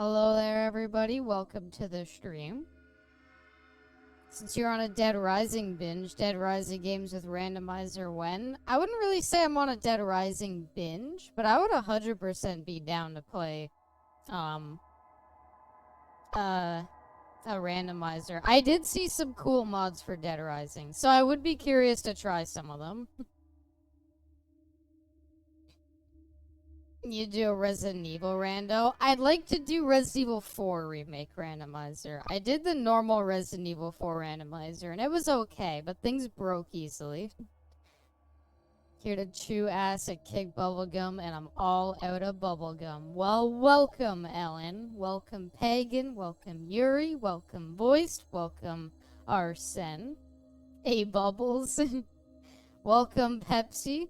Hello there, everybody. Welcome to the stream. Since you're on a Dead Rising binge, Dead Rising games with randomizer when? I wouldn't really say I'm on a Dead Rising binge, but I would 100% be down to play, a randomizer. I did see some cool mods for Dead Rising, so I would be curious to try some of them. You do a Resident Evil rando? I'd like to do Resident Evil 4 remake randomizer. I did the normal Resident Evil 4 randomizer, and it was okay, but things broke easily. Here to chew ass and kick bubblegum, and I'm all out of bubblegum. Well, welcome, Ellen. Welcome, Pagan. Welcome, Yuri. Welcome, Voiced. Welcome, Arsene. A-Bubbles. Welcome, Pepsi.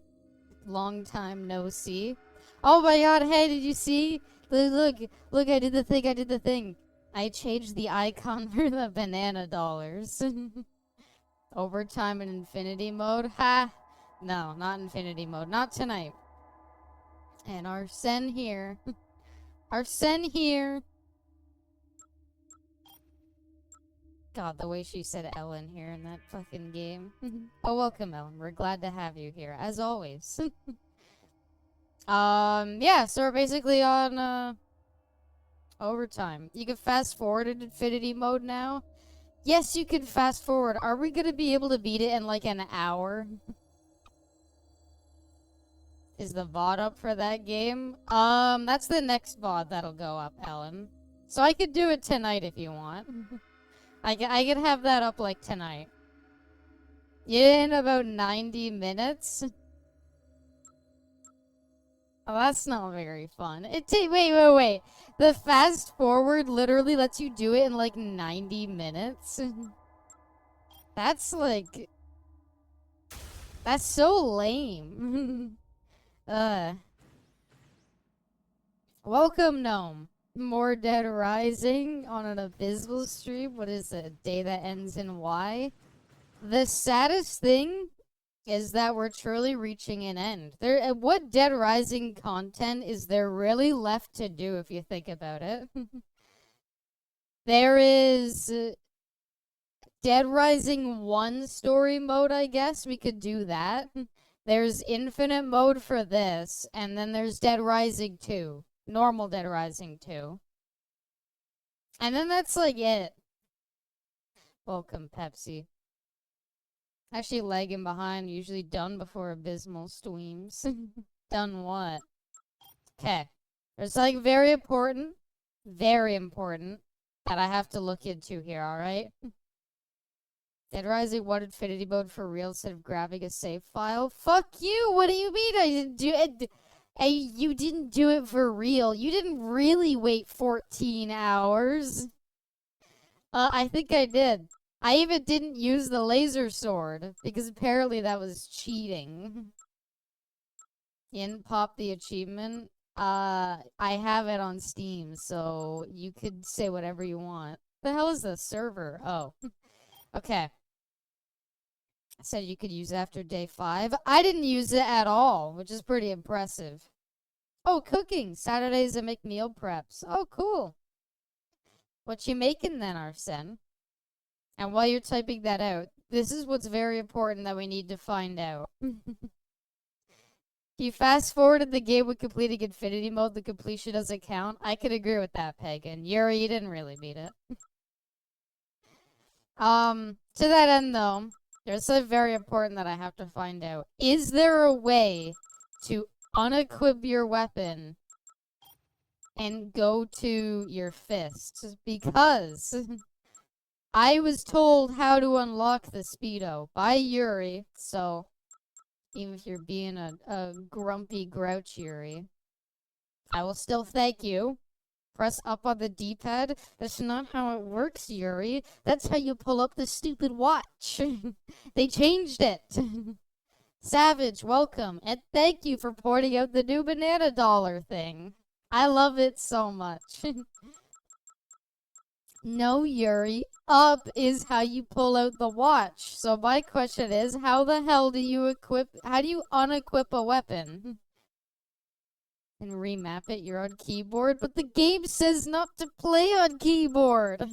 Long time no see. Oh my god, hey, did you see? Look, I did the thing. I changed the icon for the banana dollars. Overtime in infinity mode? Ha! No, not infinity mode. Not tonight. And Arsene here. Arsene here. God, the way she said Ellen here in that fucking game. Oh, welcome, Ellen. We're glad to have you here, as always. Yeah, so we're basically on, overtime. You can fast forward in infinity mode now. Yes, you can fast forward. Are we gonna be able to beat it in, like, an hour? Is the VOD up for that game? That's the next VOD that'll go up, Ellen. So I could do it tonight if you want. I could have that up, like, tonight. Yeah, in about 90 minutes. Oh, that's not very fun. Wait. The fast forward literally lets you do it in like 90 minutes. That's like... That's so lame. Welcome, Gnome. More Dead Rising on an abysmal stream. What is it? A day that ends in Y? The saddest thing is that we're truly reaching an end. What Dead Rising content is there really left to do if you think about it? There is Dead Rising 1 story mode, I guess. We could do that. There's infinite mode for this, and then there's Dead Rising 2. Normal Dead Rising 2. And then that's like it. Welcome, Pepsi. Actually lagging behind, usually done before abysmal streams. Done what? Okay. There's like very important that I have to look into here, alright? Dead Rising 1 Infinity Mode for real instead of grabbing a save file? Fuck you! What do you mean I didn't do it? Hey, you didn't do it for real. You didn't really wait 14 hours. I think I did. I even didn't use the laser sword, because apparently that was cheating. You didn't pop the achievement? I have it on Steam, so you could say whatever you want. The hell is the server? Oh. Okay. I said you could use it after day 5. I didn't use it at all, which is pretty impressive. Oh, cooking! Saturdays I make meal preps. Oh, cool. What you making then, Arsene? And while you're typing that out, this is what's very important that we need to find out. You fast forwarded the game with completing infinity mode, the completion doesn't count. I could agree with that, Pagan. Yuri, you didn't really beat it. To that end though, there's something very important that I have to find out. Is there a way to unequip your weapon and go to your fist? Because I was told how to unlock the Speedo by Yuri, so even if you're being a grumpy grouch, Yuri, I will still thank you. Press up on the D-pad. That's not how it works, Yuri. That's how you pull up the stupid watch. They changed it. Savage, welcome, and thank you for pointing out the new banana dollar thing. I love it so much. No, Yuri. Up is how you pull out the watch. So my question is, how the hell do you unequip a weapon? and remap it, you're on keyboard, but the game says not to play on keyboard.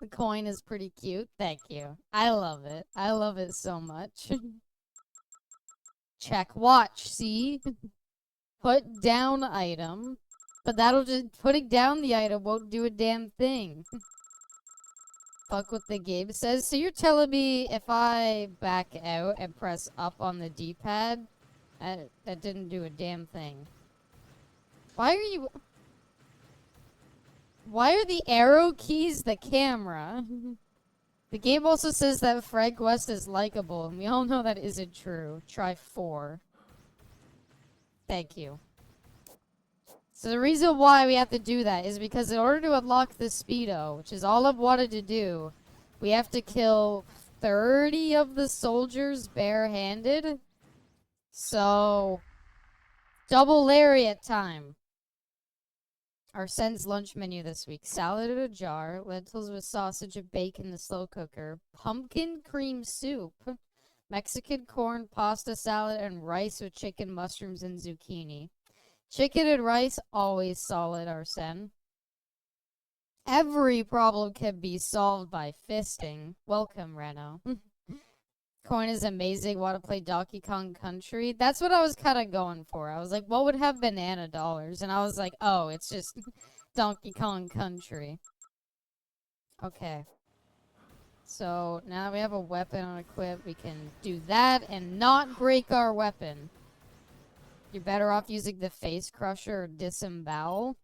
The coin is pretty cute. Thank you. I love it. I love it so much. Check. Watch. See? Put down item. But that'll just... Putting down the item won't do a damn thing. Fuck what the game says. So you're telling me if I back out and press up on the D-pad, that didn't do a damn thing. Why are you... Why are the arrow keys the camera? The game also says that Frank West is likable, and we all know that isn't true. Try 4. Thank you. So the reason why we have to do that is because in order to unlock the Speedo, which is all I've wanted to do, we have to kill 30 of the soldiers barehanded. So, double lariat time. Our Sen's lunch menu this week. Salad in a jar, lentils with sausage and bacon in the slow cooker, pumpkin cream soup, Mexican corn pasta salad, and rice with chicken, mushrooms, and zucchini. Chicken and rice, always solid, Arsene. Every problem can be solved by fisting. Welcome, Reno. Coin is amazing. Want to play Donkey Kong Country? That's what I was kind of going for. I was like, what would have banana dollars? And I was like, oh, it's just Donkey Kong Country. Okay. So now that we have a weapon on equip, we can do that and not break our weapon. You're better off using the face crusher or disembowel.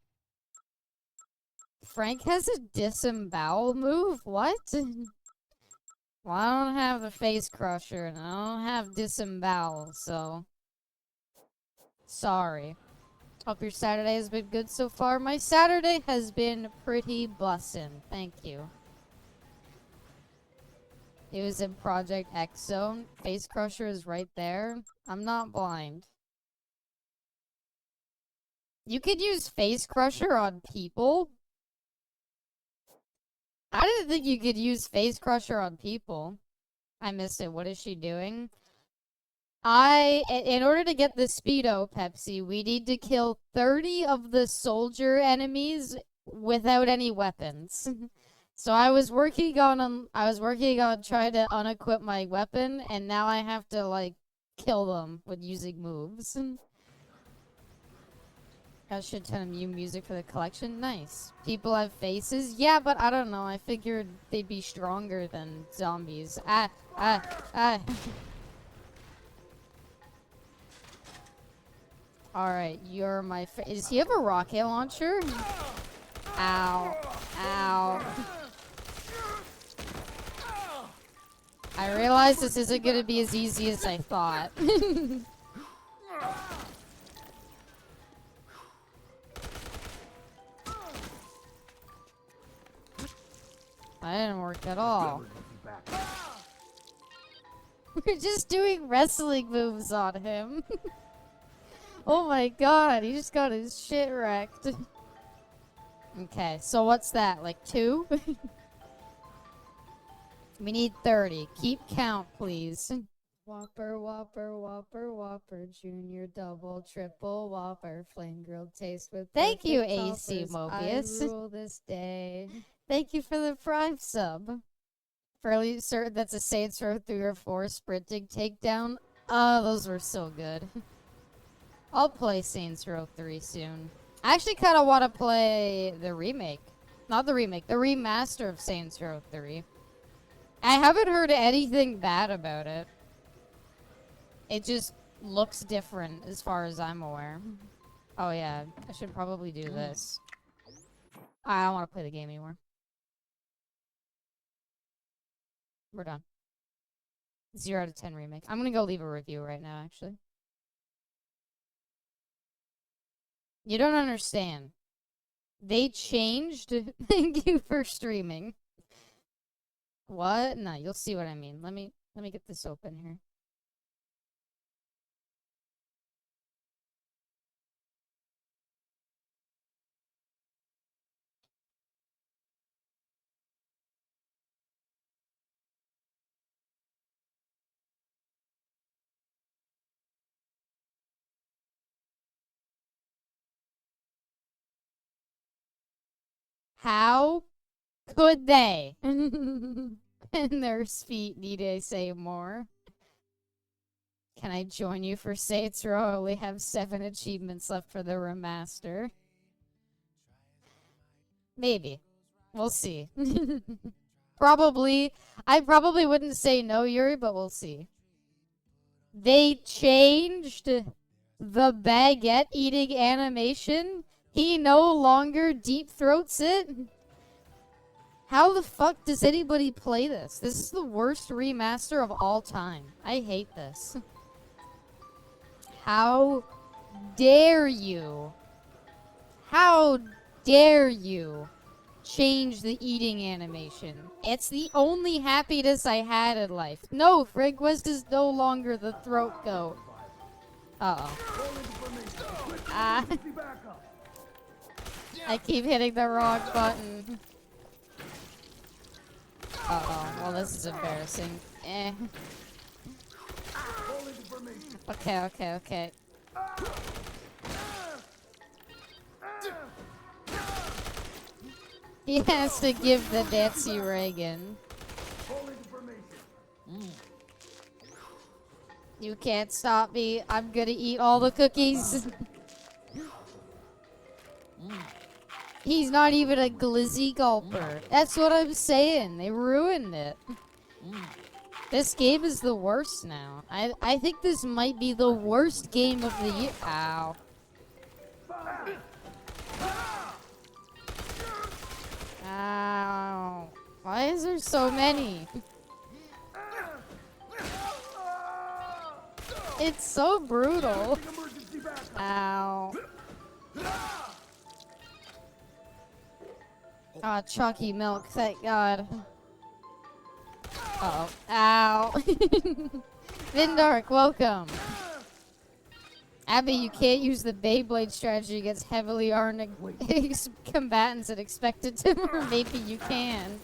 Frank has a disembowel move? What? Well, I don't have the face crusher and I don't have disembowel, so sorry. Hope your Saturday has been good so far. My Saturday has been pretty bussin'. Thank you. It was in Project X Zone. Face crusher is right there. I'm not blind. You could use face crusher on people. I didn't think you could use face crusher on people. I missed it. What is she doing? In order to get the Speedo, Pepsi, we need to kill 30 of the soldier enemies without any weapons. So I was working on trying to unequip my weapon, and now I have to, like, kill them with using moves. Got a shit ton of new music for the collection. Nice. People have faces? Yeah, but I don't know. I figured they'd be stronger than zombies. Ah. Alright, you're my Does he have a rocket launcher? Ow. I realize this isn't gonna be as easy as I thought. That didn't work at all. We're just doing wrestling moves on him. Oh my god, he just got his shit wrecked. Okay, so what's that? Like 2? We need 30. Keep count, please. Whopper, Junior, double, triple, Whopper, flame grilled taste with Thank you, AC Mobius. I rule this day. Thank you for the Prime sub. Fairly certain that's a Saints Row 3 or 4 sprinting takedown. Oh, those were so good. I'll play Saints Row 3 soon. I actually kind of want to play the remake. Not the remake, the remaster of Saints Row 3. I haven't heard anything bad about it. It just looks different as far as I'm aware. Oh yeah, I should probably do this. I don't want to play the game anymore. We're done. 0 out of 10 remake. I'm gonna go leave a review right now, actually. You don't understand. They changed. Thank you for streaming. What? No, you'll see what I mean. Let me get this open here. How could they? And their feet, need I say more? Can I join you for Saints Row? I only have 7 achievements left for the remaster. Maybe. We'll see. Probably. I probably wouldn't say no, Yuri, but we'll see. They changed the baguette eating animation. He no longer deep throats it. How the fuck does anybody play this? This is the worst remaster of all time. I hate this. How dare you? How dare you change the eating animation? It's the only happiness I had in life. No, Frigwest is no longer the throat goat. Uh-oh. I keep hitting the wrong button. Uh-oh. Well, this is embarrassing. Eh. Okay. He has to give the Nancy Reagan. You can't stop me. I'm gonna eat all the cookies. He's not even a glizzy gulper. That's what I'm saying. They ruined it. This game is the worst now. I think this might be the worst game of the year. Ow. Ow. Why is there so many? It's so brutal. Ow. Ah, chalky milk, thank God. Uh-oh. Ow. Vindark, welcome. Abby, you can't use the Beyblade strategy against heavily armed combatants and expect it to, or maybe you can.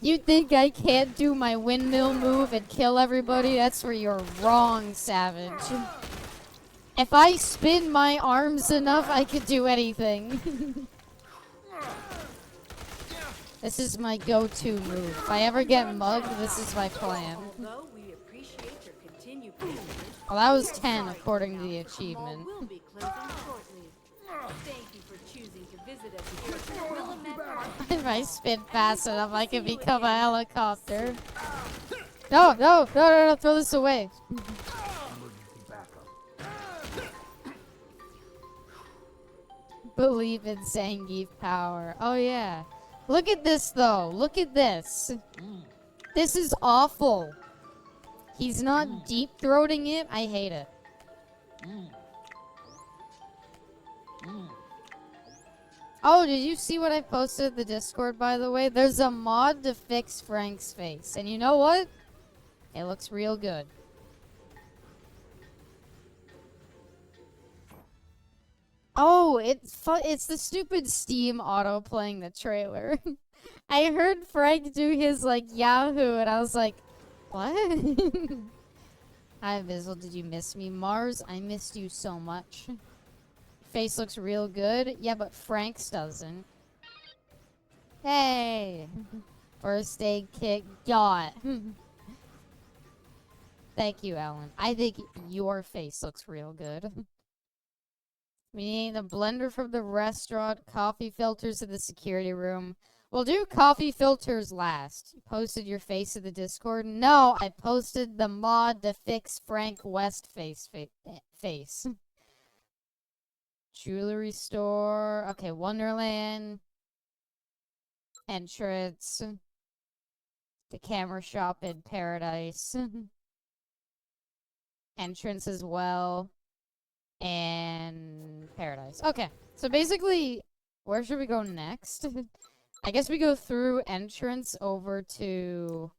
You think I can't do my windmill move and kill everybody? That's where you're wrong, savage. If I spin my arms enough, I could do anything. This is my go-to move. If I ever get mugged, this is my plan. Well, that was 10 according to the achievement. If I spin fast enough, I can become a helicopter. No, throw this away. Believe in Zangief power. Oh yeah. Look at this though. Look at this. This is awful. He's not deep throating it. I hate it. Oh, did you see what I posted in the Discord, by the way? There's a mod to fix Frank's face. And you know what? It looks real good. Oh, it's the stupid Steam auto playing the trailer. I heard Frank do his, like, Yahoo, and I was like, what? Hi, Bizzle, did you miss me? Mars, I missed you so much. Face looks real good. Yeah, but Frank's doesn't. Hey! First aid kit got. Thank you, Ellen. I think your face looks real good. We need a blender from the restaurant, coffee filters in the security room. We'll do coffee filters last. You posted your face in the Discord? No, I posted the mod to fix Frank West face. Jewelry store. Okay, Wonderland. Entrance. The camera shop in Paradise. Entrance as well. And Paradise. Okay, so basically, where should we go next? I guess we go through entrance over to...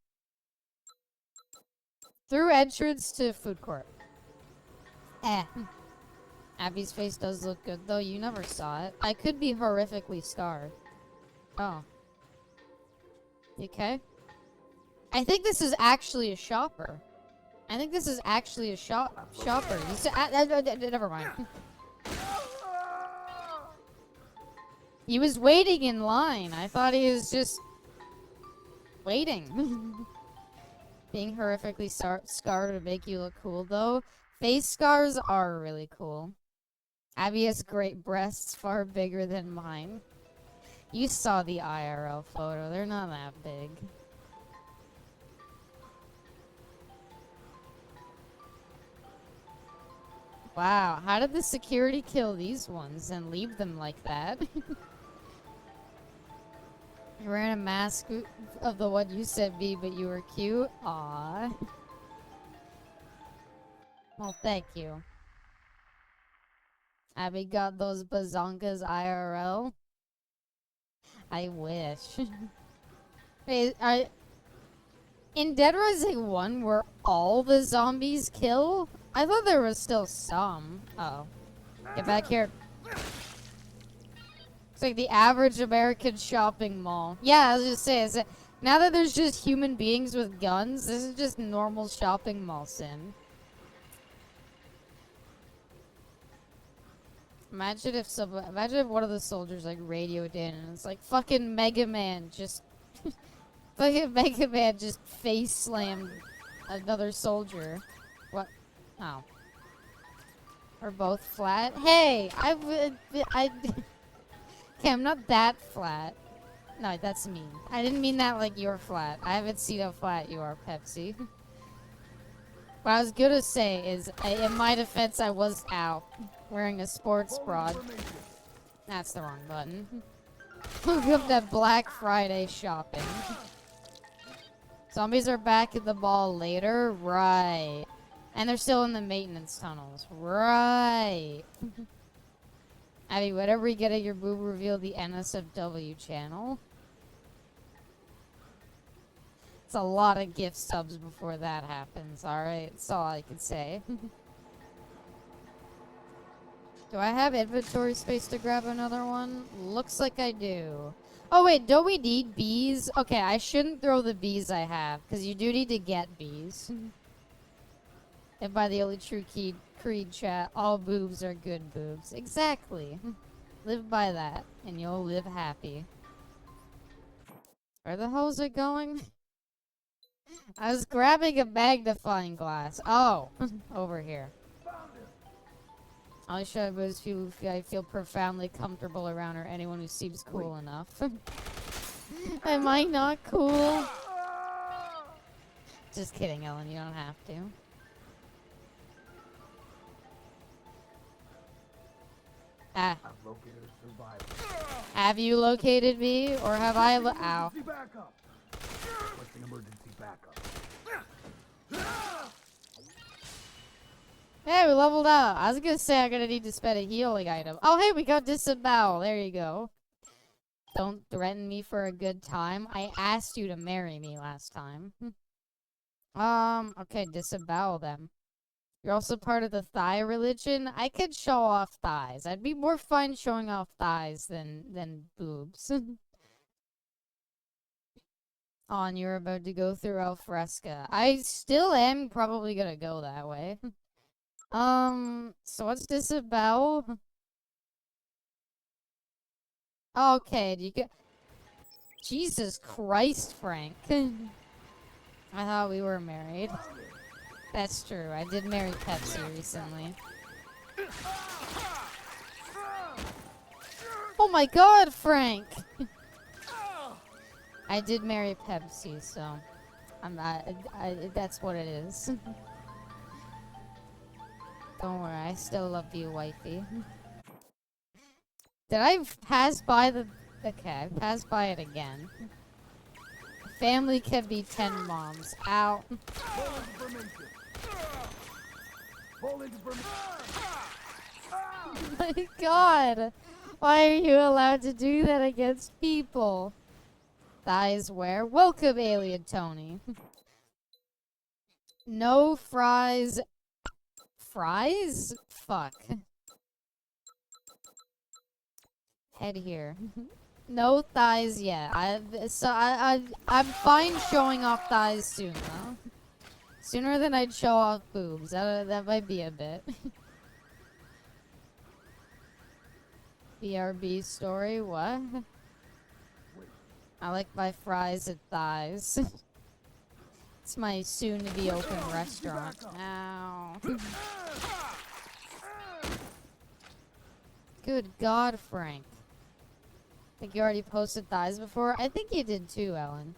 Through entrance to food court. Abby's face does look good, though. You never saw it. I could be horrifically scarred. Oh. You okay? I think this is actually a shopper. I think this is actually a shopper. You said, never mind. He was waiting in line. I thought he was just waiting. Being horrifically scarred would make you look cool, though. Face scars are really cool. Abby has great breasts, far bigger than mine. You saw the IRL photo. They're not that big. Wow, how did the security kill these ones and leave them like that? You wearing a mask of the one you said B, but you were cute? Aww. Well, thank you. Abby got those bazonkas IRL? I wish. Wait, in Dead Rising 1, were all the zombies kill? I thought there was still some. Oh. Get back here. It's like the average American shopping mall. Yeah, I was just saying, now that there's just human beings with guns, this is just normal shopping mall sim. Imagine if one of the soldiers like radioed in and it's like fucking Mega Man just fucking Mega Man just face slammed another soldier. What? Oh. We're both flat. Hey, okay, I'm not that flat. No, that's mean. I didn't mean that like you're flat. I haven't seen how flat you are, Pepsi. What I was gonna say is, in my defense, I was out wearing a sports bra. That's the wrong button. Look up that Black Friday shopping. Zombies are back at the ball later? Right. And they're still in the maintenance tunnels. Right. Abby, whatever you get at your boob, reveal the NSFW channel. It's a lot of gift subs before that happens, alright? That's all I can say. Do I have inventory space to grab another one? Looks like I do. Oh wait, don't we need bees? Okay, I shouldn't throw the bees I have, because you do need to get bees. And by the only true creed chat, all boobs are good boobs. Exactly. Live by that, and you'll live happy. Where the hell is it going? I was grabbing a magnifying glass. Oh, over here. I'll show those who I feel profoundly comfortable around or anyone who seems cool enough. Am I not cool? Just kidding, Ellen. You don't have to. Ah. Have you located me, or have I ow. Emergency backup. Hey, we leveled up. I was gonna say I'm gonna need to spend a healing item. Oh, hey, we got disembowel. There you go. Don't threaten me for a good time. I asked you to marry me last time. Okay, disembowel them. You're also part of the thigh religion. I could show off thighs. I'd be more fun showing off thighs than boobs. On, you're about to go through Alfresca. I still am probably gonna go that way. So what's disembowel? Okay, do you get... Jesus Christ, Frank. I thought we were married. That's true. I did marry Pepsi recently. Oh my god, Frank! I did marry Pepsi, so... that's what it is. Don't worry, I still love you, wifey. Did I pass by the... Okay, I passed by it again. Family can be 10 moms. Ow. Oh my god! Why are you allowed to do that against people? Thighs where? Welcome, Alien Tony. No fries. Fries? Fuck. Head here. No thighs yet. I'm fine showing off thighs soon, though. Sooner than I'd show off boobs. That might be a bit. BRB story, what? I like my fries and thighs. It's my soon-to-be open restaurant. Ow. Good God, Frank. Think you already posted thighs before? I think you did too, Ellen.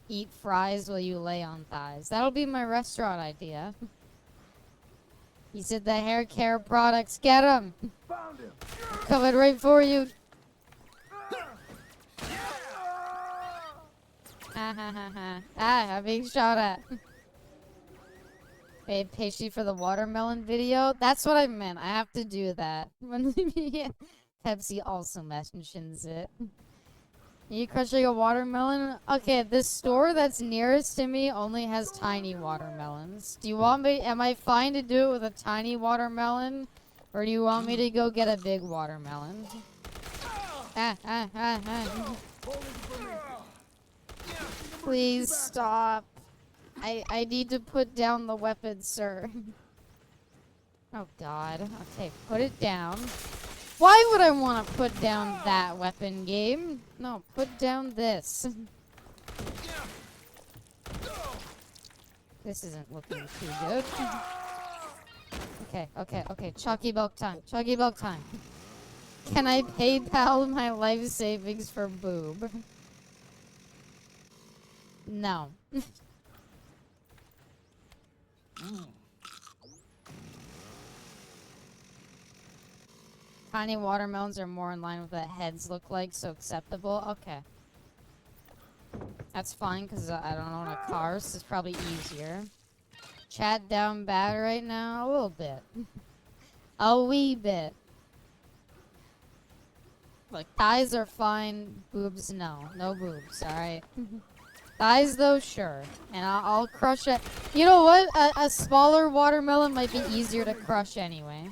Eat fries while you lay on thighs. That'll be my restaurant idea. He said the hair care products. Get him! Found him. Coming right for you. I'm being shot at. Wait, pastry for the watermelon video? That's what I meant. I have to do that. When Pepsi also mentions it. You crushing a watermelon? Okay, this store that's nearest to me only has tiny watermelons. Do you want me? Am I fine to do it with a tiny watermelon? Or do you want me to go get a big watermelon? Please stop. I need to put down the weapon, sir. Oh God. Okay, put it down. Why would I want to put down that weapon, game? No, put down this. This isn't looking too good. Okay. Chalky milk time. Chalky milk time. Can I PayPal my life savings for boob? No. Tiny watermelons are more in line with what heads look like, so acceptable. Okay. That's fine, because I don't own a car, so it's probably easier. Chat down bad right now? A little bit. A wee bit. Look, thighs are fine, boobs no. No boobs, alright? Thighs though, sure. And I'll crush it. You know what? A smaller watermelon might be easier to crush anyway.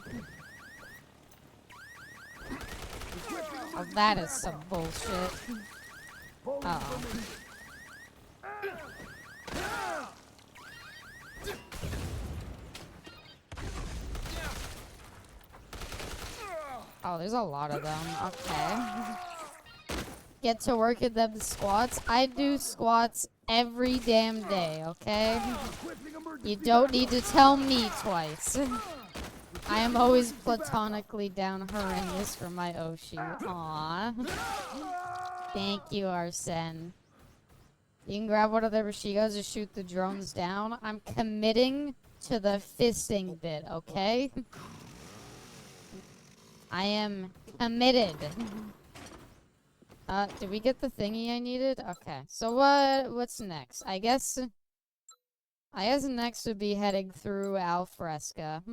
Oh, that is some bullshit. Uh-oh. Oh, there's a lot of them. Okay. Get to work at them squats. I do squats every damn day, okay? You don't need to tell me twice. I am always platonically down horrendous for my Oshi. Aww. Thank you, Arsene. You can grab one of the Rashigos to shoot the drones down. I'm committing to the fisting bit, okay? I am committed. Did we get the thingy I needed? Okay. So what's next? I guess next would be heading through Alfresca.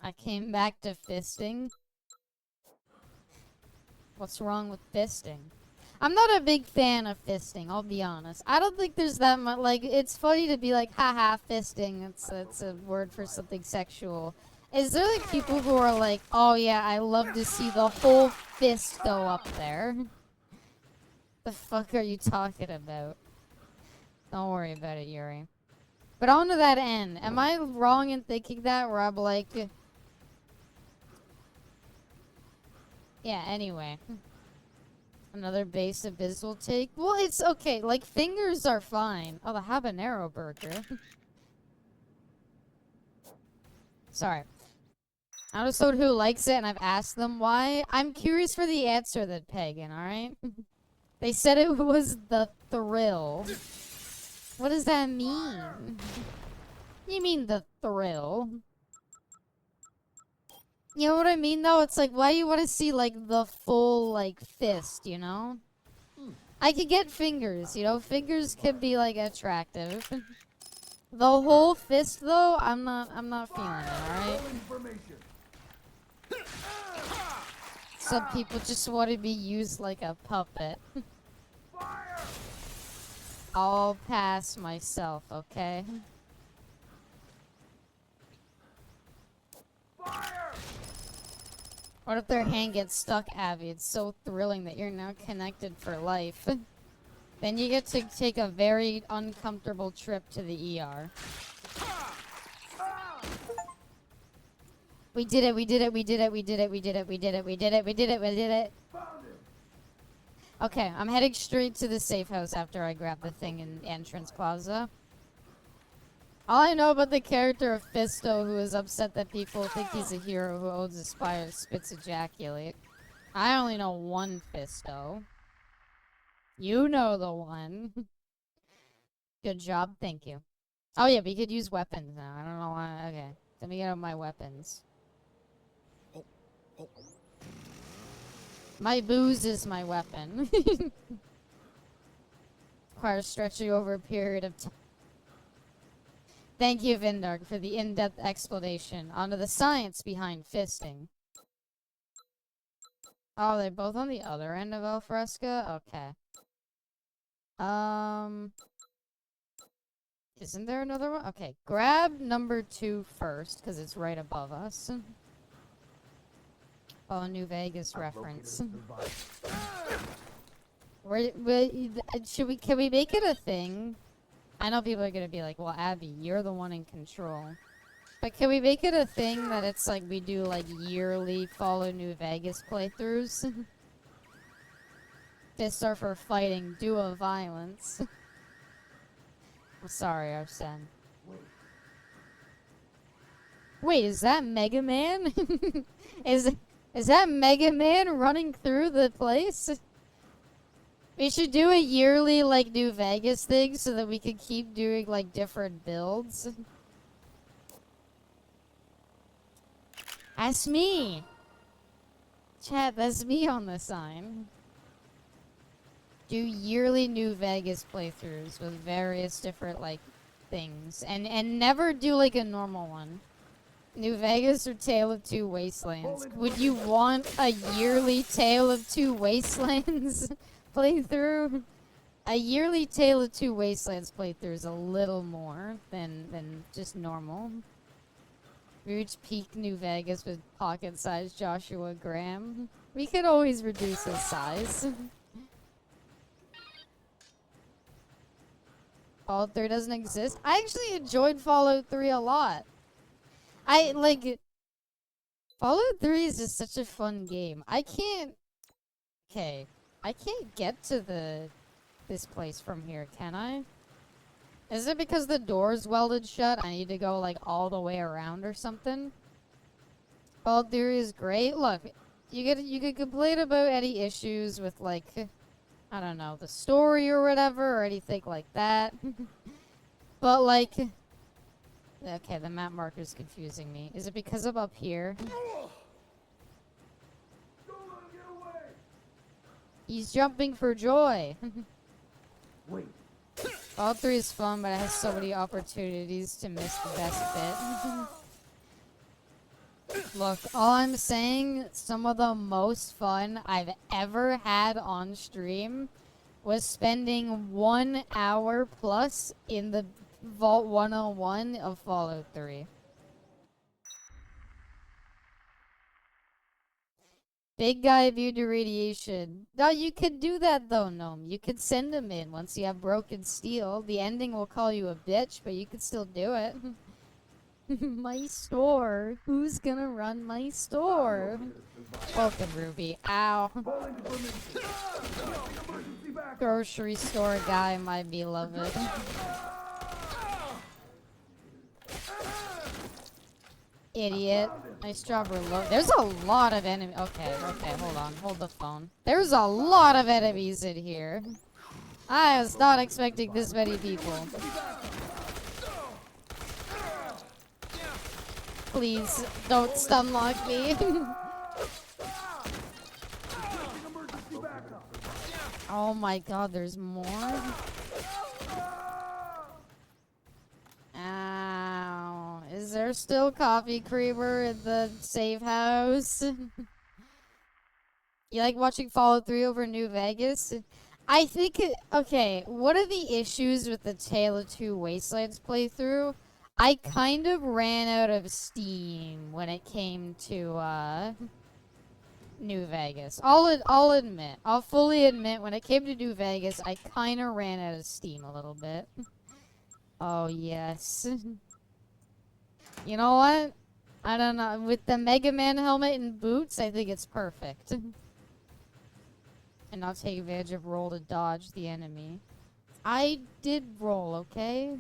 I came back to fisting. What's wrong with fisting? I'm not a big fan of fisting, I'll be honest. I don't think there's that much, like, it's funny to be like, haha, fisting, it's a word for something sexual. Is there, like, people who are like, oh yeah, I love to see the whole fist go up there? The fuck are you talking about? Don't worry about it, Yuri. But on to that end, am I wrong in thinking that, where I'm like... Yeah, anyway. Another base abysmal take. Well, it's okay. Like, fingers are fine. Oh, the habanero burger. Sorry. I know someone who likes it, and I've asked them why. I'm curious for the answer that Pagan, alright? They said it was the thrill. What does that mean? You mean the thrill? You know what I mean, though? It's like, why do you want to see, like, the full, like, fist, you know? I could get fingers, you know? Fingers could be, like, attractive. The whole fist, though, I'm not feeling it, alright? Some people just want to be used like a puppet. I'll pass myself, okay? What if their hand gets stuck, Abby? It's so thrilling that you're now connected for life. Then you get to take a very uncomfortable trip to the ER. We did it, we did it, we did it, we did it, we did it, we did it, we did it, we did it, we did it. Okay, I'm heading straight to the safe house after I grab the thing in entrance plaza. All I know about the character of Fisto, who is upset that people think he's a hero who owns a spire, spits ejaculate. I only know one Fisto. You know the one. Good job, thank you. Oh yeah, we could use weapons now. I don't know why. Okay, let me get out my weapons. My booze is my weapon. Requires stretching over a period of time. Thank you, Vindark, for the in-depth explanation onto the science behind fisting. Oh, they're both on the other end of El Fresca? Okay. Isn't there another one? Okay, grab number 2 first, because it's right above us. Oh, New Vegas reference. Can we make it a thing? I know people are gonna be like, well, Abby, you're the one in control. But can we make it a thing that it's like we do like yearly follow New Vegas playthroughs? Fists are for fighting, duo violence. I'm sorry, Arsene. Wait, is that Mega Man? Is that Mega Man running through the place? We should do a yearly, like, New Vegas thing so that we can keep doing, like, different builds. That's me! Chat, that's me on the sign. Do yearly New Vegas playthroughs with various different, like, things. And never do, like, a normal one. New Vegas or Tale of Two Wastelands? Would you want a yearly Tale of Two Wastelands playthrough? A yearly Tale of Two Wastelands playthrough is a little more than just normal. We reach peak New Vegas with pocket-sized Joshua Graham. We could always reduce his size. Fallout 3 doesn't exist. I actually enjoyed Fallout 3 a lot. Fallout 3 is just such a fun game. I can't get to this place from here, can I? Is it because the door's welded shut? I need to go, like, all the way around or something? Fallout 3 is great. Look, you could complain about any issues with, like, I don't know, the story or whatever, or anything like that. But, like... Okay, the map marker's confusing me. Is it because I'm up here? He's jumping for joy. Wait. Fallout 3 is fun, but it has so many opportunities to miss the best bit. Look, all I'm saying, some of the most fun I've ever had on stream was spending 1 hour plus in the Vault 101 of Fallout 3. Big guy immune to radiation. No, you could do that though, Gnome. You could send him in once you have broken steel. The ending will call you a bitch, but you could still do it. My store. Who's gonna run my store? Welcome, Ruby. Ow. Grocery store guy, my beloved. Idiot. Nice job reload. There's a lot of enemies. Okay, hold on. Hold the phone. There's a lot of enemies in here. I was not expecting this many people. Please, don't stunlock me. Oh my god, there's more? Ow. Is there still coffee creamer in the safe house? You like watching Fallout 3 over New Vegas? I think, okay, one of the issues with the Tale of Two Wastelands playthrough, I kind of ran out of steam when it came to, New Vegas. I'll admit. I'll fully admit, when it came to New Vegas, I kind of ran out of steam a little bit. Oh, yes. You know what? I don't know. With the Mega Man helmet and boots, I think it's perfect. And I'll take advantage of roll to dodge the enemy. I did roll, okay?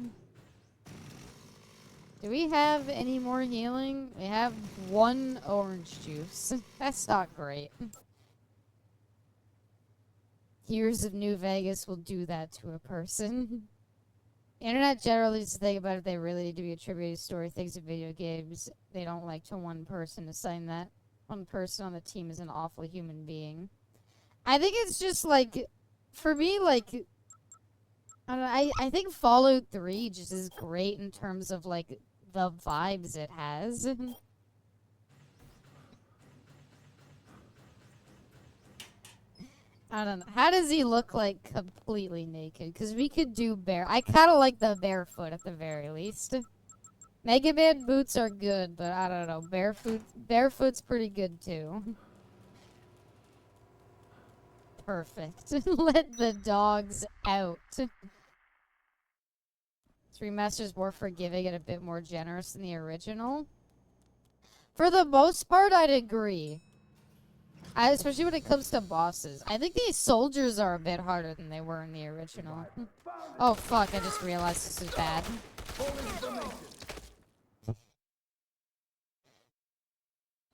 Do we have any more healing? We have 1 orange juice. That's not great. Heroes of New Vegas will do that to a person. Internet generally needs to think about if they really need to be attributed to story things in video games. They don't like to one person assign that. One person on the team is an awful human being. I think it's just like, for me, like, I don't know, I think Fallout 3 just is great in terms of like the vibes it has. I don't know. How does he look like completely naked? Because we could do I kind of like the barefoot at the very least. Mega Man boots are good, but I don't know. Barefoot's pretty good too. Perfect. Let the dogs out. This remaster's more forgiving and a bit more generous than the original. For the most part, I'd agree. Especially when it comes to bosses. I think these soldiers are a bit harder than they were in the original. Oh fuck, I just realized this is bad.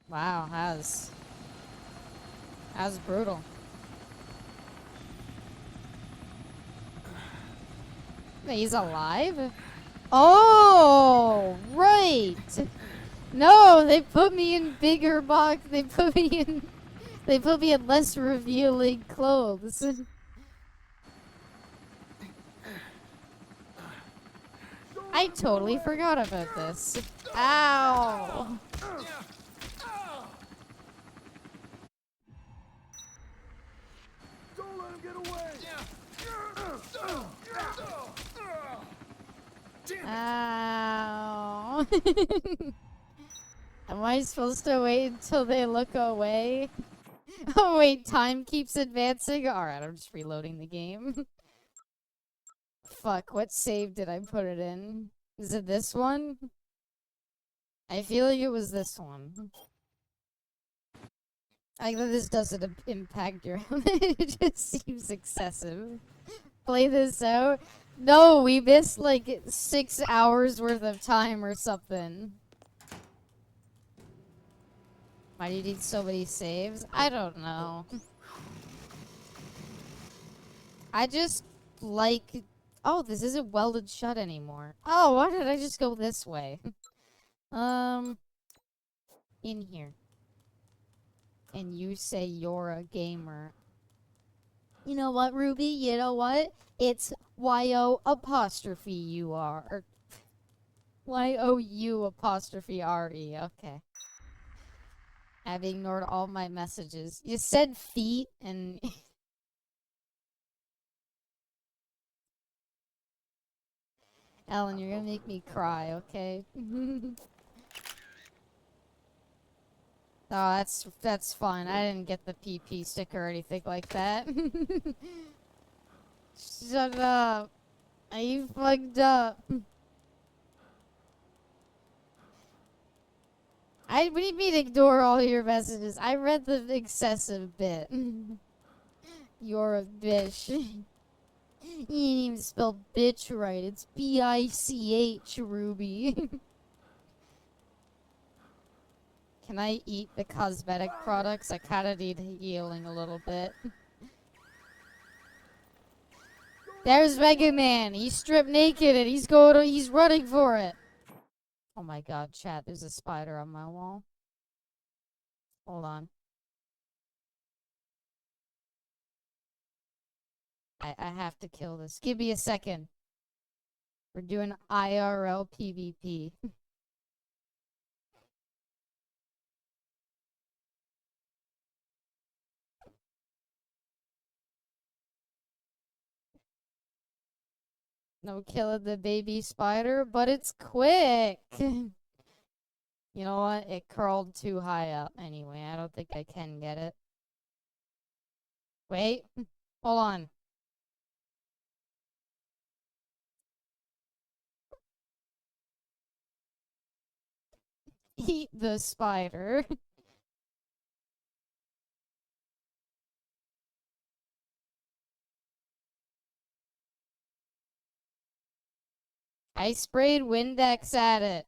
Wow, that's brutal. Wait, he's alive? Oh, right. No, they put me in bigger box. They put me in less revealing clothes. I totally forgot about this. Ow. Don't let him get away! Ow. Am I supposed to wait until they look away? Oh wait, time keeps advancing? Alright, I'm just reloading the game. Fuck, what save did I put it in? Is it this one? I feel like it was this one. I know this doesn't impact your health. It just seems excessive. Play this out? No, we missed like 6 hours worth of time or something. Why do you need so many saves? I don't know. I just like... Oh, this isn't welded shut anymore. Oh, why did I just go this way? In here. And you say you're a gamer. You know what, Ruby? You know what? It's Y-O apostrophe you are. Or Y-O-U apostrophe R-E. Okay. I've ignored all my messages. You said feet and... Ellen, you're gonna make me cry, okay? Oh, that's fine. I didn't get the PP sticker or anything like that. Shut up. You fucked up. What do you mean ignore all your messages? I read the excessive bit. You're a bitch. You didn't even spell bitch right. It's B-I-C-H, Ruby. Can I eat the cosmetic products? I kinda need healing a little bit. There's Mega Man. He's stripped naked and he's running for it. Oh my god, chat, there's a spider on my wall. Hold on. I have to kill this. Give me a second. We're doing IRL PvP. No killing the baby spider, but it's quick. You know what? It curled too high up anyway. I don't think I can get it. Wait. Hold on. Eat the spider. I sprayed Windex at it.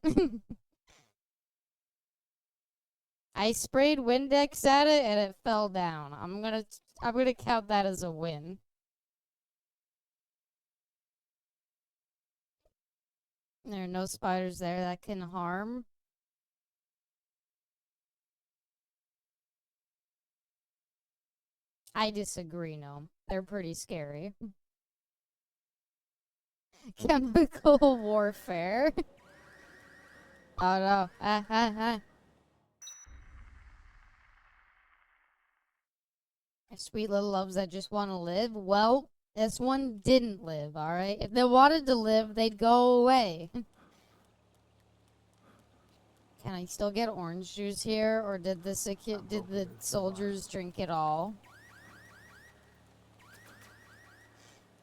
I sprayed Windex at it and it fell down. I'm gonna count that as a win. There are no spiders there that can harm. I disagree, no. They're pretty scary. Chemical warfare. Oh no. Sweet little loves that just want to live. Well, this one didn't live, alright? If they wanted to live, they'd go away. Can I still get orange juice here, or did the soldiers drink it all?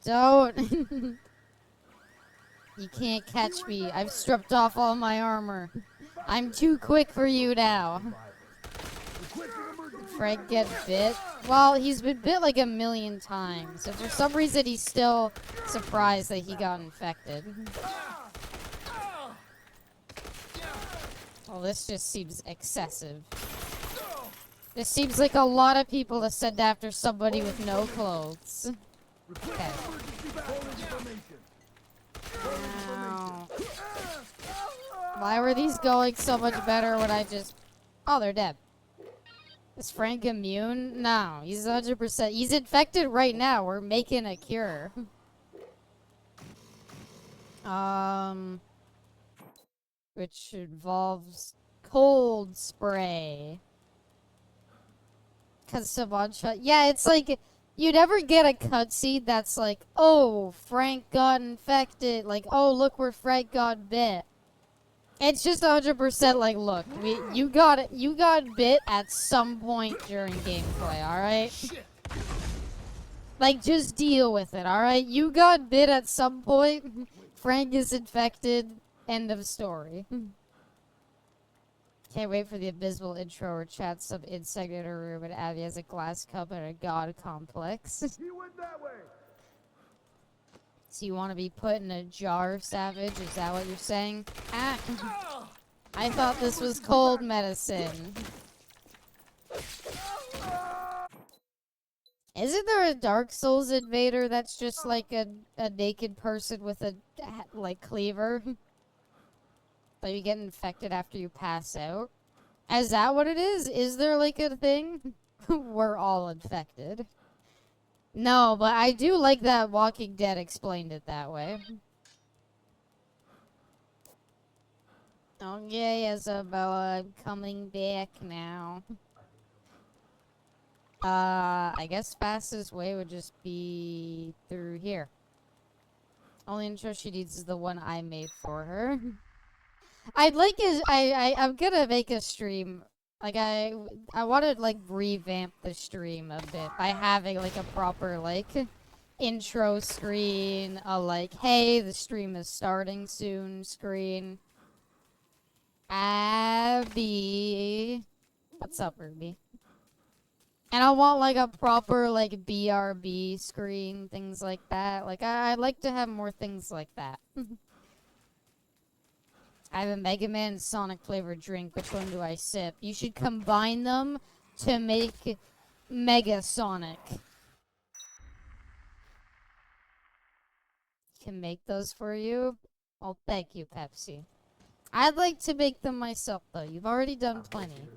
Don't! You can't catch me. I've stripped off all my armor. I'm too quick for you now. Fred get bit? Well, he's been bit like a million times. And for some reason, he's still surprised that he got infected. Well, this just seems excessive. This seems like a lot of people to send after somebody with no clothes. Okay. Ow. Why were these going so much better when I just... Oh, they're dead. Is Frank immune? No, he's 100%. He's infected right now. We're making a cure. Which involves cold spray. Cause someone shot. Yeah, it's like you never get a cutscene that's like, oh, Frank got infected. Like, oh, look where Frank got bit. It's just 100% like, look, you got bit at some point during gameplay, alright? Like, just deal with it, alright? You got bit at some point, Frank is infected, end of story. Can't wait for the abysmal intro where chat some insect in a room and Abby has a glass cup and a god complex. He went that way. So you want to be put in a jar, Savage? Is that what you're saying? Ah! I thought this was cold medicine. Isn't there a Dark Souls invader that's just like a naked person with a, like, cleaver? But you get infected after you pass out? Is that what it is? Is there like a thing? We're all infected. No, but I do like that Walking Dead explained it that way. Okay, Isabella, I'm coming back now. I guess fastest way would just be through here. Only intro she needs is the one I made for her. I'd like is I'm gonna make a stream. Like I want to like revamp the stream a bit by having like a proper like intro screen, a like hey the stream is starting soon screen. Abby, what's up, Ruby? And I want like a proper like BRB screen, things like that. Like I'd like to have more things like that. I have a Mega Man and Sonic flavored drink. Which one do I sip? You should combine them to make Mega Sonic. Can make those for you? Oh, thank you, Pepsi. I'd like to make them myself, though. You've already done plenty.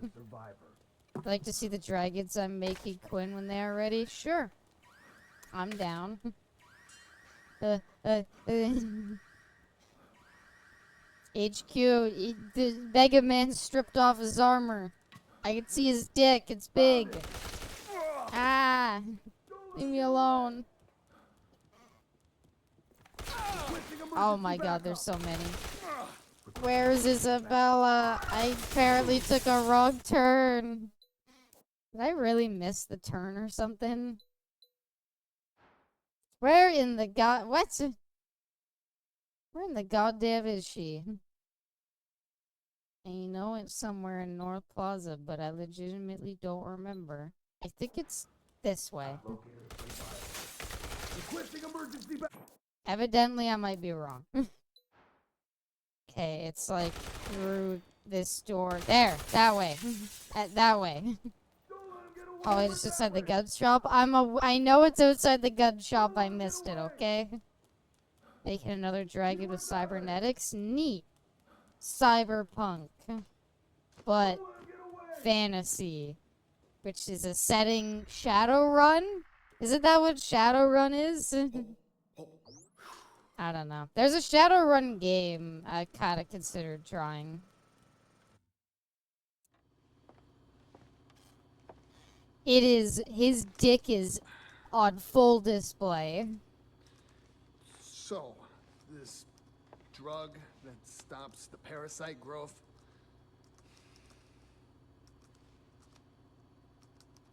I'd like to see the dragons I'm making, Quinn, when they are ready. Sure. I'm down. HQ, the Mega Man stripped off his armor. I can see his dick. It's big. Ah, leave me alone. Oh my god, there's so many. Where's Isabella? I apparently took a wrong turn. Did I really miss the turn or something? Where in the god... What? Where in the goddamn is she? I know it's somewhere in North Plaza, but I legitimately don't remember. I think it's this way. Requesting emergency back. Evidently, I might be wrong. Okay, it's like through this door. There, that way. That way. Oh, it's outside the gun shop. I know it's outside the gun shop. I missed it. Okay. Making another dragon with cybernetics. Neat. Cyberpunk, but fantasy, which is a setting. Shadowrun. Isn't that what Shadowrun is? I don't know. There's a Shadowrun game I kind of considered trying. It is, his dick is on full display. So, this drug that stops the parasite growth.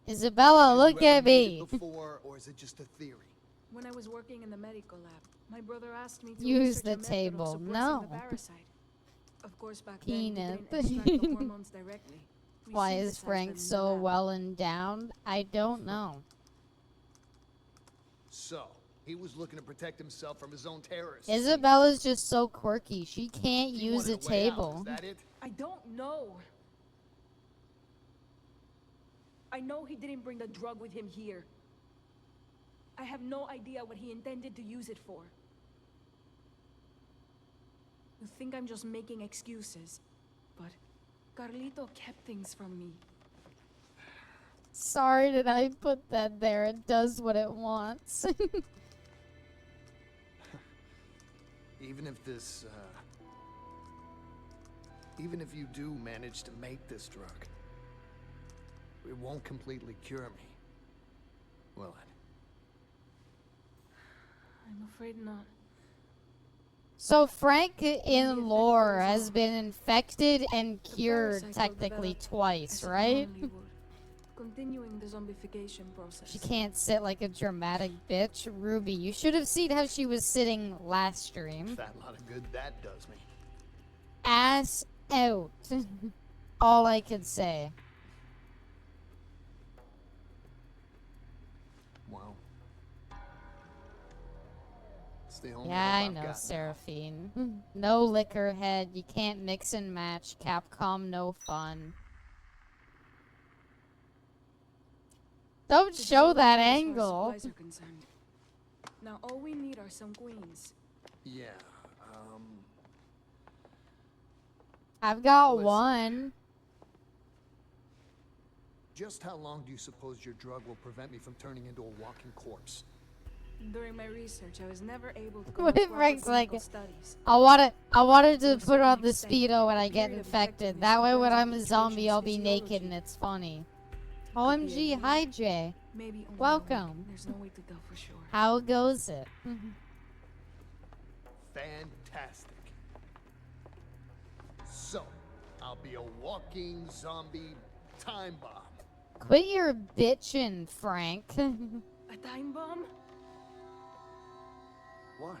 Isabella, Have look you ever at made me. it before, or is it just a theory? When I was working in the medical lab, my brother asked me to Use research the a method of table. suppressing No. the parasite. Of course, back Peanut. then we didn't extract the hormones directly. We Why is synthesized Frank them in the so lab. well endowed? I don't know. So, he was looking to protect himself from his own terrorists. Isabella's just so quirky. She can't He use a wanted way out, table. Is that it? I don't know. I know he didn't bring the drug with him here. I have no idea what he intended to use it for. You think I'm just making excuses, but Carlito kept things from me. Sorry that I put that there. It does what it wants. Even if this, even if you do manage to make this drug, it won't completely cure me, will it? I'm afraid not. So Frank in lore has been infected and cured parasite will technically develop twice, as it right? normally would, continuing the zombification process. She can't sit like a dramatic bitch. Ruby, you should have seen how she was sitting last stream. Fat lot of good that does me. Ass out. All I could say. Wow. It's the only Yeah, hope I I've know, got now. Seraphine. No liquor head. You can't mix and match. Capcom, no fun. Don't It's show all that we have as far as angle. supplies are concerned. Now all we need are some queens. Yeah, I've got Listen. one. just how long do you suppose your drug will prevent me from turning into a walking corpse? During my research, I was never able to What conduct if proper Frank's like, clinical studies. I wanted To to a put on certain the extent, Speedo when I the get period of infected. effectiveness That way when depends on I'm a each zombie, patient's I'll be naked physiology. and it's funny. It could be a OMG, year, hi Jay. maybe only a week. Welcome. There's no way to tell for sure. How goes it? Fantastic. So, I'll be a walking zombie time bomb. Quit your bitchin', Frank. A time bomb? What?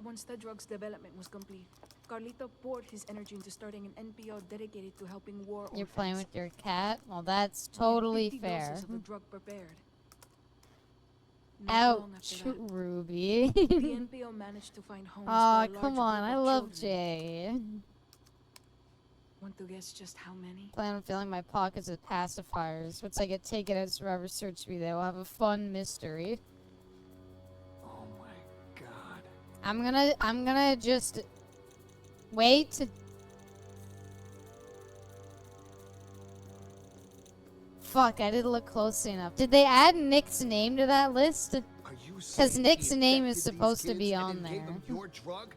Once the drug's development was complete, Carlito poured his energy into starting an NPO dedicated to helping war You're orphans. playing with your cat? Well, that's We had totally 50 fair. doses of the drug prepared. Not long Ouch, after that, Ruby. the NPO managed to find homes Aw, for a come large on, group I of love children. Jay. Want to guess just how many? Plan on filling my pockets with pacifiers. Once I get taken out, Survivor Search me, they will have a fun mystery. Oh my god. I'm gonna just wait. Fuck, I didn't look closely enough. Did they add Nick's name to that list? Are you 'Cause saying Nick's he name infected is these supposed to kids be and on then gave there. them your drug?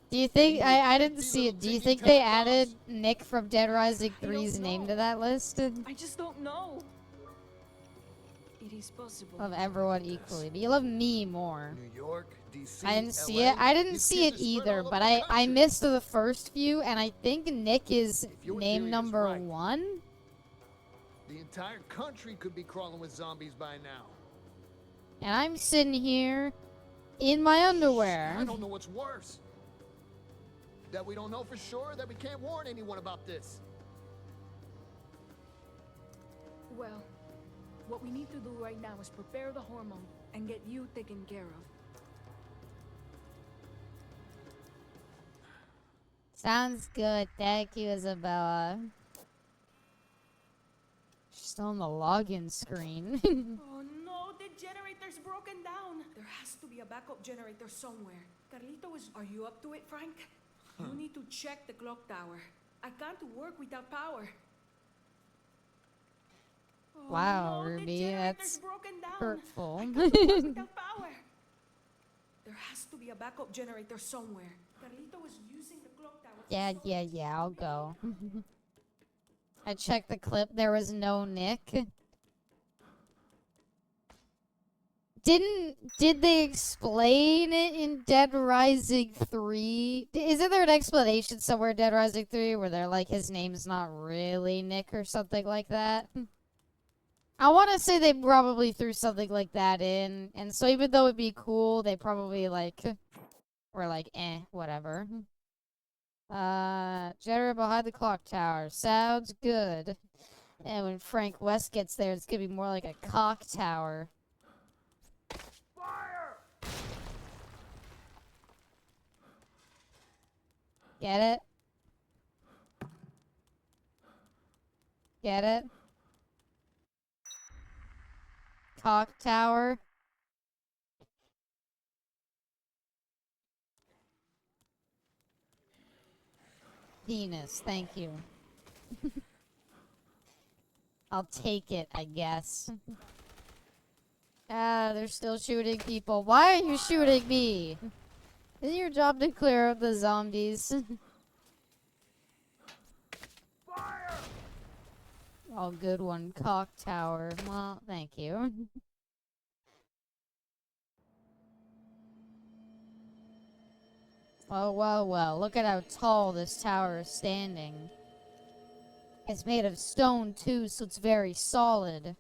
Do you think you I didn't 50 see it? little Do you ticking think they time added bombs? Nick from Dead Rising I don't 3's name know. to that list? I just don't know. It is possible. Love everyone equally, but you love me more. New York, DC, I didn't see LA? it. I didn't These see it kids are spread either, all but over the I country. missed the first few, and I think Nick is If your name theory is number right. 1. The entire country could be crawling with zombies by now. And I'm sitting here in my underwear. I don't know what's worse. That we don't know for sure, that we can't warn anyone about this. Well, what we need to do right now is prepare the hormone and get you taken care of. Sounds good. Thank you, Isabella. She's still on the login screen. Oh no, the generator's broken down. There has to be a backup generator somewhere. Are you up to it, Frank? You need to check the clock tower. I can't work without power. Oh, Wow, no, the Ruby, generator's that's broken down. hurtful. I can't work without power. There has to be a backup generator somewhere. Carlito was using the clock tower. Yeah, I'll go. I checked the clip. There was no Nick. Did they explain it in Dead Rising 3? Isn't there an explanation somewhere in Dead Rising 3 where they're like, his name's not really Nick or something like that? I want to say they probably threw something like that in. And so even though it'd be cool, they probably like, were like, whatever. Generator behind the clock tower. Sounds good. And when Frank West gets there, it's gonna be more like a cock tower. Fire! Get it? Get it? Cock tower. Penis, thank you. I'll take it, I guess. They're still shooting people. Why are you shooting me? Isn't your job to clear up the zombies? Fire! Oh, good one. Cock tower. Well, thank you. Well. Look at how tall this tower is standing. It's made of stone, too, so it's very solid.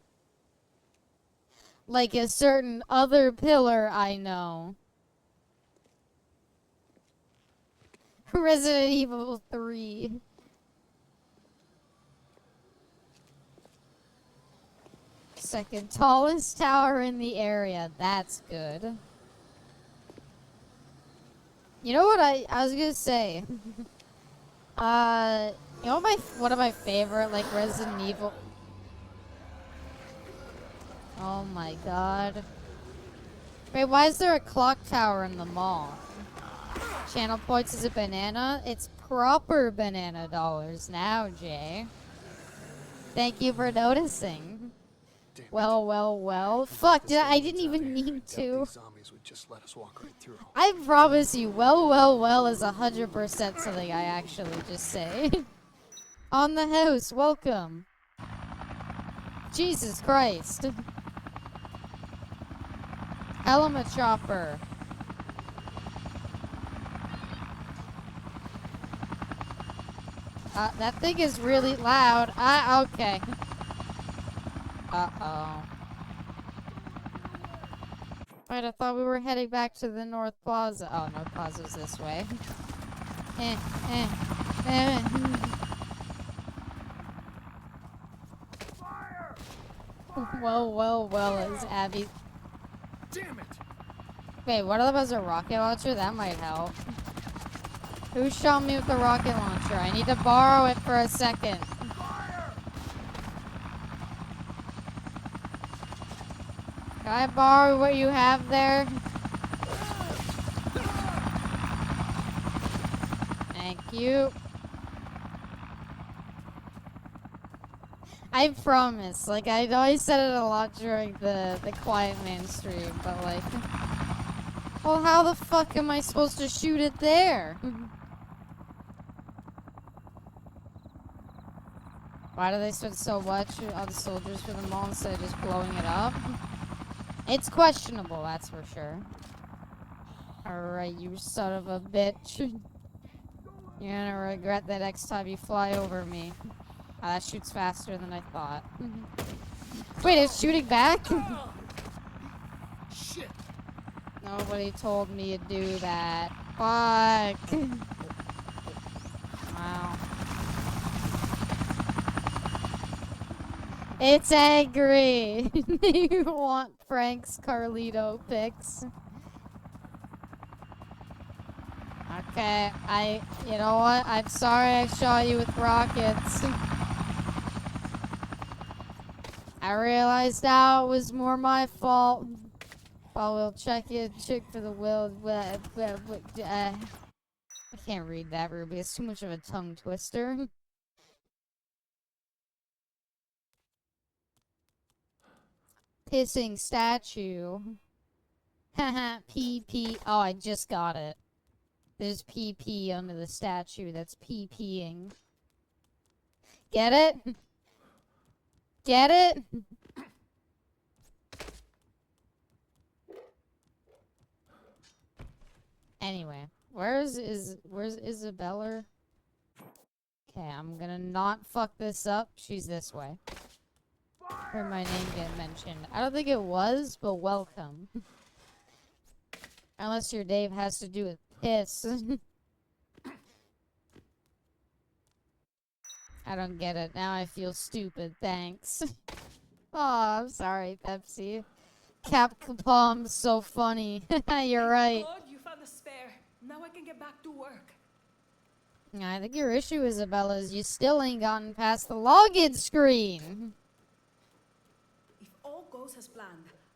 Like a certain other pillar I know. Resident Evil 3. Second tallest tower in the area. That's good. You know what I was gonna say? You know one of my favorite, like, Resident Evil... Oh my god. Wait, why is there a clock tower in the mall? Channel points is a banana? It's proper banana dollars now, Jay. Thank you for noticing. Damn it. Well. Fuck, I didn't even need to. These zombies would just let us walk right through. I promise you, well is 100% something I actually just say. On the house, welcome. Jesus Christ. Element chopper. That thing is really loud. Okay. Uh-oh. Wait, I thought we were heading back to the North Plaza. Oh, North Plaza's this way. Fire! Well, as Abby. Damn it! Wait, what of them has a rocket launcher? That might help. Who shot me with the rocket launcher? I need to borrow it for a second. Fire! Can I borrow what you have there? Thank you. I promise. Like, I know I said it a lot during the Quiet Man stream, but like... Well, how the fuck am I supposed to shoot it there? Why do they spend so much on the soldiers for the mall instead of just blowing it up? It's questionable, that's for sure. Alright, you son of a bitch. You're gonna regret the next time you fly over me. That shoots faster than I thought. Wait, it's shooting back? Shit! Nobody told me to do that. Fuck. It's angry. You want Frank's Carlito pics? Okay, you know what? I'm sorry I shot you with rockets. I realize now it was more my fault. But we'll check for the I can't read that, Ruby. It's too much of a tongue twister. Pissing statue. Haha, PP. Oh, I just got it. There's PP under the statue that's PPing. Get it? Get it? Anyway, where's Isabella? Okay, I'm gonna not fuck this up. She's this way. Heard my name get mentioned. I don't think it was, but welcome. Unless your Dave has to do with piss. I don't get it. Now I feel stupid. Thanks. Oh, I'm sorry, Pepsi. Capcom's so funny. You're right. Good, you found a spare. Now I can get back to work. I think your issue, Isabella, is you still ain't gotten past the login screen. If all goes as planned,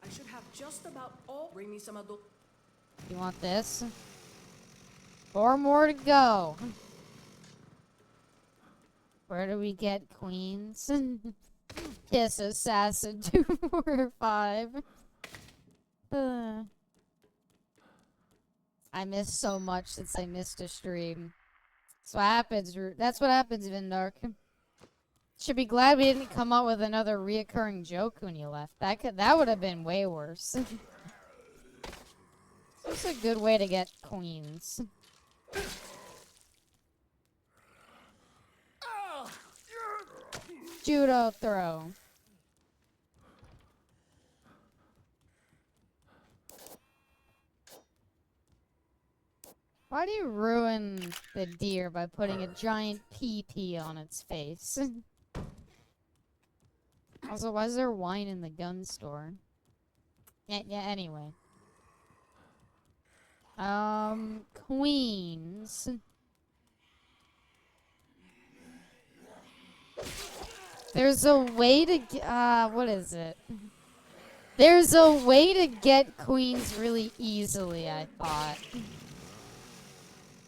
I should have just about all. Bring me some adult. You want this? 4 more to go. Where do we get queens? Kiss assassin 2, 4, 5. I missed so much since I missed a stream. That's what happens, Vindark. Should be glad we didn't come up with another reoccurring joke when you left. That would have been way worse. It's a good way to get queens. Judo throw. Why do you ruin the deer by putting a giant PP on its face? Also, why is there wine in the gun store? Yeah, anyway. Queens. There's a way to get, what is it? There's a way to get queens really easily, I thought.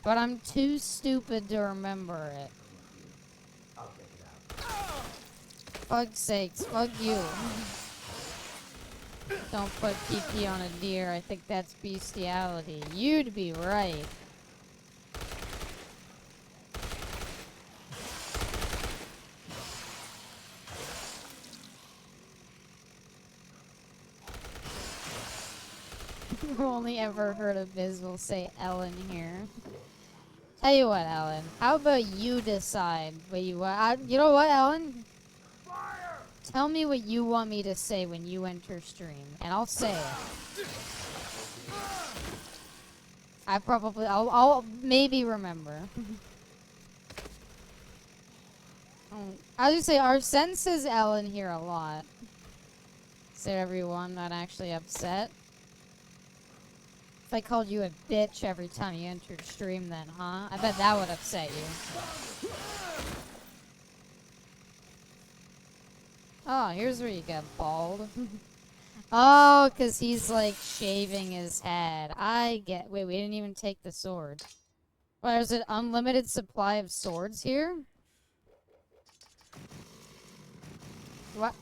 But I'm too stupid to remember it. Fuck's sakes, fuck you. Don't put PP on a deer, I think that's bestiality. You'd be right. I've only ever heard a Visual say Ellen here. Tell you what, Ellen. How about you decide what you want? You know what, Ellen? Fire! Tell me what you want me to say when you enter stream, and I'll say it. I'll maybe remember. I was gonna say, our sense says Ellen here a lot. Is there everyone not actually upset? If I called you a bitch every time you entered stream then, huh? I bet that would upset you. Oh, here's where you get bald. Oh, because he's, like, shaving his head. Wait, we didn't even take the sword. Well, there's an unlimited supply of swords here? What?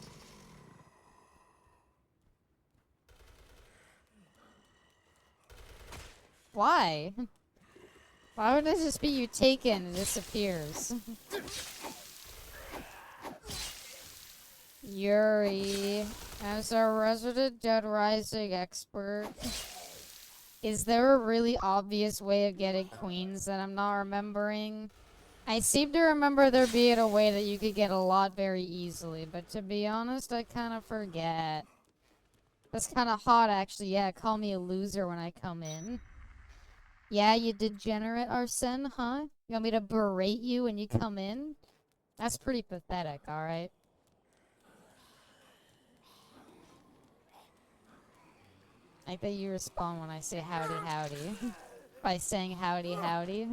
Why? Why would it just be you take it and it disappears? Yuri, as our resident Dead Rising expert, is there a really obvious way of getting queens that I'm not remembering? I seem to remember there being a way that you could get a lot very easily, but to be honest, I kind of forget. That's kind of hot, actually. Yeah, call me a loser when I come in. Yeah, you degenerate, Arsene, huh? You want me to berate you when you come in? That's pretty pathetic, alright? I bet you respond when I say howdy howdy. By saying howdy howdy.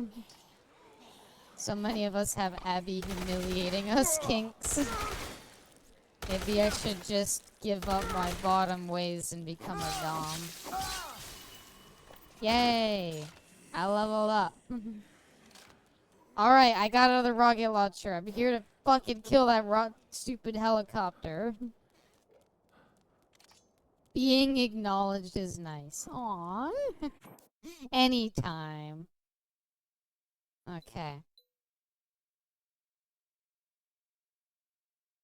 So many of us have Abby humiliating us kinks. Maybe I should just give up my bottom ways and become a dom. Yay! I leveled up. Alright, I got another rocket launcher. I'm here to fucking kill that stupid helicopter. Being acknowledged is nice. Aww. Anytime. Okay.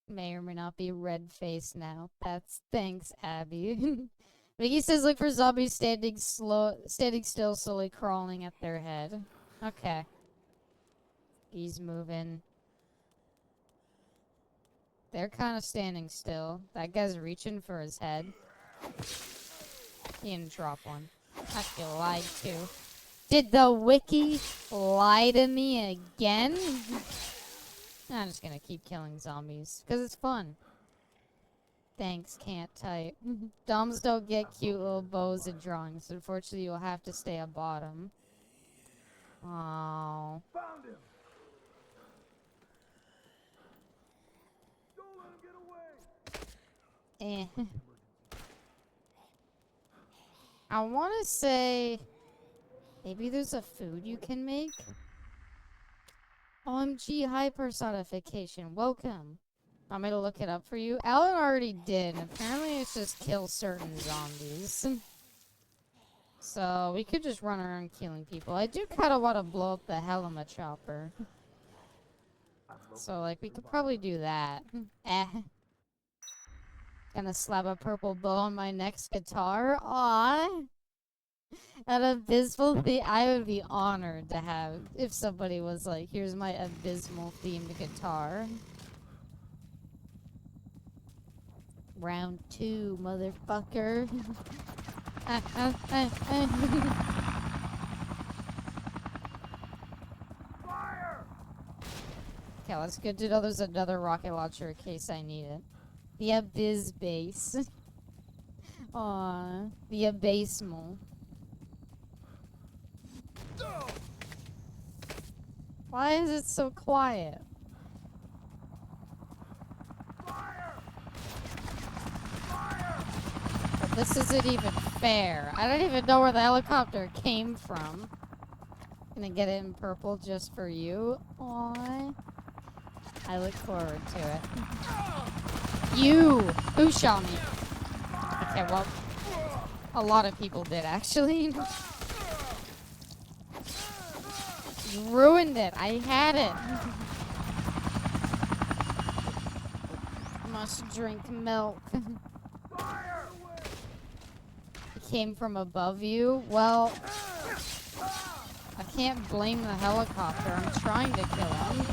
May or may not be red-faced now. Thanks, Abby. Vicky says look for zombies standing still, slowly crawling at their head. Okay. He's moving. They're kind of standing still. That guy's reaching for his head. He didn't drop one. I feel lied to. Did the wiki lie to me again? I'm just gonna keep killing zombies, because it's fun. Thanks, can't type. Doms don't get cute little bows and drawings. Unfortunately, you'll have to stay at bottom. Oh. Found him. Don't let him get away. I want to say... maybe there's a food you can make? OMG hypersonification. Welcome. Want me to look it up for you? Alan already did. Apparently it's just kill certain zombies. So we could just run around killing people. I do kind of want to blow up the Helima chopper. So like we could probably do that. Gonna slap a purple bow on my next guitar. Aww. An abysmal theme. I would be honored to have if somebody was like, here's my abysmal themed guitar. Round 2, motherfucker. Fire! Okay, let's good to know there's another rocket launcher in case I need it. The Abyss base. Aw, the abysmal. Why is it so quiet? Fire! Fire! But this isn't even fair. I don't even know where the helicopter came from. Gonna get it in purple just for you. Aww. I look forward to it. You! Who shot me? Okay, well, a lot of people did actually. You ruined it. I had it. Must drink milk. Fire! It came from above you? Well, I can't blame the helicopter. I'm trying to kill him.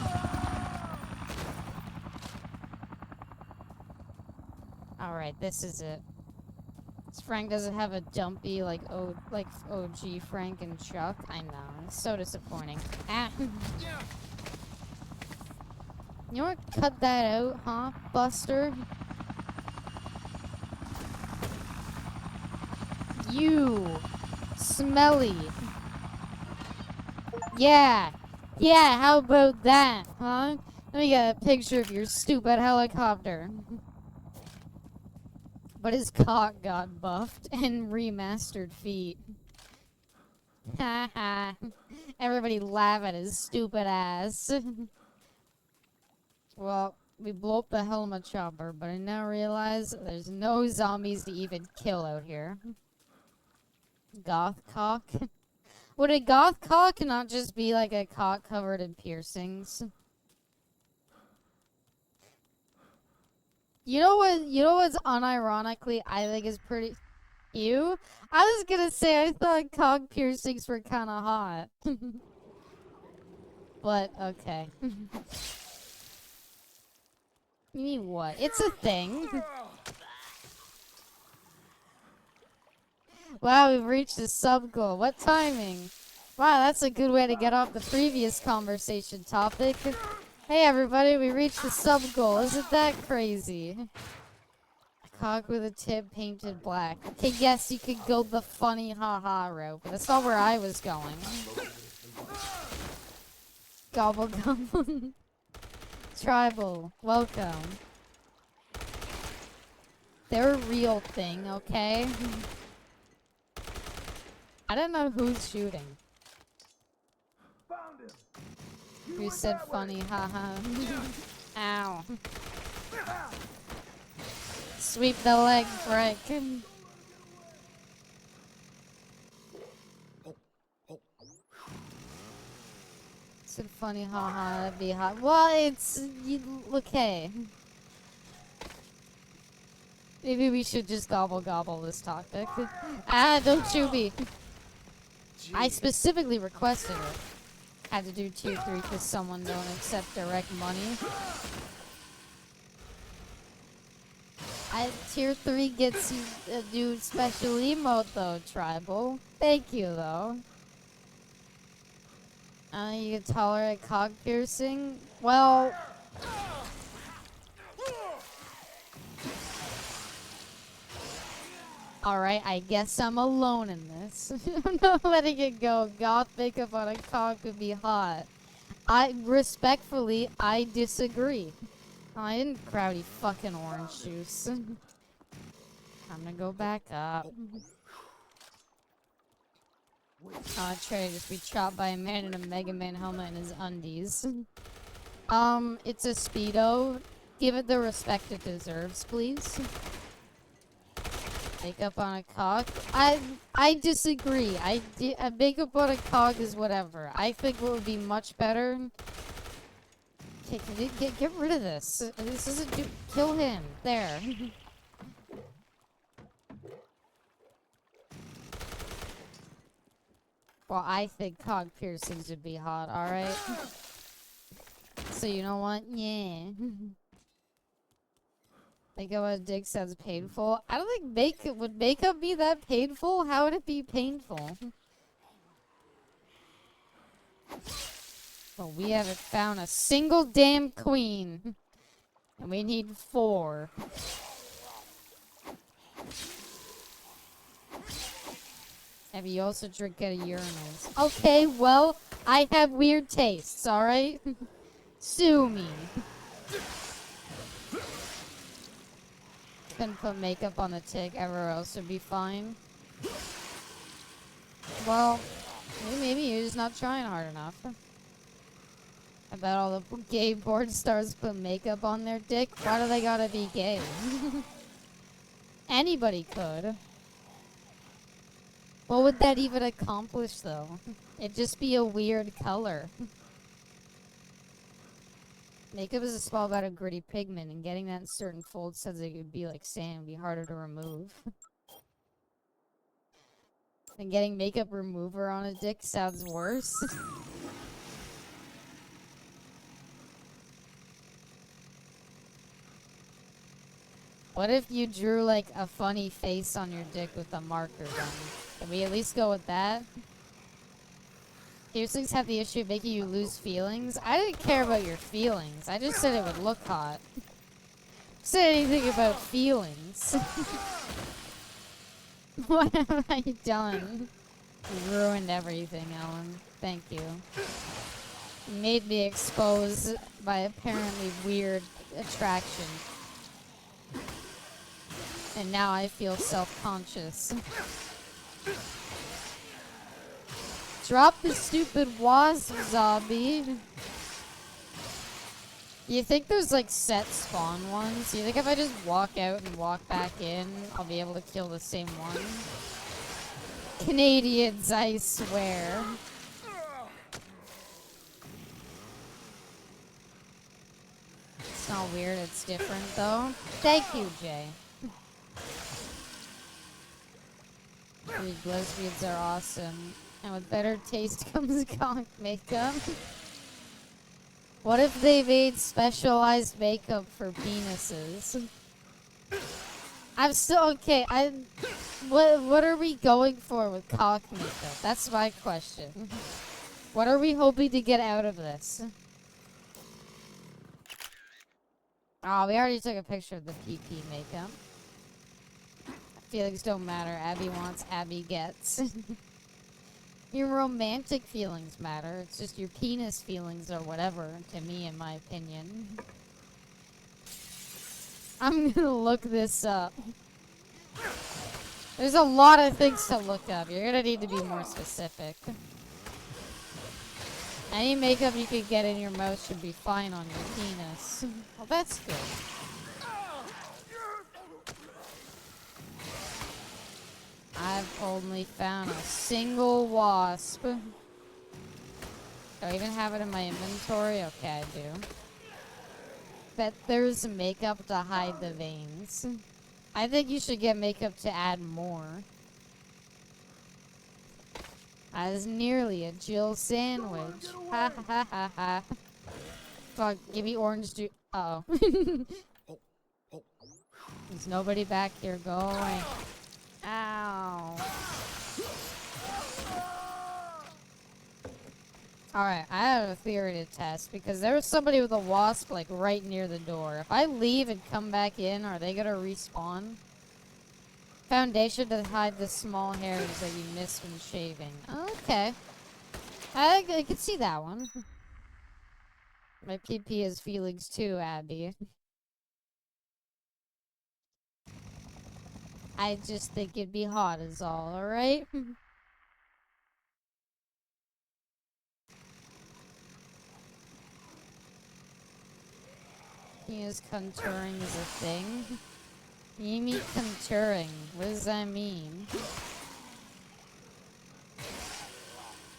Alright, this is it. This Frank doesn't have a dumpy like OG Frank and Chuck. I know. It's so disappointing. Ah. You want to cut that out, huh, Buster? You smelly. Yeah. Yeah, how about that, huh? Let me get a picture of your stupid helicopter. But his cock got buffed and remastered feet. Haha. Everybody laugh at his stupid ass. Well, we blew up the Helima chopper, but I now realize there's no zombies to even kill out here. Goth cock? Would a goth cock not just be like a cock covered in piercings? You know what's unironically I think is pretty... You? I was gonna say I thought cock piercings were kinda hot. But, okay. You mean what? It's a thing. Wow, we've reached a sub goal. What timing? Wow, that's a good way to get off the previous conversation topic. Hey everybody, we reached the sub goal. Isn't that crazy? I cock with a tip painted black. Okay, yes, you could go the funny haha route, but that's not where I was going. Gobble gobble. Tribal, welcome. They're a real thing, okay? I don't know who's shooting. Found him. You Who went said that way. funny haha? Ow. Sweep the leg break. Said funny haha, that'd be hot. Well, it's okay. Maybe we should just gobble gobble this topic. Ah, don't shoot me. I specifically requested it. Had to do tier 3 because someone don't accept direct money. Tier 3 gets you a new special emote though, Tribal. Thank you though. You can tolerate cock piercing? Well... Alright, I guess I'm alone in this. I'm not letting it go. Goth makeup on a cock would be hot. Respectfully, I disagree. Oh, I didn't crowdy fucking orange juice. I'm gonna go back up. Trey just be chopped by a man in a Mega Man helmet and his undies. It's a Speedo. Give it the respect it deserves, please. Makeup on a cock. I disagree. Makeup on a cock is whatever. I think what would be much better. Okay, can you get rid of this? This isn't kill him. There. Well, I think cock piercings would be hot. All right. So you know what? Yeah. Makeup on a dick sounds painful. I don't think would makeup be that painful? How would it be painful? Well, we haven't found a single damn queen. And we need 4. Have you also drink out of urinals? Okay, well, I have weird tastes, alright? Sue me. Couldn't put makeup on the tick, everywhere else would be fine. Well, maybe you're just not trying hard enough. I bet all the gay porn stars put makeup on their dick. Why do they gotta be gay? Anybody could. What would that even accomplish, though? It'd just be a weird color. Makeup is a small amount of gritty pigment, and getting that in certain folds says it would be like sand, be harder to remove. And getting makeup remover on a dick sounds worse. What if you drew like a funny face on your dick with a marker gun? Can we at least go with that? Piercings have the issue of making you lose feelings. I didn't care about your feelings. I just said it would look hot. Said anything about feelings. What have I done? You ruined everything, Ellen. Thank you. You made me expose my apparently weird attraction. And now I feel self-conscious. Drop the stupid wasp, zombie. You think there's like set spawn ones? You think if I just walk out and walk back in, I'll be able to kill the same one? Canadians, I swear. It's not weird, it's different though. Thank you, Jay. Dude, lesbians are awesome. And with better taste comes conch makeup. What if they made specialized makeup for penises? I'm still okay. What are we going for with cock makeup? That's my question. What are we hoping to get out of this? Oh, we already took a picture of the PP makeup. Feelings don't matter. Abby wants, Abby gets. Your romantic feelings matter. It's just your penis feelings or whatever, to me, in my opinion. I'm gonna look this up. There's a lot of things to look up. You're gonna need to be more specific. Any makeup you could get in your mouth should be fine on your penis. Well, that's good. I've only found a single wasp. Do I even have it in my inventory? Okay, I do. Bet there's makeup to hide the veins. I think you should get makeup to add more. As nearly a Jill sandwich. Ha ha ha ha ha. Fuck, give me orange juice. Uh oh. There's nobody back here. Go away. Ow. Alright, I have a theory to test because there was somebody with a wasp like right near the door. If I leave and come back in, are they gonna respawn? Foundation to hide the small hairs that you miss when shaving. Okay. I could see that one. My PP has feelings too, Abby. I just think it'd be hot is all, alright? Penis contouring is a thing. You mean contouring? What does that mean?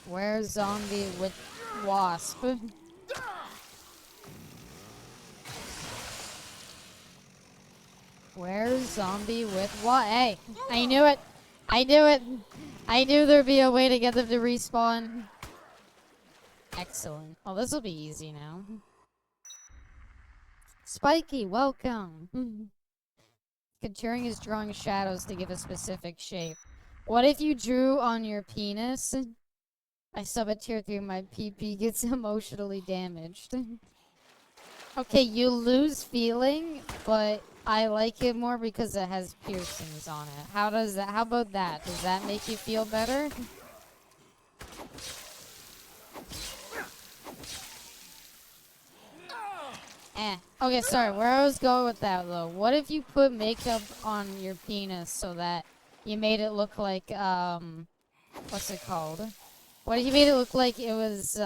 Where's zombie with wasp? Where's zombie with what? Hey, I knew it. I knew it. I knew there'd be a way to get them to respawn. Excellent. Well, this will be easy now. Spiky, welcome. Contouring is drawing shadows to give a specific shape. What if you drew on your penis? I sub a tier 3, my PP gets emotionally damaged. Okay, you lose feeling, but I like it more because it has piercings on it. How about that? Does that make you feel better? Okay, sorry, where I was going with that though. What if you put makeup on your penis so that you made it look like, what's it called? What if you made it look like it was,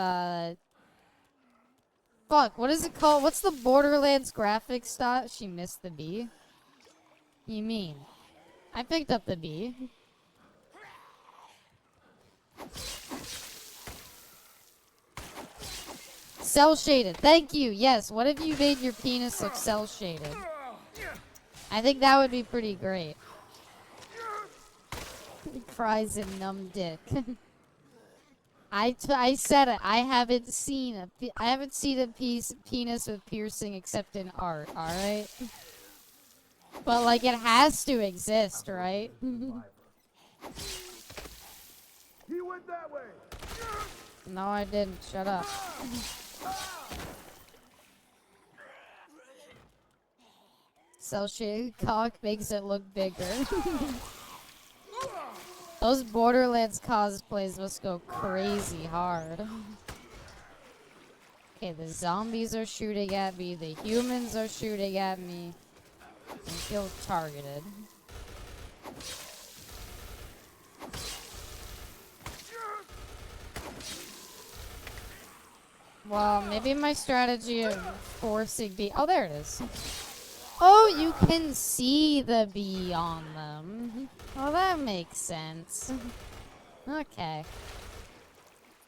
fuck, what is it called? What's the Borderlands graphics style? She missed the B. You mean? I picked up the B. Cell shaded. Thank you. Yes. What if you made your penis look cell shaded? I think that would be pretty great. Cries in numb dick. I said it. I haven't seen a penis with piercing except in art. All right. But like it has to exist, right? He went that way. No, I didn't. Shut up. Cell shaded cock makes it look bigger. Those Borderlands cosplays must go crazy hard. Okay, the zombies are shooting at me, the humans are shooting at me. I feel targeted. Well, maybe my strategy of forcing bee. Oh, there it is. Oh, you can see the bee on them. Oh, that makes sense. Okay.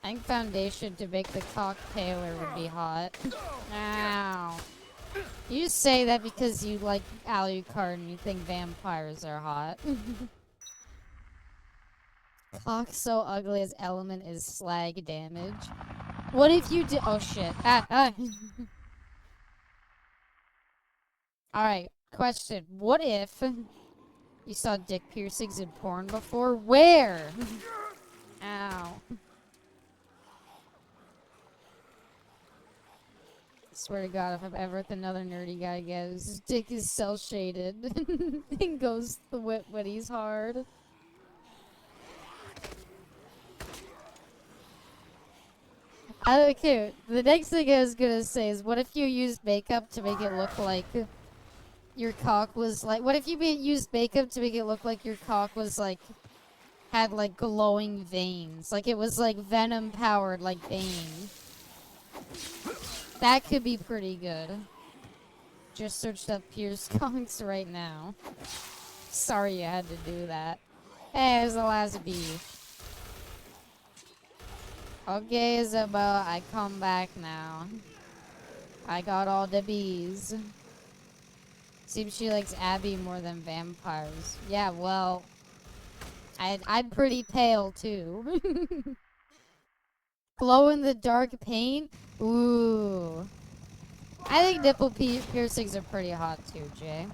I think foundation to make the cock paler would be hot. Ow. You say that because you like Alucard and you think vampires are hot. Cock so ugly as element is slag damage. What if you did? Oh shit. Alright, question. What if you saw dick piercings in porn before? Where? Ow. Swear to God, if I'm ever with another nerdy guy again, his dick is cell shaded and goes the whip when he's hard. Okay, the next thing I was gonna say is, what if you used makeup to make it look like your cock was like? What if you used makeup to make it look like your cock was like had like glowing veins, like it was like venom powered, like Bane? That could be pretty good. Just searched up Pierce comics right now. Sorry you had to do that. Hey, there's the last bee. Okay, Isabel, I come back now. I got all the bees. Seems she likes Abby more than vampires. Yeah, well, I'm pretty pale too. Glow in the dark paint? Ooh. I think nipple piercings are pretty hot too, Jay.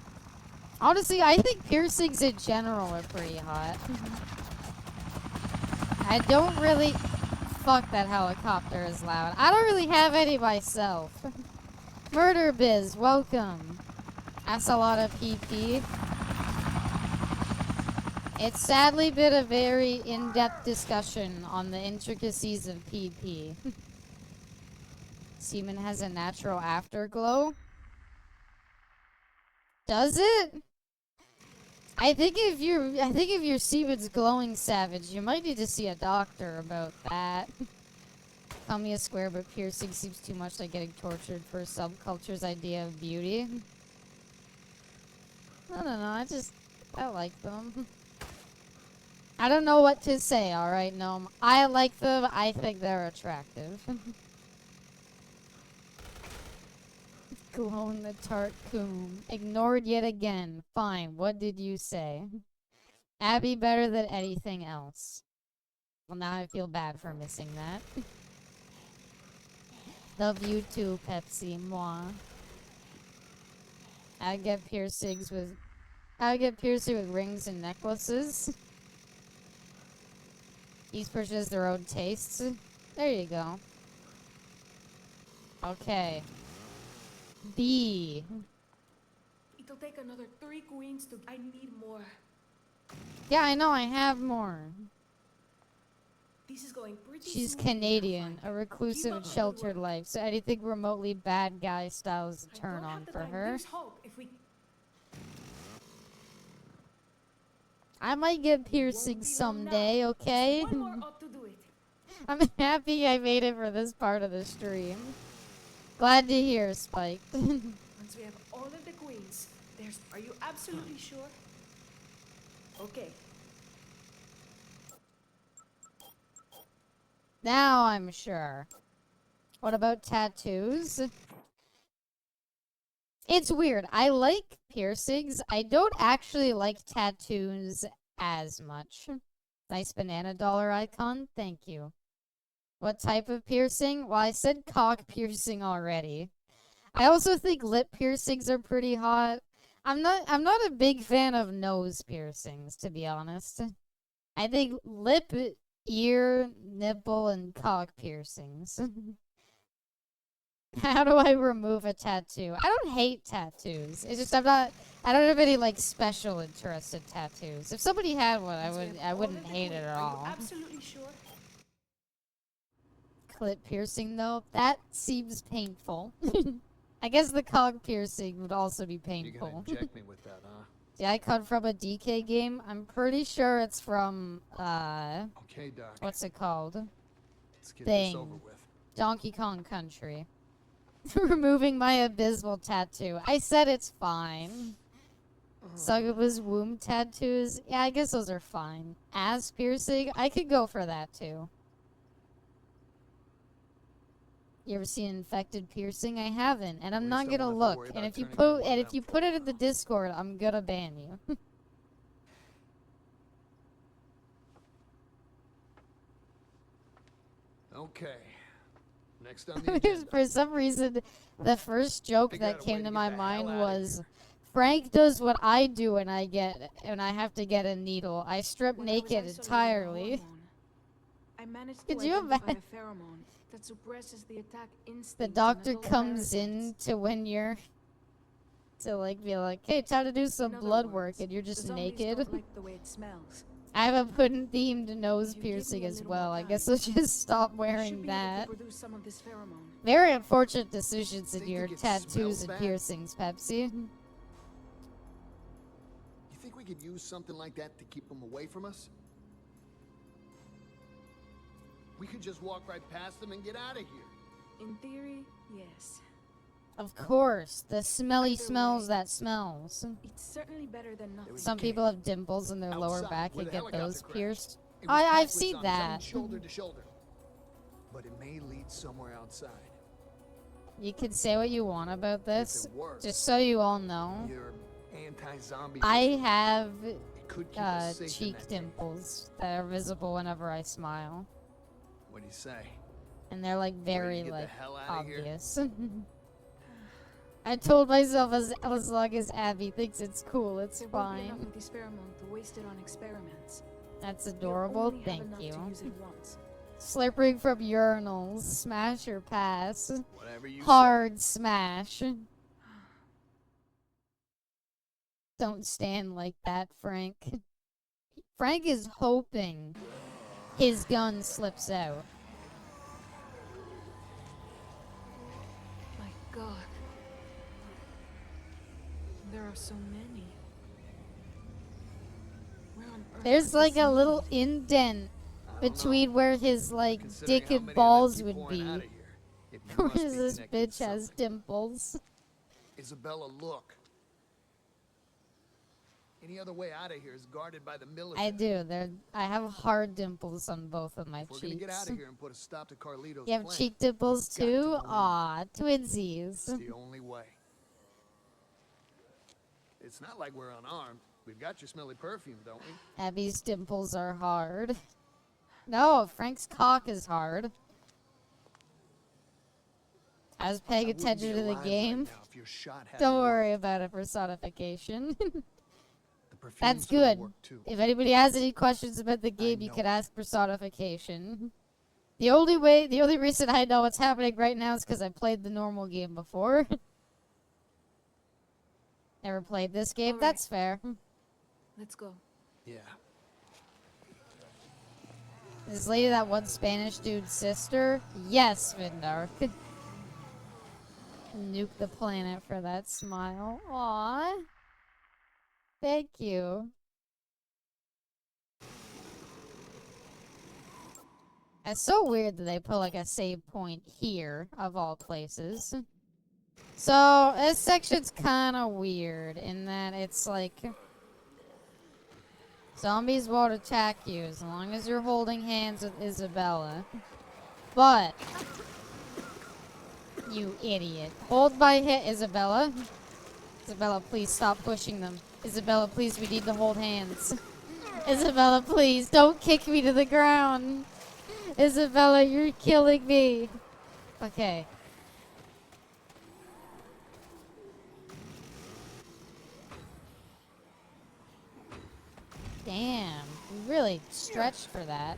Honestly, I think piercings in general are pretty hot. I don't really... Fuck, that helicopter is loud. I don't really have any myself. Murder Biz, welcome. That's a lot of PP. It's sadly been a very in-depth discussion on the intricacies of PP. Semen has a natural afterglow. Does it? I think if your semen's glowing savage, you might need to see a doctor about that. Call me a square, but piercing seems too much like getting tortured for a subculture's idea of beauty. I don't know, I like them. I don't know what to say, alright, Gnome. I like them, I think they're attractive. Glow in the dark coom. Ignored yet again. Fine, what did you say? Abby better than anything else. Well, now I feel bad for missing that. Love you too, Pepsi. Moi. I get piercing with rings and necklaces. Each person has their own tastes. There you go. Okay. B. It'll take another 3 queens to... I need more. Yeah, I know, I have more. This is going pretty She's smoothly now, Canadian, Frank. a reclusive Keep and up the good sheltered work. life, so anything remotely bad guy style is a I turn don't on have the for time. her. There's hope if we... I might get Won't piercing be long someday, now. okay? Just one more up to do it. I'm happy I made it for this part of the stream. Glad to hear, Spike. Once we have all of the queens, there's... Are you absolutely sure? Okay. Now I'm sure. What about tattoos? It's weird. I like piercings. I don't actually like tattoos as much. Nice banana dollar icon. Thank you. What type of piercing? Well, I said cock piercing already. I also think lip piercings are pretty hot. I'm not a big fan of nose piercings, to be honest. I think lip, ear, nipple, and cock piercings. How do I remove a tattoo? I don't hate tattoos. It's just I don't have any like special interest in tattoos. If somebody had one, Once we have I all wouldn't of the hate it queens, at Are all. you absolutely sure? Clit piercing though, that seems painful. I guess the cog piercing would also be You're painful. gonna inject me with that, huh? The icon from a DK game? I'm pretty sure it's from, Okay, Doc. what's it called? Let's get this over Thing. with. Donkey Kong Country. Removing my abysmal tattoo. I said it's fine. Succuba's womb tattoos? Yeah, I guess those are fine. Ass piercing? I could go for that too. You ever seen infected piercing? I haven't, and I'm At not least I gonna won't have to look. worry And about if you turning put anyone and if down you for put a it in the Discord, I'm gonna ban you. Okay. Next on the agenda. For some reason, the first joke Figure that out a way came to to get my the hell mind outta was, Frank does what I do when I have to get a needle. I strip When I was naked isolating the entirely. hormone, I managed Could to you identify imagine? a pheromone that suppresses the attack instinct. The doctor comes in to when you're to like be like, hey, time to do some blood work, and you're just naked. Don't like the way it smells. I have a themed nose If you give me piercing a as little well. more I guess time, I'll just stop I wearing should be able that. to produce some of this pheromone. Very unfortunate decisions in Think your it tattoos smells and bad? piercings, Pepsi. You think we could use something like that to keep them away from us? We could just walk right past them and get out of here. In theory, yes. Of course, the smelly Either smells way, that smells. It's certainly better than nothing. Some people have dimples in their lower Outside, back where and the get those helicopter crashed. pierced. It was I've packed with seen zombies, I mean, that. shoulder to shoulder. But it may lead somewhere outside. You can say what you want about this. If it works, Just so you all know, your anti-zombie. I have it could keep us safe in cheek that game. dimples that are visible whenever I smile. What do you say? And they're like very get the like hell outta here? obvious. I told myself as long as Abby thinks it's cool, it's There won't be enough fine. of this pheromone to waste it on experiments. That's You'll adorable, only have thank enough you. to use it once. Slurping from urinals, smash or pass. Whatever you Hard smash. Don't stand like that, Frank. Frank is hoping his gun slips out. My God. There are so many. Where on earth There's could like this a lead? little indent say. I don't know. between where his like Considering dick how and many of them balls keep would pouring be. outta here, it Whereas must be this connected to bitch has something. dimples. Isabella, look. Any other way out of here is guarded by the military. I do. I have hard dimples on both of my If we're gonna get out cheeks. of here and put a stop to Carlito's You have plan, cheek dimples we've got to too? go in. Aw, twinsies. It's the only way. It's not like we're unarmed. We've got your smelly perfume, don't we? Abby's dimples are hard. No, Frank's cock is hard. I was paying I wouldn't attention be to the alive right game. now if your shot hadn't Don't worked. worry about it, personification. The perfume That's sort of good. worked too. If anybody has any questions about the game, you know can it. ask personification. The only reason I know what's happening right now is because I played the normal game before. Never played this game. Alright. That's fair. Let's go. Yeah. Is this lady that one Spanish dude's sister? Yes, Vindar. Nuke the planet for that smile. Aww. Thank you. It's so weird that they put like a save point here, of all places. So, this section's kind of weird in that it's like... Zombies won't attack you as long as you're holding hands with Isabella. But... You idiot. Hold my hand, Isabella. Isabella, please stop pushing them. Isabella, please, we need to hold hands. Isabella, please, don't kick me to the ground. Isabella, you're killing me. Okay. Damn, you really stretched for that.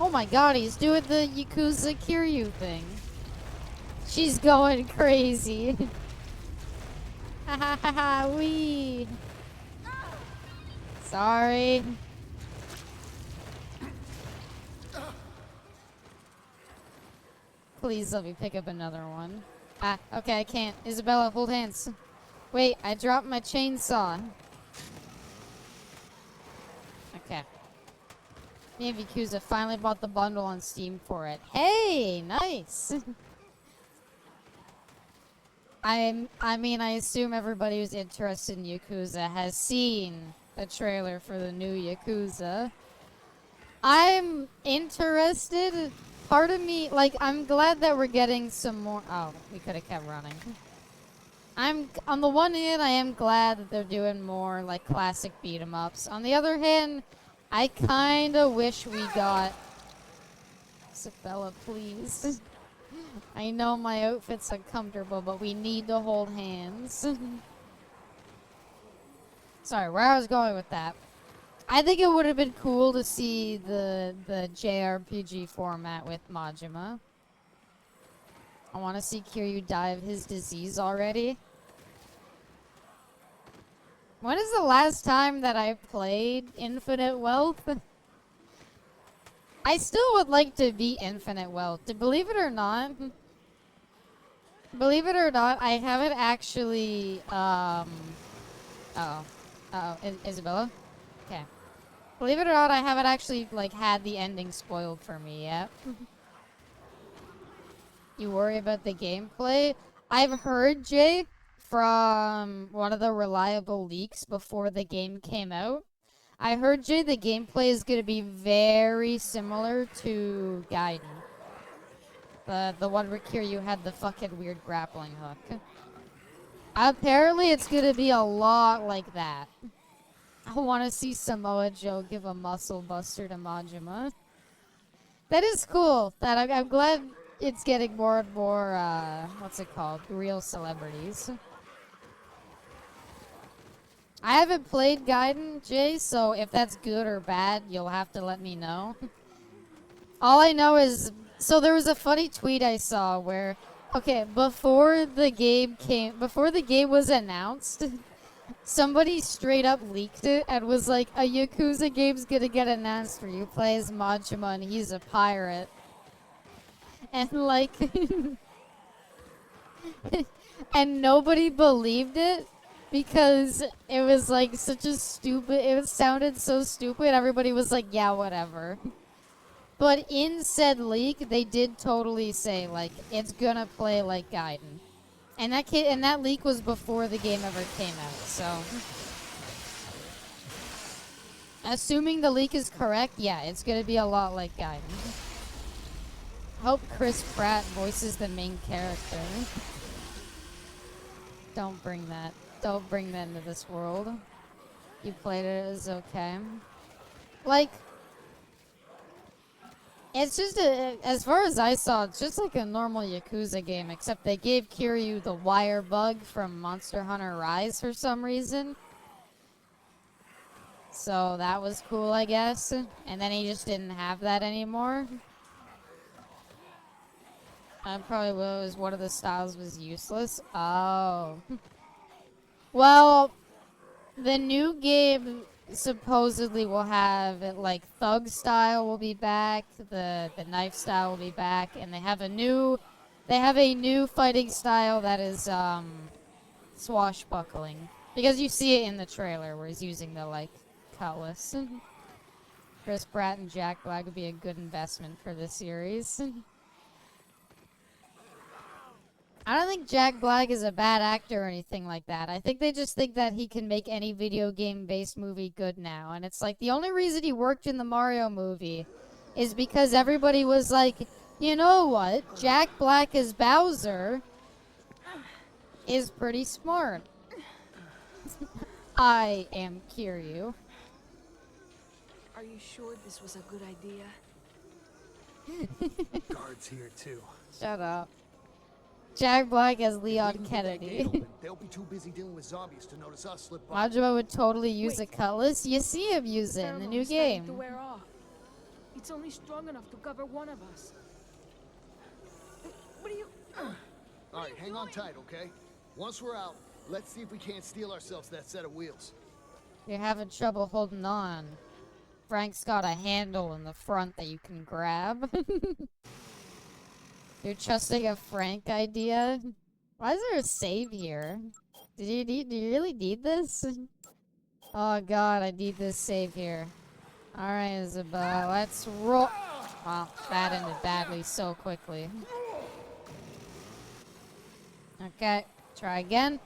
Oh my god, he's doing the Yakuza Kiryu thing. She's going crazy. Ha ha ha ha, wee. Sorry. Please let me pick up another one. Ah, okay, I can't. Isabella, hold hands. Wait, I dropped my chainsaw. Okay. Me and Yakuza finally bought the bundle on Steam for it. Hey, nice. I mean, I assume everybody who's interested in Yakuza has seen the trailer for the new Yakuza. I'm interested. Part of me, like, I'm glad that we're getting some more. Oh, we could have kept running. On the one hand, I am glad that they're doing more, like, classic beat 'em ups. On the other hand, I kinda wish we got... Isabella, please. I know my outfit's uncomfortable, but we need to hold hands. Sorry, where I was going with that. I think it would have been cool to see the JRPG format with Majima. I want to see Kiryu die of his disease already. When is the last time that I played Infinite Wealth? I still would like to beat Infinite Wealth. Believe it or not, I haven't actually, Isabella? Okay. Believe it or not, I haven't actually, like, had the ending spoiled for me yet. You worry about the gameplay? I've heard, Jay, from one of the reliable leaks before the game came out. I heard, Jay, the gameplay is going to be very similar to Gaiden. The one where Kiryu had the fucking weird grappling hook. Apparently, it's going to be a lot like that. I want to see Samoa Joe give a muscle buster to Majima. That is cool. I'm glad it's getting more and more, what's it called? Real celebrities. I haven't played Gaiden, Jay, so if that's good or bad, you'll have to let me know. All I know is, so there was a funny tweet I saw where, okay, before the game was announced, somebody straight up leaked it and was like, a Yakuza game's gonna get announced where you play as Majima and he's a pirate. And like, and nobody believed it because it was like such a stupid, it sounded so stupid, everybody was like, yeah, whatever. But in said leak, they did totally say, like, it's gonna play like Gaiden. And that leak was before the game ever came out, so. Assuming the leak is correct, yeah, it's gonna be a lot like Gaiden. Hope Chris Pratt voices the main character. Don't bring that into this world. You played it, it's okay. Like, it's just as far as I saw, it's just like a normal Yakuza game, except they gave Kiryu the wire bug from Monster Hunter Rise for some reason. So that was cool, I guess. And then he just didn't have that anymore. Probably was one of the styles was useless. Oh. Well, the new game supposedly will have it like thug style will be back, the knife style will be back, and they have a new fighting style that is swashbuckling. Because you see it in the trailer where he's using the like cutlass. Chris Pratt and Jack Black would be a good investment for this series. I don't think Jack Black is a bad actor or anything like that. I think they just think that he can make any video game-based movie good now. And it's like, the only reason he worked in the Mario movie is because everybody was like, you know what? Jack Black as Bowser is pretty smart. I am Kiryu. Are you sure this was a good idea? Guards here too. Shut up. Jack Black as Leon Leave the gate Kennedy. open. They'll be too busy dealing with zombies to notice us slip by. Majima would totally use a cutlass. You see him use it in the Pheromone new is starting game. to wear off. It's only strong enough to cover one of us. What are you? All right, hang on tight, okay? Once we're out, let's see if we can't steal ourselves that set of wheels. You're having trouble holding on. Frank's got a handle in the front that you can grab. You're trusting a Frank idea? Why is there a save here? Do you really need this? Oh god, I need this save here. Alright, Isabel, let's roll. Wow, that ended badly so quickly. Okay, try again.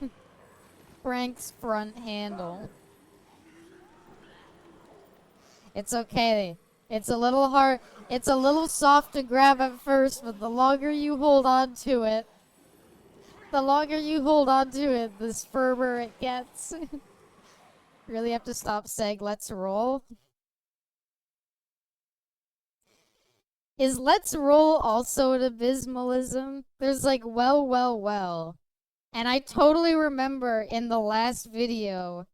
Frank's front handle. It's okay. It's a little hard. It's a little soft to grab at first, but the longer you hold on to it, the firmer it gets. Really have to stop saying let's roll. Is let's roll also an abysmalism? There's like well. And I totally remember in the last video,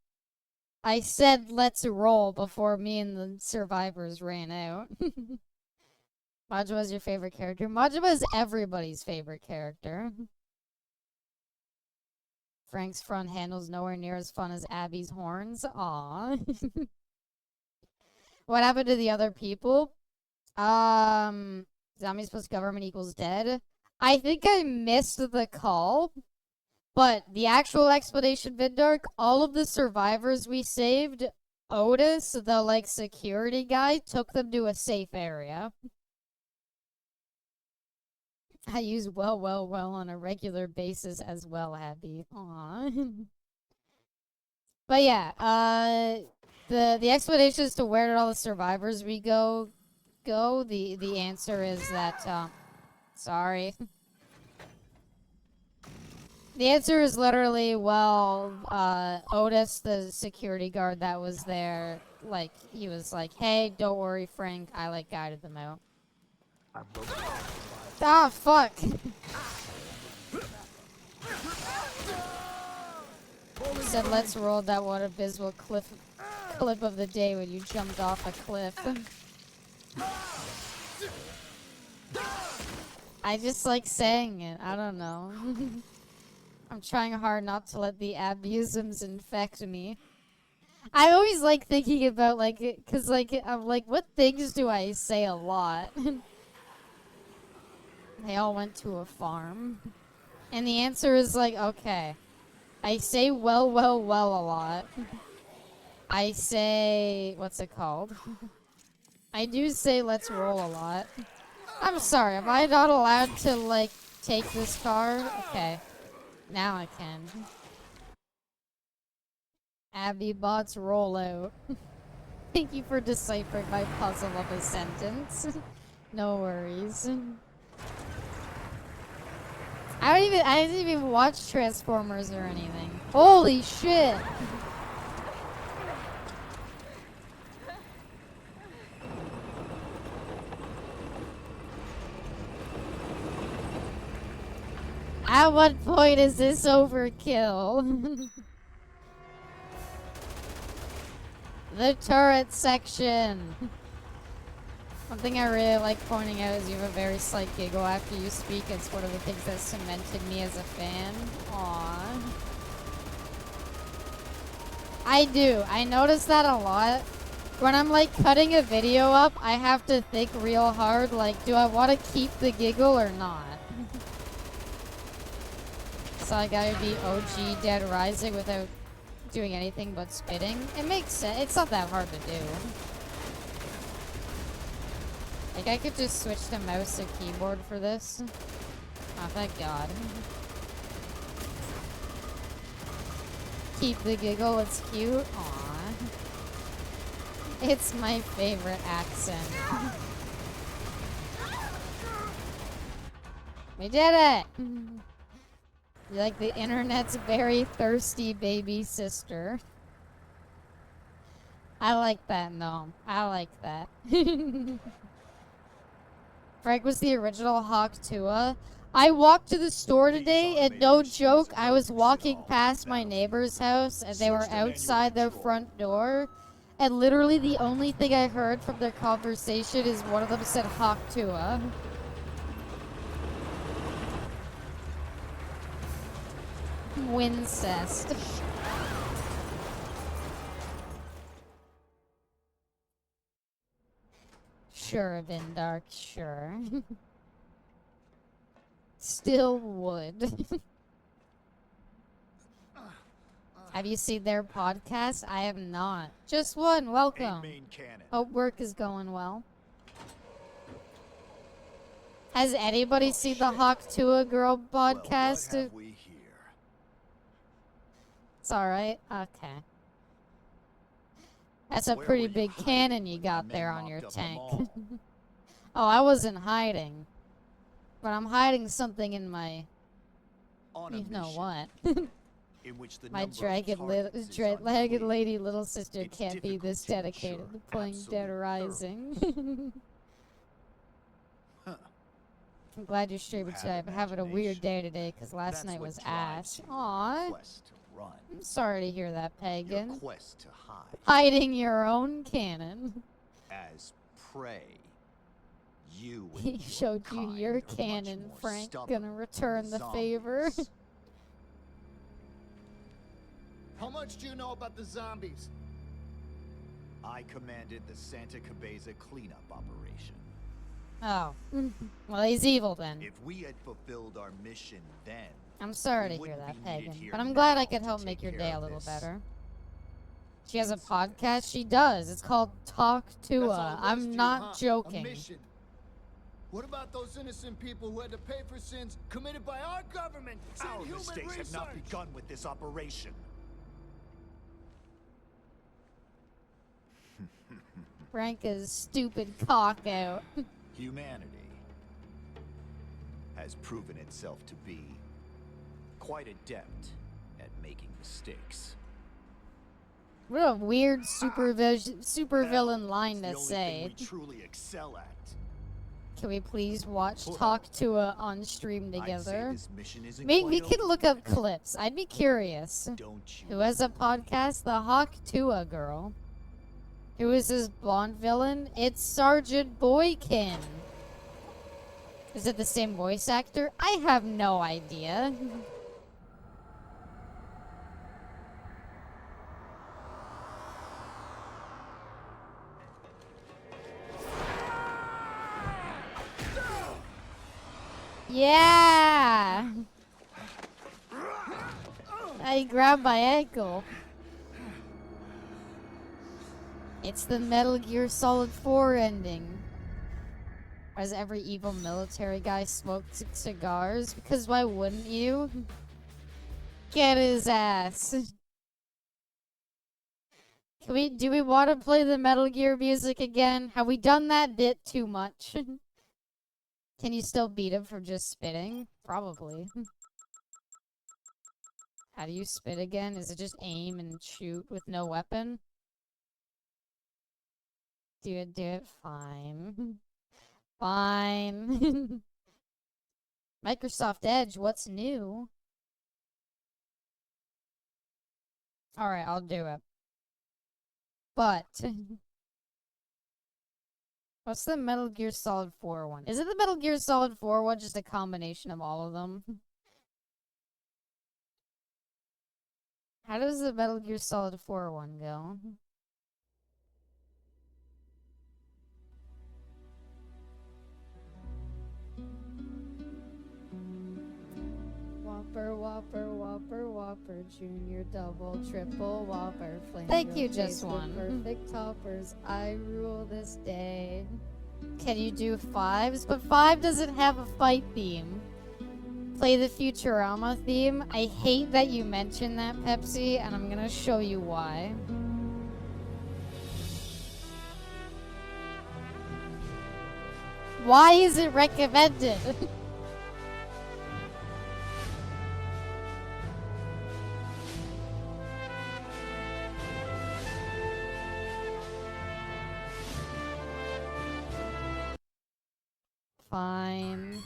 I said let's roll before me and the survivors ran out. Majuba's your favorite character? Majuba is everybody's favorite character. Frank's front handle's nowhere near as fun as Abby's horns. Aw. What happened to the other people? Zombies plus government equals dead. I think I missed the call, but the actual explanation, Vindark, all of the survivors we saved, Otis, the, like, security guy, took them to a safe area. I use well on a regular basis as well, Abby. Aww. But yeah, the explanation as to where did all the survivors we go, the answer is that, sorry. The answer is literally, well, Otis, the security guard that was there, like, he was like, hey, don't worry, Frank, I, like, guided them out. Ah, fuck! Said let's roll that one abysmal clip of the day when you jumped off a cliff. I just like saying it, I don't know. I'm trying hard not to let the abusums infect me. I always like thinking about, like, cause, like, I'm like, what things do I say a lot? They all went to a farm. And the answer is, like, okay. I say well a lot. I say, what's it called? I do say let's roll a lot. I'm sorry, am I not allowed to, like, take this car? Okay. Now I can. Abby bots roll out. Thank you for deciphering my puzzle of a sentence. No worries. I didn't even watch Transformers or anything. Holy shit! At what point is this overkill? The turret section. One thing I really like pointing out is you have a very slight giggle after you speak. It's one of the things that cemented me as a fan. Aww. I do. I notice that a lot. When I'm, like, cutting a video up, I have to think real hard, like, do I want to keep the giggle or not? So I gotta be OG Dead Rising without doing anything but spitting. It makes sense. It's not that hard to do. Like, I could just switch to mouse and keyboard for this. Oh, thank God. Keep the giggle, it's cute. Aww. It's my favorite accent. We did it! You're like the internet's very thirsty baby sister. I like that, no. I like that. Frank was the original Hawk Tua. I walked to the store today, and no joke, I was walking past my neighbor's house, and they were outside their front door, and literally the only thing I heard from their conversation is one of them said Hawk Tua. Wincest. Sure, Vindark, sure. Still would. Have you seen their podcast? I have not. Just one, welcome. Hope work is going well. Has anybody seen the Hawk Tua Girl podcast? It's alright, okay. That's a pretty big cannon you got there on your tank. Oh, I wasn't hiding. But I'm hiding something in my... You know what. My dragon lady little sister can't be this dedicated to playing Dead Rising. I'm glad you're streaming today. I'm having a weird day today because last night was ass. Aww. run. I'm sorry to hear that, Your Pagan. quest to hide Hiding your own cannon. as prey. You and He your showed you kind your are much cannon, more Frank. stubborn Gonna than return the favor. zombies. How much do you know about the zombies? I commanded the Santa Cabeza cleanup operation. Oh. Well, he's evil then. If we had fulfilled our mission then, I'm sorry we to hear wouldn't that, be needed Pagan. here But I'm glad I now could to help take make your care day a of little this better. She has a incident. podcast? She does. It's called Talk to That's all Her. it was I'm to you, not huh? A joking. mission. What about those innocent people who had to pay for sins committed by our government? Our and human mistakes research? have not begun with this operation. Frank is stupid cock out. Humanity has proven itself to be quite adept at making mistakes. What a weird supervillain line It's to the only say. thing we truly excel at. Can we please watch Whoa. Talk to Her on stream I'd say together? this mission isn't We quite could over look up yet. clips. I'd be curious. Don't you? Who has a podcast? The Hawk Tua girl. Who is this blonde villain? It's Sergeant Boykin. Is it the same voice actor? I have no idea. Yeah! I grabbed my ankle. It's the Metal Gear Solid 4 ending. Why does every evil military guy smoke cigars? Because why wouldn't you? Get his ass. Do we want to play the Metal Gear music again? Have we done that bit too much? Can you still beat him for just spitting? Probably. How do you spit again? Is it just aim and shoot with no weapon? Do it. Fine. Fine. Microsoft Edge, what's new? Alright, I'll do it. But... what's the Metal Gear Solid 4 one? Is it the Metal Gear Solid 4 one, just a combination of all of them? How does the Metal Gear Solid 4 one go? Whopper, Whopper, Whopper, Whopper, Junior, Double, Triple, Whopper, Flame. Thank you, Just One. Perfect toppers, I rule this day. Can you do 5s? But 5 doesn't have a fight theme. Play the Futurama theme. I hate that you mentioned that, Pepsi, and I'm gonna show you why. Why is it recommended? Fine.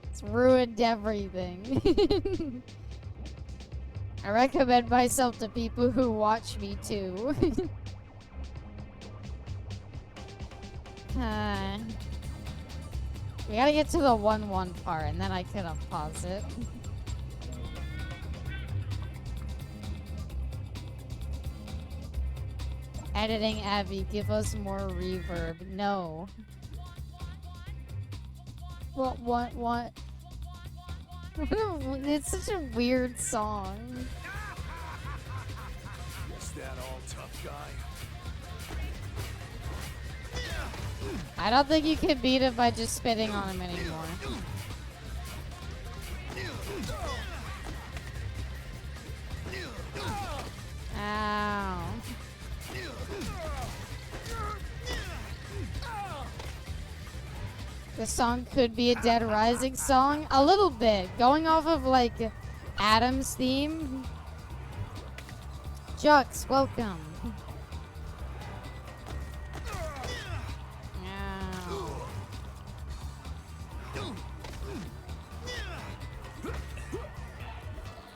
It's ruined everything. I recommend myself to people who watch me too. We gotta get to the 1-1 part, and then I can unpause it. Editing Abby, give us more reverb. No. What? It's such a weird song. Is that all, tough guy? I don't think you can beat him by just spitting on him anymore. Ow. This song could be a Dead Rising song. A little bit. Going off of, like, Adam's theme. Jux, welcome.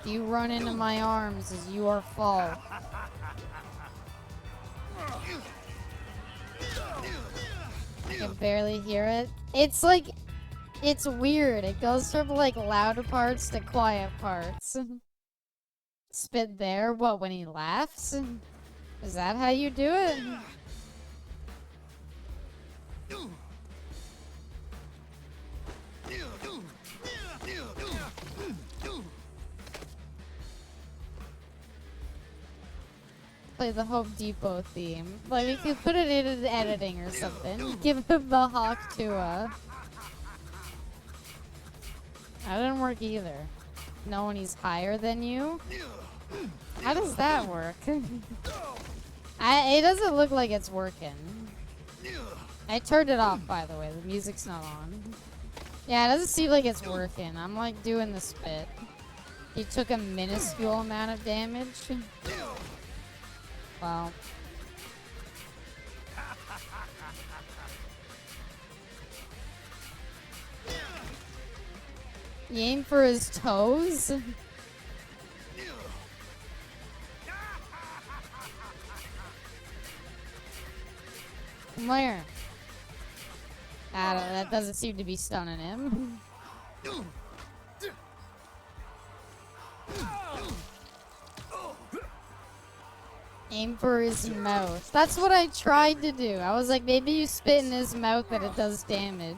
You run into my arms as your fault. I can barely hear it. It's like, it's weird. It goes from like loud parts to quiet parts. Spit there? What, when he laughs? Is that how you do it? Play the Home Depot theme. Like, we could put it in editing or something. Give him the Hawk Tua. That didn't work either. No, when he's higher than you? How does that work? It doesn't look like it's working. I turned it off, by the way. The music's not on. Yeah, it doesn't seem like it's working. I'm like doing the spit. He took a minuscule amount of damage. Wow. You aim for his toes? Where? I don't know, that doesn't seem to be stunning him. Aim for his mouth. That's what I tried to do. I was like, maybe you spit in his mouth and it does damage.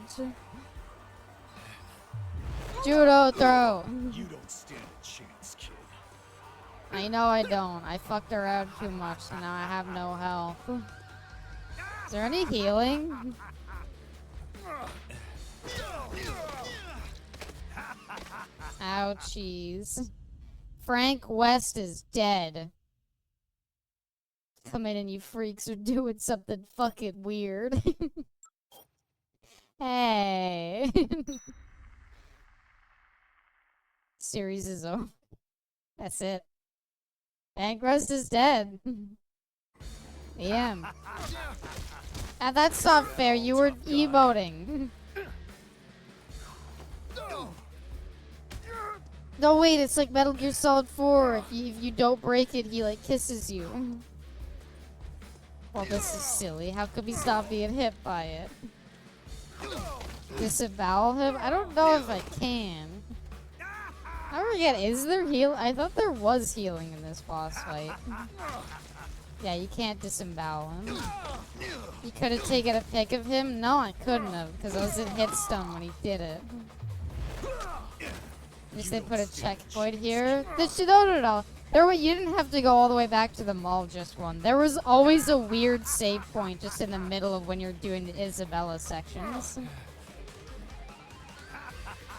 Judo throw. You don't stand a chance, kid. I know I don't. I fucked around too much and now I have no health. Is there any healing? Ouchies. Frank West is dead. Come in and you freaks are doing something fucking weird. Hey. Series is over. That's it. Bankrust is dead. Yeah. That's not fair. You were emoting. No, wait. It's like Metal Gear Solid 4. If you don't break it, he like kisses you. Well, this is silly. How could we stop being hit by it? Disavow him? I don't know if I can. I forget, is there heal? I thought there was healing in this boss fight. Yeah, you can't disembowel him. You could have taken a pic of him? No, I couldn't have, because I was in hit stun when he did it. Just they put a checkpoint here. No. You didn't have to go all the way back to the mall just one. There was always a weird save point just in the middle of when you're doing the Isabella sections.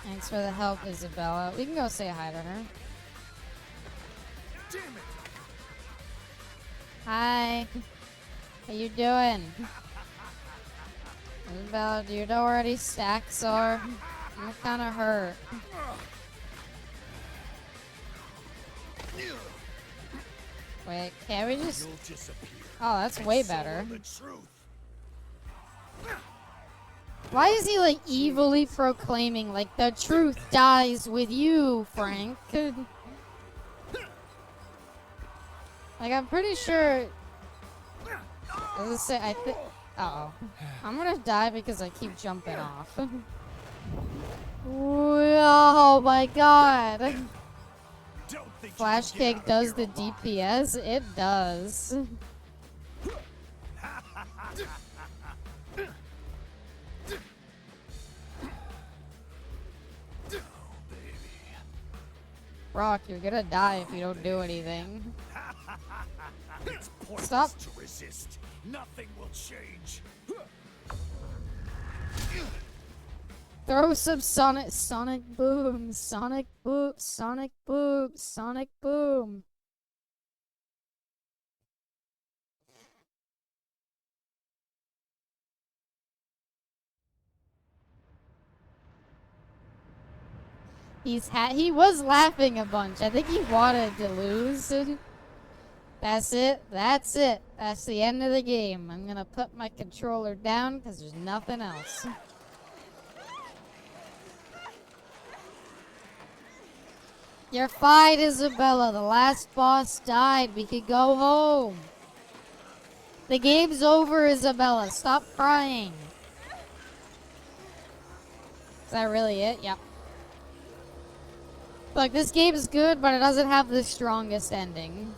Thanks for the help, Isabella. We can go say hi to her. Damn it. Hi. How you doing? Isabella, do you know where any stacks are? I'm kind of hurt. Wait, can't we just... You'll disappear. Oh, that's way better. The truth. Why is he, like, evilly proclaiming, like, the truth dies with you, Frank? Like, I'm pretty sure... I think... Uh-oh. I'm gonna die because I keep jumping off. Oh my god! Flash kick does the DPS? It does. Brock, you're gonna die if you don't do anything. It's pointless Stop. to resist. Nothing will change. Throw some sonic boom, sonic boom. He was laughing a bunch. I think he wanted to lose. That's it. That's it. That's the end of the game. I'm gonna put my controller down because there's nothing else. You're fine, Isabella. The last boss died. We could go home. The game's over, Isabella. Stop crying. Is that really it? Yep. Look, this game is good, but it doesn't have the strongest ending.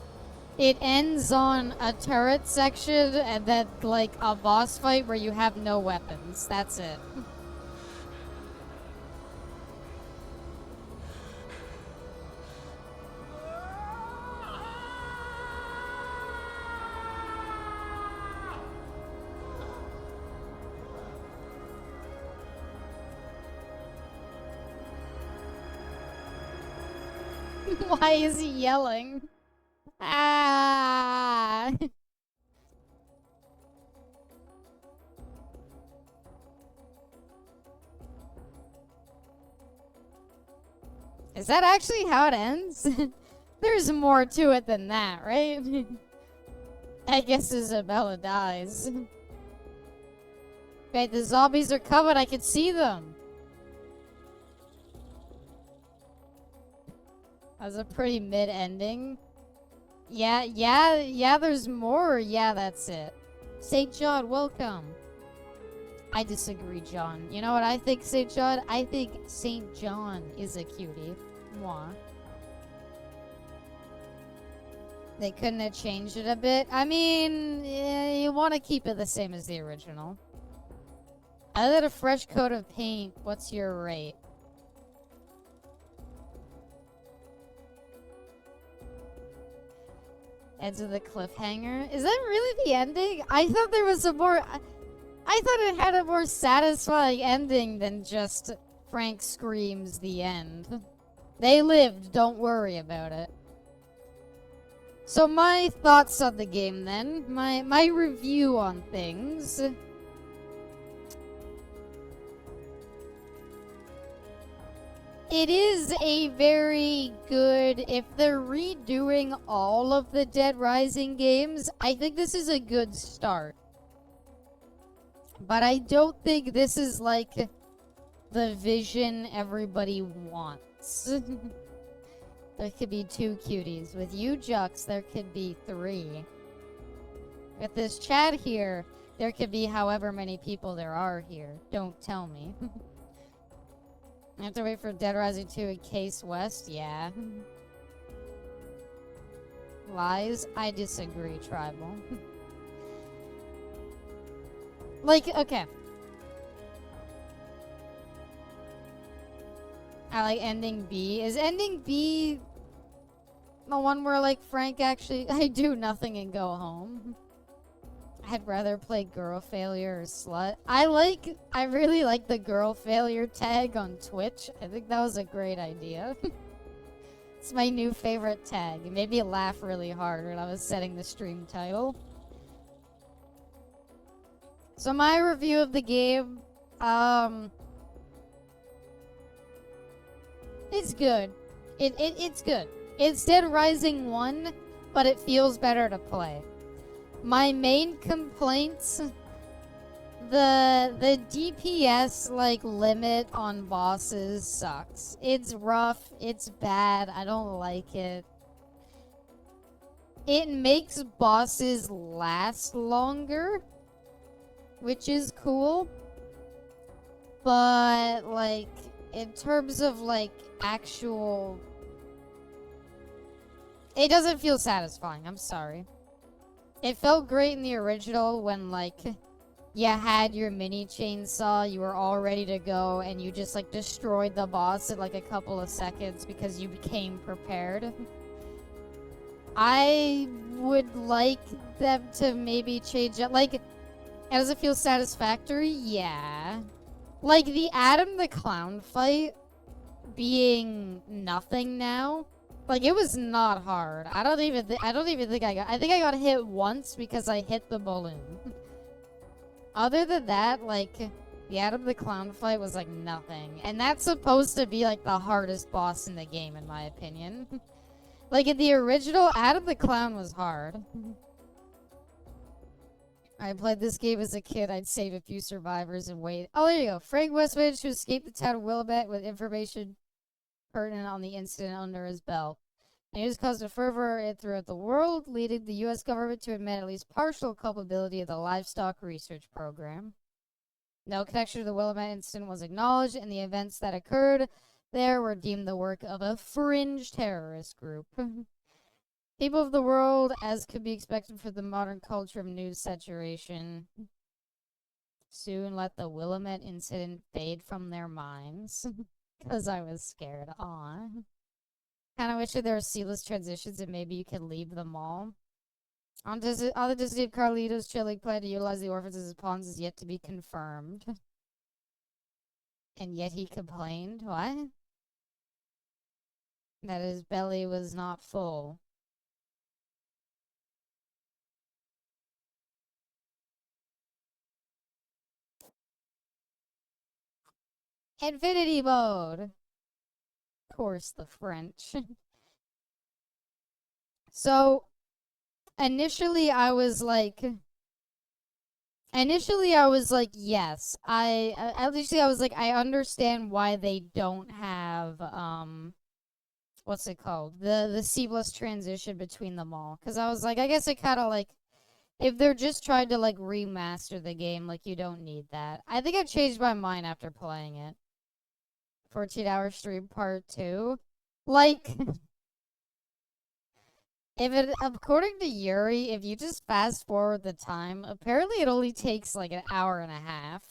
It ends on a turret section and then, like, a boss fight where you have no weapons. That's it. Why is he yelling? Ah! Is that actually how it ends? There's more to it than that, right? I guess Isabella dies. Wait, the zombies are coming. I can see them. That was a pretty mid-ending. Yeah, there's more. Yeah, that's it. St. John, welcome. I disagree, John. You know what I think, St. John? I think St. John is a cutie. Moi. They couldn't have changed it a bit. I mean, you want to keep it the same as the original. Other than a fresh coat of paint, what's your rate? Ends of the cliffhanger. Is that really the ending? I thought there was a more... I thought it had a more satisfying ending than just Frank screams the end. They lived, don't worry about it. So my thoughts on the game then. My review on things. It is a very good, if they're redoing all of the Dead Rising games, I think this is a good start. But I don't think this is like the vision everybody wants. There could be 2 cuties. With you, Jux, there could be 3. With this chat here, there could be however many people there are here. Don't tell me. I have to wait for Dead Rising 2 in Case West? Yeah. Lies? I disagree, Tribal. Like, okay. I like ending B. Is ending B the one where, like, Frank actually... I do nothing and go home? I'd rather play girl failure or slut. I really like the girl failure tag on Twitch. I think that was a great idea. It's my new favorite tag. It made me laugh really hard when I was setting the stream title. So my review of the game, it's good. It's good. It's Dead Rising 1, but it feels better to play. My main complaints, the DPS like limit on bosses sucks. It's rough, it's bad, I don't like it. It makes bosses last longer, which is cool. But like in terms of like actual, it doesn't feel satisfying, I'm sorry. It felt great in the original when, like, you had your mini chainsaw, you were all ready to go, and you just, like, destroyed the boss in, like, a couple of seconds because you became prepared. I would like them to maybe change it. Like, does it feel satisfactory? Yeah. Like, the Adam the Clown fight being nothing now. Like, it was not hard. I don't even think I think I got hit once because I hit the balloon. Other than that, like, the Adam the Clown fight was like nothing. And that's supposed to be like the hardest boss in the game, in my opinion. Like in the original, Adam the Clown was hard. I played this game as a kid. I'd save a few survivors and wait. Oh, there you go. Frank West managed to escape the town of Willamette with information pertinent on the incident under his belt. The news caused a fervor throughout the world, leading the U.S. government to admit at least partial culpability of the livestock research program. No connection to the Willamette incident was acknowledged, and the events that occurred there were deemed the work of a fringe terrorist group. People of the world, as could be expected for the modern culture of news saturation, soon let the Willamette incident fade from their minds. Because I was scared. Aw. Kind of wish that there were seamless transitions and maybe you could leave them all. On the Disney of Carlito's chilling plan to utilize the orphans as his pawns is yet to be confirmed. And yet he complained. What? That his belly was not full. Infinity mode! Of course, the French. So, initially I was like, yes. I was like, I understand why they don't have, what's it called? The seamless transition between them all. Because I was like, I guess it kind of like, if they're just trying to like remaster the game, like you don't need that. I think I changed my mind after playing it. 14-hour stream part 2. Like, according to Yuri, if you just fast forward the time, apparently it only takes like an hour and a half.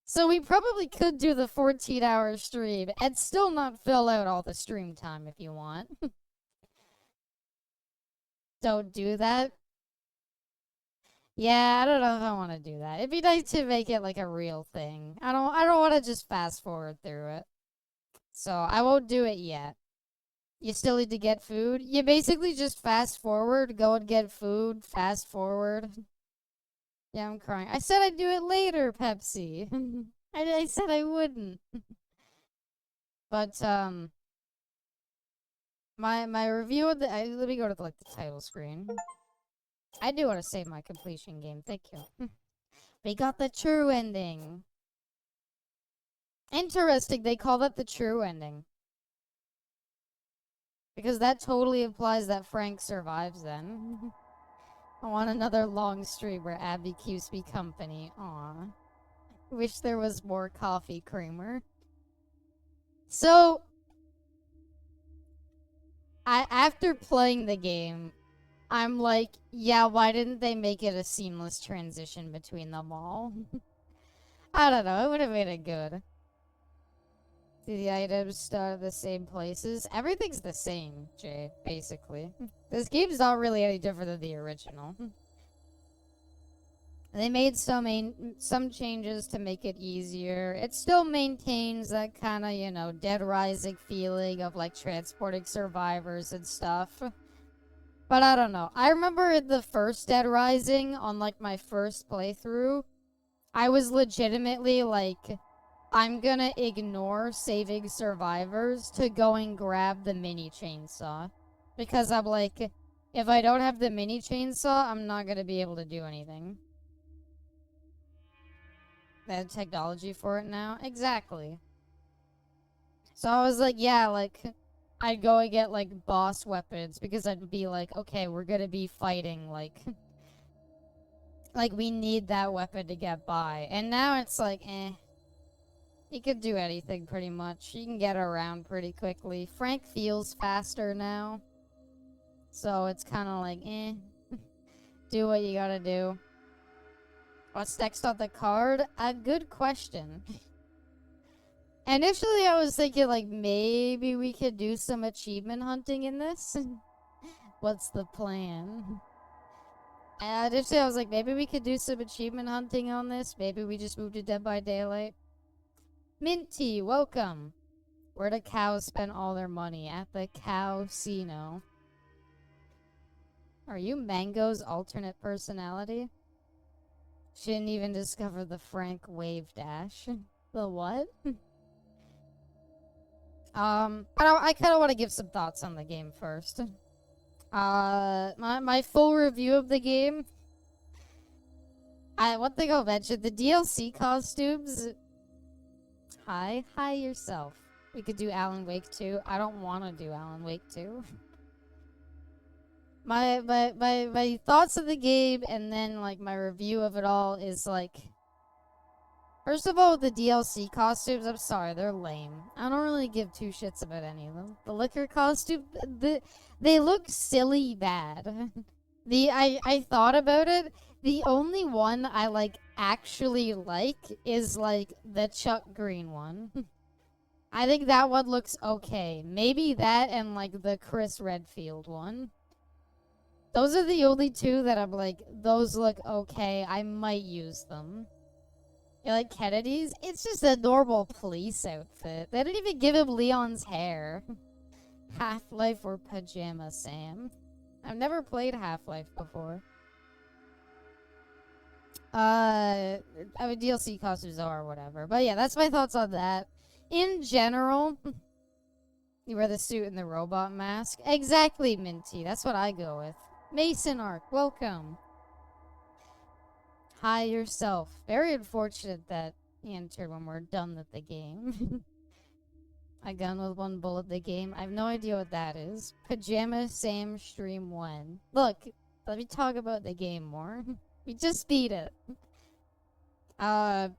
So we probably could do the 14-hour stream and still not fill out all the stream time if you want. Don't do that. Yeah, I don't know if I want to do that. It'd be nice to make it like a real thing. I don't want to just fast forward through it. So I won't do it yet. You still need to get food? You basically just fast forward, go and get food, fast forward. Yeah, I'm crying. I said I'd do it later, Pepsi. I said I wouldn't. But my review of the let me go to like the title screen. I do want to save my completion game. Thank you. We got the true ending. Interesting, they call that the true ending. Because that totally implies that Frank survives then. I want another long stream where Abby keeps me company. Aw. Wish there was more coffee creamer. So, after playing the game, I'm like, yeah, why didn't they make it a seamless transition between them all? I don't know, it would have made it good. Do the items start at the same places? Everything's the same, Jay, basically. This game's not really any different than the original. They made some changes to make it easier. It still maintains that kind of, you know, Dead Rising feeling of like transporting survivors and stuff. But I don't know. I remember in the first Dead Rising, on like my first playthrough, I was legitimately like, I'm gonna ignore saving survivors to go and grab the mini chainsaw. Because I'm like, if I don't have the mini chainsaw, I'm not gonna be able to do anything. They have technology for it now? Exactly. So I was like, yeah, like, I'd go and get, like, boss weapons, because I'd be like, okay, we're gonna be fighting, like, like, we need that weapon to get by. And now it's like, eh. You could do anything, pretty much. You can get around pretty quickly. Frank feels faster now. So it's kind of like, eh. Do what you gotta do. What's next on the card? A good question. Initially, I was thinking, like, maybe we could do some achievement hunting in this. What's the plan? Initially, I was like, maybe we could do some achievement hunting on this. Maybe we just move to Dead by Daylight. Minty, welcome. Where do cows spend all their money? At the Cowsino. Are you Mango's alternate personality? She didn't even discover the Frank wave dash. The what? But I kind of want to give some thoughts on the game first. My full review of the game. One thing I'll mention, the DLC costumes. Hi yourself. We could do Alan Wake 2. I don't want to do Alan Wake 2. My thoughts of the game and then like my review of it all is like, first of all, the DLC costumes, I'm sorry, they're lame. I don't really give two shits about any of them. The liquor costume, they look silly bad. I thought about it. The only one I like actually like is like the Chuck Green one. I think that one looks okay. Maybe that and like the Chris Redfield one. Those are the only two that I'm like, those look okay. I might use them. You like Kennedy's? It's just a normal police outfit. They didn't even give him Leon's hair. Half-Life or Pajama Sam. I've never played Half-Life before. I mean, DLC costumes or whatever. But yeah, that's my thoughts on that. In general, you wear the suit and the robot mask. Exactly, Minty. That's what I go with. Mason Arc, welcome. Hi yourself. Very unfortunate that he entered when we're done with the game. A gun with one bullet the game. I have no idea what that is. Pajama Sam stream when. Look, let me talk about the game more. We just beat it. One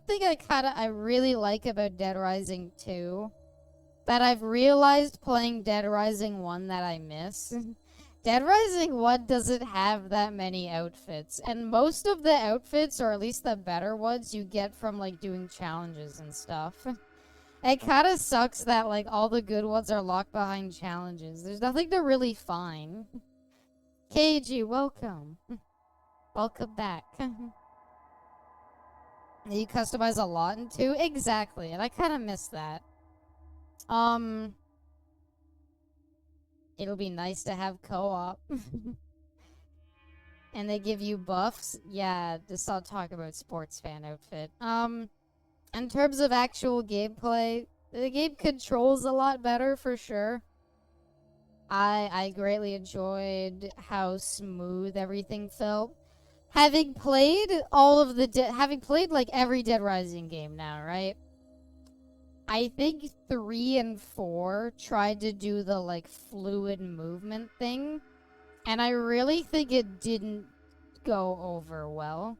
thing I really like about Dead Rising 2 that I've realized playing Dead Rising 1 that I miss. Dead Rising 1 doesn't have that many outfits, and most of the outfits, or at least the better ones, you get from like doing challenges and stuff. It kind of sucks that like all the good ones are locked behind challenges. There's nothing to really find. KG, welcome. Welcome back. You customize a lot in 2? Exactly, and I kind of miss that. It'll be nice to have co-op. And they give you buffs? Yeah, just I'll talk about sports fan outfit. In terms of actual gameplay, the game controls a lot better for sure. I greatly enjoyed how smooth everything felt. Having played like every Dead Rising game now, right? I think 3 and 4 tried to do the like fluid movement thing, and I really think it didn't go over well.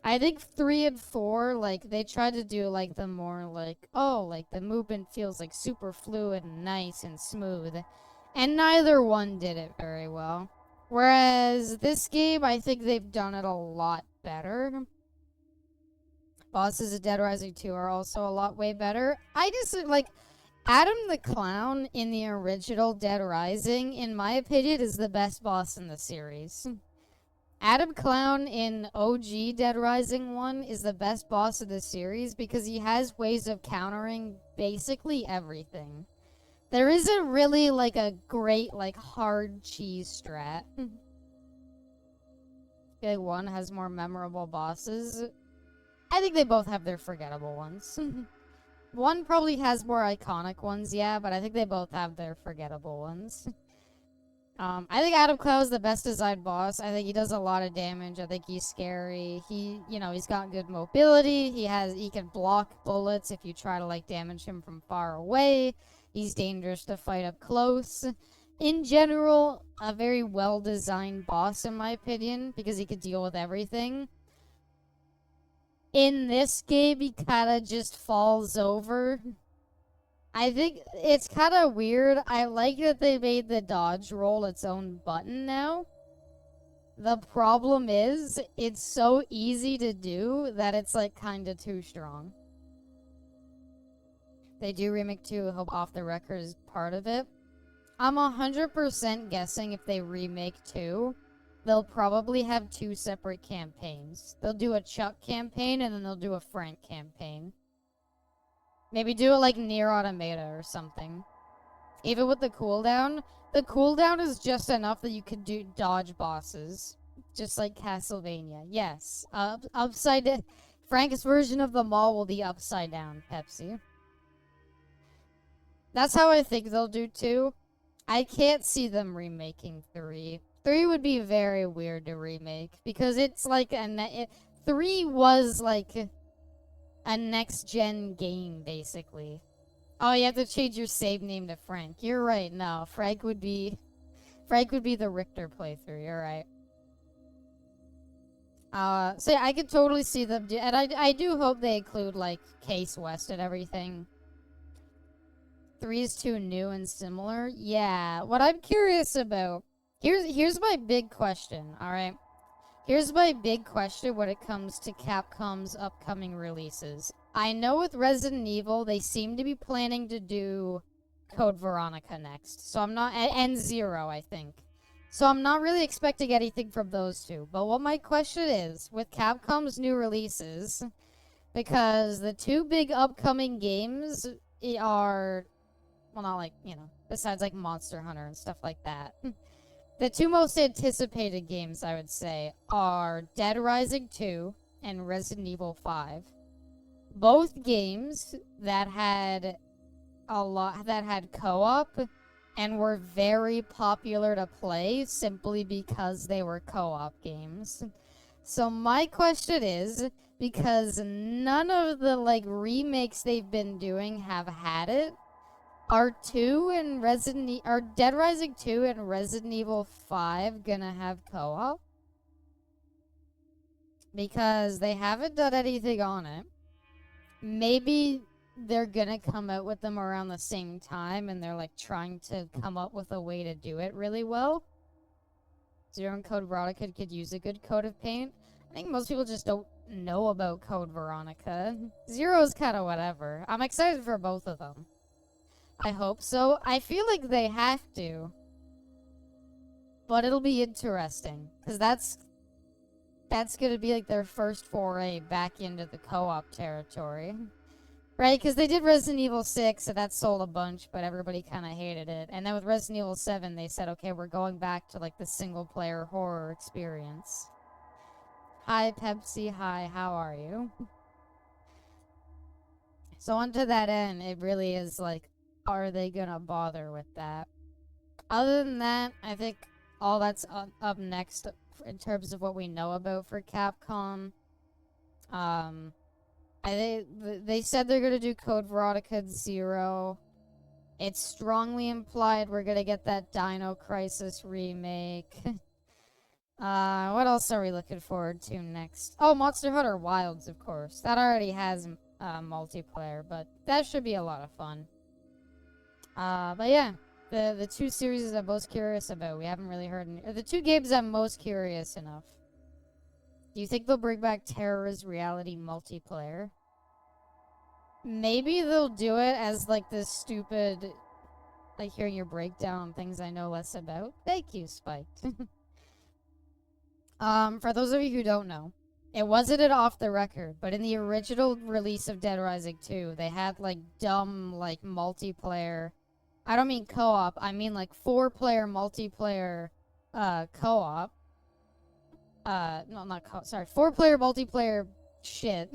I think 3 and 4, like, they tried to do like the more like, oh, like the movement feels like super fluid and nice and smooth, and neither one did it very well. Whereas this game, I think they've done it a lot better. Bosses of Dead Rising 2 are also a lot way better. I just, like, Adam the Clown in the original Dead Rising, in my opinion, is the best boss in the series. Adam Clown in OG Dead Rising 1 is the best boss of the series because he has ways of countering basically everything. There isn't really, like, a great, like, hard cheese strat. I feel like 1 has more memorable bosses. I think they both have their forgettable ones. 1 probably has more iconic ones, yeah, but I think they both have their forgettable ones. I think Adam Clow is the best designed boss. I think he does a lot of damage. I think he's scary. He's got good mobility. He can block bullets if you try to, like, damage him from far away. He's dangerous to fight up close. In general, a very well-designed boss, in my opinion, because he could deal with everything. In this game, he kind of just falls over. I think it's kind of weird. I like that they made the dodge roll its own button now. The problem is, it's so easy to do that it's, like, kind of too strong. They do Remake 2, Hope Off the Record is part of it. I'm 100% guessing if they remake 2, they'll probably have 2 separate campaigns. They'll do a Chuck campaign, and then they'll do a Frank campaign. Maybe do it like Nier Automata or something. Even with the cooldown is just enough that you could do dodge bosses. Just like Castlevania. Yes. Upside down. Frank's version of the mall will be upside down, Pepsi. That's how I think they'll do 2. I can't see them remaking 3. 3 would be very weird to remake because it's like 3 was like a next-gen game, basically. Oh, you have to change your save name to Frank. You're right. No, Frank would be the Richter playthrough. You're right. So yeah, I could totally see them do, and I do hope they include like Case West and everything. 3 is too new and similar. Yeah, what I'm curious about. Here's my big question. All right. Here's my big question when it comes to Capcom's upcoming releases. I know with Resident Evil, they seem to be planning to do Code Veronica next. So I'm not, and Zero, I think. So I'm not really expecting anything from those 2. But what my question is, with Capcom's new releases, because the 2 big upcoming games are, well, not like, besides like Monster Hunter and stuff like that. The 2 most anticipated games, I would say, are Dead Rising 2 and Resident Evil 5. Both games that had co-op and were very popular to play simply because they were co-op games. So my question is, because none of the like remakes they've been doing have had it, are Dead Rising 2 and Resident Evil 5 gonna have co-op? Because they haven't done anything on it. Maybe they're gonna come out with them around the same time and they're like trying to come up with a way to do it really well. Zero and Code Veronica could use a good coat of paint. I think most people just don't know about Code Veronica. Zero's kind of whatever. I'm excited for both of them. I hope so. I feel like they have to. But it'll be interesting. Because that's going to be like their first foray back into the co-op territory. Right? Because they did Resident Evil 6, and that sold a bunch, but everybody kind of hated it. And then with Resident Evil 7, they said, okay, we're going back to like the single-player horror experience. Hi, Pepsi. Hi, how are you? So onto that end, it really is like, are they gonna bother with that? Other than that, I think all that's up next in terms of what we know about for Capcom. They said they're gonna do Code Veronica 0. It's strongly implied we're gonna get that Dino Crisis remake. What else are we looking forward to next? Oh, Monster Hunter Wilds, of course. That already has multiplayer, but that should be a lot of fun. But yeah, the 2 series I'm most curious about. We haven't really heard any, the 2 games I'm most curious enough. Do you think they'll bring back Terrorist Reality multiplayer? Maybe they'll do it as like this stupid, like hearing your breakdown on things I know less about. Thank you, Spiked. For those of you who don't know, it wasn't an off the record, but in the original release of Dead Rising 2, they had like dumb like multiplayer. I don't mean co-op, I mean like 4-player multiplayer co-op. No, not co-op, sorry, 4-player multiplayer shit.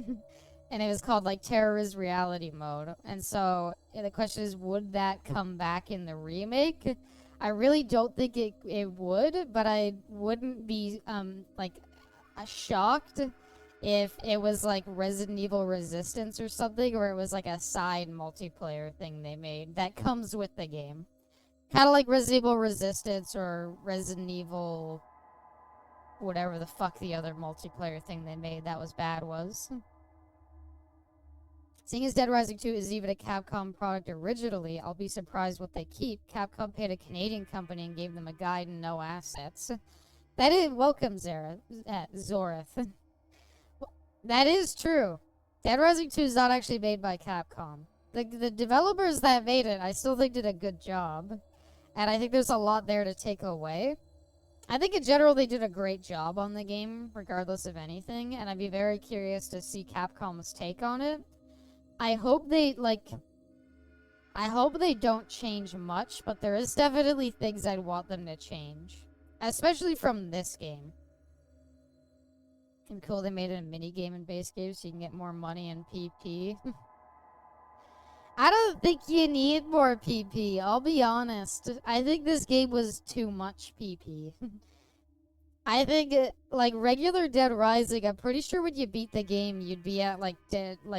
And it was called like Terrorist Reality Mode. And so the question is, would that come back in the remake? I really don't think it would, but I wouldn't be like shocked if it was like Resident Evil Resistance or something, or it was like a side multiplayer thing they made that comes with the game. Kind of like Resident Evil Resistance or Resident Evil whatever the fuck the other multiplayer thing they made that was bad was. Seeing as Dead Rising 2 is even a Capcom product originally, I'll be surprised what they keep. Capcom paid a Canadian company and gave them a guide and no assets. That is welcome, Zoreth. That is true. Dead Rising 2 is not actually made by Capcom. The developers that made it, I still think did a good job. And I think there's a lot there to take away. I think in general they did a great job on the game, regardless of anything. And I'd be very curious to see Capcom's take on it. I hope they don't change much, but there is definitely things I'd want them to change. Especially from this game. And cool, they made it a mini game in base game so you can get more money in PP. I don't think you need more PP. I'll be honest. I think this game was too much PP. I think like regular Dead Rising, I'm pretty sure when you beat the game, you'd be at like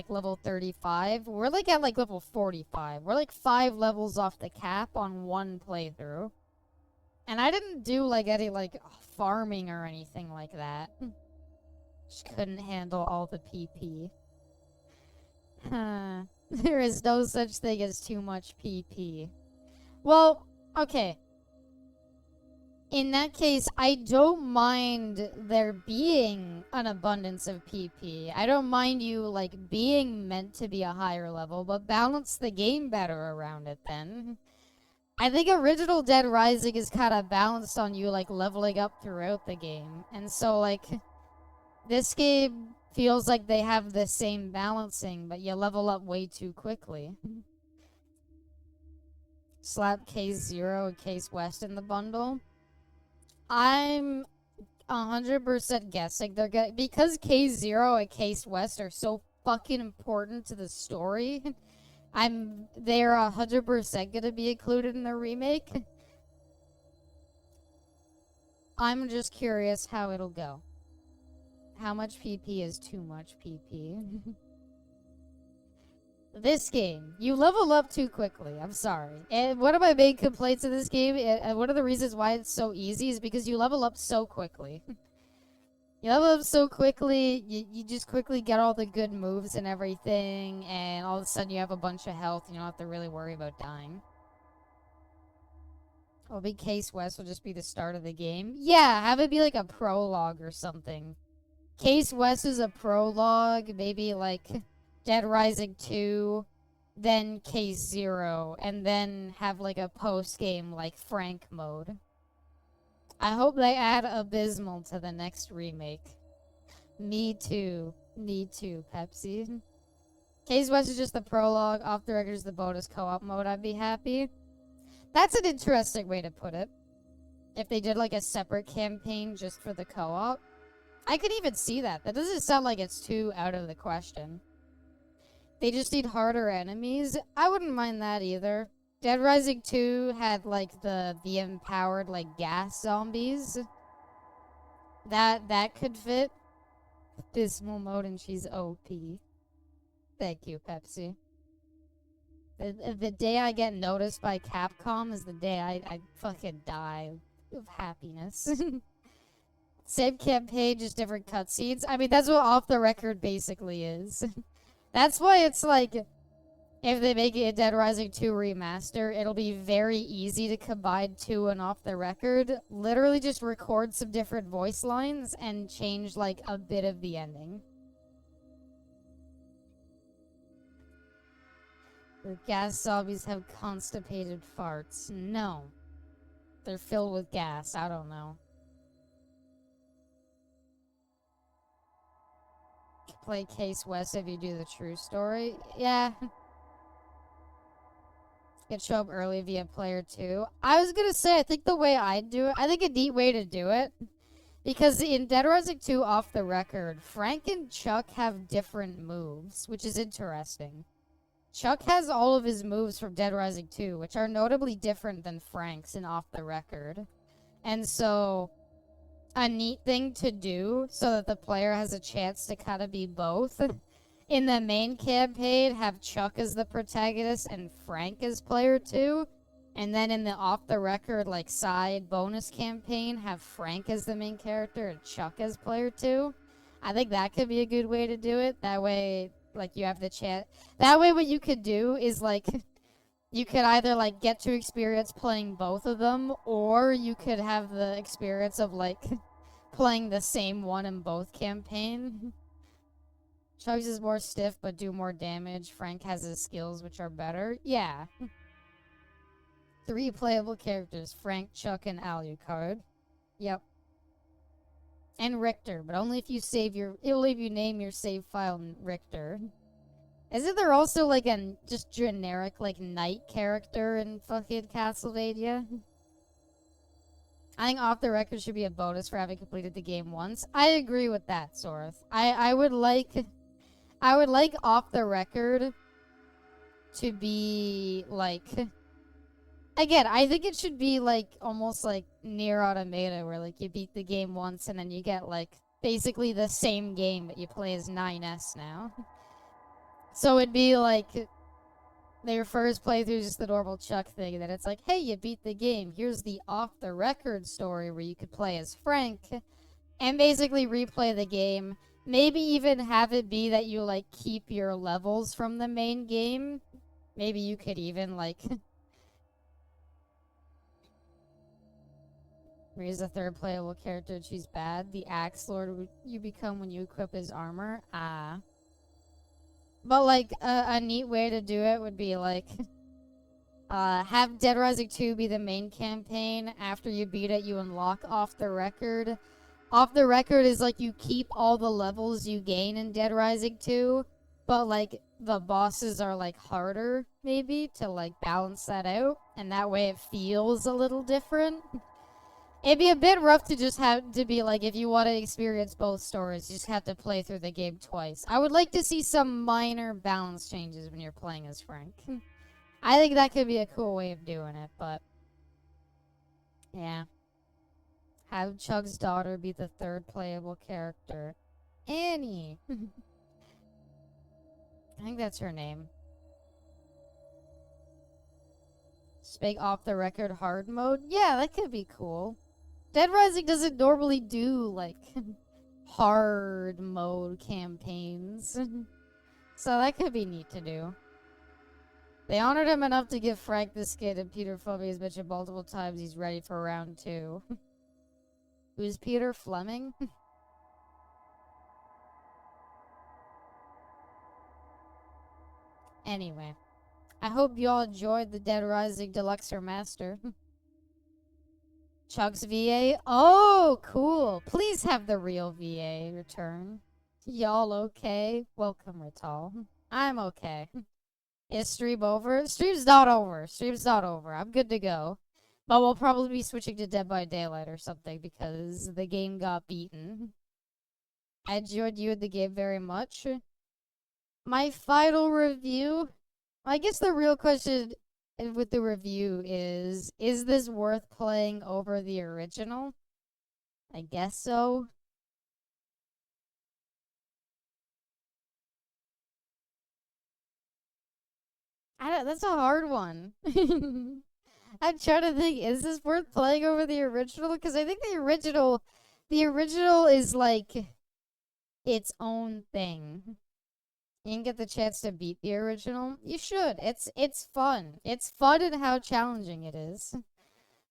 level 35. We're like at like level 45. We're like 5 levels off the cap on one playthrough. And I didn't do like any like farming or anything like that. Just couldn't handle all the PP. Huh. There is no such thing as too much PP. Well, okay. In that case, I don't mind there being an abundance of PP. I don't mind you, like, being meant to be a higher level, but balance the game better around it then. I think original Dead Rising is kind of balanced on you, like, leveling up throughout the game. And so, like, this game feels like they have the same balancing, but you level up way too quickly. Slap Case Zero and Case West in the bundle. I'm 100% guessing they're gonna, because Case Zero and Case West are so fucking important to the story. They're 100% gonna be included in the remake. I'm just curious how it'll go. How much PP is too much PP? This game, you level up too quickly. I'm sorry. And one of my main complaints of this game, and one of the reasons why it's so easy, is because you level up so quickly. You level up so quickly, you just quickly get all the good moves and everything, and all of a sudden you have a bunch of health, and you don't have to really worry about dying. Well, big Case West will just be the start of the game. Yeah, have it be like a prologue or something. Case West is a prologue, maybe like Dead Rising 2, then Case Zero, and then have like a post-game like Frank mode. I hope they add Abysmal to the next remake. Me too. Me too, Pepsi. Case West is just the prologue, Off the Record is the bonus co-op mode, I'd be happy. That's an interesting way to put it. If they did like a separate campaign just for the co-op. I could even see that. That doesn't sound like it's too out of the question. They just need harder enemies. I wouldn't mind that either. Dead Rising 2 had like the empowered like gas zombies. That could fit. Abysmal mode and she's OP. Thank you, Pepsi. The day I get noticed by Capcom is the day I fucking die of happiness. Same campaign, just different cutscenes. I mean, that's what Off the Record basically is. That's why it's like, if they make it a Dead Rising 2 remaster, it'll be very easy to combine 2 and Off the Record. Literally just record some different voice lines and change like a bit of the ending. The gas zombies have constipated farts. No. They're filled with gas. I don't know. Play Case West if you do the true story. Yeah. Can show up early via player 2. I was gonna say, I think the way I'd do it, I think a neat way to do it, because in Dead Rising 2 Off the Record, Frank and Chuck have different moves, which is interesting. Chuck has all of his moves from Dead Rising 2, which are notably different than Frank's in Off the Record. And so, a neat thing to do so that the player has a chance to kind of be both. In the main campaign, have Chuck as the protagonist and Frank as player 2. And then in the off-the-record, like, side bonus campaign, have Frank as the main character and Chuck as player 2. I think that could be a good way to do it. That way, like, you have the chance. That way, what you could do is, like, you could either, like, get to experience playing both of them, or you could have the experience of, like, playing the same one in both campaigns. Chugs is more stiff, but do more damage. Frank has his skills, which are better. Yeah. 3 playable characters. Frank, Chuck, and Alucard. Yep. And Richter, but only if you save your... Only if you name your save file Richter. Isn't there also, like, a just generic, like, knight character in fucking Castlevania? I think Off the Record should be a bonus for having completed the game once. I agree with that, Sorth. I would like Off the Record to be like again, I think it should be like almost like Nier Automata, where like you beat the game once and then you get like basically the same game, but you play as 9S now. So it'd be like their first playthrough is just the normal Chuck thing, and then it's like, hey, you beat the game. Here's the off-the-record story where you could play as Frank, and basically replay the game. Maybe even have it be that you like keep your levels from the main game. Maybe you could even like raise a third playable character, choose bad. The Axe Lord you become when you equip his armor. Ah. But like a neat way to do it would be like have Dead Rising 2 be the main campaign. After you beat it, you unlock Off the Record. Off the Record is like you keep all the levels you gain in Dead Rising 2, but like the bosses are like harder maybe to like balance that out, and that way it feels a little different. It'd be a bit rough to just have to be like, if you want to experience both stories, you just have to play through the game twice. I would like to see some minor balance changes when you're playing as Frank. I think that could be a cool way of doing it, but yeah. Have Chug's daughter be the third playable character. Annie! I think that's her name. Speak off the record hard mode? Yeah, that could be cool. Dead Rising doesn't normally do, like, hard mode campaigns. So that could be neat to do. They honored him enough to give Frank the skin, and Peter Fleming has mentioned multiple times he's ready for round 2. Who's Peter Fleming? Anyway. I hope you all enjoyed the Dead Rising Deluxe Remaster. Chuck's VA? Oh, cool. Please have the real VA return. Y'all okay? Welcome, Rital. I'm okay. Is stream over? Stream's not over. Stream's not over. I'm good to go. But we'll probably be switching to Dead by Daylight or something because the game got beaten. I enjoyed you in the game very much. My final review? I guess the real question with the review is this worth playing over the original? I guess so. That's a hard one. I'm trying to think, is this worth playing over the original? Because I think the original is like its own thing. You didn't get the chance to beat the original? You should. It's fun. It's fun in how challenging it is.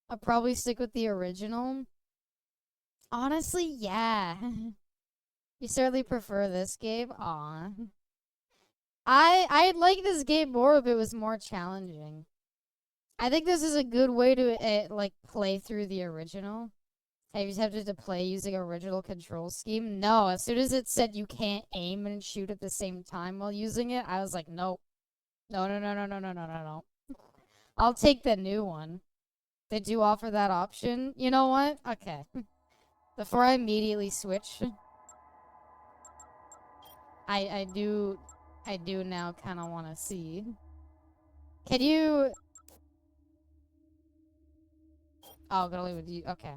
I'll probably stick with the original. Honestly, yeah. You certainly prefer this game? Aw. I'd like this game more if it was more challenging. I think this is a good way to like play through the original. Have you attempted to play using original control scheme? No, as soon as it said you can't aim and shoot at the same time while using it, I was like, nope. No, no, no, no, no, no, no, no, no. I'll take the new one. They do offer that option. You know what? Okay. Before I immediately switch, I do now kind of want to see. Can you... Oh, gonna leave with you. Okay.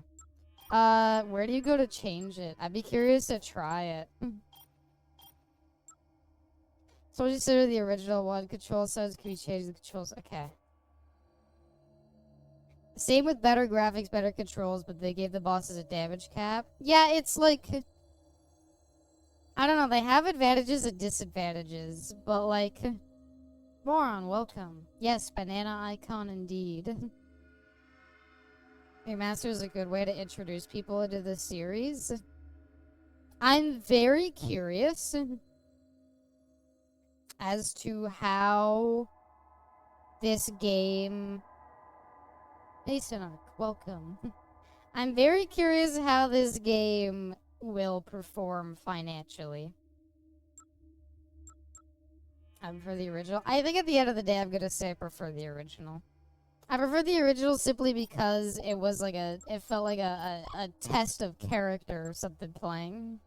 Where do you go to change it? I'd be curious to try it. So we'll consider the original one. Control settings can be changed. The controls. Okay. Same with better graphics, better controls, but they gave the bosses a damage cap. Yeah, it's like... I don't know, they have advantages and disadvantages, but like... Moron, welcome. Yes, banana icon indeed. Remaster is a good way to introduce people into the series. I'm very curious as to how this game... Hey, Sinok, welcome. I'm very curious how this game will perform financially. I prefer the original. I think at the end of the day, I'm gonna say I prefer the original. I prefer the original simply because it was like it felt like a test of character or something playing.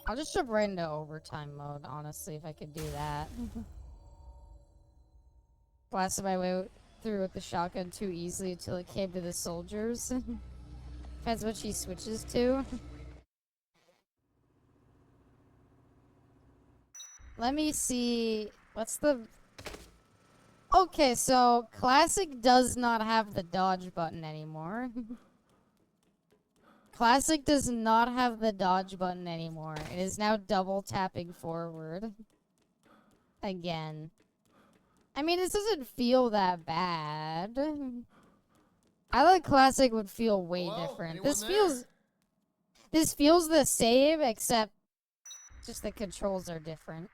I'll just jump right into overtime mode, honestly, if I could do that. Blasted my way through with the shotgun too easily until it came to the soldiers. Depends what she switches to. Let me see. What's the... Okay, so Classic does not have the dodge button anymore. Classic does not have the dodge button anymore. It is now double tapping forward. Again. I mean, this doesn't feel that bad. I thought Classic would feel way different. This feels the same, except just the controls are different.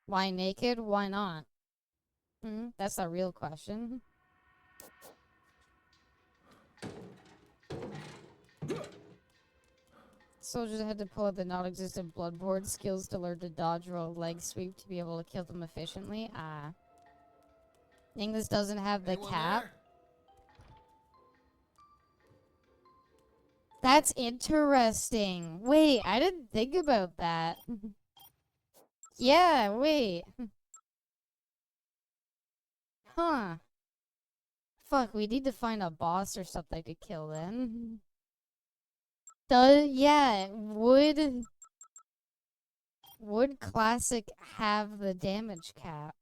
Why naked? Why not? That's the real question. Soldiers had to pull out the non-existent bloodborne skills to learn to dodge roll leg sweep to be able to kill them efficiently. English doesn't have the cap. That's interesting. Wait, I didn't think about that. Yeah, wait. Huh. Fuck, we need to find a boss or something to kill then. Yeah, would Classic have the damage cap?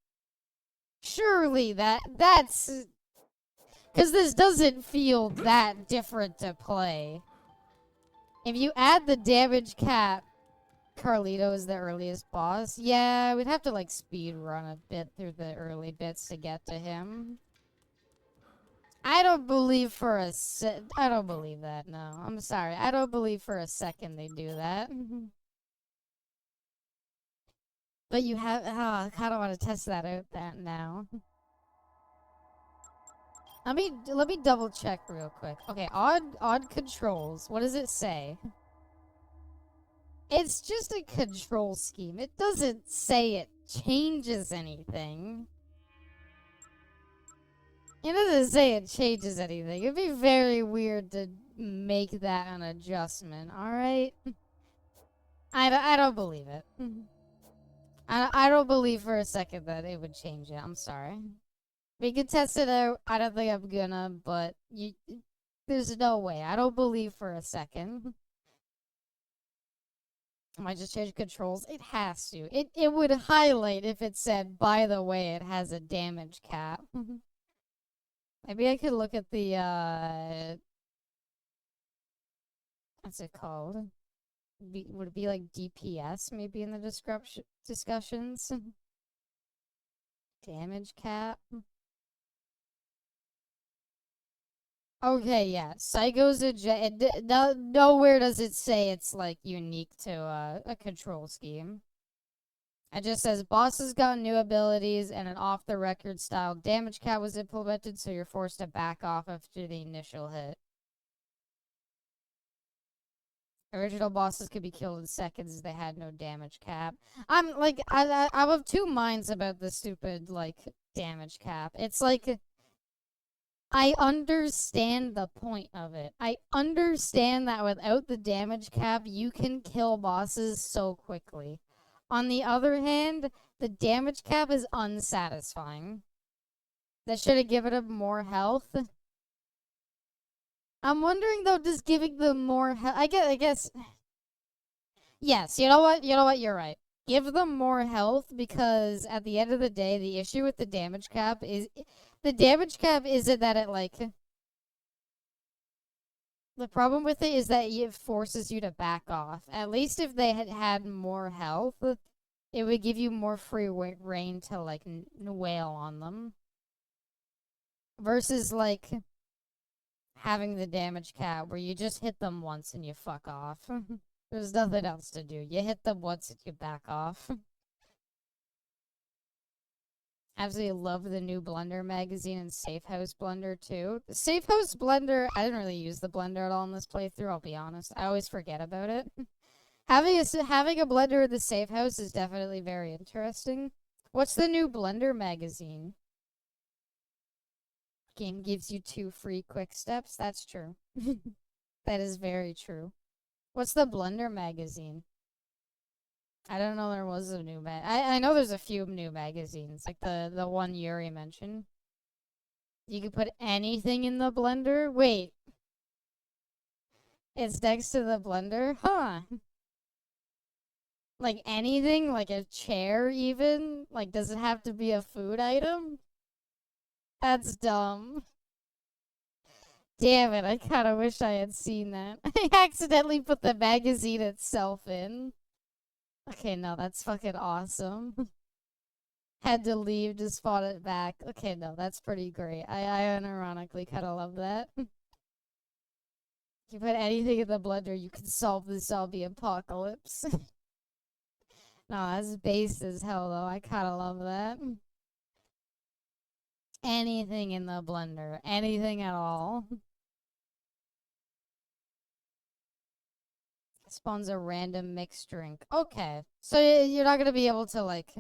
Surely that's... Because this doesn't feel that different to play. If you add the damage cap, Carlito is the earliest boss. Yeah, we'd have to like speed run a bit through the early bits to get to him. I don't believe I don't believe that, no. I'm sorry. I don't believe for a second they do that. But you have... Oh, I kind of want to test that out now. Let me double check real quick. Okay, odd controls. What does it say? It's just a control scheme. It doesn't say it changes anything. It doesn't say it changes anything. It'd be very weird to make that an adjustment, alright? I don't believe it. I don't believe for a second that it would change it. I'm sorry. We could test it out. I don't think I'm gonna, but there's no way. I don't believe for a second. I might just change controls. It has to. It would highlight if it said, by the way, it has a damage cap. Maybe I could look at the, what's it called? Would it be like DPS maybe in the discussions? Damage cap. Okay, yeah. Psycho's nowhere does it say it's like unique to a control scheme. It just says bosses got new abilities and an off-the-record style damage cap was implemented, so you're forced to back off after the initial hit. Original bosses could be killed in seconds as they had no damage cap. I'm of two minds about the stupid, like, damage cap. It's like... I understand the point of it. I understand that without the damage cap, you can kill bosses so quickly. On the other hand, the damage cap is unsatisfying. That should have given him more health. I'm wondering though, does giving them more health... I guess... Yes, you know what? You're right. Give them more health because at the end of the day, the issue with the damage cap is... The damage cap isn't that it, like... The problem with it is that it forces you to back off. At least if they had more health, it would give you more free reign to, like, wail on them. Versus, like, having the damage cap where you just hit them once and you fuck off. There's nothing else to do. You hit them once and you back off. Absolutely love the new Blender magazine and Safe House Blender too. The Safe House Blender, I didn't really use the Blender at all in this playthrough, I'll be honest. I always forget about it. having a Blender in the Safe House is definitely very interesting. What's the new Blender magazine? Game gives you 2 free quick steps. That's true. That is very true. What's the Blender magazine? I don't know there was a new I know there's a few new magazines, like the one Yuri mentioned. You could put anything in the blender? Wait. It's next to the blender? Huh. Like anything? Like a chair even? Like does it have to be a food item? That's dumb. Damn it, I kinda wish I had seen that. I accidentally put the magazine itself in. Okay, no, that's fucking awesome. Had to leave to spot it back. Okay, no, that's pretty great. I unironically kinda love that. You put anything in the blender, you can solve the zombie apocalypse. No, that's base as hell though. I kinda love that. Anything in the blender. Anything at all. Spawns a random mixed drink. Okay. So you're not gonna be able to, like,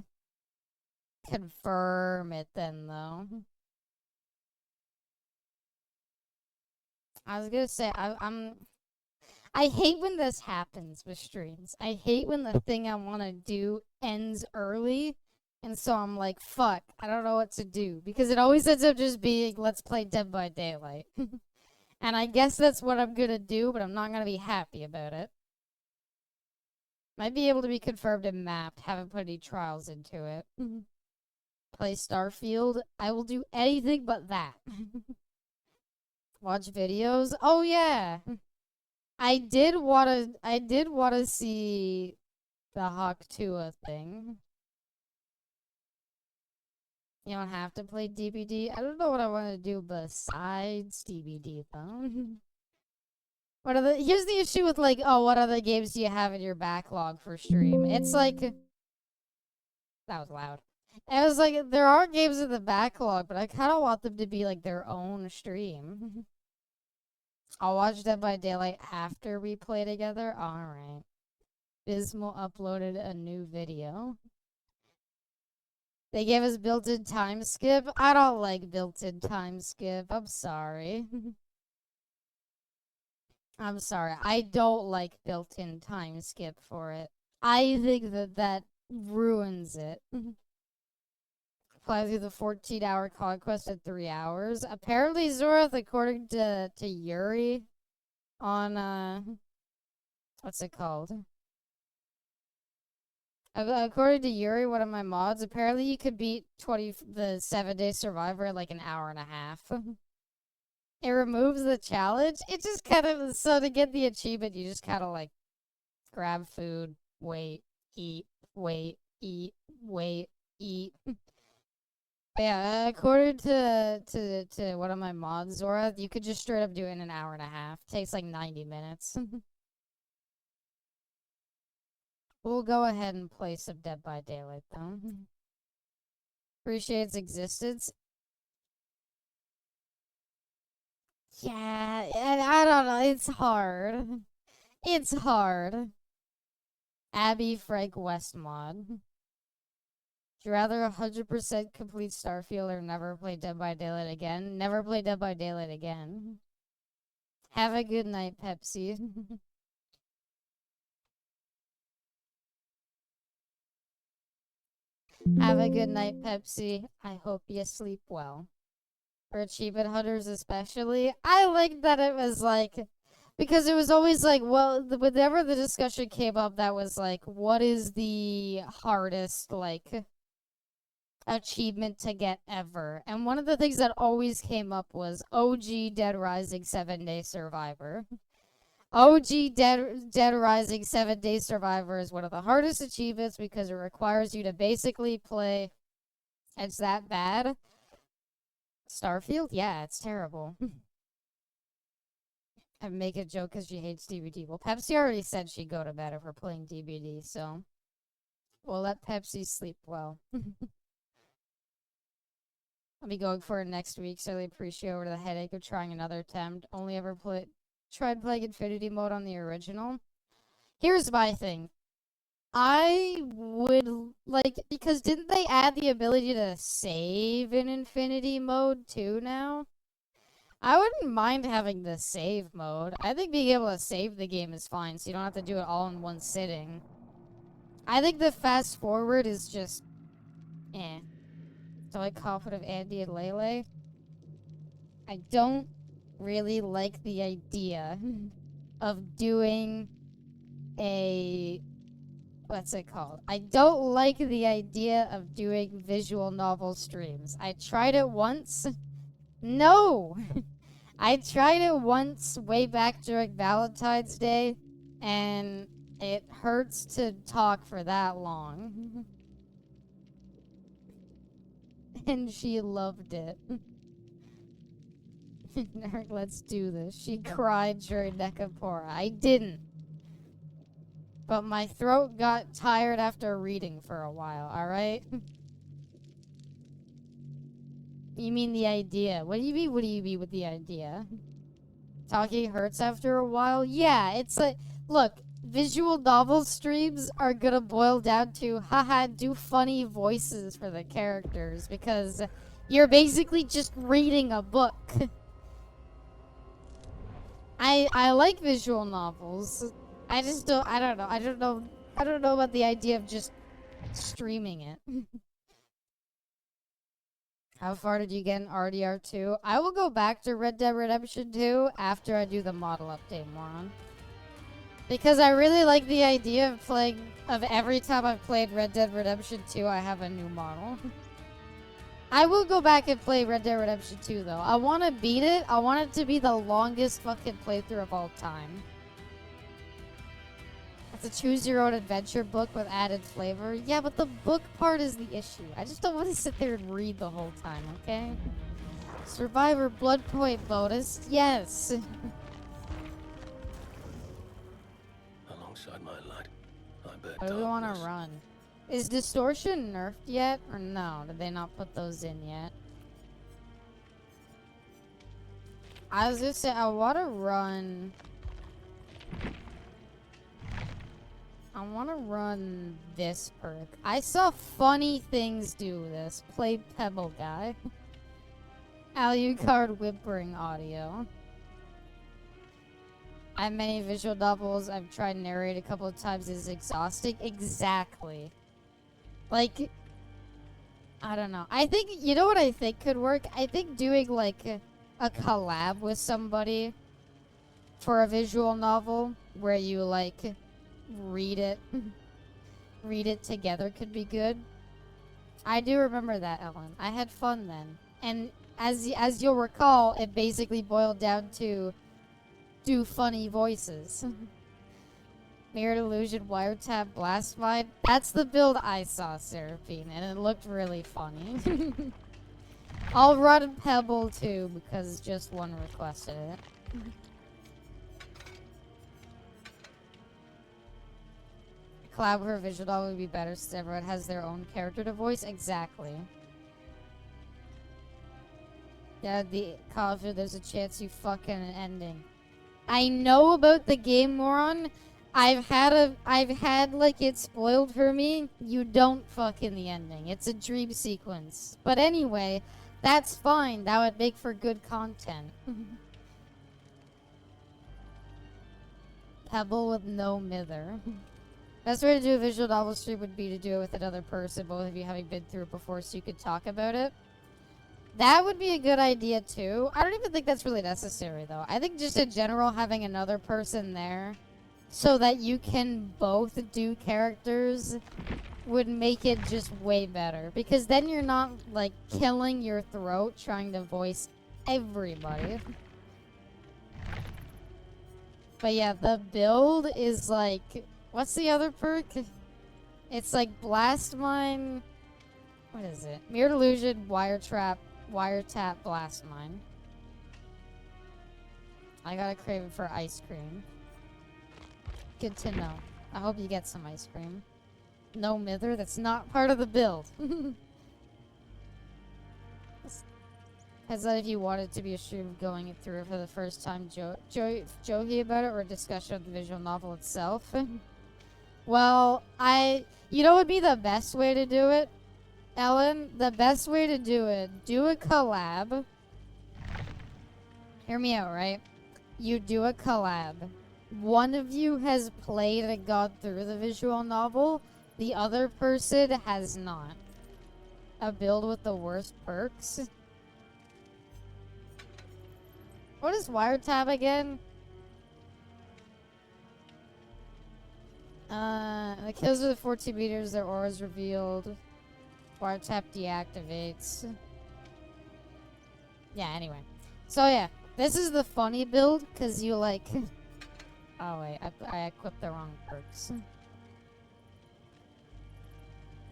confirm it then, though. I was gonna say, I hate when this happens with streams. I hate when the thing I want to do ends early, and so I'm like, fuck, I don't know what to do. Because it always ends up just being, let's play Dead by Daylight. And I guess that's what I'm gonna do, but I'm not gonna be happy about it. Might be able to be confirmed and mapped. Haven't put any trials into it. Play Starfield. I will do anything but that. Watch videos. Oh yeah. I did wanna see the Hawk Tua thing. You don't have to play DBD. I don't know what I want to do besides DBD though. Here's the issue with, like, oh, what other games do you have in your backlog for stream? It's like, that was loud. It was like, there are games in the backlog, but I kind of want them to be like their own stream. I'll watch Dead by Daylight after we play together. Alright. Bismal uploaded a new video. They gave us built-in time skip. I don't like built-in time skip. I'm sorry. I'm sorry. I don't like built-in time skip for it. I think that ruins it. Fly through the 14-hour conquest in 3 hours. Apparently, Zorath, according to Yuri, on what's it called? According to Yuri, one of my mods, apparently you could beat the 7-day survivor in like an hour and a half. It removes the challenge. It just kind of, so to get the achievement, you just kind of like grab food, wait, eat, wait, eat, wait, eat. Yeah, according to one of my mods, Zora, you could just straight up do it in an hour and a half. Takes like 90 minutes. We'll go ahead and play some Dead by Daylight though. Appreciate its existence. Yeah, I don't know. It's hard. It's hard. Abby Frank West mod. Would you rather 100% complete Starfield or never play Dead by Daylight again? Never play Dead by Daylight again. Have a good night, Pepsi. Have a good night, Pepsi. I hope you sleep well. For achievement hunters especially, I like that it was like, because it was always like, well, whenever the discussion came up, that was like, what is the hardest, like, achievement to get ever? And one of the things that always came up was OG Dead Rising 7-Day Survivor. OG Dead Rising 7-Day Survivor is one of the hardest achievements because it requires you to basically play. It's that bad. Starfield? Yeah, it's terrible. I make a joke because she hates DBD. Well, Pepsi already said she'd go to bed if we're playing DBD, so we'll let Pepsi sleep well. I'll be going for it next week, so I appreciate over the headache of trying another attempt. Only ever tried playing Infinity mode on the original. Here's my thing. I would like, because didn't they add the ability to save in Infinity mode too now? I wouldn't mind having the save mode. I think being able to save the game is fine, so you don't have to do it all in one sitting. I think the fast forward is just, eh. So I confident of Andy and Lele. I don't really like the idea of doing a, what's it called? I don't like the idea of doing visual novel streams. I tried it once. No! I tried it once way back during Valentine's Day, and it hurts to talk for that long. And she loved it. Nerd, let's do this. She cried during Nekapora. I didn't. But my throat got tired after reading for a while, alright? You mean the idea? What do you mean with the idea? Talking hurts after a while? Yeah, it's like, look, visual novel streams are gonna boil down to, haha, do funny voices for the characters, because you're basically just reading a book. I like visual novels. I just don't, I don't know about the idea of just streaming it. How far did you get in RDR2? I will go back to Red Dead Redemption 2 after I do the model update, moron. Because I really like the idea of playing, of every time I've played Red Dead Redemption 2, I have a new model. I will go back and play Red Dead Redemption 2, though. I want to beat it. I want it to be the longest fucking playthrough of all time. It's a choose your own adventure book with added flavor. Yeah, but the book part is the issue. I just don't want to sit there and read the whole time, okay? Survivor blood point bonus. Yes. Alongside my light, I bear What do we want darkness. to run? Is distortion nerfed yet? Or no? Did they not put those in yet? I was gonna say, I want to run... I want to run this perk. I saw funny things do this. Play Pebble Guy. Alucard whimpering audio. I have many visual novels. I've tried to narrate a couple of times. It's exhausting. Exactly. Like, I don't know. I think, you know what I think could work? I think doing like a collab with somebody for a visual novel where you like read it together could be good. I do remember that, Ellen. I had fun then. And as you'll recall, it basically boiled down to do funny voices. Mirrored Illusion, Wiretap, Blast Mine. That's the build I saw, Seraphine, and it looked really funny. I'll run Pebble too, because just one requested it. Collab for visual novel would be better since everyone has their own character to voice. Exactly. Yeah, the College, there's a chance you fucking an ending. I know about the game, moron. I've had like it spoiled for me. You don't fuck in the ending. It's a dream sequence. But anyway, that's fine. That would make for good content. Pebble with no mither. Best way to do a visual novel stream would be to do it with another person, both of you having been through it before, so you could talk about it. That would be a good idea too. I don't even think that's really necessary though. I think just in general having another person there so that you can both do characters would make it just way better. Because then you're not like killing your throat trying to voice everybody. But yeah, the build is like... What's the other perk? It's like Blast Mine. What is it? Mirrored Illusion, Wiretap, Blast Mine. I got a craving for ice cream. Good to know. I hope you get some ice cream. No mither? That's not part of the build. Has that if you wanted to be a stream of going it through for the first time, joking about it, or a discussion of the visual novel itself? Well, you know what would be the best way to do it, Ellen? The best way to do it, do a collab. Hear me out, right? You do a collab. One of you has played and gone through the visual novel. The other person has not. A build with the worst perks? What is wiretap again? The kills within 14 meters, their aura is revealed. Wiretap deactivates. Yeah, anyway. So yeah, this is the funny build, because you like... Oh wait, I equipped the wrong perks.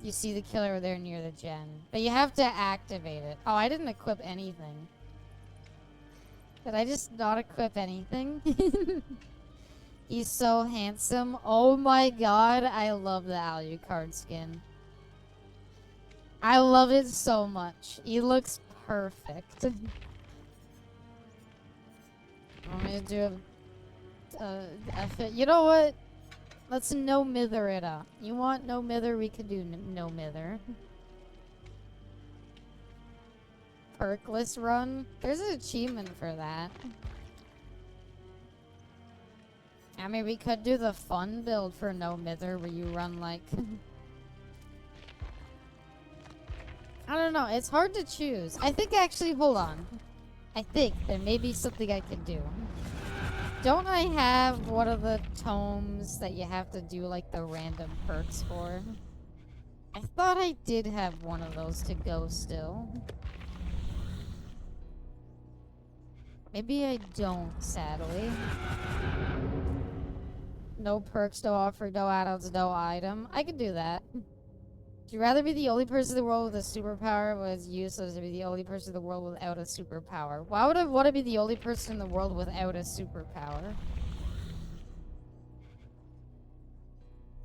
You see the killer there near the gen. But you have to activate it. Oh, I didn't equip anything. Did I just not equip anything? He's so handsome. Oh my god, I love the Alucard skin. I love it so much. He looks perfect. Want me to do you know what? Let's no mither it up. You want no mither? We could do no mither. Perkless run? There's an achievement for that. I mean, we could do the fun build for no mither where you run like... I don't know. It's hard to choose. I think actually, hold on. I think there may be something I can do. Don't I have one of the tomes that you have to do like the random perks for? I thought I did have one of those to go still. Maybe I don't, sadly. No perks, no offer, no add-ons, no item. I could do that. Would you rather be the only person in the world with a superpower, but it's useless to be the only person in the world without a superpower? Why would I want to be the only person in the world without a superpower?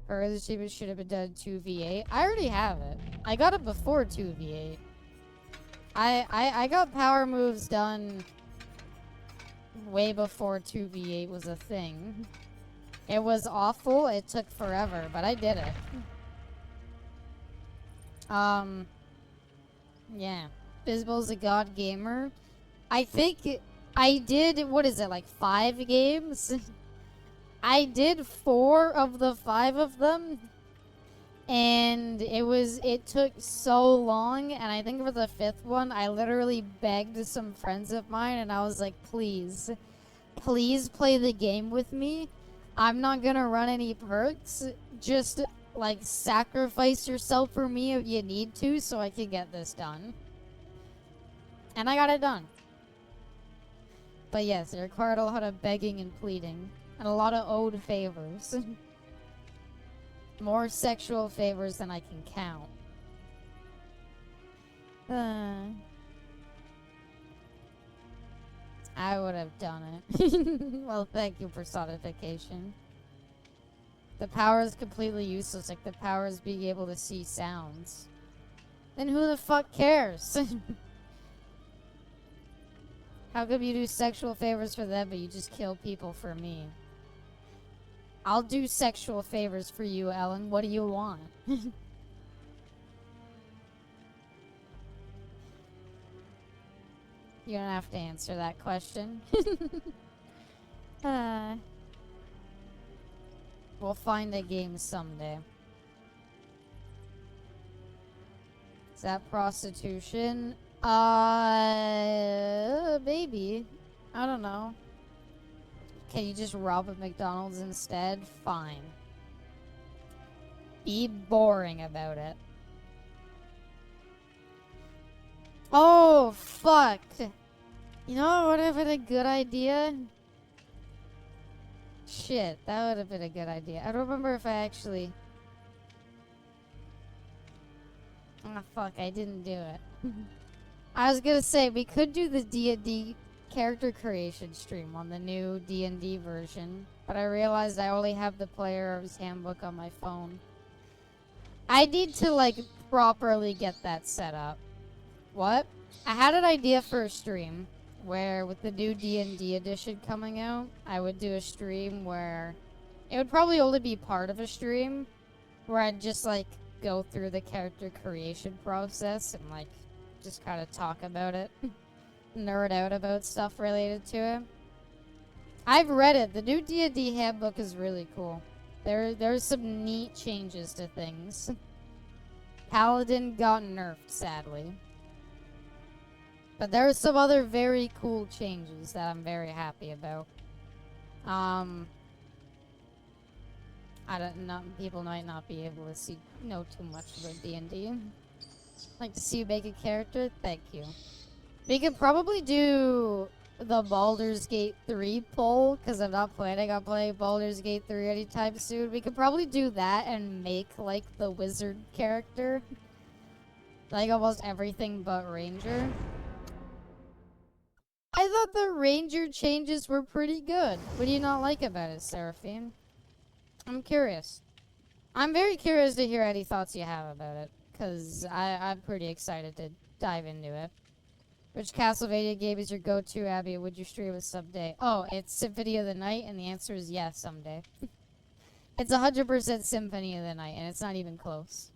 Further achievement should have been done 2v8. I already have it. I got it before 2v8. I got power moves done way before 2v8 was a thing. It was awful. It took forever, but I did it. Yeah. Bisball's a god gamer. I think I did, what is it, like 5 games? I did 4 of the 5 of them. And it took so long, and I think for the 5th one, I literally begged some friends of mine, and I was like, please play the game with me. I'm not gonna run any perks. Just like sacrifice yourself for me if you need to so I can get this done. And I got it done. But yes, it required a lot of begging and pleading. And a lot of owed favors. More sexual favors than I can count. I would have done it. Well, thank you, personification. The power is completely useless, like the power is being able to see sounds. Then who the fuck cares? How come you do sexual favors for them, but you just kill people for me? I'll do sexual favors for you, Ellen. What do you want? You don't have to answer that question. We'll find a game someday. Is that prostitution? Maybe. I don't know. Can you just rob a McDonald's instead? Fine. Be boring about it. Oh, fuck. You know what would have been a good idea? Shit, that would have been a good idea. I don't remember if I actually... Ah, fuck, I didn't do it. I was gonna say, we could do the D&D character creation stream on the new D&D version, but I realized I only have the player's handbook on my phone. I need to, like, properly get that set up. What? I had an idea for a stream where with the new D&D edition coming out, I would do a stream where it would probably only be part of a stream where I'd just like go through the character creation process and like just kind of talk about it, nerd out about stuff related to it. I've read it. The new D&D handbook is really cool. There's some neat changes to things. Paladin got nerfed, sadly. But there are some other very cool changes that I'm very happy about. I don't know, people might not be able to know too much about D&D. Like to see you make a character? Thank you. We could probably do the Baldur's Gate 3 poll, because I'm not planning on playing Baldur's Gate 3 anytime soon. We could probably do that and make, like, the wizard character. Like, almost everything but ranger. I thought the ranger changes were pretty good. What do you not like about it, Seraphine? I'm curious. I'm very curious to hear any thoughts you have about it, because I'm pretty excited to dive into it. Which Castlevania game is your go-to, Abby? Would you stream it someday? Oh, it's Symphony of the Night, and the answer is yes, someday. It's 100% Symphony of the Night, and it's not even close.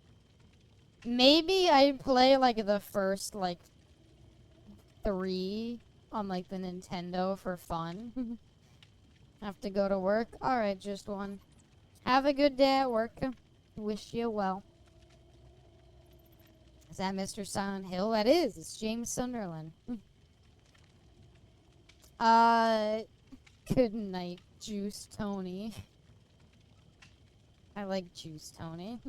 Maybe I'd play, like, the first, like, 3 on, like, the Nintendo for fun. Have to go to work? Alright, just one. Have a good day at work. Wish you well. Is that Mr. Silent Hill? That is. It's James Sunderland. Good night, Juice Tony. I like Juice Tony.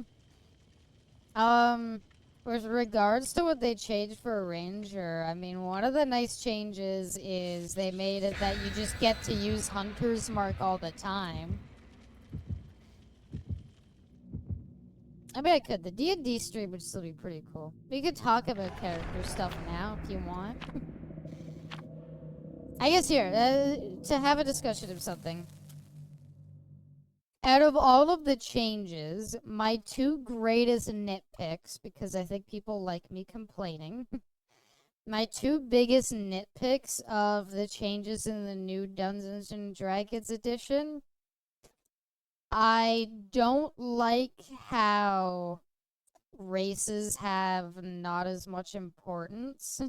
With regards to what they changed for a ranger, I mean, one of the nice changes is they made it that you just get to use Hunter's Mark all the time. I mean, I could. The D&D stream would still be pretty cool. We could talk about character stuff now, if you want. I guess here, to have a discussion of something. Out of all of the changes, my 2 greatest nitpicks, because I think people like me complaining, my 2 biggest nitpicks of the changes in the new Dungeons & Dragons edition, I don't like how races have not as much importance.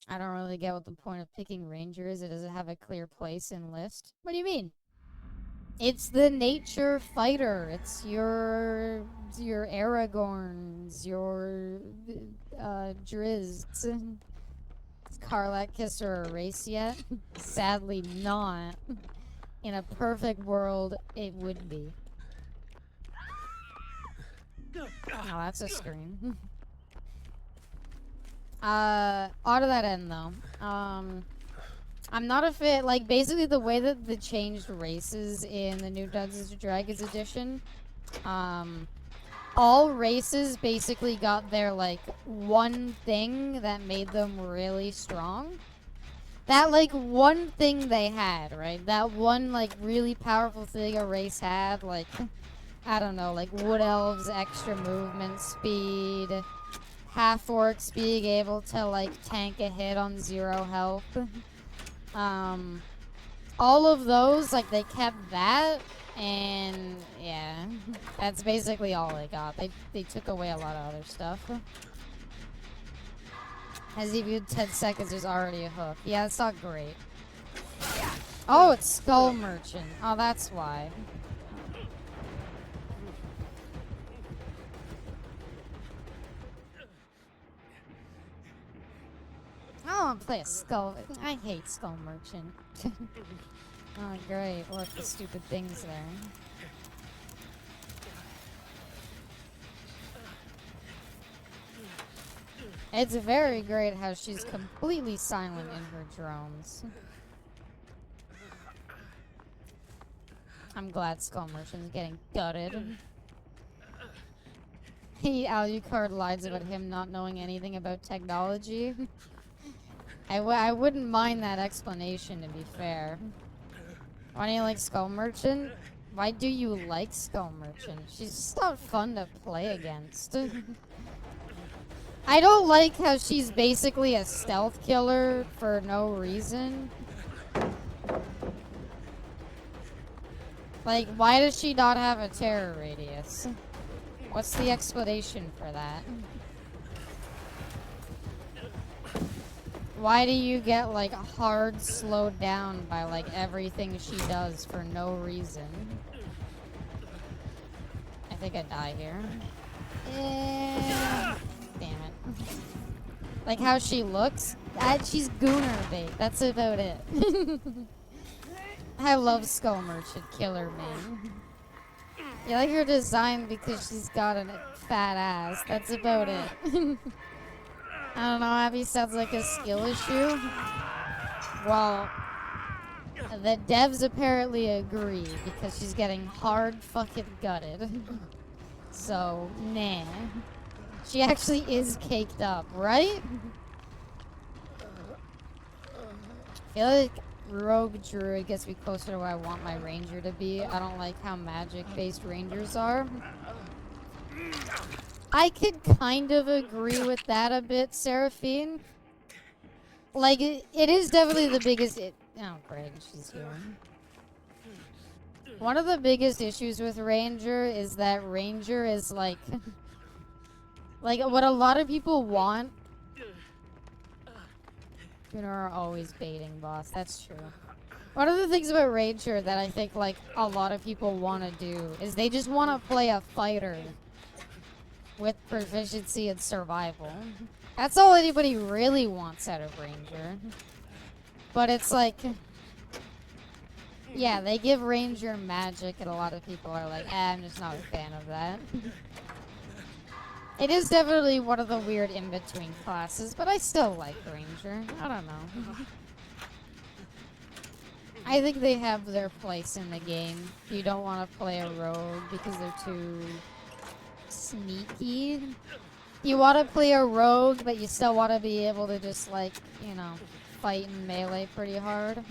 I don't really get what the point of picking ranger is. It doesn't have a clear place in list. What do you mean? It's the nature fighter. It's your Aragorns, your Drizzt. Is Karlak-Kisser a race yet? Sadly not. In a perfect world, it would be. Oh, that's a screen. Out of that end, though. I'm not a fan. Like, basically, the way that they changed races in the new Dungeons & Dragons edition, all races basically got their, like, one thing that made them really strong. That, like, one thing they had, right? That one, like, really powerful thing a race had, like, I don't know, like, wood elves, extra movement speed, half-orcs being able to, like, tank a hit on 0 health. All of those, like, they kept that, and, yeah, that's basically all they got. They took away a lot of other stuff. Has even 10 seconds, there's already a hook. Yeah, it's not great. Oh, it's Skull Merchant. Oh, that's why. I don't want to play a Skull. I hate Skull Merchant. Oh, great. Look, the stupid things there. It's very great how she's completely silent in her drones. I'm glad Skull Merchant's getting gutted. Alucard lies about him not knowing anything about technology. I wouldn't mind that explanation, to be fair. Why do you like Skull Merchant? Why do you like Skull Merchant? She's just not fun to play against. I don't like how she's basically a stealth killer for no reason. Like, why does she not have a terror radius? What's the explanation for that? Why do you get like hard slowed down by like everything she does for no reason? I think I die here. Damn it. Like how she looks? She's gooner bait. That's about it. I love Skull Merchant Killer Man. You like her design because she's got a fat ass. That's about it. I don't know, Abby sounds like a skill issue. Well, the devs apparently agree because she's getting hard fucking gutted. So, nah. She actually is caked up, right? I feel like Rogue Druid gets me closer to where I want my ranger to be. I don't like how magic-based rangers are. I could kind of agree with that a bit, Seraphine. Like, it is definitely the biggest... Oh, great, she's here. One of the biggest issues with Ranger is that Ranger is, like... like, what a lot of people want... Gunnar are always baiting, boss. That's true. One of the things about Ranger that I think, like, a lot of people want to do is they just want to play a fighter with proficiency in survival. That's all anybody really wants out of Ranger. But it's like... Yeah, they give Ranger magic and a lot of people are like, I'm just not a fan of that. It is definitely one of the weird in-between classes, but I still like Ranger. I don't know. I think they have their place in the game. You don't want to play a rogue because they're too sneaky. You want to play a rogue, but you still want to be able to just, like, you know, fight in melee pretty hard.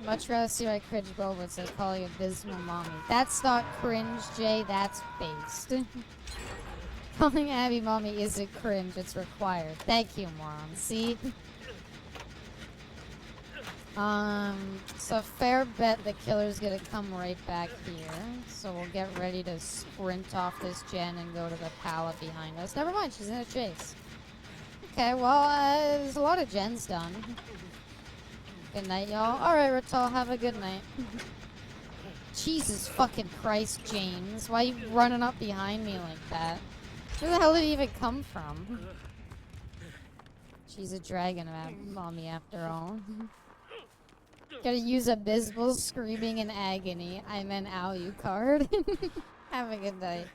Much rather see my cringe moments than calling abysmal mommy. That's not cringe, Jay. That's based. Calling Abby mommy isn't cringe. It's required. Thank you, moron. See? So fair bet the killer's gonna come right back here. So we'll get ready to sprint off this gen and go to the pallet behind us. Never mind, she's in a chase. Okay, well, there's a lot of gens done. Good night, y'all. Alright, Ratal, have a good night. Jesus fucking Christ, James. Why are you running up behind me like that? Where the hell did he even come from? She's a dragon, mommy, after all. Gotta use abysmal screaming in agony. I'm an Alucard. Have a good night.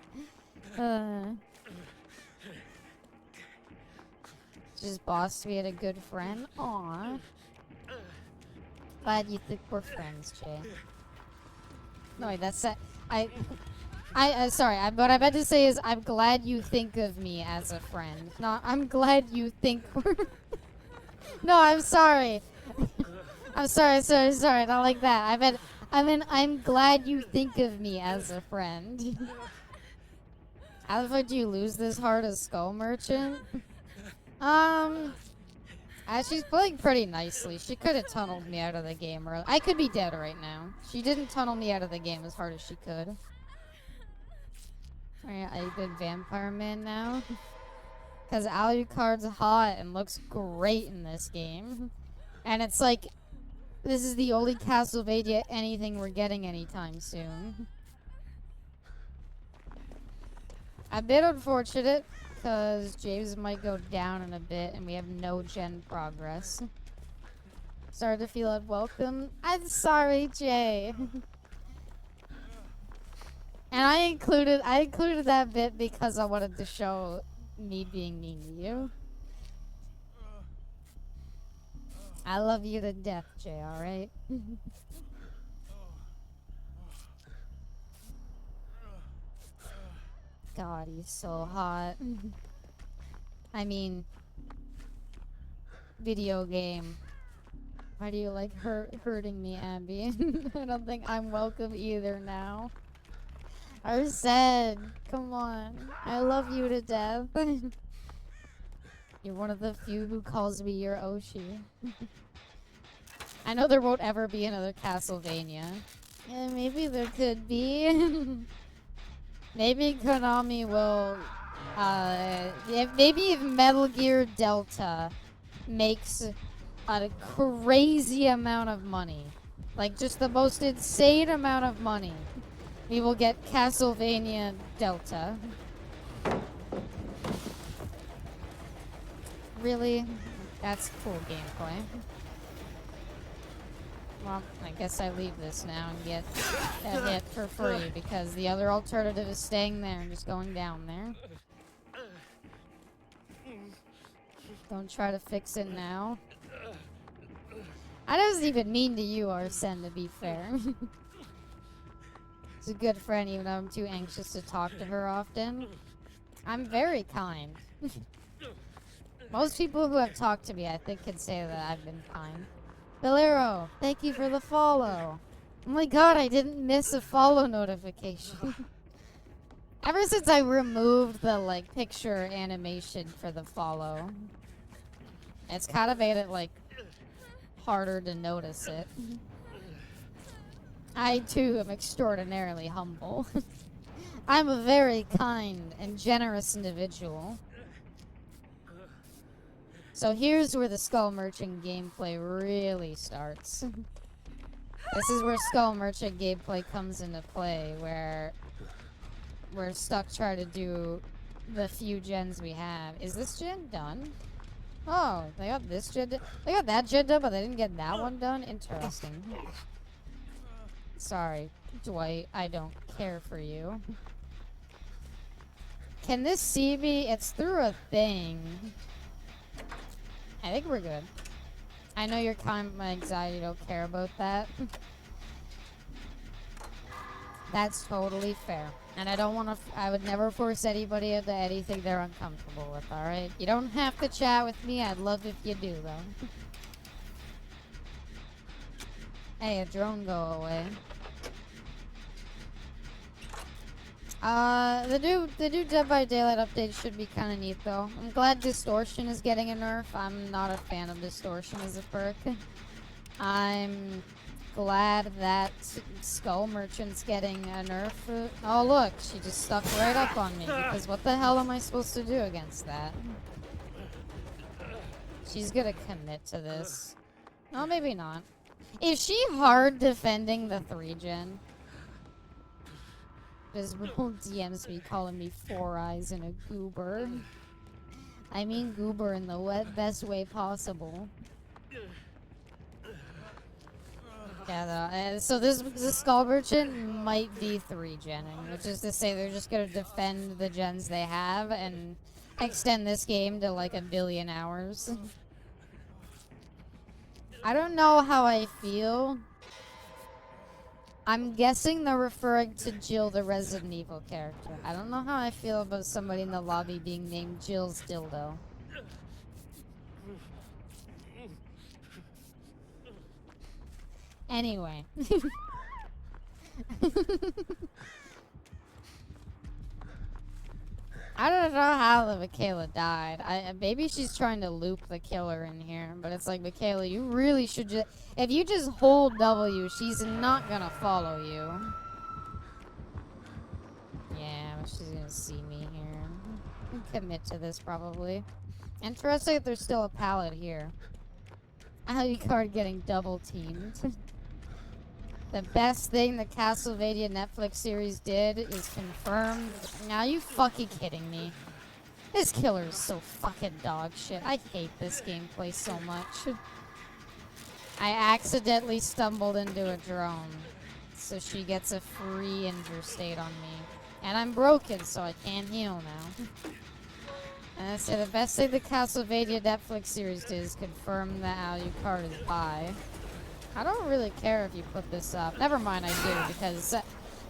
Just boss me at a good friend. Aww. Glad you think we're friends, Jay. No, wait, that's it. Sorry. What I meant to say is, I'm glad you think of me as a friend. No, I'm glad you think we're... No, I'm sorry. I'm sorry. Not like that. I meant, I'm glad you think of me as a friend. How the fuck do you lose this hard as Skull Merchant? She's playing pretty nicely. She could have tunneled me out of the game early. I could be dead right now. She didn't tunnel me out of the game as hard as she could. Alright, I've been Vampire Man now. Because Alucard's hot and looks great in this game. And it's like, this is the only Castlevania anything we're getting anytime soon. A bit unfortunate. Because James might go down in a bit and we have no gen progress. Started to feel unwelcome. I'm sorry, Jay. And I included that bit because I wanted to show me being mean to you. I love you to death, Jay, alright? God, he's so hot. I mean, video game. Why do you like hurting me, Abby? I don't think I'm welcome either now. Arsene, come on. I love you to death. You're one of the few who calls me your Oshi. I know there won't ever be another Castlevania. Yeah, maybe there could be. Maybe Konami will Maybe if Metal Gear Delta makes a crazy amount of money, like just the most insane amount of money, we will get Castlevania Delta. Really? That's cool gameplay. Well, I guess I leave this now and get a hit for free because the other alternative is staying there and just going down there. Don't try to fix it now. I wasn't even mean to you, Arsene, to be fair. She's a good friend even though I'm too anxious to talk to her often. I'm very kind. Most people who have talked to me, I think, can say that I've been kind. Valero, thank you for the follow. Oh my god, I didn't miss a follow notification. Ever since I removed the, like, picture animation for the follow, it's kind of made it, like, harder to notice it. I, too, am extraordinarily humble. I'm a very kind and generous individual. So here's where the Skull Merchant gameplay really starts. This is where Skull Merchant gameplay comes into play, where we're stuck trying to do the few gens we have. Is this gen done? Oh, they got this gen done. They got that gen done, but they didn't get that one done? Interesting. Sorry, Dwight, I don't care for you. Can this see me? It's through a thing. I think we're good. I know you're kind of my anxiety, don't care about that. That's totally fair. And I don't want to, I would never force anybody into anything they're uncomfortable with, alright? You don't have to chat with me, I'd love if you do, though. Hey, a drone go away. The new Dead by Daylight update should be kind of neat, though. I'm glad Distortion is getting a nerf. I'm not a fan of Distortion as a perk. I'm glad that Skull Merchant's getting a nerf. Oh, look, she just stuck right up on me, because what the hell am I supposed to do against that? She's gonna commit to this. Oh, maybe not. Is she hard defending the 3-gen? Visible DMs me calling me 4 eyes and a goober. I mean goober in the best way possible. Yeah, though. So this Skull Merchant might be 3-genning, which is to say they're just gonna defend the gens they have and extend this game to like 1 billion hours. I don't know how I feel. I'm guessing they're referring to Jill, the Resident Evil character. I don't know how I feel about somebody in the lobby being named Jill's Dildo. Anyway. I don't know how the Michaela died. Maybe she's trying to loop the killer in here, but it's like, Michaela, you really should just... If you just hold W, she's not gonna follow you. Yeah, but she's gonna see me here. Commit to this, probably. Interesting that there's still a pallet here. Alucard getting double teamed. The best thing the Castlevania Netflix series did is confirm. Now you fucking kidding me? This killer is so fucking dog shit. I hate this gameplay so much. I accidentally stumbled into a drone, so she gets a free injure state on me. And I'm broken, so I can't heal now. And I say the best thing the Castlevania Netflix series did is confirm that Alucard is bi. I don't really care if you put this up. Never mind, I do,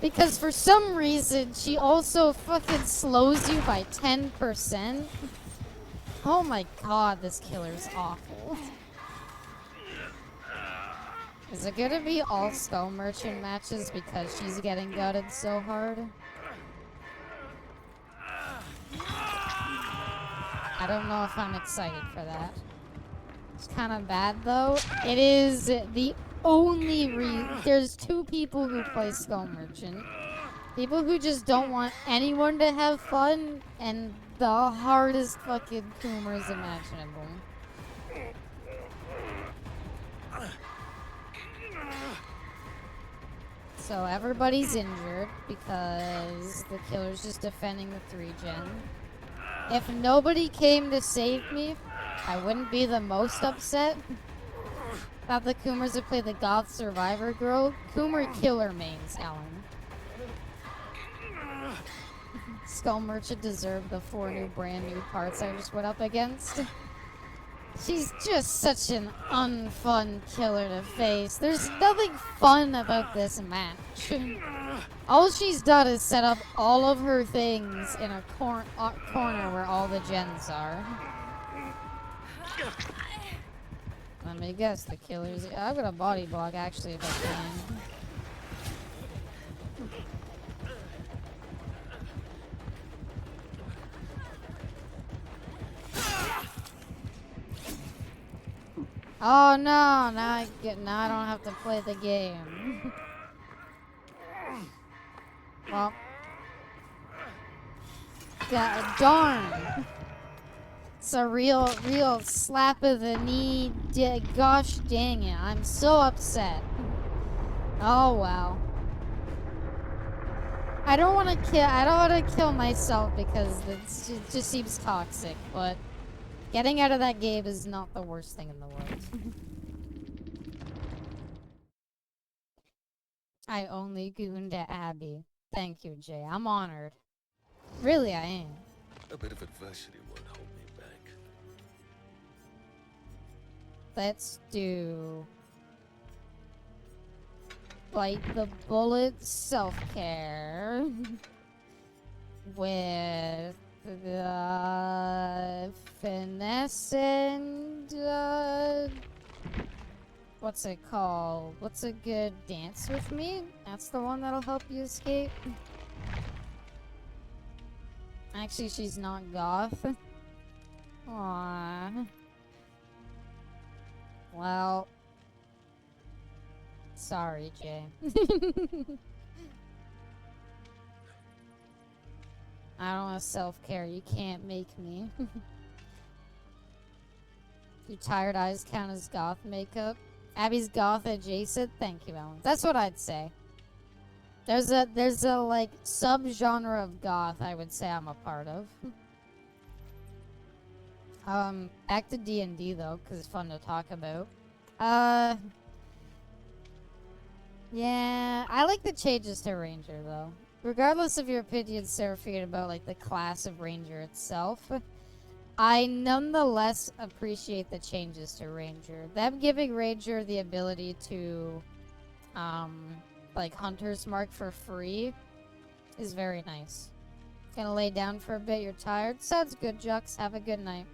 because for some reason, she also fucking slows you by 10%. Oh my god, this killer's awful. Is it gonna be all Skull Merchant matches because she's getting gutted so hard? I don't know if I'm excited for that. It's kind of bad, though. It is the only there's 2 people who play Skull Merchant. People who just don't want anyone to have fun, and the hardest fucking Coomers imaginable. So everybody's injured because the killer's just defending the 3-gen. If nobody came to save me, I wouldn't be the most upset. About the Coomers that play the Goth Survivor girl. Coomer killer mains, Alan. Skull Merchant deserved the 4 new brand new parts I just went up against. She's just such an unfun killer to face. There's nothing fun about this match. All she's done is set up all of her things in a corner where all the gens are. Let me guess, the killer's... I'm gonna body block, actually, if I can. Oh no, now I don't have to play the game. Well. God darn. It's a real slap of the knee. Gosh dang it, I'm so upset. Oh wow. I don't want to kill myself because it just seems toxic, but getting out of that game is not the worst thing in the world. I only gooned at Abby. Thank you, Jay. I'm honored. Really, I am. A bit of adversity won't hold me back. Let's do... Bite the Bullet self-care. With... finesse and what's it called? What's a good dance with me? That's the one that'll help you escape. Actually, she's not goth. Aww. Well, sorry, Jay. I don't want self-care. You can't make me. Do tired eyes count as goth makeup? Abby's goth adjacent? Thank you, Ellen. That's what I'd say. There's a like sub-genre of goth I would say I'm a part of. Back to D&D though, because it's fun to talk about. Yeah, I like the changes to Ranger though. Regardless of your opinion, Seraphine, about like the class of Ranger itself, I nonetheless appreciate the changes to Ranger. Them giving Ranger the ability to, like Hunter's Mark for free is very nice. Gonna lay down for a bit, you're tired? Sounds good, Jux. Have a good night.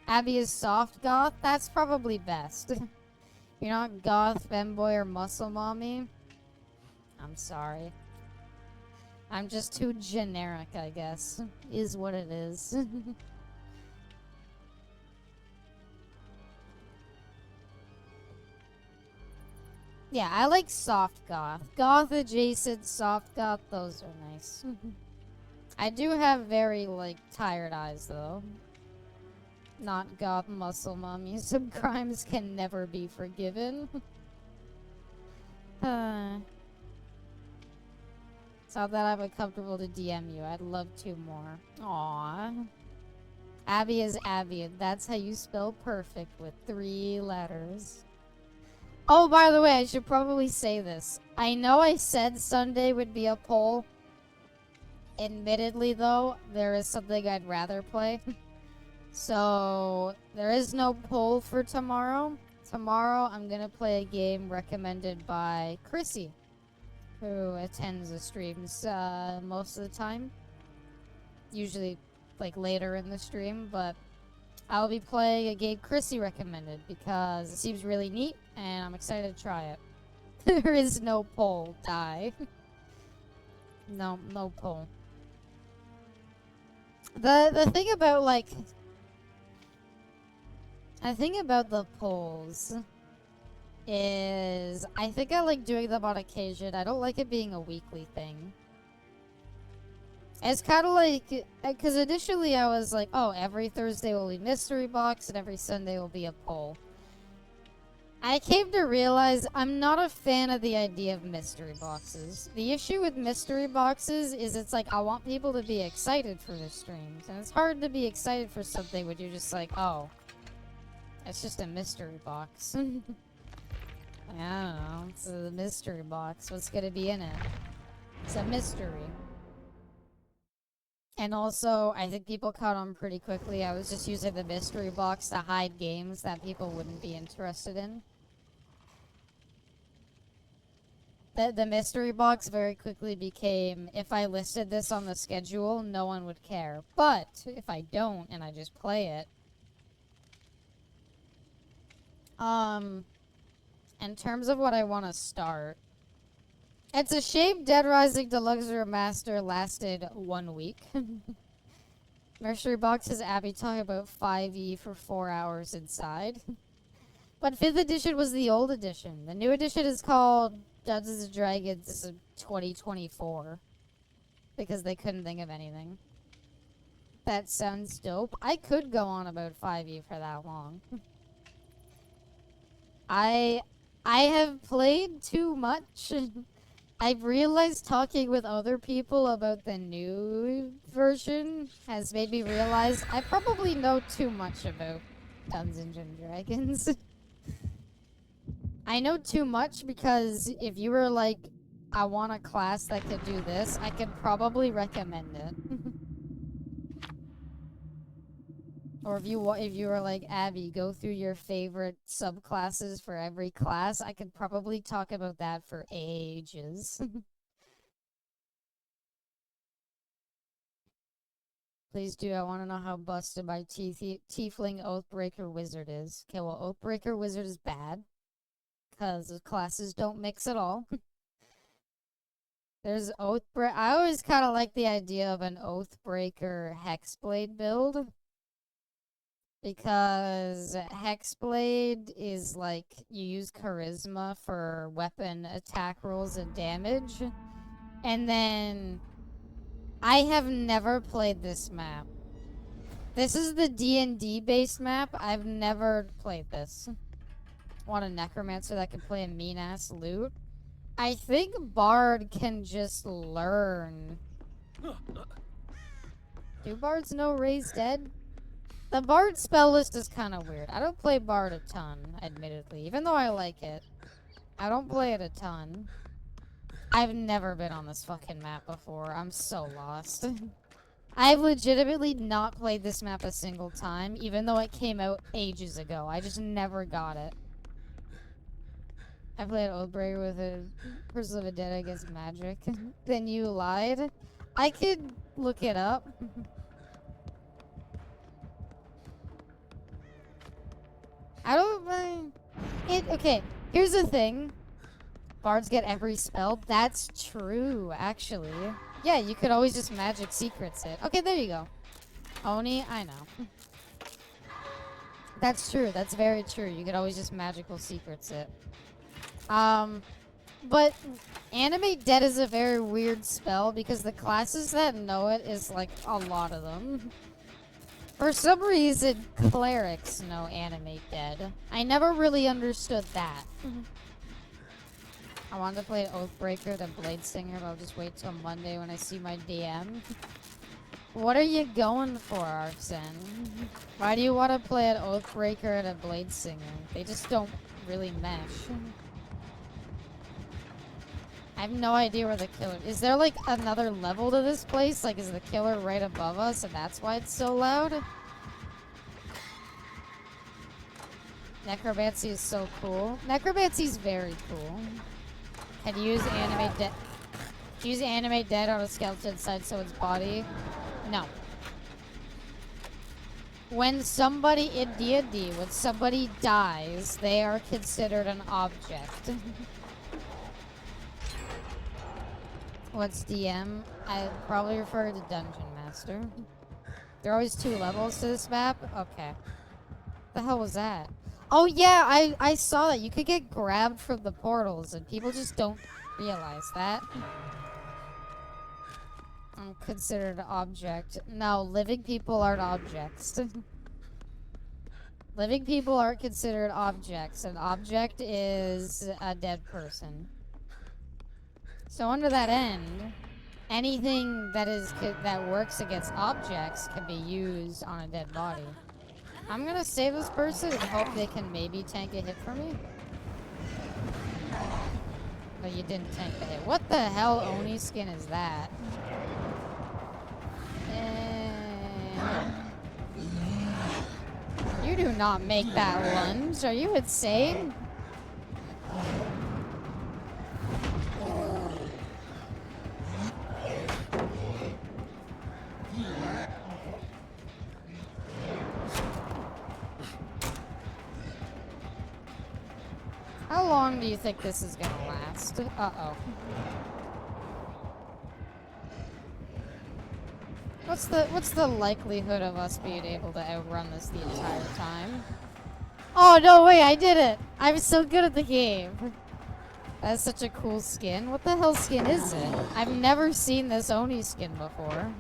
Abby is soft goth? That's probably best. You're not goth, femboy, or muscle mommy? I'm sorry. I'm just too generic, I guess. Is what it is. Yeah, I like soft goth. Goth adjacent, soft goth, those are nice. I do have very, like, tired eyes, though. Not goth muscle mommy. Some crimes can never be forgiven. It's not that I'm uncomfortable to DM you. I'd love to more. Aww. Abby is Abby, and that's how you spell perfect with 3 letters. Oh, by the way, I should probably say this. I know I said Sunday would be a poll. Admittedly, though, there is something I'd rather play. So, there is no poll for tomorrow. Tomorrow, I'm gonna play a game recommended by Chrissy, who attends the streams most of the time. Usually, like, later in the stream, but I'll be playing a game Chrissy recommended because it seems really neat, and I'm excited to try it. There is no poll, die. No poll. The thing about, like... The thing about the polls is I think I like doing them on occasion. I don't like it being a weekly thing. It's kind of like, because initially I was like, oh, every Thursday will be mystery box and every Sunday will be a poll. I came to realize I'm not a fan of the idea of mystery boxes. The issue with mystery boxes is it's like I want people to be excited for the streams. And it's hard to be excited for something when you're just like, oh, it's just a mystery box. I don't know. It's a mystery box. What's going to be in it? It's a mystery. And also, I think people caught on pretty quickly. I was just using the mystery box to hide games that people wouldn't be interested in. The mystery box very quickly became, if I listed this on the schedule, no one would care. But, if I don't, and I just play it... in terms of what I want to start... It's a shame Dead Rising Deluxe Remaster lasted 1 week. Mystery Box has Abby talking about 5e for 4 hours inside. But 5th edition was the old edition. The new edition is called Dungeons and Dragons 2024. Because they couldn't think of anything. That sounds dope. I could go on about 5e for that long. I have played too much. I've realized talking with other people about the new version has made me realize I probably know too much about Dungeons and Dragons. I know too much because if you were like, I want a class that could do this, I could probably recommend it. Or if you were like, Abby, go through your favorite subclasses for every class, I could probably talk about that for ages. Please do. I want to know how busted my Tiefling Oathbreaker Wizard is. Okay, well, Oathbreaker Wizard is bad. Because the classes don't mix at all. There's Oathbreaker. I always kind of like the idea of an Oathbreaker Hexblade build. Because Hexblade is like, you use Charisma for weapon attack rolls and damage. And then, I have never played this map. This is the D&D based map. I've never played this. Want a Necromancer that can play a mean-ass loot? I think Bard can just learn. Do Bards know Raise Dead? The Bard spell list is kind of weird. I don't play Bard a ton, admittedly. Even though I like it. I don't play it a ton. I've never been on this fucking map before. I'm so lost. I've legitimately not played this map a single time, even though it came out ages ago. I just never got it. I played Oathbreaker with a Person of the Dead against magic. Then you lied? I could look it up. I don't mind it. Okay, here's the thing. Bards get every spell. That's true, actually. Yeah, you could always just magic secrets it. Okay, there you go. Oni, I know. That's true. That's very true. You could always just magical secrets it. But Animate Dead is a very weird spell because the classes that know it is like a lot of them. For some reason, clerics know Animate Dead. I never really understood that. I wanted to play Oathbreaker, the Blade Singer, but I'll just wait till Monday when I see my DM. What are you going for, Arsene? Why do you want to play an Oathbreaker and a Blade Singer? They just don't really mesh. I have no idea where the killer is. There like another level to this place? Like, is the killer right above us and that's why it's so loud? Necromancy is so cool. Necromancy is very cool. Can you use Animate Dead? Use Animate Dead on a skeleton inside someone's body? No. When somebody in D&D, when somebody dies, they are considered an object. What's DM? I probably refer to Dungeon Master. There are always 2 levels to this map? Okay. The hell was that? Oh yeah, I saw that. You could get grabbed from the portals and people just don't realize that. I'm considered an object. No, living people aren't objects. Living people aren't considered objects. An object is a dead person. So under that end, anything that works against objects can be used on a dead body. I'm gonna save this person and hope they can maybe tank a hit for me. But you didn't tank the hit. What the hell Oni skin is that? You do not make that lunge. Are you insane? How long do you think this is gonna last? Uh-oh. What's the likelihood of us being able to outrun this the entire time? Oh, no way, I did it! I'm so good at the game! That's such a cool skin. What the hell skin is it? I've never seen this Oni skin before.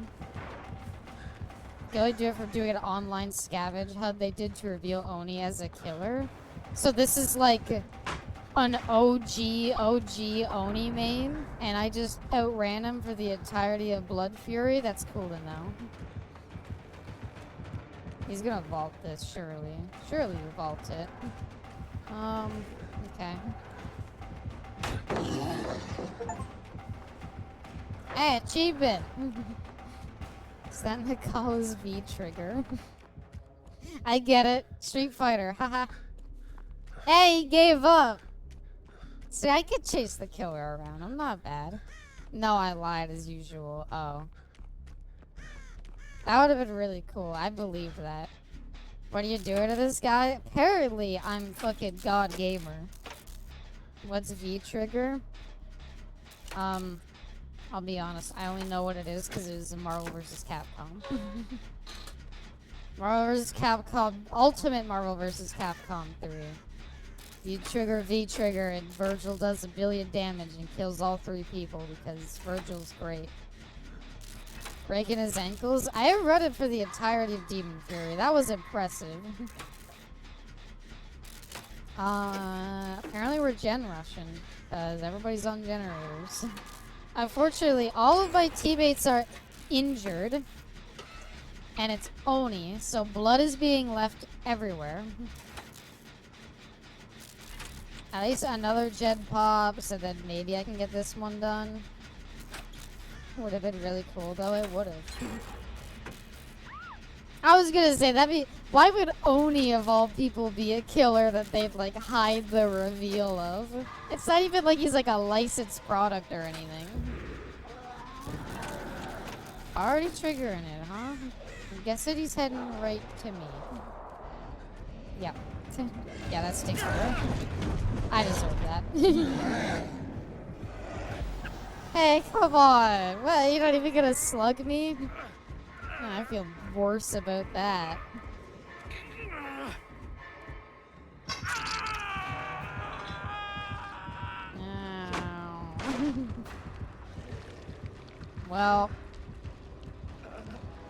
Can only do it for doing an online scavenge hunt they did to reveal Oni as a killer. So this is like an OG Oni main, and I just outran him for the entirety of Blood Fury. That's cool to know. He's gonna vault this, surely. Surely you vault it. Okay. Hey, achievement! Is that Nikola's V trigger? I get it. Street Fighter, haha. Hey, he gave up! See, I could chase the killer around. I'm not bad. No, I lied as usual. Oh. That would have been really cool. I believe that. What are you doing to this guy? Apparently, I'm fucking God Gamer. What's V-Trigger? I'll be honest. I only know what it is because it was in Marvel vs. Capcom. Marvel vs. Capcom. Ultimate Marvel vs. Capcom 3. V-Trigger, and Virgil does 1 billion damage and kills all 3 people because Virgil's great. Breaking his ankles? I read it for the entirety of Demon Fury. That was impressive. Apparently we're gen rushing because everybody's on generators. Unfortunately, all of my teammates are injured and it's Oni, so blood is being left everywhere. At least another gen pop, so then maybe I can get this one done. Would have been really cool, though. It would have. I was gonna say that'd be. Why would Oni of all people be a killer that they'd like hide the reveal of? It's not even like he's like a licensed product or anything. Already triggering it, huh? I'm guessing he's heading right to me. Yep. Yeah, that stinks. I deserve that. Hey, come on. What, you're not even gonna slug me? Oh, I feel worse about that. Ow. Well,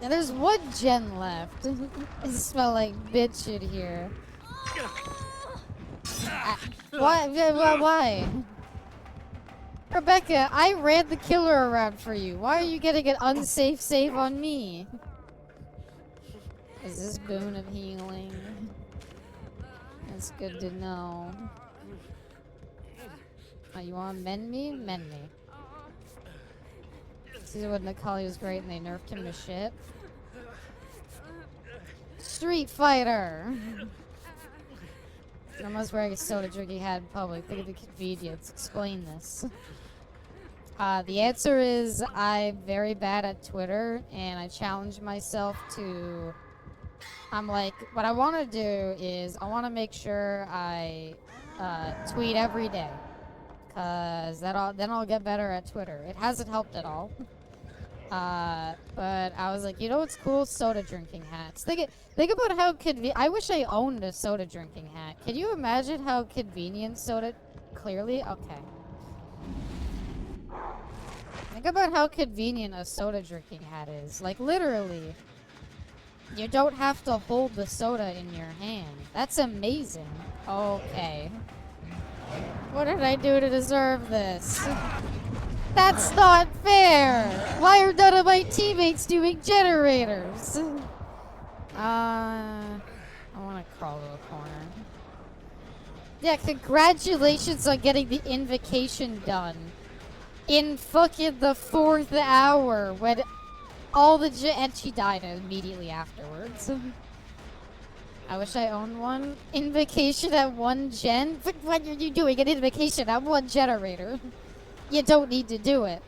now there's one gen left. I smell like bitch in here. Why? Rebecca, I ran the killer around for you. Why are you getting an unsafe save on me? Is this boon of healing? That's good to know. Oh, you wanna mend me? Mend me. See when Nikali was great and they nerfed him to shit? Street Fighter! I'm almost wearing a soda drinking hat in public. Think of the convenience. Explain this. The answer is I'm very bad at Twitter, and I challenge myself to... I'm like, what I want to do is I want to make sure I tweet every day. Because then I'll get better at Twitter. It hasn't helped at all. But I was like, you know what's cool? Soda drinking hats. Think about how I wish I owned a soda drinking hat. Can you imagine how convenient soda... Clearly? Okay. Think about how convenient a soda drinking hat is. Like, literally. You don't have to hold the soda in your hand. That's amazing. Okay. What did I do to deserve this? That's not fair! Why are none of my teammates doing generators? I want to crawl to a corner. Yeah, congratulations on getting the invocation done. In fucking the 4th hour when all the and she died immediately afterwards. I wish I owned one. Invocation at 1 gen? What are you doing? An invocation at 1 generator. You don't need to do it.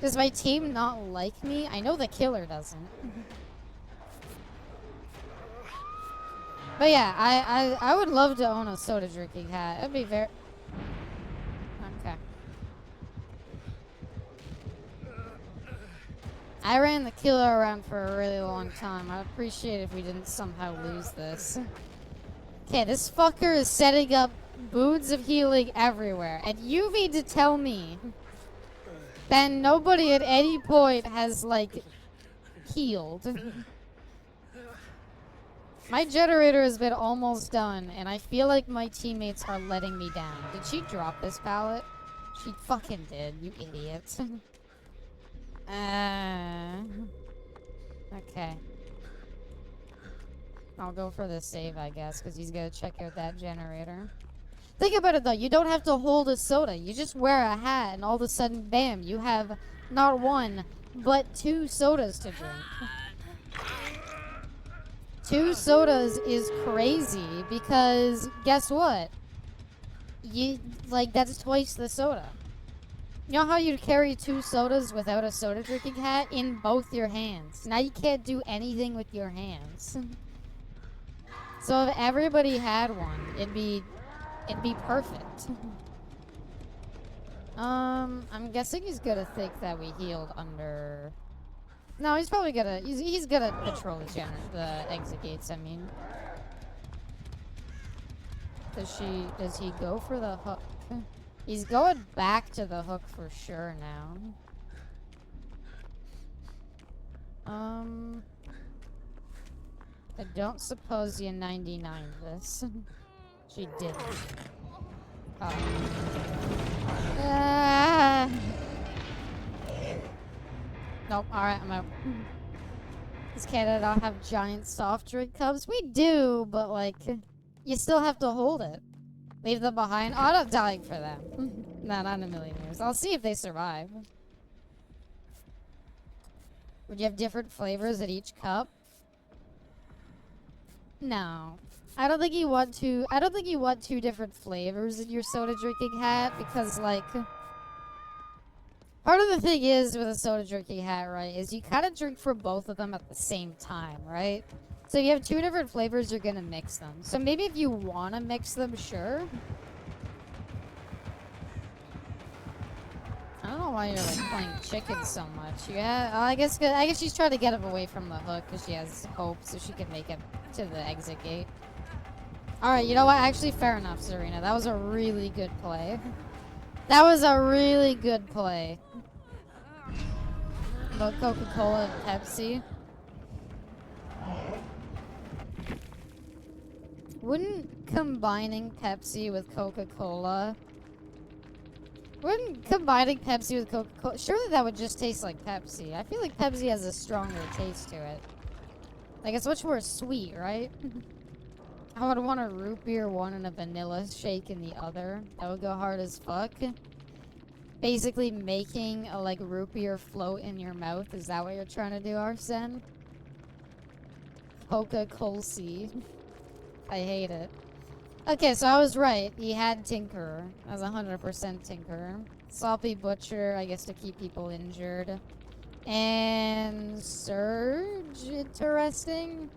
Does my team not like me? I know the killer doesn't. But yeah, I would love to own a soda drinking hat. It'd be very... Okay. I ran the killer around for a really long time. I'd appreciate it if we didn't somehow lose this. Okay, this fucker is setting up booths of healing everywhere. And you mean to tell me that nobody at any point has, like, healed? My generator has been almost done, and I feel like my teammates are letting me down. Did she drop this pallet? She fucking did, you idiot. Okay. I'll go for the save, I guess, because he's gonna check out that generator. Think about it, though. You don't have to hold a soda. You just wear a hat, and all of a sudden, bam, you have not 1, but 2 sodas to drink. 2 sodas is crazy, because guess what? That's twice the soda. You know how you carry 2 sodas without a soda drinking hat? In both your hands. Now you can't do anything with your hands. So if everybody had one, it'd be perfect. I'm guessing he's gonna think that we healed under... No, he's probably gonna... He's gonna patrol the exit gates, I mean. Does he go for the hook? He's going back to the hook for sure now. I don't suppose you 99'd this. She didn't. Oh. Nope, alright, I'm out. Does Canada not have giant soft drink cups? We do, but like, you still have to hold it. Leave them behind? Oh, I'm not dying for them. No, not in a million years. I'll see if they survive. Would you have different flavors at each cup? No. I don't think you want two different flavors in your soda drinking hat because, like, part of the thing is with a soda drinking hat, right, is you kind of drink from both of them at the same time, right? So if you have 2 different flavors, you're gonna mix them. So maybe if you want to mix them, sure. I don't know why you're like playing chicken so much. Yeah, I guess she's trying to get him away from the hook because she has hope, so she can make it to the exit gate. All right, you know what? Actually, fair enough, Serena. That was a really good play. That was a really good play. About Coca-Cola and Pepsi. Wouldn't combining Pepsi with Coca-Cola... Wouldn't combining Pepsi with Coca-Cola... Surely that would just taste like Pepsi. I feel like Pepsi has a stronger taste to it. Like, it's much more sweet, right? I would want a root beer one and a vanilla shake in the other. That would go hard as fuck. Basically making a, like, root beer float in your mouth. Is that what you're trying to do, Arsene? Coca-Cola. I hate it. Okay, so I was right. He had Tinkerer. I was 100% Tinkerer. Sloppy Butcher, I guess to keep people injured. And Surge, interesting.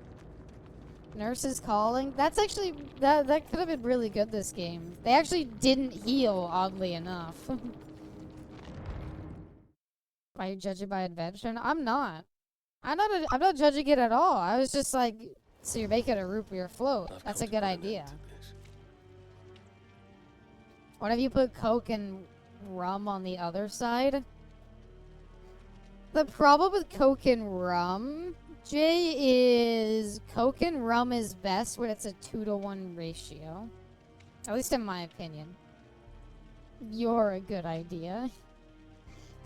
Nurse is calling. That's actually, that could have been really good this game. They actually didn't heal, oddly enough. Are you judging by invention? I'm not. I'm not judging it at all. I was just like, so you're making a root beer float. That's a good idea. What if you put Coke and rum on the other side? The problem with Coke and rum, Jay, is Coke and rum is best when it's a 2-to-1 ratio. At least in my opinion. You're a good idea.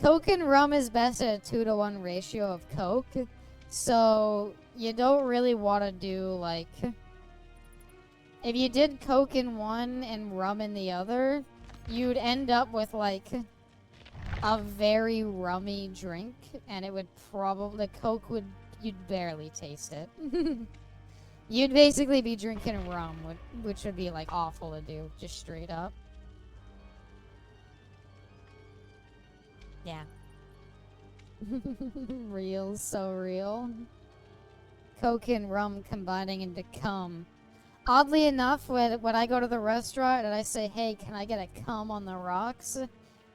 Coke and rum is best at a 2-to-1 ratio of Coke. So, you don't really want to do, like... If you did Coke in one and rum in the other, you'd end up with, like... a very rummy drink, and it would probably... The Coke would... You'd barely taste it. You'd basically be drinking rum, which would be, like, awful to do, just straight up. Yeah. Real, so real. Coke and rum combining into cum. Oddly enough, when I go to the restaurant and I say, hey, can I get a cum on the rocks?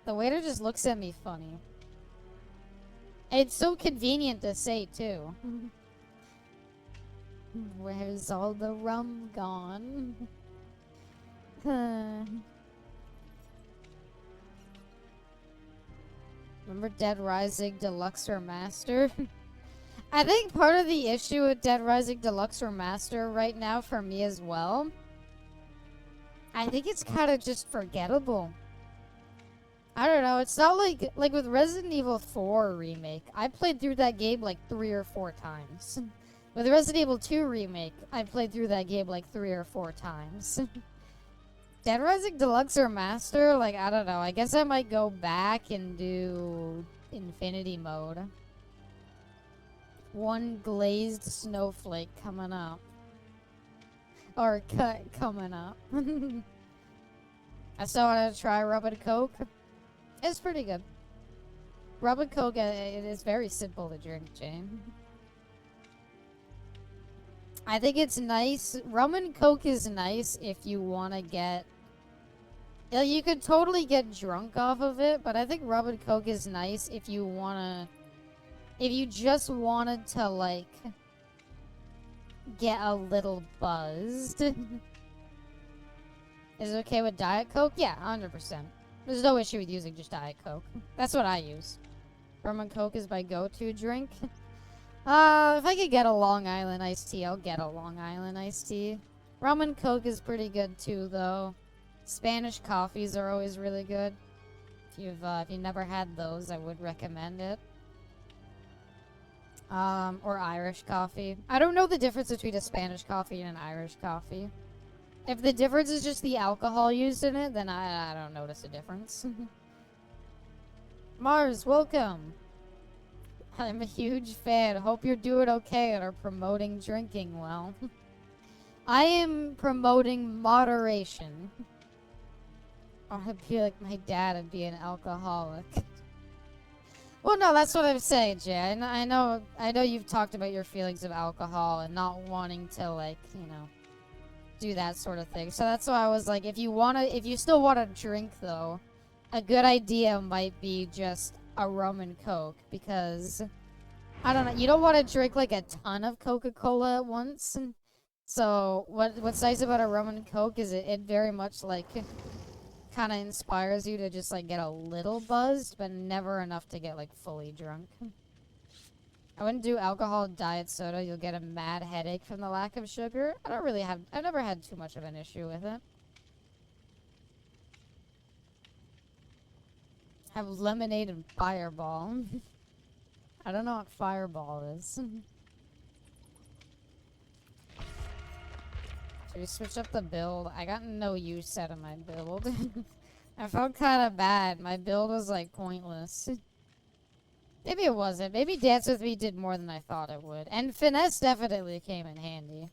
The waiter just looks at me funny. It's so convenient to say, too. Where's all the rum gone? Remember Dead Rising Deluxe Remaster? I think part of the issue with Dead Rising Deluxe Remaster right now for me as well, I think it's kind of just forgettable. I don't know, it's not like with Resident Evil 4 Remake, I played through that game like 3 or 4 times. With Resident Evil 2 Remake, I played through that game like 3 or 4 times. Dead Rising Deluxe Remaster, like, I don't know, I guess I might go back and do Infinity Mode. One glazed snowflake coming up. Or coming up. I still want to try Rum and Coke. It's pretty good. Rum and Coke, it is very simple to drink, Jane. I think it's nice. Rum and Coke is nice if you want to get... You could totally get drunk off of it, but I think rum and Coke is nice if you want to... If you just wanted to, like, get a little buzzed. Is it okay with Diet Coke? Yeah, 100%. There's no issue with using just Diet Coke. That's what I use. Rum and Coke is my go-to drink. If I could get a Long Island iced tea, I'll get a Long Island iced tea. Rum and Coke is pretty good too, though. Spanish coffees are always really good. If you've never had those, I would recommend it. Or Irish coffee. I don't know the difference between a Spanish coffee and an Irish coffee. If the difference is just the alcohol used in it, then I don't notice a difference. Mars, welcome. I'm a huge fan. Hope you're doing okay and are promoting drinking well. I am promoting moderation. I feel like my dad would be an alcoholic. Well, no, that's what I'm saying, Jay. I know you've talked about your feelings of alcohol and not wanting to, like, you know, do that sort of thing. So that's why I was like, if you still want to drink, though, a good idea might be just a rum and Coke, because, I don't know, you don't want to drink, like, a ton of Coca-Cola at once. So, what's nice about a rum and Coke is it very much, like, kind of inspires you to just, like, get a little buzzed, but never enough to get, like, fully drunk. I wouldn't do alcohol diet soda. You'll get a mad headache from the lack of sugar. I've never had too much of an issue with it. Have lemonade and Fireball. I don't know what Fireball is. Should we switch up the build? I got no use out of my build. I felt kind of bad. My build was, like, pointless. Maybe it wasn't. Maybe Dance With Me did more than I thought it would. And Finesse definitely came in handy.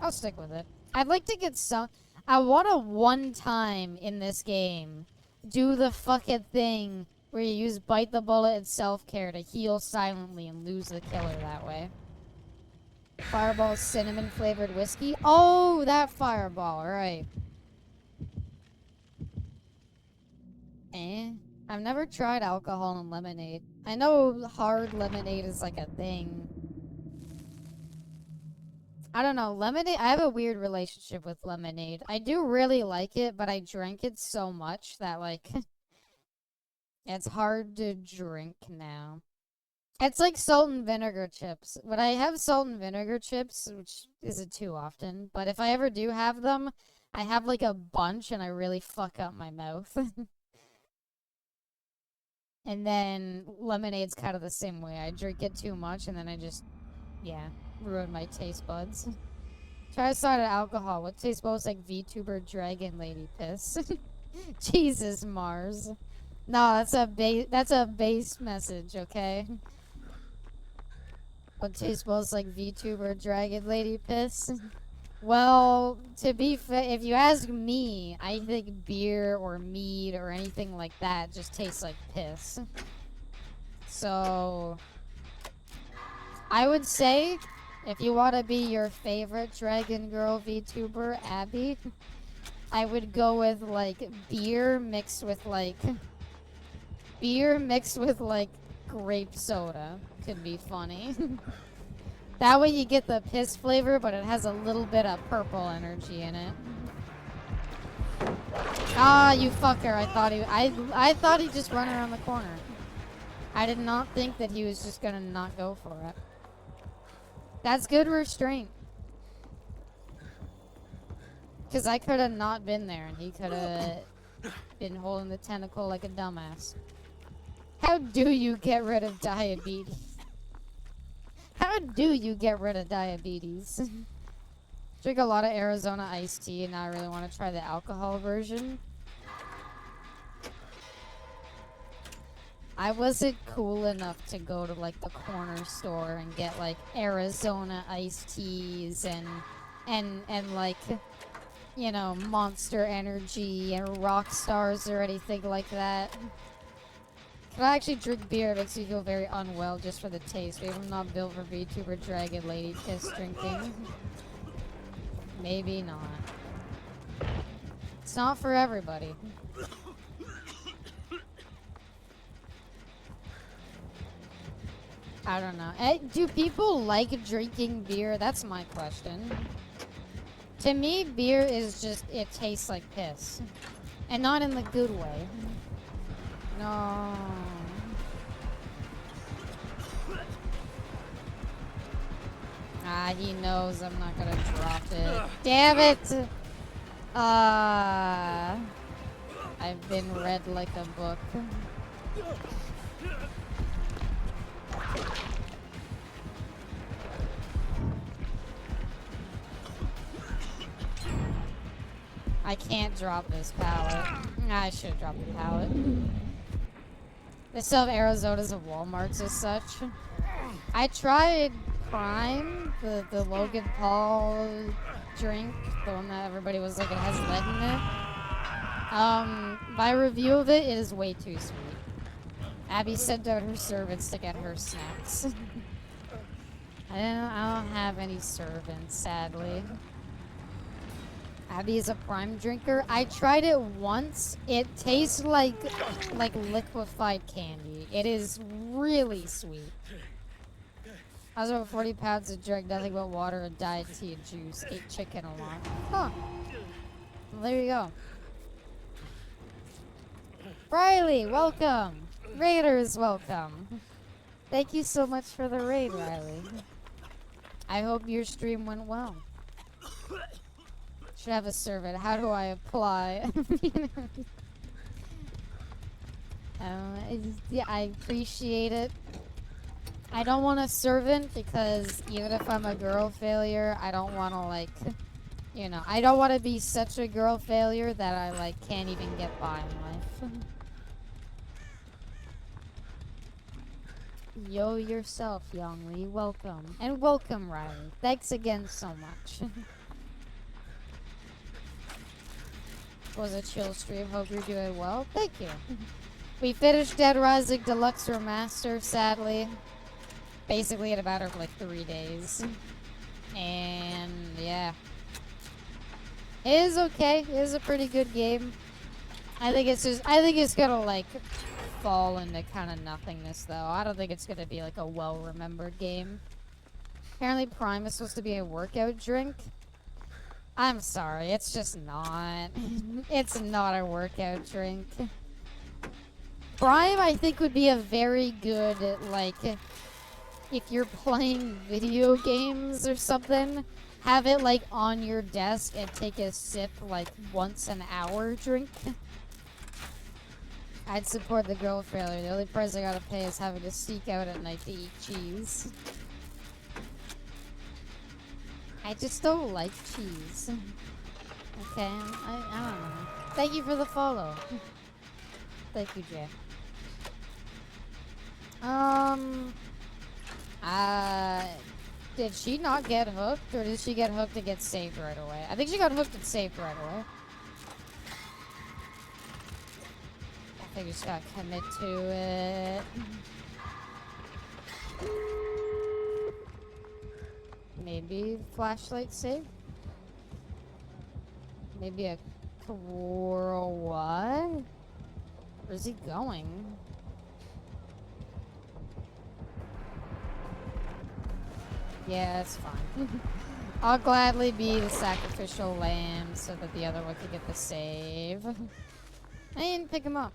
I'll stick with it. I'd like to get some... I want to one time in this game do the fucking thing where you use Bite the Bullet and Self-Care to heal silently and lose the killer that way. Fireball cinnamon flavored whiskey. Oh, that Fireball, right. I've never tried alcohol and lemonade. I know hard lemonade is like a thing. I don't know, lemonade, I have a weird relationship with lemonade. I do really like it, but I drank it so much that, like, It's hard to drink now. It's like salt and vinegar chips. When I have salt and vinegar chips, which isn't too often, but if I ever do have them, I have like a bunch and I really fuck up my mouth. And then lemonade's kind of the same way. I drink it too much and then I just, yeah, ruin my taste buds. Try a side of alcohol. What tastes most like VTuber Dragon Lady piss? Jesus, Mars. No, that's a base message, okay? What tastes most like VTuber Dragon Lady piss? Well, to be fair, if you ask me, I think beer or mead or anything like that just tastes like piss. So, I would say, if you want to be your favorite Dragon Girl VTuber, Abby, I would go with, like, beer mixed with, like, grape soda. Could be funny. That way you get the piss flavor, but it has a little bit of purple energy in it. Ah, you fucker. I thought he'd just run around the corner. I did not think that he was just gonna not go for it. That's good restraint. Because I could have not been there, and he could have been holding the tentacle like a dumbass. How do you get rid of diabetes? How do you get rid of diabetes? Drink a lot of Arizona iced tea, and now I really want to try the alcohol version. I wasn't cool enough to go to like the corner store and get like Arizona iced teas and like, you know, Monster Energy and Rock Stars or anything like that. But I actually drink beer. It makes me feel very unwell just for the taste. Maybe I'm not built for VTuber Dragon Lady piss drinking. Maybe not. It's not for everybody. I don't know. Do people like drinking beer? That's my question. To me, beer is just, it tastes like piss. And not in the good way. No. Ah, he knows I'm not gonna drop it. Damn it! I've been read like a book. I can't drop this pallet. I should drop the pallet. They still have Arizonas and Walmarts as such. I tried Prime, the Logan Paul drink, the one that everybody was like, it has lead in it. My review of it, it is way too sweet. Abby sent out her servants to get her snacks. I don't have any servants, sadly. Abby is a Prime drinker. I tried it once. It tastes like liquefied candy. It is really sweet. I was about 40 pounds and drank nothing but water and diet tea and juice. Ate chicken a lot. Huh. Well, there you go. Riley, welcome. Raiders, welcome. Thank you so much for the raid, Riley. I hope your stream went well. Should have a servant. How do I apply? Yeah, I appreciate it. I don't want a servant because even if I'm a girl failure, I don't want to like, you know, I don't want to be such a girl failure that I like can't even get by in life. Yo yourself, Youngly. Welcome. And welcome, Riley. Thanks again so much. Was a chill stream. Hope you're doing well. Thank you. We finished Dead Rising Deluxe Remaster, sadly. Basically in a matter of like 3 days. And yeah. It is okay. It is a pretty good game. I think it's gonna like fall into kind of nothingness though. I don't think it's gonna be like a well-remembered game. Apparently Prime is supposed to be a workout drink. I'm sorry, it's just not. It's not a workout drink. Prime, I think, would be a very good, like, if you're playing video games or something, have it, like, on your desk and take a sip, like, once an hour drink. I'd support the girl failure. The only price I gotta pay is having to sneak out at night to eat cheese. I just don't like cheese. Okay, I don't know. Thank you for the follow. Thank you, Jay. Did she not get hooked, or did she get hooked and get saved right away? I think she got hooked and saved right away. I think we just gotta commit to it. Maybe flashlight save? Maybe a coral what? Where's he going? Yeah, it's fine. I'll gladly be the sacrificial lamb so that the other one can get the save. I didn't pick him up.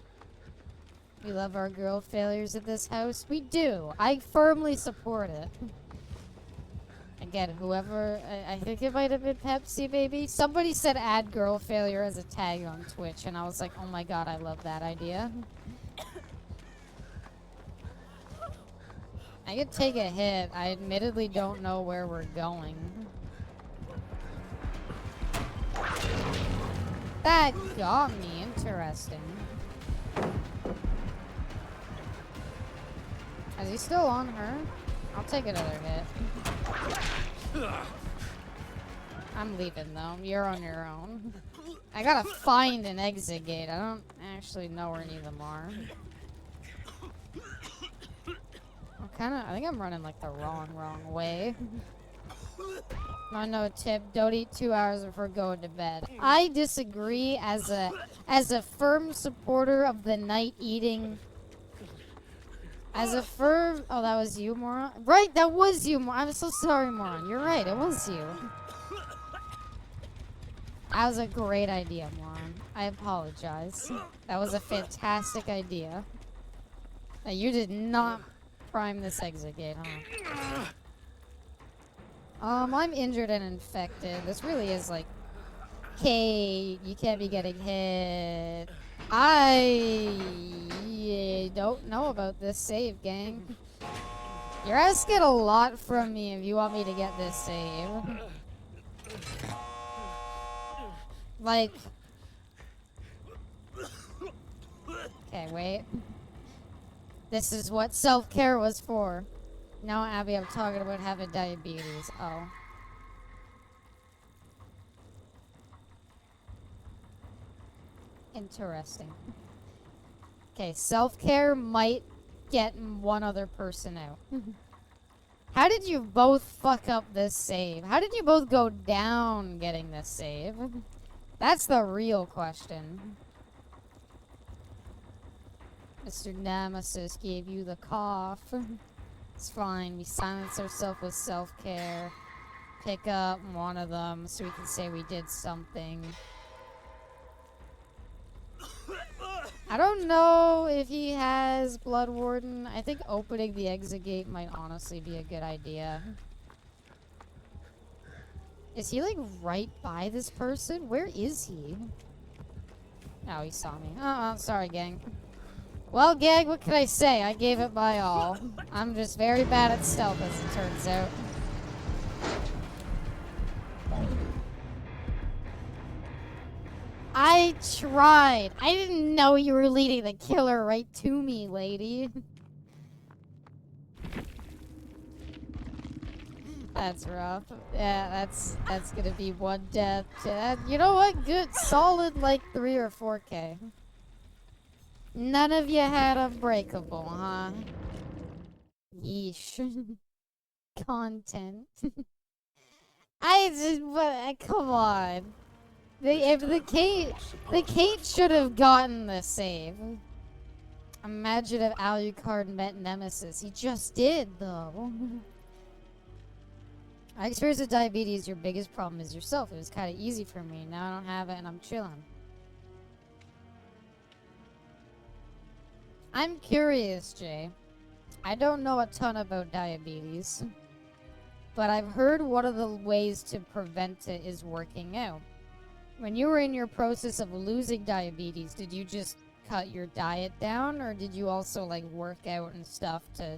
We love our girl failures at this house. We do. I firmly support it. Again, whoever, I think it might have been Pepsi, maybe. Somebody said add girl failure as a tag on Twitch, and I was like, oh my god, I love that idea. I could take a hit. I admittedly don't know where we're going. That got me. Interesting. Is he still on her? I'll take another hit. I'm leaving though. You're on your own. I gotta find an exit gate. I don't actually know where any of them are. I think I'm running like the wrong way. No tip. Don't eat 2 hours before going to bed. I disagree as a firm supporter of the night eating. As a firm... Oh, that was you, moron? Right, that was you, moron. I'm so sorry, moron. You're right, it was you. That was a great idea, moron. I apologize. That was a fantastic idea. Now, you did not prime this exit gate, huh? I'm injured and infected. This really is like... Okay, you can't be getting hit. I don't know about this save, gang. You're asking a lot from me if you want me to get this save. Like... Okay, wait. This is what self-care was for. No, Abby, I'm talking about having diabetes. Oh. Interesting. Okay, self-care might get one other person out. How did you both fuck up this save? How did you both go down getting this save? That's the real question. Mr. Nemesis gave you the cough. It's fine. We silence ourselves with self-care. Pick up one of them so we can say we did something. I don't know if he has Blood Warden. I think opening the exit gate might honestly be a good idea. Is he like right by this person? Where is he? Oh, he saw me. Oh, sorry, gang. Well, gang, what can I say? I gave it my all. I'm just very bad at stealth, as it turns out. I tried. I didn't know you were leading the killer right to me, lady. That's rough. Yeah, that's gonna be one death. You know what? Good, solid, like 3 or 4K. None of you had Unbreakable, huh? Yeesh. Content. Come on. The Kate should have gotten the save. Imagine if Alucard met Nemesis. He just did, though. I experienced with diabetes. Your biggest problem is yourself. It was kind of easy for me. Now I don't have it, and I'm chilling. I'm curious, Jay. I don't know a ton about diabetes, but I've heard one of the ways to prevent it is working out. When you were in your process of losing diabetes, did you just cut your diet down, or did you also, like, work out and stuff to,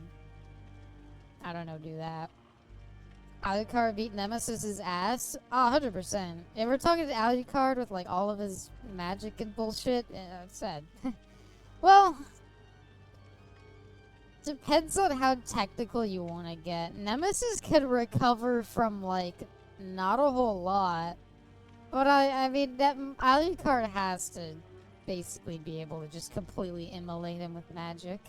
I don't know, do that? Alucard beat Nemesis's ass? Oh, 100%. If we're talking to Alucard with, like, all of his magic and bullshit, yeah, it's sad. Well, depends on how technical you want to get. Nemesis can recover from, like, not a whole lot. But I mean, that Alucard has to basically be able to just completely immolate him with magic.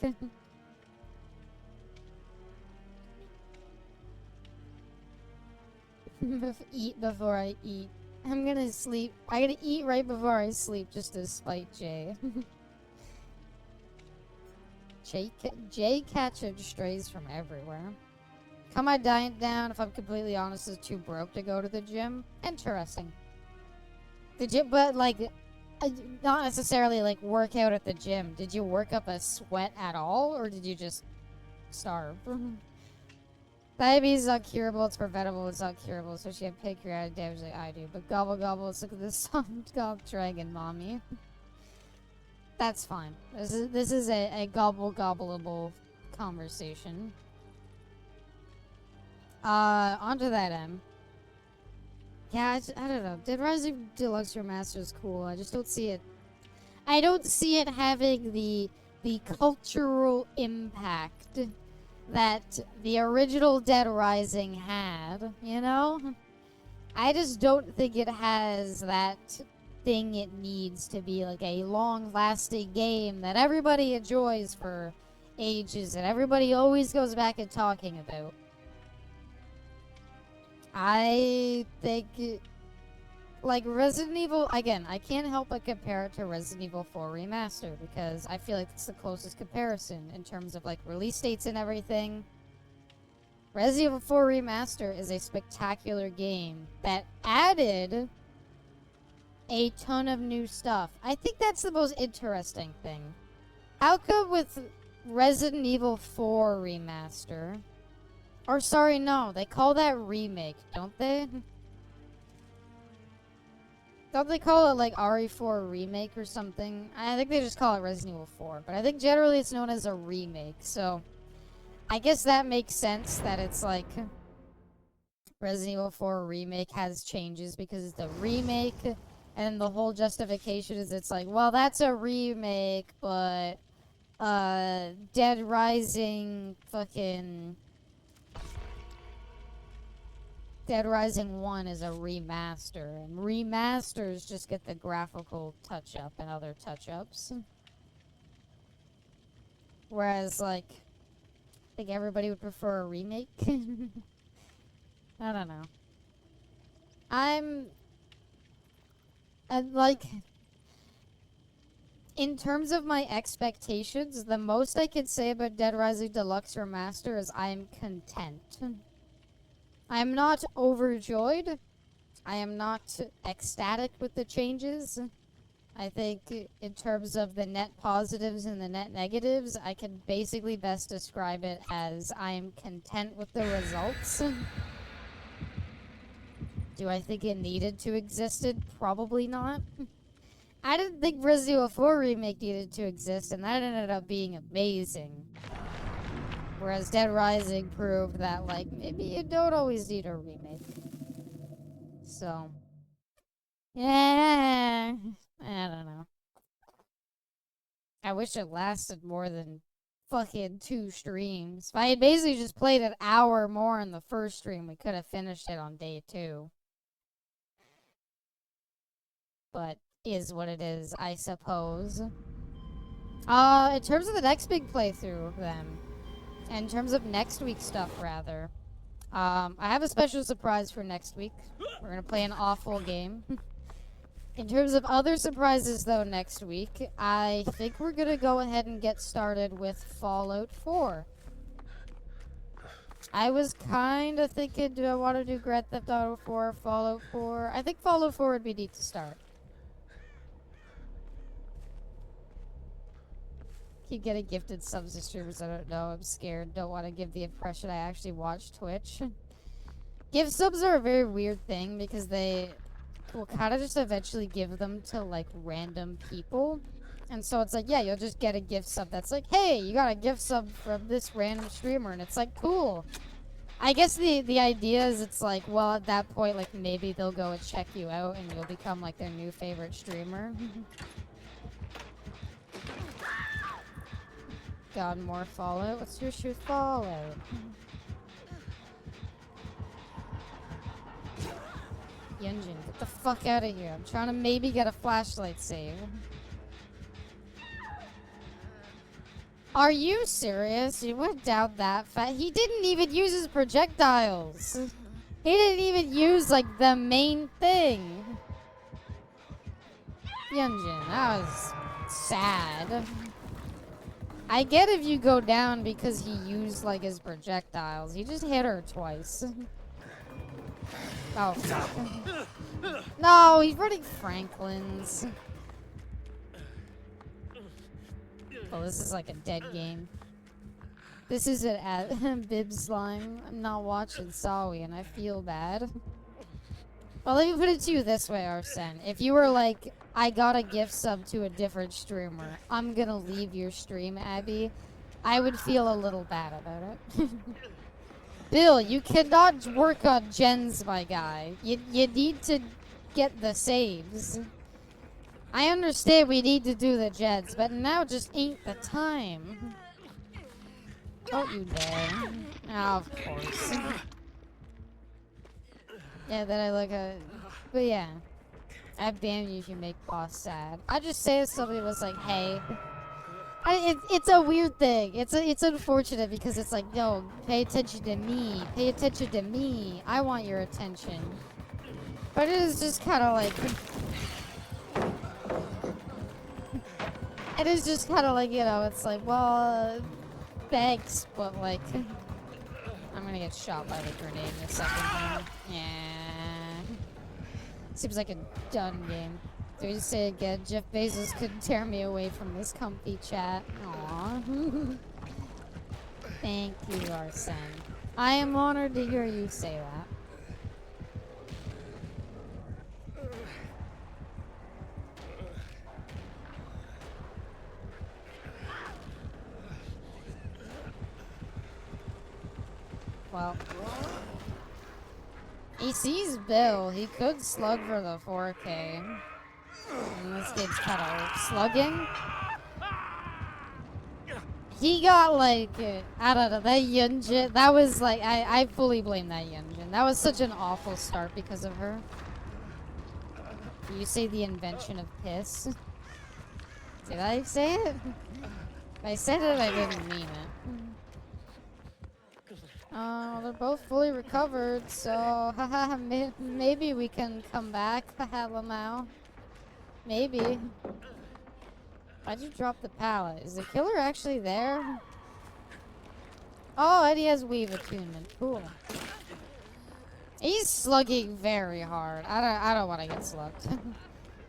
Eat before I eat. I'm gonna sleep. I gotta eat right before I sleep just to spite Jay. Jay catching strays from everywhere. Cut my diet down, if I'm completely honest, is too broke to go to the gym. Interesting. The gym, but like, not necessarily like work out at the gym. Did you work up a sweat at all, or did you just starve? Diabetes is not curable, it's preventable, it's not curable, so she had pancreatic damage like I do. But gobble gobble, let's look at this soft gob dragon, mommy. That's fine. This is a gobble gobbleable conversation. Onto that M. Yeah, I don't know. Dead Rising Deluxe Remaster is cool. I just don't see it. I don't see it having the cultural impact that the original Dead Rising had, you know? I just don't think it has that thing it needs to be like a long-lasting game that everybody enjoys for ages and everybody always goes back and talking about. I think, like, Resident Evil, again, I can't help but compare it to Resident Evil 4 Remaster, because I feel like it's the closest comparison in terms of, like, release dates and everything. Resident Evil 4 Remaster is a spectacular game that added a ton of new stuff. I think that's the most interesting thing. How come with Resident Evil 4 Remaster... Or, sorry, no. They call that remake, don't they? Don't they call it, like, RE4 Remake or something? I think they just call it Resident Evil 4. But I think generally it's known as a remake. So, I guess that makes sense that it's, like... Resident Evil 4 Remake has changes because it's a remake. And the whole justification is it's like, well, that's a remake, but... Dead Rising fucking... Dead Rising 1 is a remaster, and remasters just get the graphical touch-up and other touch-ups. Whereas, like, I think everybody would prefer a remake. I don't know. Like, in terms of my expectations, the most I can say about Dead Rising Deluxe Remaster is I'm content. I am not overjoyed. I am not ecstatic with the changes. I think in terms of the net positives and the net negatives, I can basically best describe it as I am content with the results. Do I think it needed to existed? Probably not. I didn't think Resident Evil 4 Remake needed to exist, and that ended up being amazing. Whereas Dead Rising proved that, like, maybe you don't always need a remake. So, yeah, I don't know. I wish it lasted more than fucking 2 streams. If I had basically just played an hour more in the first stream, we could have finished it on day 2. But is what it is, I suppose. In terms of the next big playthrough, then. In terms of next week's stuff, rather. I have a special surprise for next week. We're gonna play an awful game. In terms of other surprises, though, next week, I think we're gonna go ahead and get started with Fallout 4. I was kinda thinking, do I want to do Grand Theft Auto 4, Fallout 4? I think Fallout 4 would be neat to start. keep getting gifted subs to streamers I don't know. I'm scared. Don't want to give the impression I actually watch Twitch. Gift subs are a very weird thing because they will kind of just eventually give them to like random people. And so it's like, yeah, you'll just get a gift sub that's like, hey, you got a gift sub from this random streamer. And it's like, cool. I guess the idea is it's like, well, at that point, like, maybe they'll go and check you out and you'll become, like, their new favorite streamer. God, more Fallout? What's your shoe Fallout? Yunjin, get the fuck out of here. I'm trying to maybe get a flashlight save. Are you serious? You went down that fast? He didn't even use his projectiles. He didn't even use, like, the main thing. Yunjin, that was sad. I get if you go down because he used, like, his projectiles. He just hit her twice. Oh, fuck. No, he's running Franklin's. Oh, this is like a dead game. This isn't at Bib Slime. I'm not watching Sawi and I feel bad. Well, let me put it to you this way, Arsene. If you were like, I got a gift sub to a different streamer, I'm gonna leave your stream, Abby, I would feel a little bad about it. Bill, you cannot work on gens, my guy. You need to get the saves. I understand we need to do the gens, but now just ain't the time. Don't you dare. Oh, of course. Yeah, then I look at... But yeah. I damn you if you make boss sad. I just say if somebody was like, hey... it's a weird thing. It's unfortunate because it's like, no, pay attention to me. Pay attention to me. I want your attention. But it is just kind of like... It is just kind of like, you know, it's like, well, thanks, but like, I'm gonna get shot by the grenade in a second. Yeah. Seems like a done game. Do we just say it again? Jeff Bezos couldn't tear me away from this comfy chat. Aww. Thank you, Arsene. I am honored to hear you say that. Well, he sees Bill. He could slug for the 4K. And this kid's kind of slugging. He got like, I don't know, that Yunjin. That was like, I fully blame that Yunjin. That was such an awful start because of her. You say the invention of piss? Did I say it? If I said it, I didn't mean it. They're both fully recovered, so haha, maybe we can come back, haha, Lamau. Maybe. Why'd you drop the pallet? Is the killer actually there? Oh, and he has weave attunement. Cool. He's slugging very hard. I don't want to get slugged.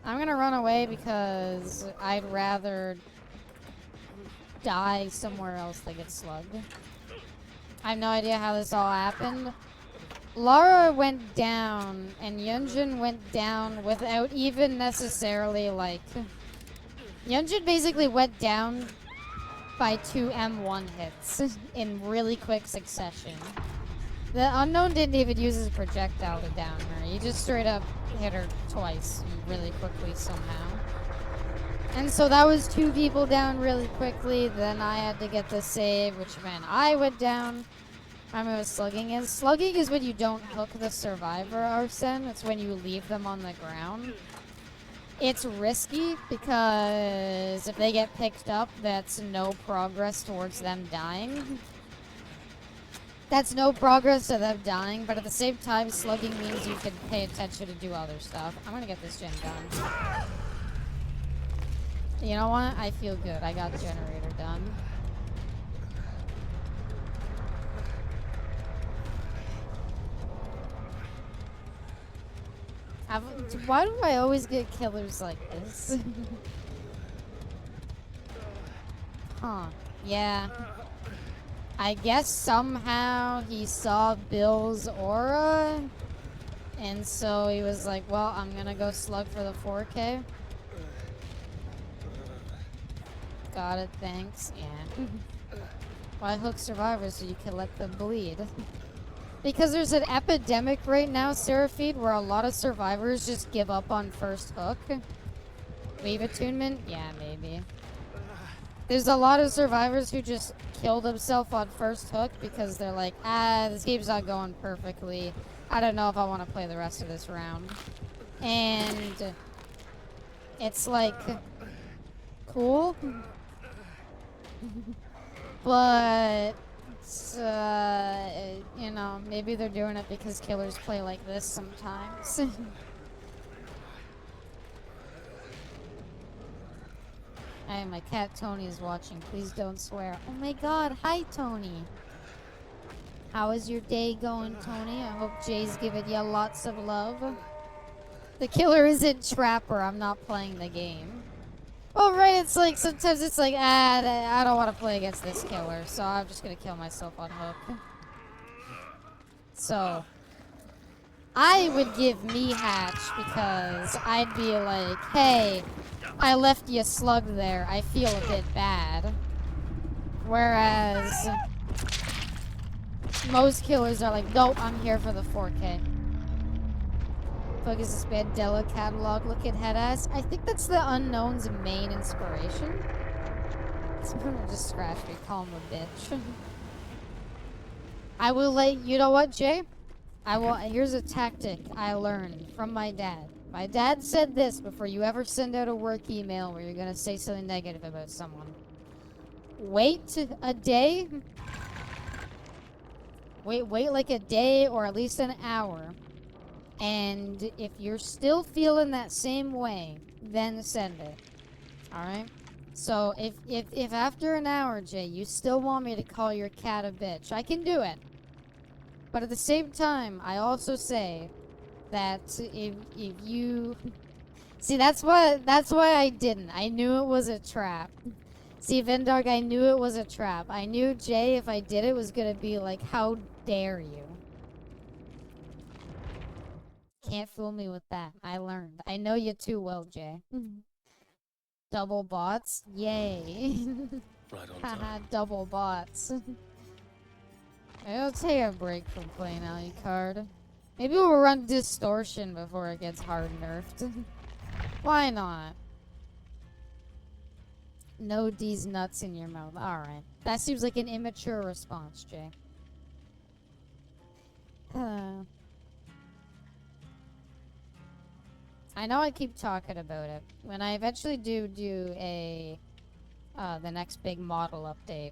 I'm gonna run away because I'd rather die somewhere else than get slugged. I have no idea how this all happened. Lara went down, and Yunjin went down without even necessarily, like... Yunjin basically went down by 2 M1 hits in really quick succession. The unknown didn't even use his projectile to down her. He just straight up hit her twice really quickly somehow. And so that was 2 people down really quickly. Then I had to get the save, which meant I went down. I remember what slugging is. Slugging is when you don't hook the survivor, Arsene. It's when you leave them on the ground. It's risky because if they get picked up, that's no progress towards them dying. That's no progress to them dying, but at the same time, slugging means you can pay attention to do other stuff. I'm gonna get this gen done. You know what? I feel good. I got the generator done. Why do I always get killers like this? Huh. Yeah. I guess somehow he saw Bill's aura, and so he was like, well, I'm gonna go slug for the 4K. Got it, thanks. Yeah. Why hook survivors so you can let them bleed? Because there's an epidemic right now, Seraphine, where a lot of survivors just give up on first hook. Wave attunement? Yeah, maybe. There's a lot of survivors who just kill themselves on first hook because they're like, this game's not going perfectly. I don't know if I want to play the rest of this round. And it's like, cool. But, you know, maybe they're doing it because killers play like this sometimes. Hey, my cat Tony is watching. Please don't swear. Oh my god, hi Tony. How is your day going, Tony? I hope Jay's giving you lots of love. The killer isn't Trapper. I'm not playing the game. Well, right, it's like, sometimes it's like, I don't want to play against this killer, so I'm just gonna kill myself on hook. So, I would give me Hatch because I'd be like, hey, I left you slug there. I feel a bit bad. Whereas most killers are like, nope, I'm here for the 4K. Fuck is this Mandela catalog? Look at head ass. I think that's the Unknown's main inspiration. Someone just scratched me, call him a bitch. I will let you know what, Jay? Here's a tactic I learned from my dad. My dad said this before you ever send out a work email where you're gonna say something negative about someone. Wait a day. Wait like a day or at least an hour. And if you're still feeling that same way, then send it. Alright? So if after an hour, Jay, you still want me to call your cat a bitch, I can do it. But at the same time, I also say that if you see, that's why I didn't. I knew it was a trap. See, Vendog, I knew it was a trap. I knew Jay, if I did it, was gonna be like, how dare you? Can't fool me with that. I learned. I know you too well, Jay. Double bots? Yay. Right on Haha, time. double bots. Maybe I'll take a break from playing Alucard. Maybe we'll run Distortion before it gets hard nerfed. Why not? No D's nuts in your mouth. Alright. That seems like an immature response, Jay. I know I keep talking about it. When I eventually do a the next big model update,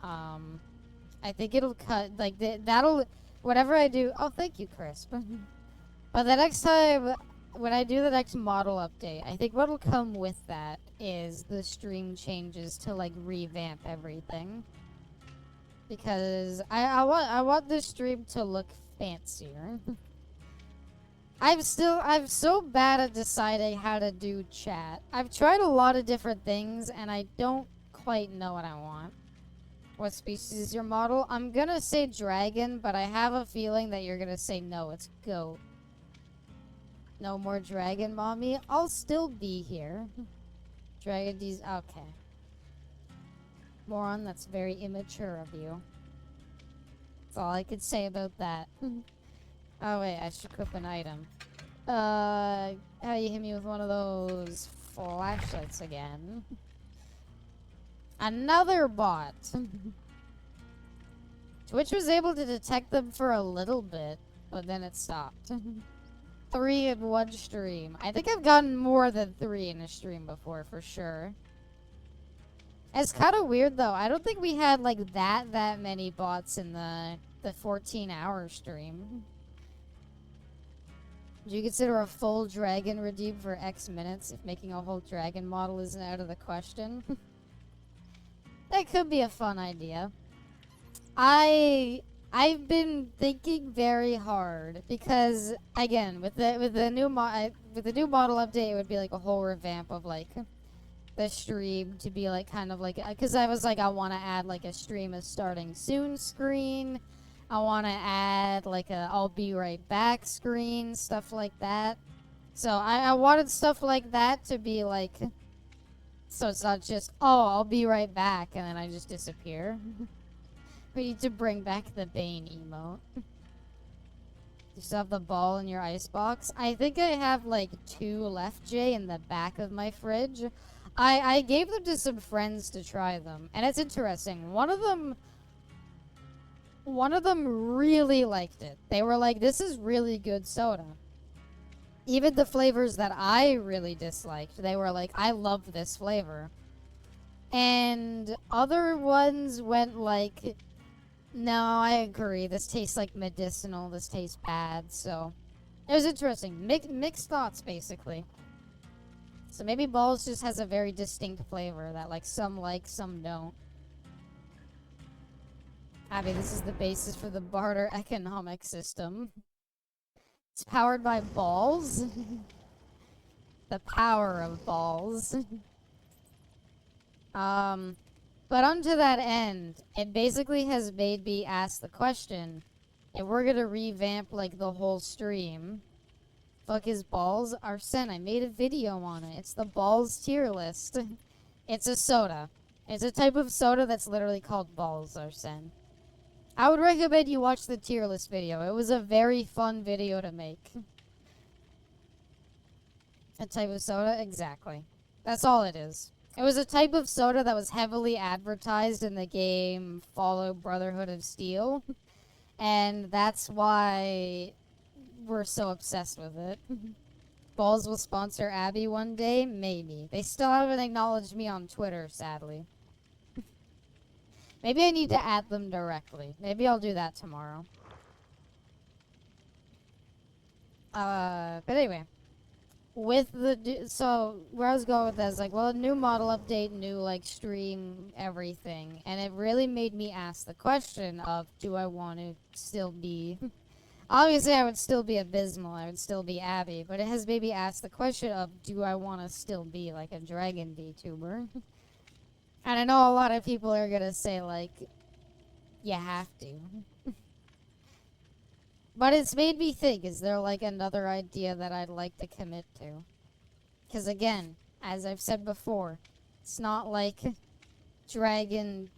I think it'll cut like that'll whatever I do. Oh, thank you, Chris. But the next time when I do the next model update, I think what'll come with that is the stream changes to like revamp everything. Because I want the stream to look fancier. I'm so bad at deciding how to do chat. I've tried a lot of different things and I don't quite know what I want. What species is your model? I'm gonna say dragon, but I have a feeling that you're gonna say no, it's goat. No more dragon, mommy? I'll still be here. Dragon D's, okay. Moron, that's very immature of you. That's all I could say about that. Oh wait, I should equip an item. How you hit me with one of those flashlights again? Another bot. Twitch was able to detect them for a little bit, but then it stopped. 3 in one stream. I think I've gotten more than 3 in a stream before, for sure. It's kind of weird, though. I don't think we had, like, that many bots in the 14-hour stream. Do you consider a full dragon redeem for X minutes if making a whole dragon model isn't out of the question? That could be a fun idea. I've been thinking very hard because again with the new model update, it would be like a whole revamp of like the stream to be like kind of like, because I was like, I want to add like a stream is starting soon screen. I want to add like a I'll be right back screen, stuff like that. So I wanted stuff like that to be like, so it's not just, oh, I'll be right back and then I just disappear. We need to bring back the Bane emote. You still have the ball in your icebox? I think I have like 2 left, Jay, in the back of my fridge. I gave them to some friends to try them, and it's interesting. One of them really liked it. They were like, this is really good soda. Even the flavors that I really disliked, they were like, I love this flavor. And other ones went like, no, I agree. This tastes like medicinal. This tastes bad. So it was interesting. Mixed thoughts, basically. So maybe Balls just has a very distinct flavor that like, some don't. Abby, this is the basis for the barter economic system. It's powered by balls. The power of balls. But onto that end, it basically has made me ask the question, if we're gonna revamp like the whole stream, fuck is balls? Arsene, I made a video on it. It's the balls tier list. It's a soda. It's a type of soda that's literally called balls, Arsene. I would recommend you watch the tier list video. It was a very fun video to make. A type of soda? Exactly. That's all it is. It was a type of soda that was heavily advertised in the game Follow Brotherhood of Steel. And that's why we're so obsessed with it. Balls will sponsor Abby one day? Maybe. They still haven't acknowledged me on Twitter, sadly. Maybe I need to add them directly. Maybe I'll do that tomorrow. But anyway. With the, so where I was going with this, like, well, new model update, new, like, stream, everything. And it really made me ask the question of, do I want to still be, obviously I would still be Abysmal, I would still be Abby, but it has made me ask the question of, do I want to still be, like, a Dragon VTuber? And I know a lot of people are gonna say, like, you have to. But it's made me think, is there, like, another idea that I'd like to commit to? Because, again, as I've said before, it's not like Dragon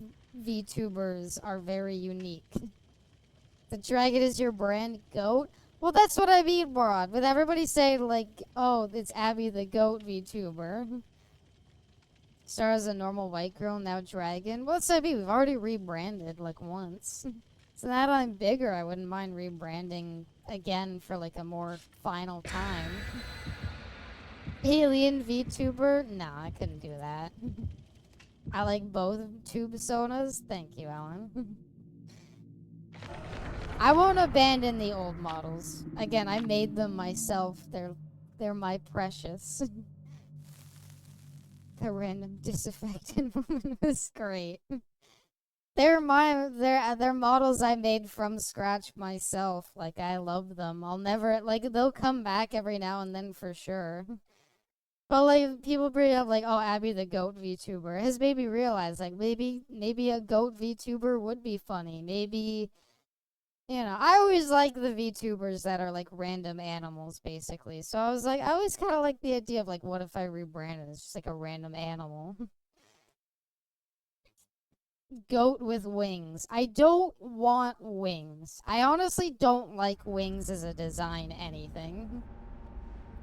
VTubers are very unique. The Dragon is your brand GOAT? Well, that's what I mean, Brod. With everybody saying, like, oh, it's Abby the GOAT VTuber. Start as a normal white girl, now Dragon. What's that mean? We've already rebranded, like, once. So now that I'm bigger, I wouldn't mind rebranding again for, like, a more final time. Alien VTuber? Nah, I couldn't do that. I like both tube sodas. Thank you, Alan. I won't abandon the old models. Again, I made them myself. They're my precious. The random disaffected woman was great. They're models I made from scratch myself. Like, I love them. I'll never, like, they'll come back every now and then for sure. But, like, people bring up, like, oh, Abby the GOAT VTuber. It has made me realize, like, maybe a GOAT VTuber would be funny. Maybe, you know, I always like the VTubers that are, like, random animals, basically. So I was like, I always kind of like the idea of, like, what if I rebranded as just, like, a random animal? Goat with wings. I don't want wings. I honestly don't like wings as a design anything.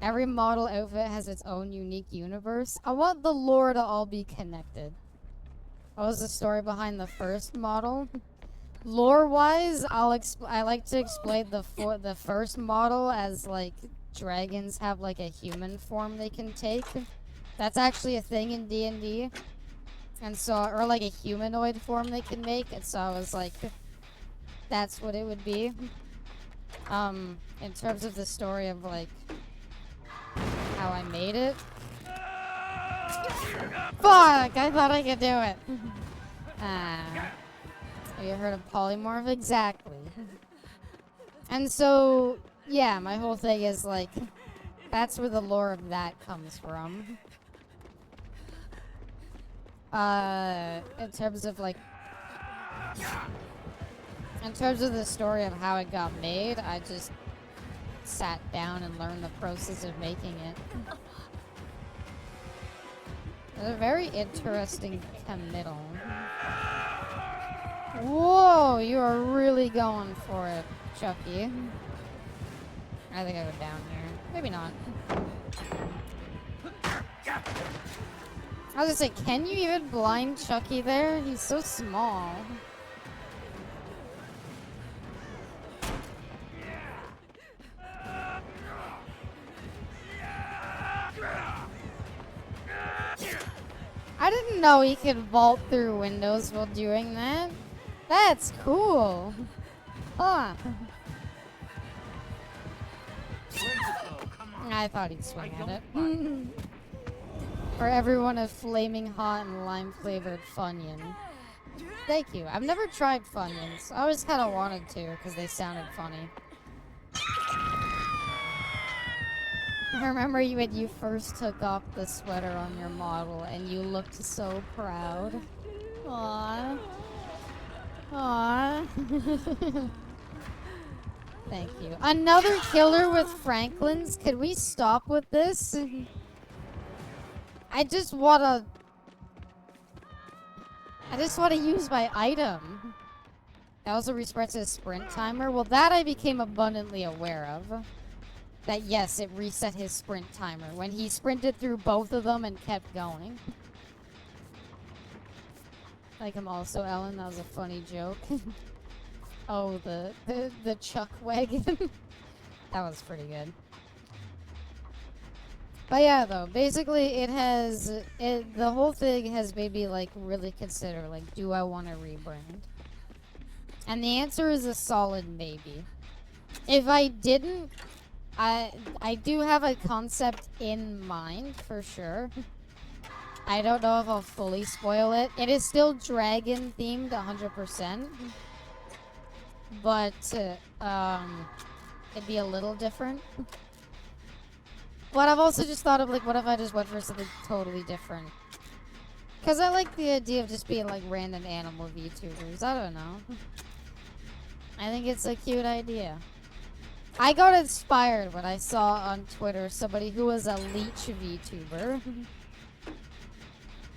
Every model outfit has its own unique universe. I want the lore to all be connected. What was the story behind the first model? Lore-wise, I like to explain the first model as, like, dragons have, like, a human form they can take. That's actually a thing in D&D. And so, or like a humanoid form they can make. And so I was like, that's what it would be. In terms of the story of, like, how I made it. Fuck! I thought I could do it. Have you heard of polymorph? Exactly. And so, yeah, my whole thing is, like, that's where the lore of that comes from. in terms of like, in terms of the story of how it got made, I just sat down and learned the process of making it. It's a very interesting committal. Whoa, you are really going for it, Chucky. I think I go down here. Maybe not. I was gonna say, can you even blind Chucky there? He's so small. I didn't know he could vault through windows while doing that. That's cool. Huh. I thought he'd swing at it. For everyone, a flaming hot and lime flavored Funyun. Thank you. I've never tried Funyuns. I always kind of wanted to because they sounded funny. I remember you when you first took off the sweater on your model and you looked so proud. Aww. Aww. Thank you. Another killer with Franklin's? Could we stop with this? I just wanna use my item. It also resets his sprint timer. Well, that I became abundantly aware of. That yes, it reset his sprint timer when he sprinted through both of them and kept going. Like him also, Ellen. That was a funny joke. Oh, the Chuck wagon. That was pretty good. But yeah, though, basically the whole thing has made me like really consider, like, do I want to rebrand? And the answer is a solid maybe. If I didn't, I do have a concept in mind for sure. I don't know if I'll fully spoil it. It is still dragon themed 100%. But it'd be a little different. But I've also just thought of like, what if I just went for something totally different? Because I like the idea of just being like random animal VTubers. I don't know. I think it's a cute idea. I got inspired when I saw on Twitter somebody who was a leech VTuber.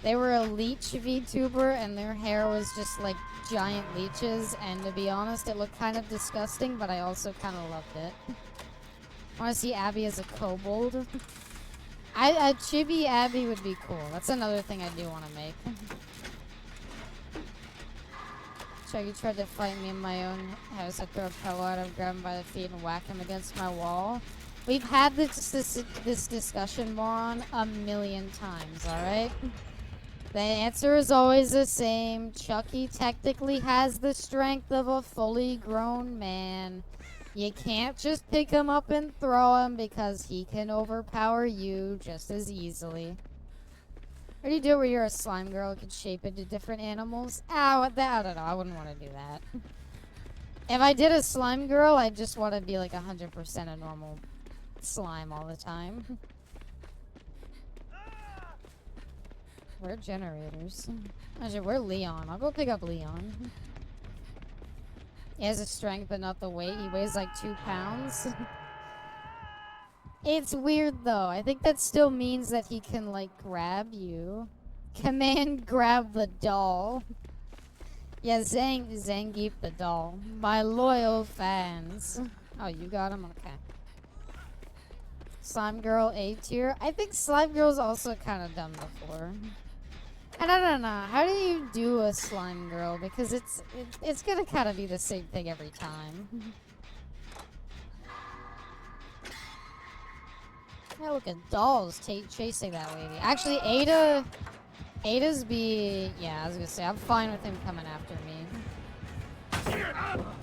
They were a leech VTuber and their hair was just like giant leeches, and to be honest, it looked kind of disgusting, but I also kind of loved it. I want to see Abby as a kobold. A chibi Abby would be cool. That's another thing I do want to make. Chucky tried to fight me in my own house. I throw a pillow at him, grab him by the feet, and whack him against my wall. We've had this discussion, moron, a million times, alright? The answer is always the same. Chucky technically has the strength of a fully grown man. You can't just pick him up and throw him because he can overpower you just as easily. Or do you do it where you're a slime girl who can shape into different animals? I don't know. I wouldn't want to do that. If I did a slime girl, I'd just want to be like 100% a normal slime all the time. We're generators. Actually, we're Leon. I'll go pick up Leon. He has a strength but not the weight. He weighs like 2 pounds. It's weird though. I think that still means that he can like grab you. Command grab the doll. Yeah, Zangief the doll. My loyal fans. Oh, you got him? Okay. Slime Girl A tier. I think Slime Girl's also kind of done before. And I don't know. How do you do a Slime Girl? Because it's gonna kind of be the same thing every time. Yeah, look at dolls chasing that lady. Actually, Ada's yeah, I was gonna say, I'm fine with him coming after me.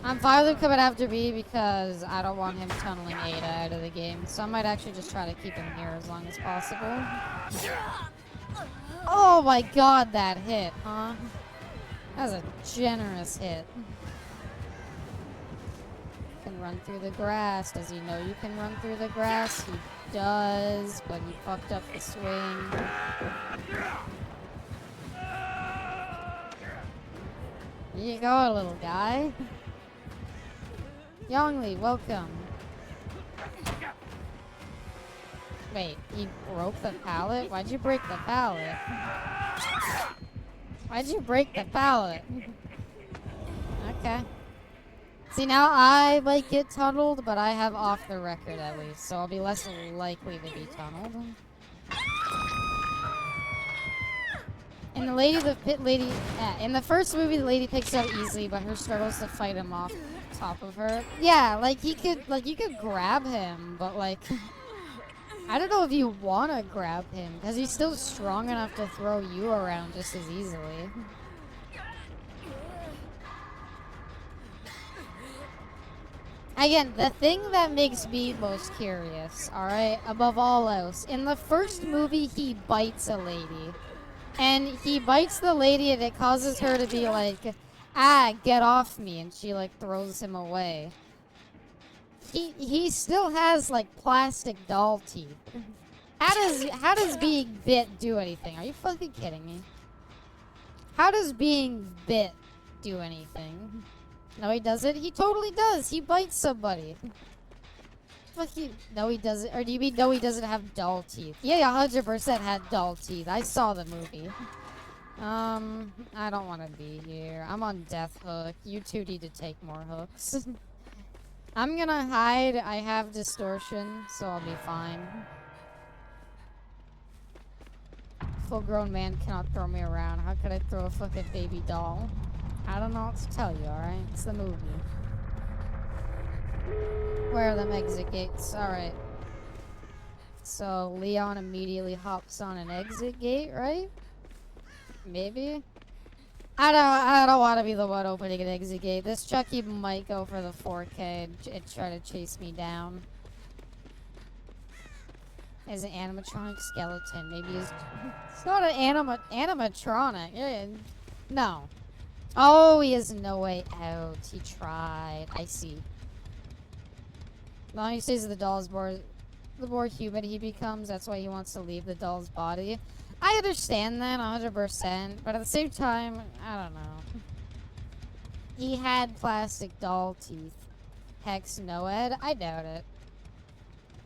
I'm fine with him coming after me because I don't want him tunneling Ada out of the game. So I might actually just try to keep him here as long as possible. Oh my god, that hit, huh? That was a generous hit. Can run through the grass. Does he know you can run through the grass? He does, but he fucked up the swing. Here you go, little guy. Yongli, welcome. Wait, he broke the pallet? Why'd you break the pallet? Why'd you break the pallet? Okay. See, now I might get tunneled, but I have off the record at least, so I'll be less likely to be tunneled. And in the first movie, the lady picks up easily, but her struggles to fight him off top of her. Yeah, like you could grab him, but like, I don't know if you want to grab him, because he's still strong enough to throw you around just as easily. Again, the thing that makes me most curious, alright, above all else, in the first movie, he bites a lady. And he bites the lady and it causes her to be like, ah, get off me, and she like throws him away. He still has like plastic doll teeth. How does being bit do anything? Are you fucking kidding me? How does being bit do anything? No, he doesn't. He totally does. He bites somebody. Fuck you. No, he doesn't. Or do you mean no, he doesn't have doll teeth? Yeah, 100% had doll teeth. I saw the movie. I don't want to be here. I'm on death hook. You two need to take more hooks. I'm gonna hide. I have distortion, so I'll be fine. Full-grown man cannot throw me around. How could I throw a fucking baby doll? I don't know what to tell you, alright? It's the movie. Where are them exit gates? Alright. So, Leon immediately hops on an exit gate, right? Maybe? I don't want to be the one opening an exit gate. This Chucky might go for the 4K and try to chase me down. As an animatronic skeleton. Maybe it's not an animatronic. Yeah, no. Oh, he has no way out. He tried. I see. The longer he stays with the doll, the more human he becomes. That's why he wants to leave the doll's body. I understand that 100%, but at the same time, I don't know. He had plastic doll teeth. Hex Noed? I doubt it.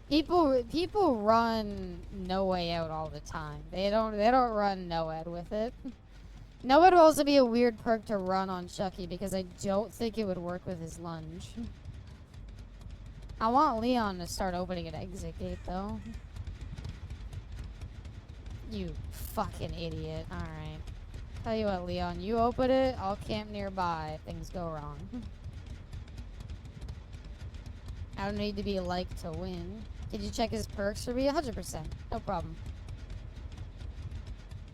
People run No Way Out all the time. They don't run Noed with it. Noed would also be a weird perk to run on Chucky because I don't think it would work with his lunge. I want Leon to start opening an exit gate though. You fucking idiot. Alright. Tell you what, Leon, you open it, I'll camp nearby if things go wrong. I don't need to be liked to win. Did you check his perks for me? 100%. No problem.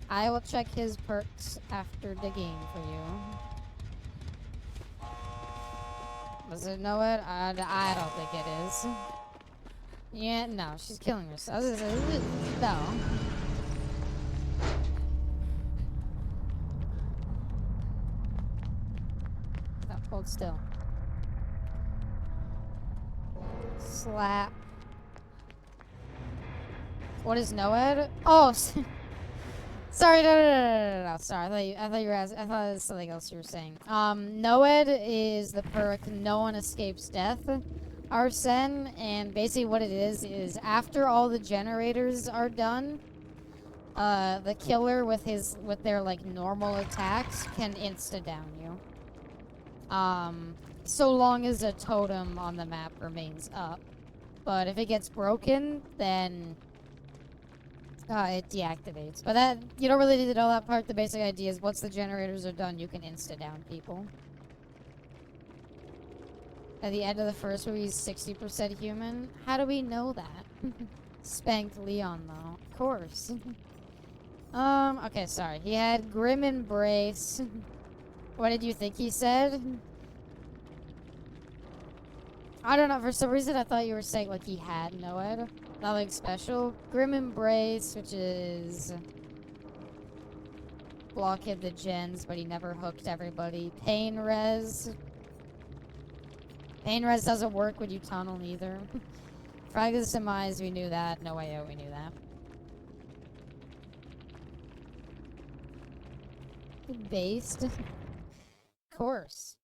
I will check his perks after the game for you. Does it know it? I don't think it is. Yeah, no, she's killing herself. No. No, hold still. Slap. What is Noed? Oh, sorry, no. Sorry, I thought you were asking. I thought it was something else you were saying. Noed is the perk No One Escapes Death. Arsene, and basically what it is after all the generators are done, the killer with their like normal attacks can insta down you. So long as a totem on the map remains up. But if it gets broken, then it deactivates. But that you don't really need to know that part. The basic idea is once the generators are done, you can insta down people. At the end of the first movie, he's 60% human. How do we know that? Spanked Leon, though. Of course. Okay, sorry. He had Grim Embrace. What did you think he said? I don't know. For some reason, I thought you were saying, like, he had Noed. Nothing special. Grim Embrace, which is... blockade the gens, but he never hooked everybody. Pain Res. Pain Res doesn't work when you tunnel either. Fragment's Demise, we knew that. No Way Out, we knew that. Based. course.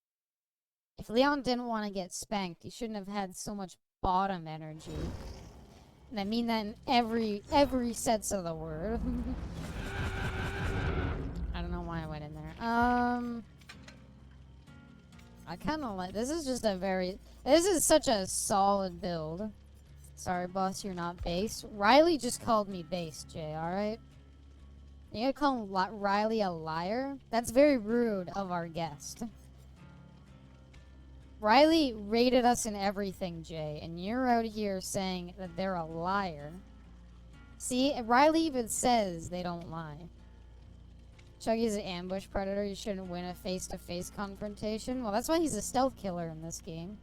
If Leon didn't want to get spanked, he shouldn't have had so much bottom energy. And I mean that in every sense of the word. I don't know why I went in there. I kind of like, this is such a solid build. Sorry, boss, you're not based. Riley just called me based, Jay, alright? You gonna call Riley a liar? That's very rude of our guest. Riley rated us in everything, Jay, and you're out here saying that they're a liar. See, Riley even says they don't lie. Chuggy's an ambush predator. You shouldn't win a face-to-face confrontation. Well, that's why he's a stealth killer in this game.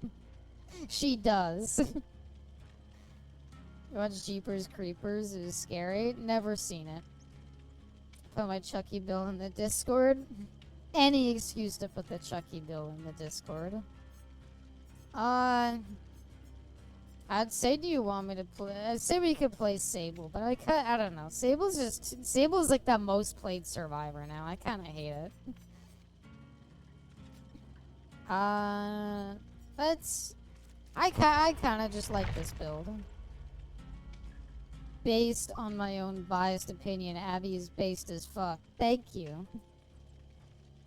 She does. You watch Jeepers Creepers? It is scary. Never seen it. Put my Chucky bill in the Discord. Any excuse to put the Chucky bill in the Discord. I'd say, do you want me to play? I'd say we could play Sable, but I don't know. Sable's like the most played survivor now. I kind of hate it. I kind of just like this build. Based on my own biased opinion, Abby is based as fuck. Thank you.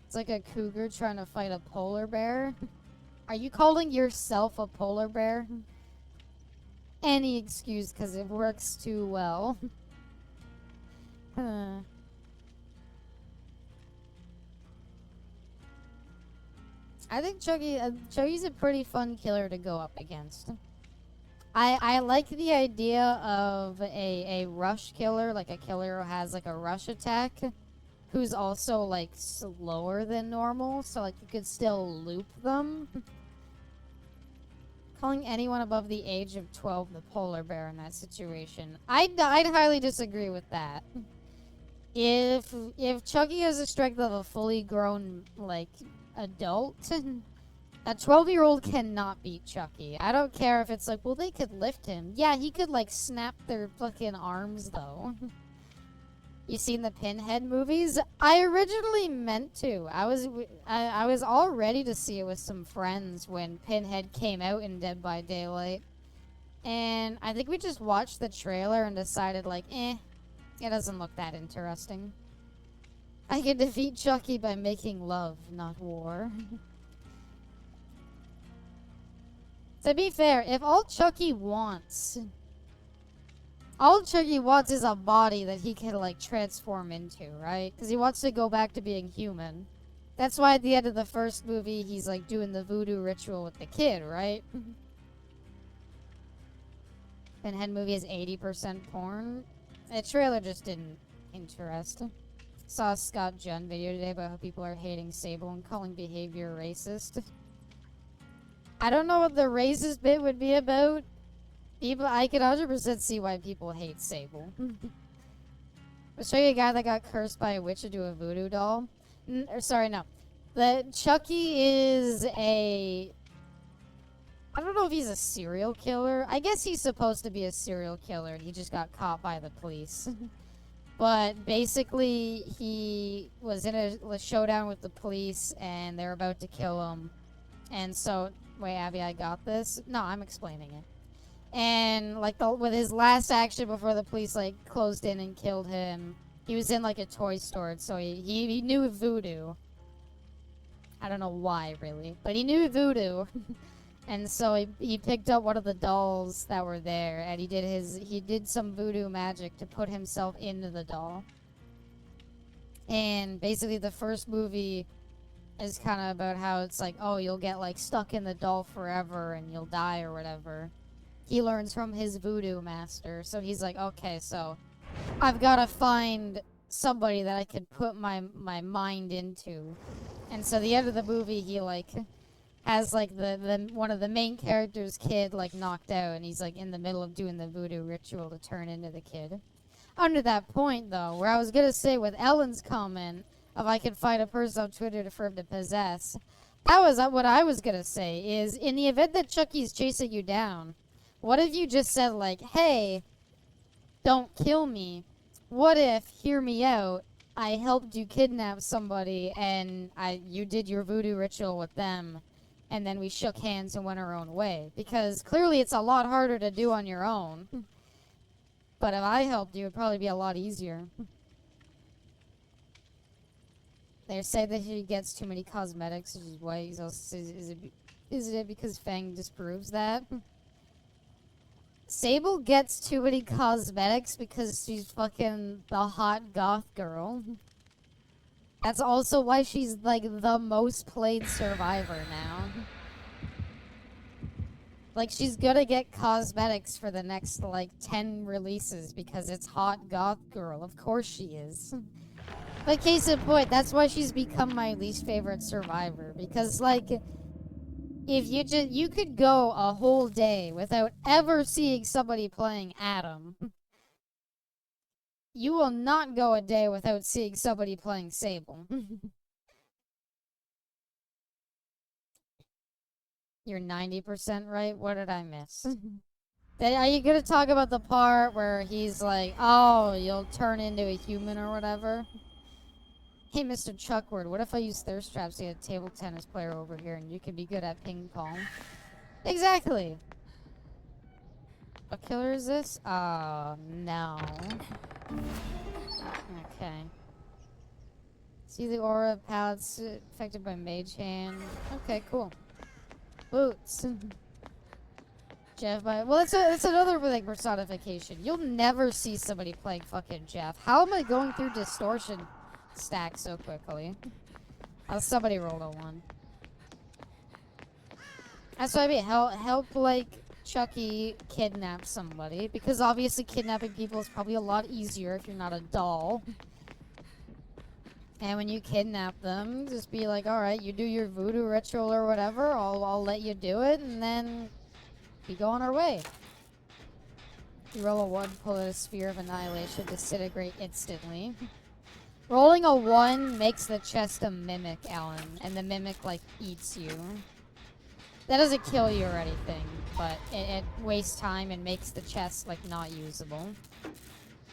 It's like a cougar trying to fight a polar bear. Are you calling yourself a polar bear? Any excuse, because it works too well. I think Chuggy's a pretty fun killer to go up against. I like the idea of a rush killer, like a killer who has like a rush attack, who's also like slower than normal, so like you could still loop them. Calling anyone above the age of 12 the polar bear in that situation, I'd highly disagree with that. If Chuggy has the strength of a fully grown like adult, a 12-year-old cannot beat Chucky. I don't care if it's like, well, they could lift him. Yeah, he could like snap their fucking arms though. You seen the Pinhead movies? I originally meant to. I was all ready to see it with some friends when Pinhead came out in Dead by Daylight. And I think we just watched the trailer and decided like, it doesn't look that interesting. I can defeat Chucky by making love, not war. To be fair, if all Chucky wants is a body that he can, like, transform into, right? Because he wants to go back to being human. That's why at the end of the first movie, he's, like, doing the voodoo ritual with the kid, right? Pinhead movie is 80% porn. The trailer just didn't interest. Saw a Scott Jun video today about how people are hating Sable and calling behavior racist. I don't know what the racist bit would be about. I can 100% see why people hate Sable. I'll show you a guy that got cursed by a witch to do a voodoo doll. Sorry, no. The Chucky is a... I don't know if he's a serial killer. I guess he's supposed to be a serial killer. He just got caught by the police. But basically, he was in a showdown with the police, and they're about to kill him. And so... Wait, Abby, I got this? No, I'm explaining it. And, like, with his last action before the police, like, closed in and killed him, he was in, like, a toy store, so he knew voodoo. I don't know why, really, but he knew voodoo. And so he picked up one of the dolls that were there, and he did some voodoo magic to put himself into the doll. And basically the first movie is kind of about how it's like, oh, you'll get, like, stuck in the doll forever and you'll die or whatever. He learns from his voodoo master, so he's like, okay, so I've got to find somebody that I could put my mind into. And so the end of the movie, he, like, has, like, the one of the main characters' kid, like, knocked out, and he's, like, in the middle of doing the voodoo ritual to turn into the kid. Under that point, though, where I was gonna say with Ellen's comment, if I could find a person on Twitter for him to possess, that was what I was gonna say, is in the event that Chucky's chasing you down, what if you just said, like, hey, don't kill me. What if, hear me out, I helped you kidnap somebody and you did your voodoo ritual with them, and then we shook hands and went our own way. Because clearly it's a lot harder to do on your own. But if I helped you, it'd probably be a lot easier. They say that he gets too many cosmetics, which is why he's also, is it because Fang disproves that? Sable gets too many cosmetics because she's fucking the hot goth girl. That's also why she's like the most played survivor now. Like, she's gonna get cosmetics for the next, like, 10 releases because it's hot goth girl. Of course she is. But case in point, that's why she's become my least favorite survivor. Because, like, if you could go a whole day without ever seeing somebody playing Adam. You will not go a day without seeing somebody playing Sable. You're 90% right? What did I miss? Are you gonna talk about the part where he's like, oh, you'll turn into a human or whatever? Hey, Mr. Chuckward, what if I use thirst traps to get a table tennis player over here and you can be good at ping pong? Exactly! What killer is this? Oh, no. Okay. See the aura palettes affected by mage hand. Okay, cool. Boots. Jeff, well, that's another like personification. You'll never see somebody playing fucking Jeff. How am I going through distortion stack so quickly? Oh, somebody rolled a 1. That's what I mean. Help like Chucky kidnap somebody, because obviously kidnapping people is probably a lot easier if you're not a doll. And when you kidnap them, just be like, alright, you do your voodoo ritual or whatever, I'll let you do it, and then we go on our way. You roll a 1, pull out a sphere of annihilation, disintegrate instantly. Rolling a 1 makes the chest a mimic, Alan, and the mimic, like, eats you. That doesn't kill you or anything, but it wastes time and makes the chest, like, not usable.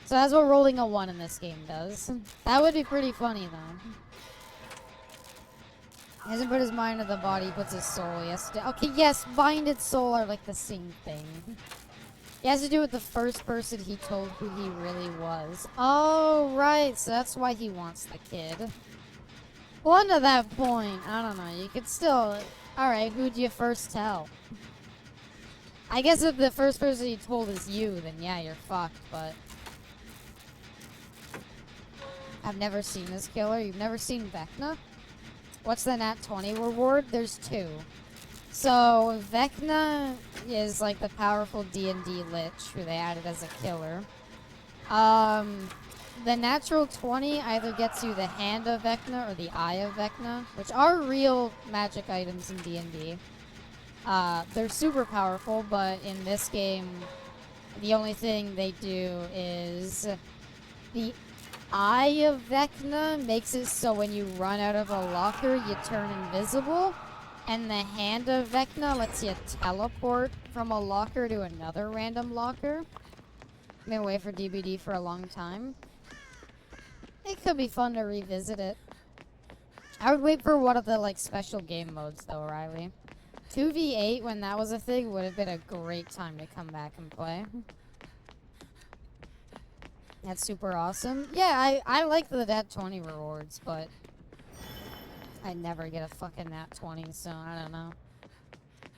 So that's what rolling a 1 in this game does. That would be pretty funny, though. He hasn't put his mind to the body, he puts his soul. He has to... Okay, yes, mind and soul are like the same thing. He has to do with the first person he told who he really was. Oh, right, so that's why he wants the kid. Well, to that point, I don't know, you could still... Alright, who'd you first tell? I guess if the first person he told is you, then yeah, you're fucked, but... I've never seen this killer. You've never seen Vecna? What's the Nat 20 reward? There's 2. So, Vecna is like the powerful D&D Lich who they added as a killer. The natural 20 either gets you the Hand of Vecna or the Eye of Vecna, which are real magic items in D&D. They're super powerful, but in this game, the only thing they do is the Eye of Vecna makes it so when you run out of a locker, you turn invisible. And the Hand of Vecna lets you teleport from a locker to another random locker. I've been away for DBD for a long time. It could be fun to revisit it. I would wait for one of the like special game modes though, Riley. 2v8 when that was a thing would have been a great time to come back and play. That's super awesome. Yeah, I like the Nat 20 rewards, but I never get a fucking Nat 20, so I don't know.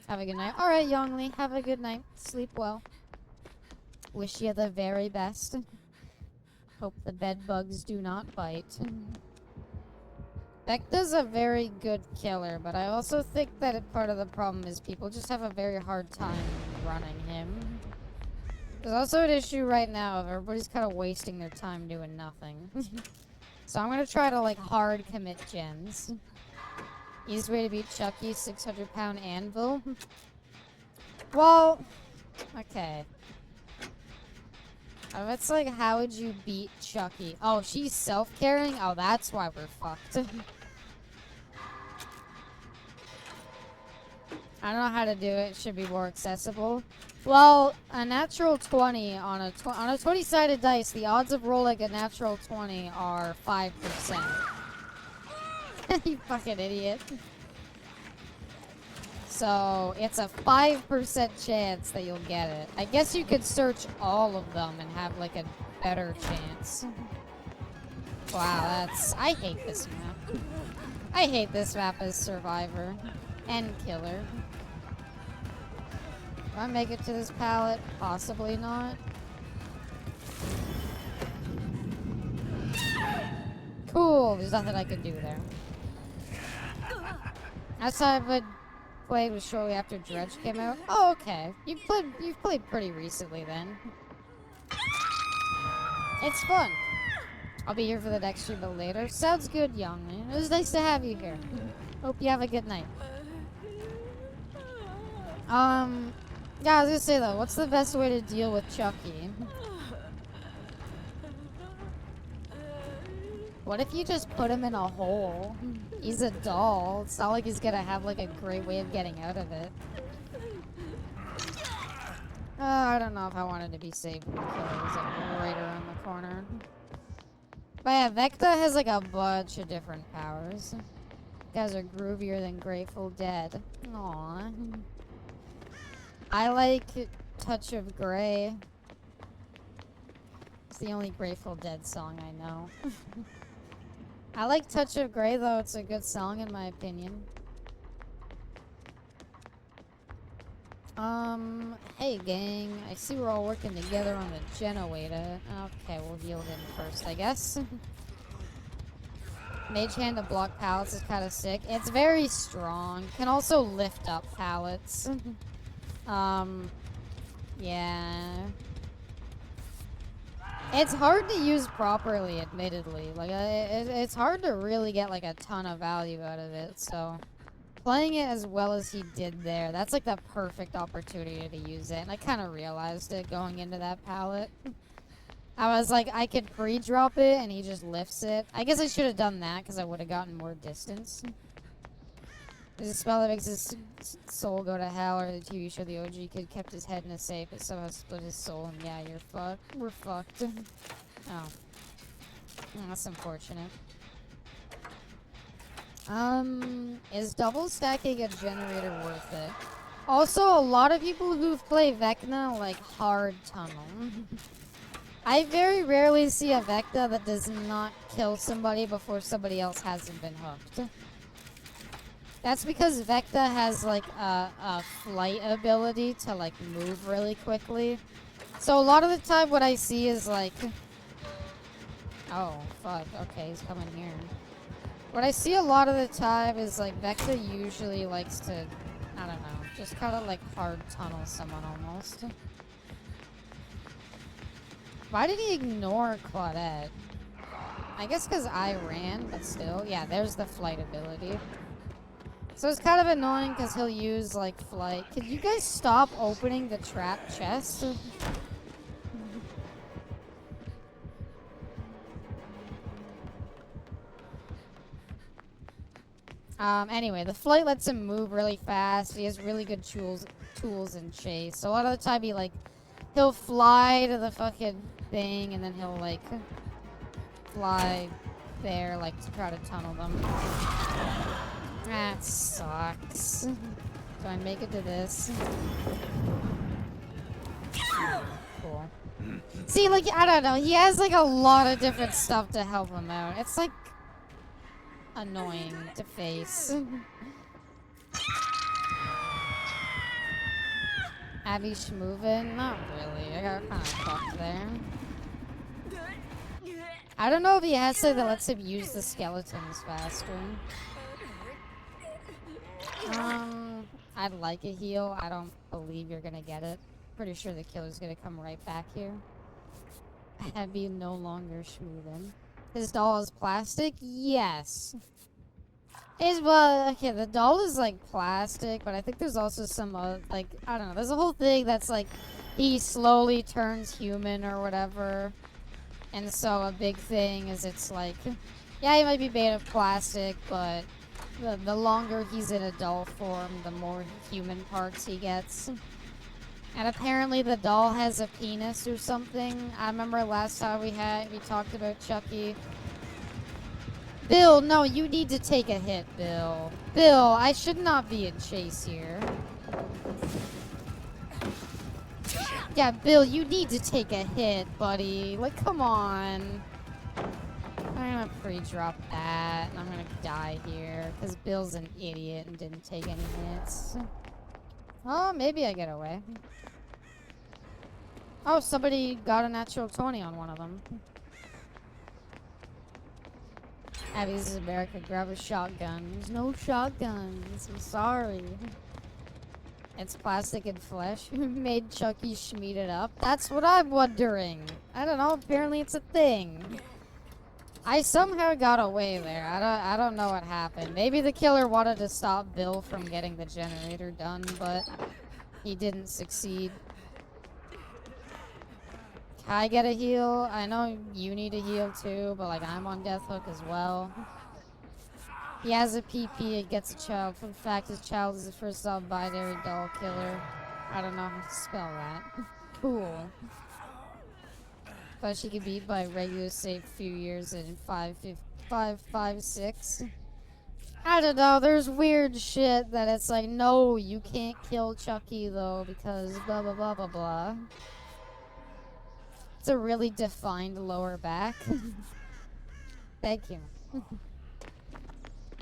Have a good night. Alright, Yongli, have a good night. Sleep well. Wish you the very best. Hope the bed bugs do not bite. Vecna's a very good killer, but I also think that part of the problem is people just have a very hard time running him. There's also an issue right now of everybody's kind of wasting their time doing nothing. So I'm gonna try to like hard commit gens. Easiest way to beat Chucky, 600-pound anvil. Well, okay. It's like, how would you beat Chucky? Oh, she's self-carrying? Oh, that's why we're fucked. I don't know how to do it. It should be more accessible. Well, a natural 20 on a 20-sided dice, the odds of rolling a natural 20 are 5%. You fucking idiot. So, it's a 5% chance that you'll get it. I guess you could search all of them and have, like, a better chance. Wow, that's... I hate this map. I hate this map as Survivor. And Killer. Do I make it to this pallet? Possibly not. Cool, there's nothing I can do there. Last time I played was shortly after Dredge came out. Oh, okay. You've played pretty recently then. It's fun. I'll be here for the next stream, but later. Sounds good, young man. It was nice to have you here. Hope you have a good night. Yeah, I was gonna say though, what's the best way to deal with Chucky? What if you just put him in a hole? He's a doll. It's not like he's gonna have like a great way of getting out of it. I don't know if I wanted to be safe when the killer was like right around the corner. But yeah, Vecta has like a bunch of different powers. Guys are groovier than Grateful Dead. Aww. I like Touch of Grey. It's the only Grateful Dead song I know. I like Touch of Grey though, it's a good song in my opinion. Hey gang, I see we're all working together on the generator. Okay, we'll heal him first, I guess. Mage Hand to block pallets is kind of sick. It's very strong. Can also lift up pallets. Yeah. It's hard to use properly, admittedly. Like, it's hard to really get, like, a ton of value out of it, so... Playing it as well as he did there, that's, like, the perfect opportunity to use it, and I kind of realized it going into that pallet. I was like, I could pre-drop it, and he just lifts it. I guess I should have done that, because I would have gotten more distance. There's a spell that makes his soul go to hell, or the TV show The OG kid kept his head in a safe, but somehow split his soul, and yeah, you're fucked. We're fucked. Oh. That's unfortunate. Is double stacking a generator worth it? Also, a lot of people who play Vecna like hard tunnel. I very rarely see a Vecna that does not kill somebody before somebody else hasn't been hooked. That's because Vecna has like a flight ability to like move really quickly. So a lot of the time what I see is like... Oh, fuck. Okay, he's coming here. What I see a lot of the time is like Vecna usually likes to, I don't know, just kind of like hard tunnel someone almost. Why did he ignore Claudette? I guess because I ran, but still. Yeah, there's the flight ability. So it's kind of annoying because he'll use like flight. Can you guys stop opening the trap chest? Anyway, the flight lets him move really fast. He has really good tools in chase. So a lot of the time he'll fly to the fucking thing and then he'll like fly there like to try to tunnel them. That sucks. Do I make it to this? Cool. See, like, I don't know. He has like a lot of different stuff to help him out. It's like annoying to face. Abby Schmoovin? Not really. I got kind of fucked there. I don't know if he has something that lets him use the skeletons faster. I'd like a heal. I don't believe you're gonna get it. Pretty sure the killer's gonna come right back here. Abby no longer Schmoovin. His doll is plastic? Yes. Well, okay, the doll is like plastic, but I think there's also some, like, I don't know, there's a whole thing that's like, he slowly turns human or whatever. And so a big thing is it's like, yeah, he might be made of plastic, but the longer he's in a doll form, the more human parts he gets. And apparently the doll has a penis or something. I remember last time we talked about Chucky. Bill, no, you need to take a hit, Bill. Bill, I should not be in chase here. Yeah, Bill, you need to take a hit, buddy. Like, come on. I'm gonna pre-drop that, and I'm gonna die here, because Bill's an idiot and didn't take any hits. Oh, maybe I get away. Oh, somebody got a natural 20 on one of them. Abby, this is America. Grab a shotgun. There's no shotguns. I'm sorry. It's plastic and flesh. Who made Chucky schmeed it up? That's what I'm wondering. I don't know. Apparently it's a thing. I somehow got away there. I don't know what happened. Maybe the killer wanted to stop Bill from getting the generator done, but he didn't succeed. Can I get a heal? I know you need a heal too, but like I'm on death hook as well. He has a PP, it gets a child. In fact, his child is the first non-binary doll killer. I don't know how to spell that. Cool. But she could beat by regular safe few years in 556. I don't know, there's weird shit that it's like, no, you can't kill Chucky though, because blah blah blah blah blah. It's a really defined lower back. Thank you.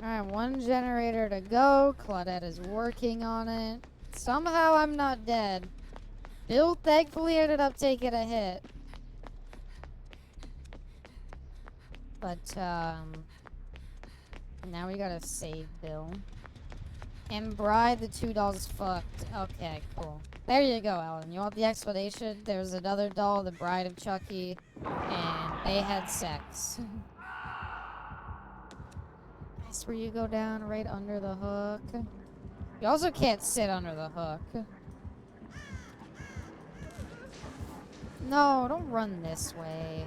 Alright, one generator to go. Claudette is working on it. Somehow I'm not dead. Bill thankfully ended up taking a hit. But, now we gotta save Bill. And Bride, the two dolls fucked. Okay, cool. There you go, Ellen. You want the explanation? There's another doll, the Bride of Chucky, and they had sex. That's where you go down, right under the hook. You also can't sit under the hook. No, don't run this way.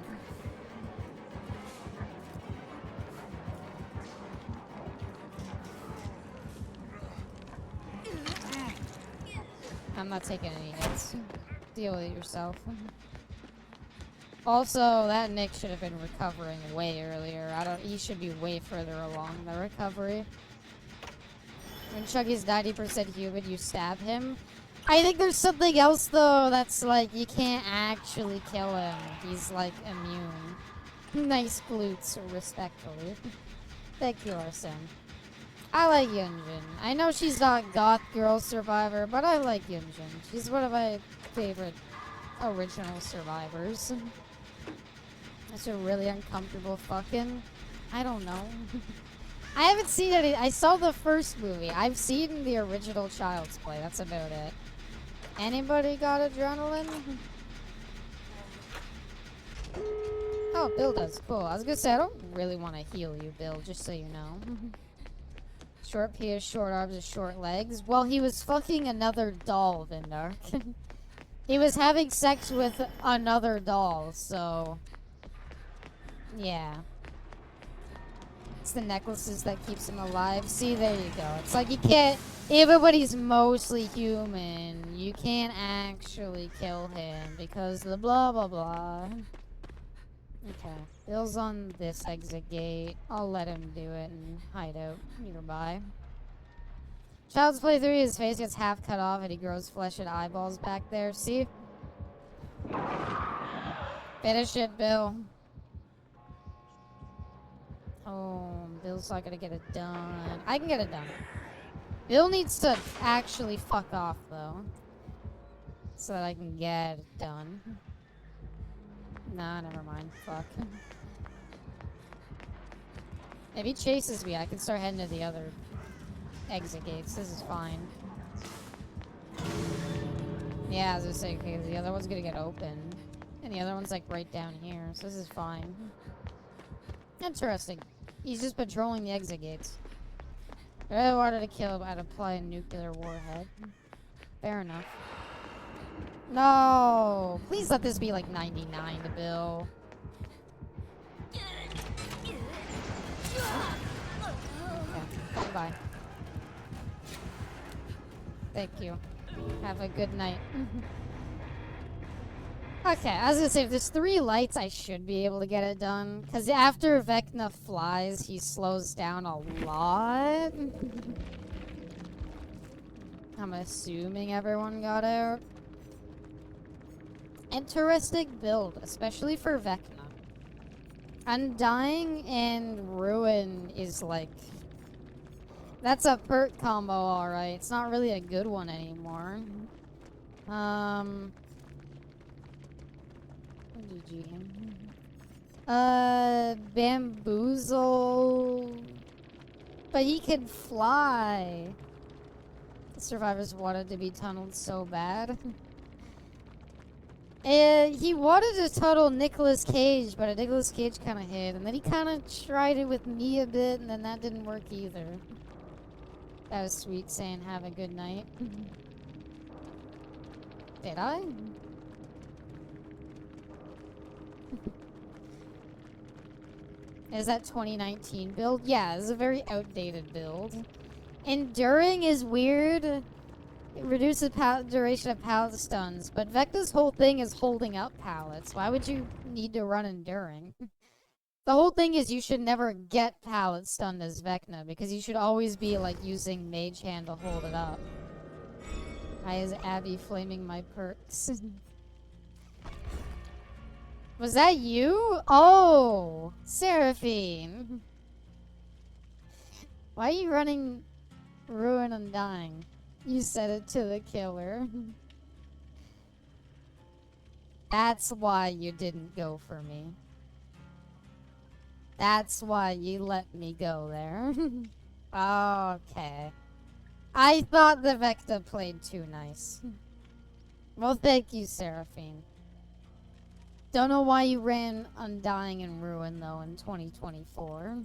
I'm not taking any hits. Deal with it yourself. Also, that Nick should have been recovering way earlier. He should be way further along in the recovery. When Chucky's 90% human, you stab him. I think there's something else though that's like, you can't actually kill him. He's like immune. Nice glutes, respectfully. Thank you, Arsen. I like Yunjin. I know she's not Goth Girl Survivor, but I like Yunjin. She's one of my favorite original survivors. That's a really uncomfortable fucking... I don't know. I haven't seen any... I saw the first movie. I've seen the original Child's Play. That's about it. Anybody got adrenaline? Oh, Bill does. Cool. I was gonna say, I don't really want to heal you, Bill, just so you know. Short penis, short arms, and short legs. Well, he was fucking another doll, Vindark. He was having sex with another doll, so... Yeah. It's the necklaces that keeps him alive. See, there you go. It's like you can't... Everybody's mostly human. You can't actually kill him because the blah blah blah. Okay. Bill's on this exit gate. I'll let him do it and hide out nearby. Child's Play 3, his face gets half cut off and he grows flesh and eyeballs back there. See? Finish it, Bill. Oh, Bill's not gonna get it done. I can get it done. Bill needs to actually fuck off, though. So that I can get it done. Nah, never mind. Fuck. If he chases me, I can start heading to the other exit gates. This is fine. Yeah, I was gonna say, okay, the other one's gonna get open. And the other one's like right down here, so this is fine. Interesting. He's just patrolling the exit gates. If I really wanted to kill him, I'd apply a nuclear warhead. Fair enough. No! Please let this be like 99 to Bill. Okay, bye. Thank you. Have a good night. Okay, I was gonna say, if there's 3 lights, I should be able to get it done. Because after Vecna flies, he slows down a lot. I'm assuming everyone got out. Interesting build, especially for Vecna. Undying and Ruin is like... That's a perk combo, alright. It's not really a good one anymore. GG. Bamboozle. But he can fly. The survivors wanted to be tunneled so bad. He wanted to tunnel Nicolas Cage, but Nicolas Cage kind of hid. And then he kind of tried it with me a bit, and then that didn't work either. That was sweet saying have a good night. Did I? Is that 2019 build? Yeah, it's a very outdated build. Enduring is weird. It reduces duration of pallet stuns, but Vecna's whole thing is holding up pallets. Why would you need to run Enduring? The whole thing is you should never get pallet stunned as Vecna, because you should always be like using Mage Hand to hold it up. Hi, is Abby flaming my perks? Was that you? Oh, Seraphine. Why are you running Ruin Undying? You said it to the killer. That's why you didn't go for me. That's why you let me go there. Okay. I thought the Vecna played too nice. Well, thank you, Seraphine. Don't know why you ran Undying and Ruin, though, in 2024.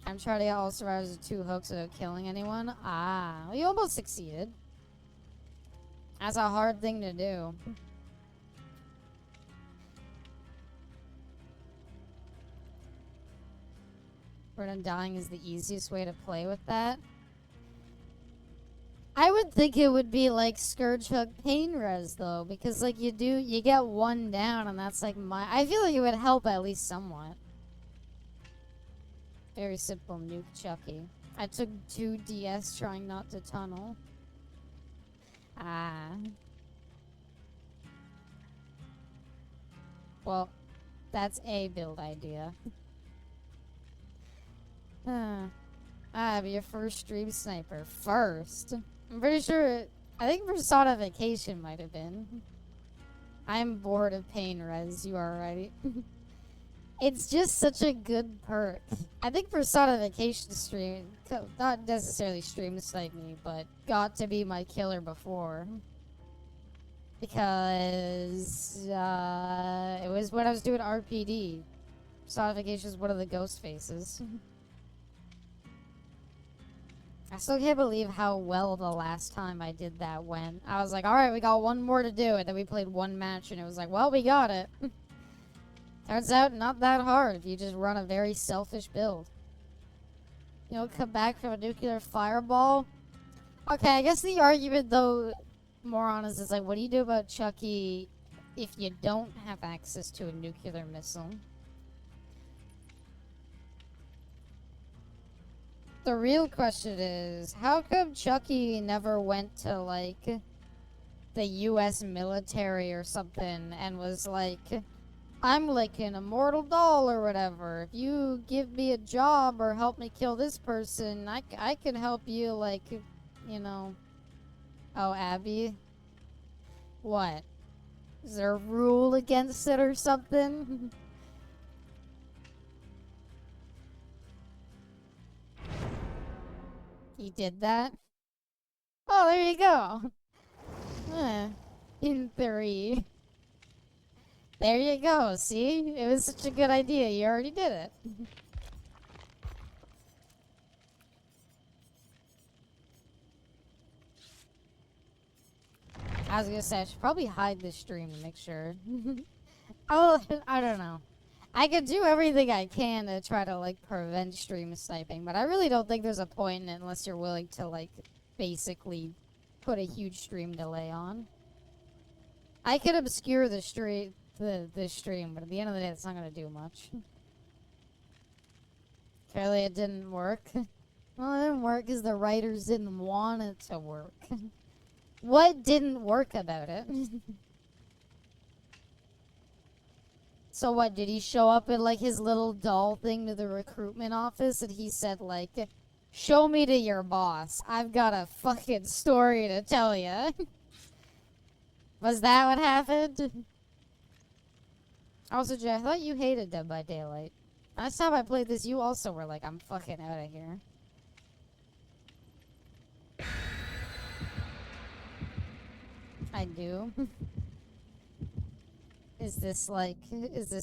I'm trying to get all survivors with 2 hooks without killing anyone. Ah, well, you almost succeeded. That's a hard thing to do. Ruin Undying is the easiest way to play with that. I would think it would be like Scourge Hook Pain Res though, because like you get 1 down and that's like I feel like it would help at least somewhat. Very simple nuke Chucky. I took 2 DS trying not to tunnel. Ah. Well, that's a build idea. Be your first stream sniper. First. I'm pretty sure, I think personification might have been. I'm bored of pain res, you are right. It's just such a good perk. I think personification stream, not necessarily stream snipe me, but got to be my killer before. Because, it was when I was doing RPD. Personification is one of the ghost faces. I still can't believe how well the last time I did that went. I was like, alright, we got 1 more to do. And then we played 1 match and it was like, well, we got it. Turns out, not that hard if you just run a very selfish build. You know, come back from a nuclear fireball. Okay, I guess the argument, though, more honest, is like, what do you do about Chucky if you don't have access to a nuclear missile? The real question is, how come Chucky never went to, like, the US military or something and was like, I'm like an immortal doll or whatever. If you give me a job or help me kill this person, I can help you, like, you know. Oh, Abby? What? Is there a rule against it or something? He did that? Oh, there you go. In theory. There you go, see? It was such a good idea, you already did it. I was gonna say, I should probably hide this stream to make sure. Oh, I don't know. I could do everything I can to try to, like, prevent stream sniping, but I really don't think there's a point in it unless you're willing to, like, basically put a huge stream delay on. I could obscure the stream, the stream, but at the end of the day, it's not gonna do much. Clearly it didn't work. Well, it didn't work because the writers didn't want it to work. What didn't work about it? So what, did he show up in, like, his little doll thing to the recruitment office and he said, like, show me to your boss. I've got a fucking story to tell you. Was that what happened? Also, Jay, I thought you hated Dead by Daylight. Last time I played this, you also were like, I'm fucking out of here. I do. Is this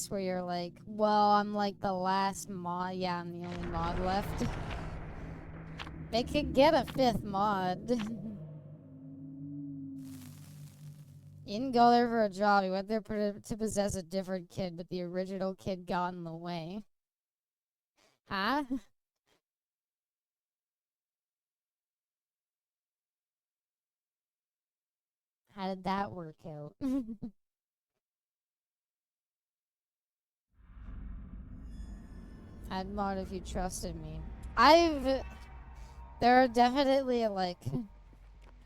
where you're like, well, I'm like the last mod? Yeah, I'm the only mod left. They could get a 5th mod. He didn't go there for a job. He went there to possess a different kid, but the original kid got in the way. Huh? How did that work out? I'd mod if you trusted me. There are definitely, like,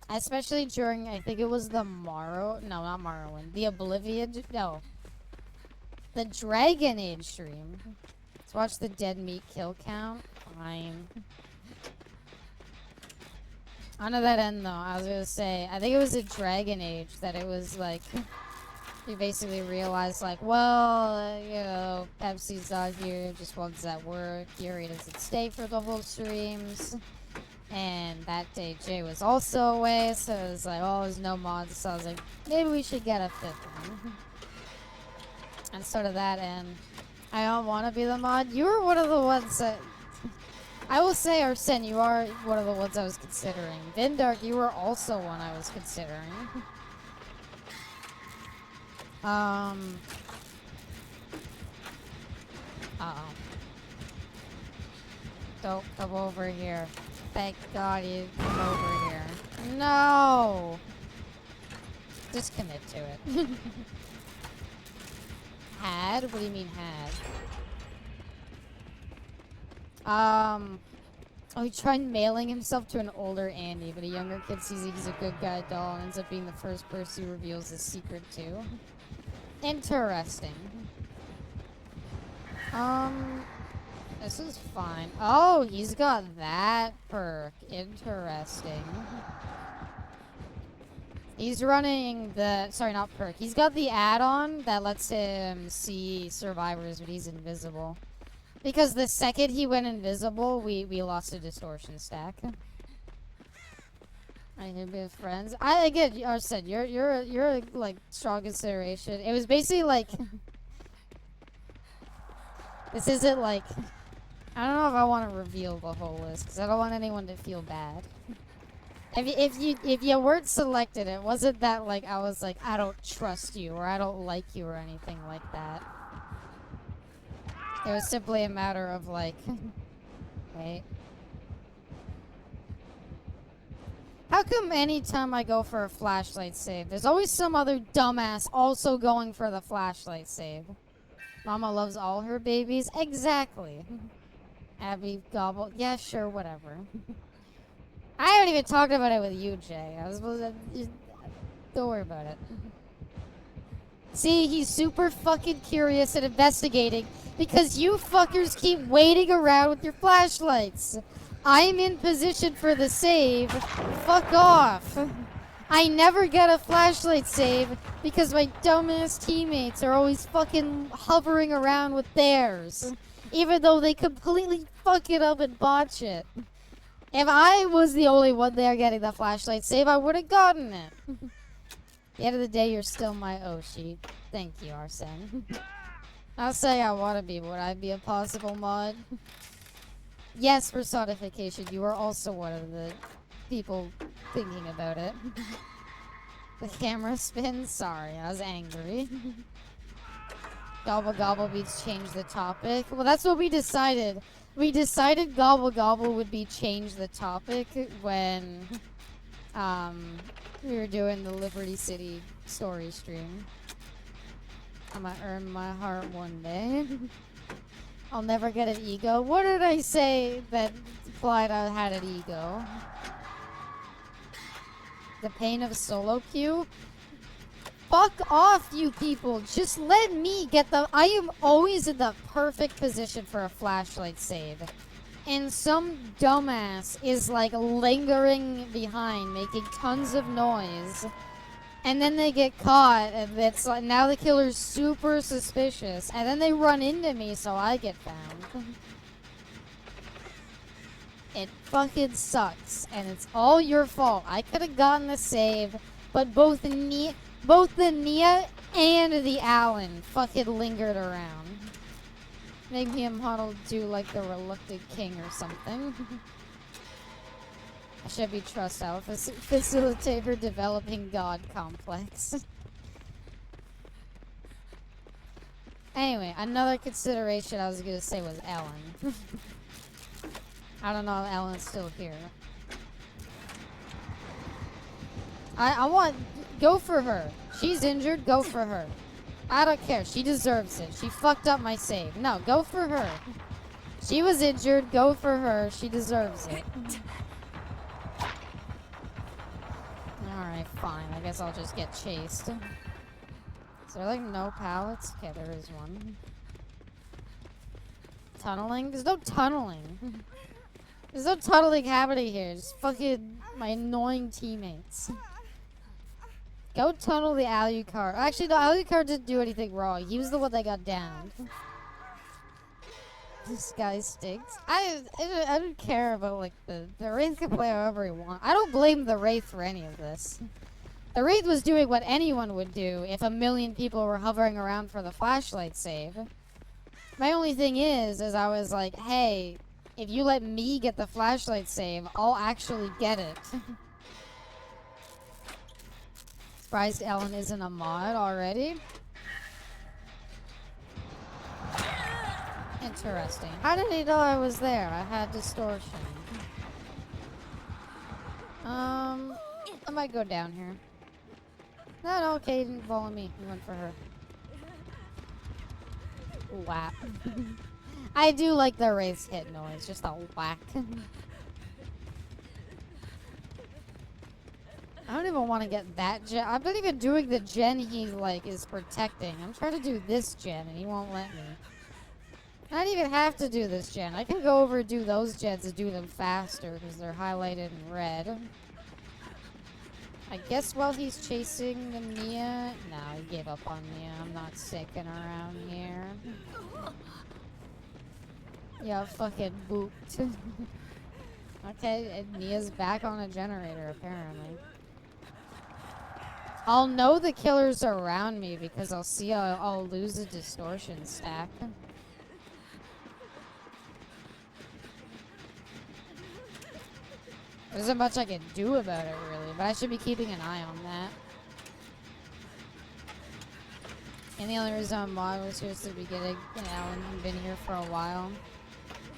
especially during, I think it was the no, not Morrowind, the the Dragon Age stream. Let's watch the dead meat kill count. Fine. On to that end, though, I was gonna say, I think it was a Dragon Age that it was, like, you basically realized, like, well, you know, Pepsi's not here, just one's at work, Yuri doesn't stay for the whole streams, and that day Jay was also away, so it was like, oh, there's no mods, so I was like, maybe we should get a 5th one. And sort of that end. I don't want to be the mod. You were one of the ones that... I will say, Arsene, you are one of the ones I was considering. Vindark, you were also one I was considering. Uh-oh. Don't come over here. Thank God you come over here. No! Just commit to it. Had? What do you mean had? Oh, he tried mailing himself to an older Andy, but a younger kid sees he's a good guy doll and ends up being the first person who reveals his secret to. Interesting. This is fine. Oh, he's got that perk. Interesting. He's running the... Sorry, not perk. He's got the add-on that lets him see survivors, but he's invisible. Because the second he went invisible, we lost a distortion stack. I need to be with friends. Again, Arsene, you're like strong consideration. It was basically like this isn't like I don't know if I want to reveal the whole list because I don't want anyone to feel bad. If you weren't selected, it wasn't that like I was like I don't trust you or I don't like you or anything like that. It was simply a matter of like, wait. How come anytime I go for a flashlight save, there's always some other dumbass also going for the flashlight save? Mama loves all her babies? Exactly. Abby gobble. Yeah, sure, whatever. I haven't even talked about it with you, Jay. I was supposed to... Don't worry about it. See, he's super fucking curious and investigating because you fuckers keep waiting around with your flashlights. I'm in position for the save. Fuck off. I never get a flashlight save because my dumbass teammates are always fucking hovering around with theirs. Even though they completely fuck it up and botch it. If I was the only one there getting the flashlight save, I would have gotten it. At the end of the day, you're still my Oshi. Thank you, Arsene. I'll say I want to be, would I be a possible mod? Yes, personification. You are also one of the people thinking about it. The camera spins? Sorry, I was angry. Gobble Gobble beats change the topic. Well, that's what we decided. We decided Gobble Gobble would be change the topic when we were doing the Liberty City story stream. I'm gonna earn my heart one day. I'll never get an ego. What did I say that implied I had an ego? The pain of solo queue? Fuck off, you people. Just let me get the... I am always in the perfect position for a flashlight save. And some dumbass is like lingering behind, making tons of noise. And then they get caught, and it's like, now the killer's super suspicious. And then they run into me, so I get found. It fucking sucks, and it's all your fault. I could have gotten the save, but both the Nia and the Allen fucking lingered around. Maybe him huddled do like the reluctant king or something. I should be trust alpha facilitator developing god complex. Anyway, another consideration I was gonna say was Ellen. I don't know if Ellen's still here. I want... Go for her. She's injured, go for her. I don't care. She deserves it. She fucked up my save. No, go for her. She was injured, go for her. She deserves it. Alright, fine. I guess I'll just get chased. Is there like no pallets? Okay, there is one. Tunneling? There's no tunneling. There's no tunneling happening here. Just fucking my annoying teammates. Go tunnel the Alucard. Actually, the Alucard didn't do anything wrong. He was the one that got downed. This guy stinks. I don't care about like the Wraith can play however he wants. I don't blame the Wraith for any of this. The Wraith was doing what anyone would do if a million people were hovering around for the flashlight save. My only thing is I was like, hey, if you let me get the flashlight save, I'll actually get it. Surprised Ellen isn't a mod already. Interesting. How did he know I was there? I had distortion. I might go down here. No, okay, he didn't follow me. He went for her. Whap. I do like the Wraith's hit noise, just a whack. I don't even want to get that gen. I'm not even doing the gen he like is protecting. I'm trying to do this gen and he won't let me. I don't even have to do this gen. I can go over and do those gens and do them faster because they're highlighted in red. I guess while he's chasing the Mia... No, he gave up on Mia. I'm not sticking around here. Yeah, fucking booped. Okay, and Mia's back on a generator, apparently. I'll know the killer's around me because I'll see I'll lose a distortion stack. There isn't much I can do about it, really, but I should be keeping an eye on that. And the only reason I'm mod was just to be getting Alan been here for a while.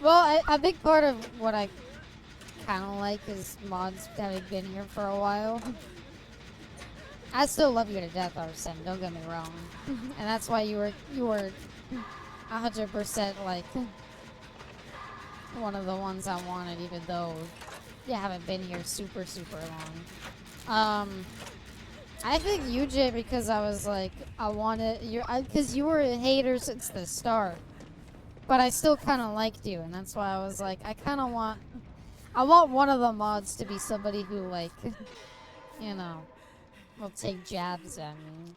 Well, a big part of what I kind of like is mods having been here for a while. I still love you to death, Arsene, don't get me wrong. And that's why you were 100% like one of the ones I wanted, even though you haven't been here super long. I think UJ because I was like, I wanted you, because you were a hater since the start. But I still kind of liked you, and that's why I was like, I want one of the mods to be somebody who like, you know, will take jabs at me.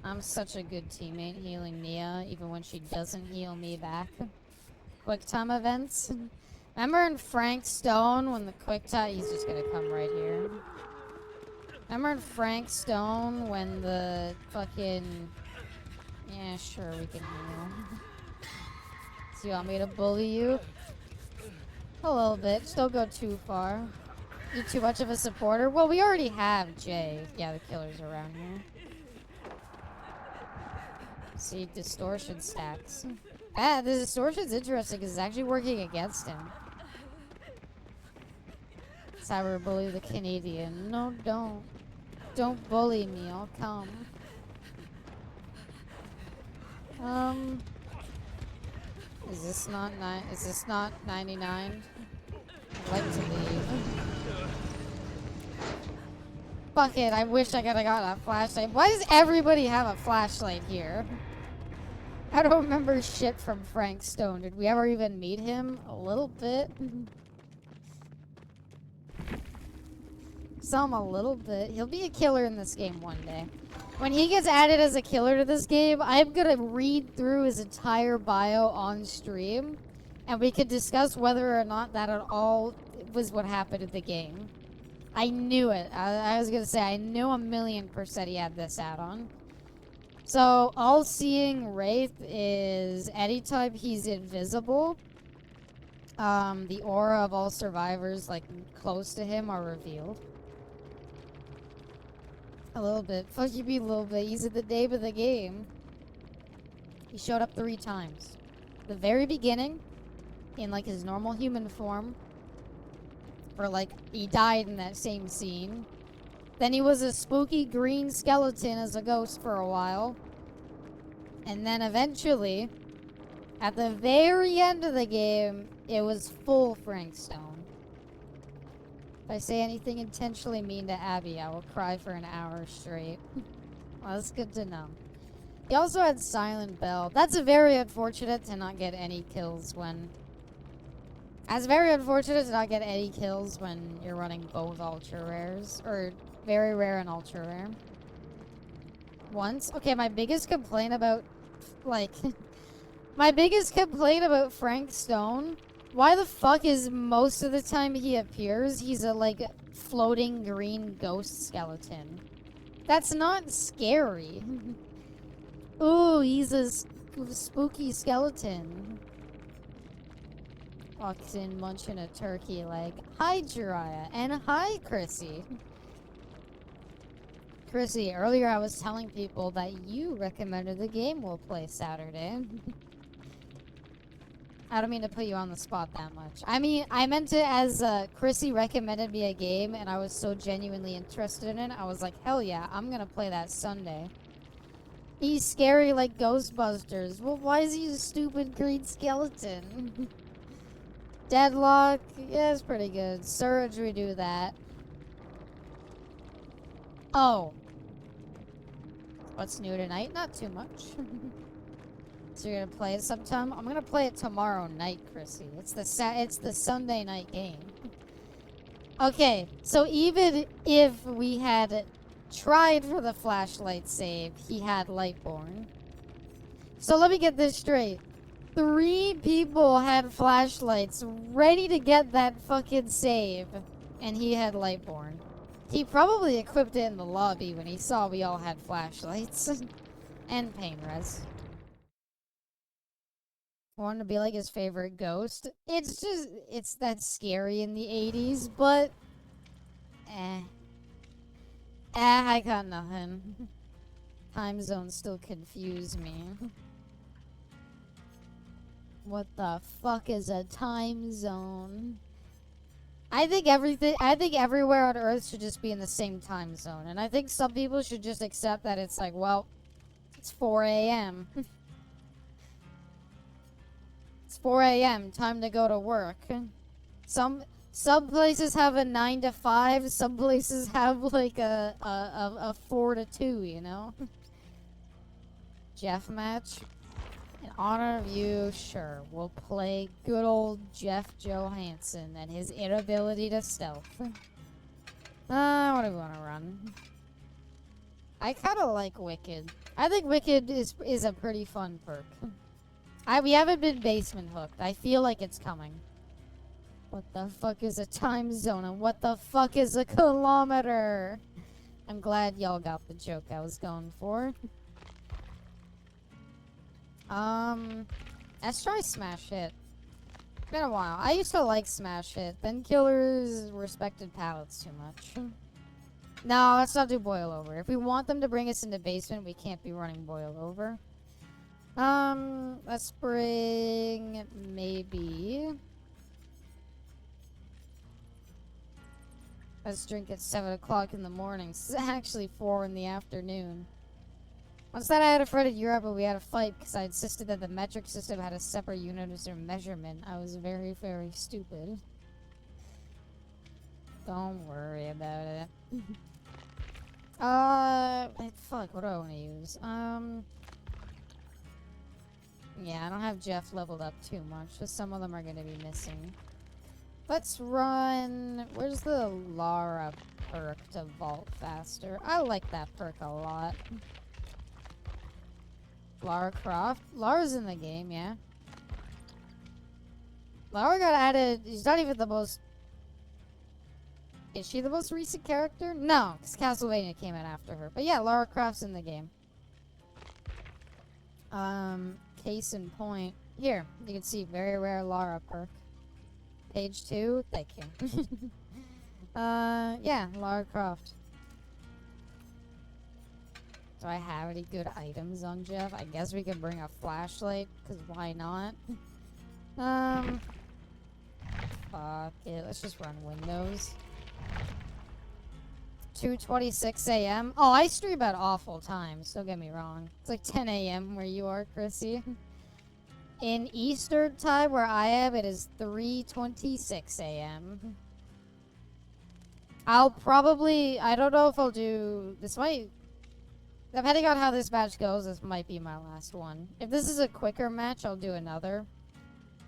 I'm such a good teammate healing Mia, even when she doesn't heal me back. Quick time events. Remember in Frank Stone when the quick time, he's just gonna come right here. Remember in Frank Stone when the fucking, yeah, sure, we can heal. So you want me to bully you? A little bit, just don't go too far. You too much of a supporter? Well, we already have Jay. Yeah, the killer's around here. See, distortion stacks. Ah, the distortion's interesting because it's actually working against him. Cyberbully the Canadian. No, don't. Don't bully me, I'll come. Is this not 99? I'd like to leave. Fuck it, I wish I could've got a flashlight. Why does everybody have a flashlight here? I don't remember shit from Frank Stone. Did we ever even meet him? A little bit. Saw him a little bit. He'll be a killer in this game one day. When he gets added as a killer to this game, I'm gonna read through his entire bio on stream, and we could discuss whether or not that at all was what happened in the game. I knew it. I was gonna say, I knew 1,000,000% he had this add-on. So, all-seeing Wraith is anytime he's invisible, the aura of all survivors, like, close to him are revealed. A little bit. Fuck you, be a little bit. He's at the name of the game. He showed up 3 times. The very beginning, in like his normal human form. Or like, he died in that same scene. Then he was a spooky green skeleton as a ghost for a while. And then eventually, at the very end of the game, it was full Frank Stone. If I say anything intentionally mean to Abby, I will cry for an hour straight. Well, that's good to know. He also had Silent Bell. That's very unfortunate to not get any kills when... That's very unfortunate to not get any kills when you're running both ultra rares. Or very rare and ultra rare. Once. Okay, my biggest complaint about... Like... my biggest complaint about Frank Stone... Why the fuck is most of the time he appears, he's a, like, floating green ghost skeleton? That's not scary. Ooh, he's a spooky skeleton. Walks in munching a turkey leg. Hi, Jiraiya. And hi, Chrissy. Chrissy, earlier I was telling people that you recommended the game we'll play Saturday. I don't mean to put you on the spot that much. I mean, I meant it as Chrissy recommended me a game and I was so genuinely interested in it. I was like, hell yeah, I'm gonna play that Sunday. He's scary like Ghostbusters. Well, why is he a stupid green skeleton? Deadlock, yeah, it's pretty good. Surge, we do that. Oh. What's new tonight? Not too much. So you're gonna play it sometime? I'm gonna play it tomorrow night, Chrissy. It's the Sunday night game. Okay, so even if we had tried for the flashlight save, he had Lightborn. So let me get this straight. 3 people had flashlights ready to get that fucking save, and he had Lightborn. He probably equipped it in the lobby when he saw we all had flashlights. And pain res. Wanted to be like his favorite ghost. It's just, it's that scary in the 80s, but... I got nothing. Time zones still confuse me. What the fuck is a time zone? I think everywhere on Earth should just be in the same time zone. And I think some people should just accept that it's like, well, it's 4 a.m. It's 4 a.m. Time to go to work. Some places have a 9 to 5. Some places have like a 4 to 2. You know. Jeff match. In honor of you, sure. We'll play good old Jeff Johansson and his inability to stealth. What do we want to run? I kind of like Wicked. I think Wicked is a pretty fun perk. We haven't been basement hooked. I feel like it's coming. What the fuck is a time zone and what the fuck is a kilometer? I'm glad y'all got the joke I was going for. Let's try smash hit. been a while. I used to like Smash Hit. Then Killers respected palettes too much. No, let's not do Boil Over. If we want them to bring us into basement, we can't be running Boil Over. Let's bring maybe. Let's drink at 7 o'clock in the morning. It's actually 4 in the afternoon. Once that I had a friend in Europe and we had a fight because I insisted that the metric system had a separate unit as their measurement. I was very, very stupid. Don't worry about it. Fuck, what do I want to use? Yeah, I don't have Jeff leveled up too much, but some of them are going to be missing. Let's run... Where's the Lara perk to vault faster? I like that perk a lot. Lara Croft? Lara's in the game, yeah. Lara got added... She's not even the most... Is she the most recent character? No, because Castlevania came out after her. But yeah, Lara Croft's in the game. Case in point. Here, you can see very rare Lara perk. Page 2, thank you. Yeah, Lara Croft. Do I have any good items on Jeff? I guess we could bring a flashlight, because why not? Fuck it, let's just run Windows. 2:26 a.m. Oh, I stream at awful times, don't get me wrong. It's like 10 a.m. where you are, Chrissy. In Eastern time where I am, it is 3:26 a.m. I'll probably... I don't know if I'll do... This might... Depending on how this match goes, this might be my last one. If this is a quicker match, I'll do another.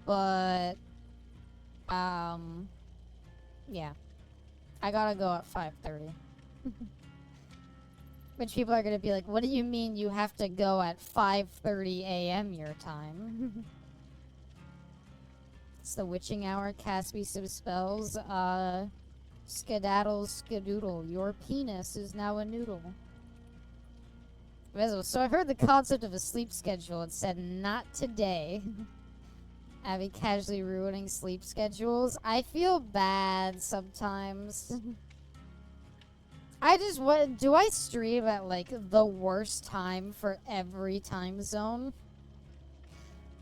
But... Yeah. I gotta go at 5:30. Which people are gonna be like, what do you mean you have to go at 5:30 a.m. your time? It's the witching hour, cast me some spells. Skedaddle, skedoodle. Your penis is now a noodle. So I've heard the concept of a sleep schedule. It said, not today. Abby casually ruining sleep schedules. I feel bad sometimes. Do I stream at like the worst time for every time zone?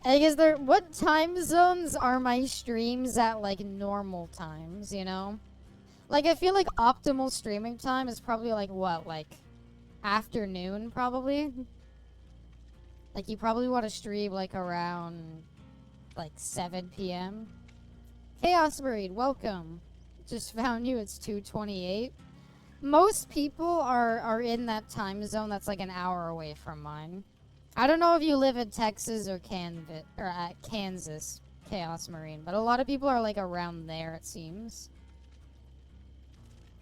Like, what time zones are my streams at like normal times, you know? Like, I feel like optimal streaming time is probably like what, like afternoon probably? Like, you probably want to stream like around like 7 p.m. Chaos Marine, welcome. Just found you, it's 2:28. Most people are in that time zone that's like an hour away from mine. I don't know if you live in Texas or Kansas, Chaos Marine, but a lot of people are like around there, it seems.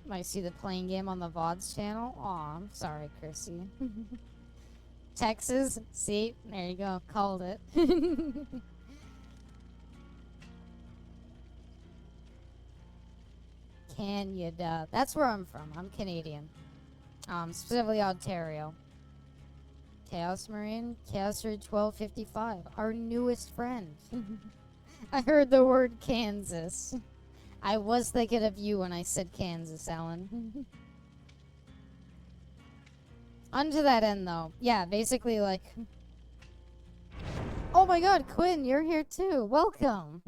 Might see the playing game on the VODs channel. Aw, I'm sorry, Chrissy. Texas, see? There you go, called it. Canada. That's where I'm from. I'm Canadian. Specifically Ontario. Chaos Marine. Chaos Marine 1255. Our newest friend. I heard the word Kansas. I was thinking of you when I said Kansas, Alan. Onto that end, though. Yeah, basically, like... Oh my god, Quinn, you're here too. Welcome.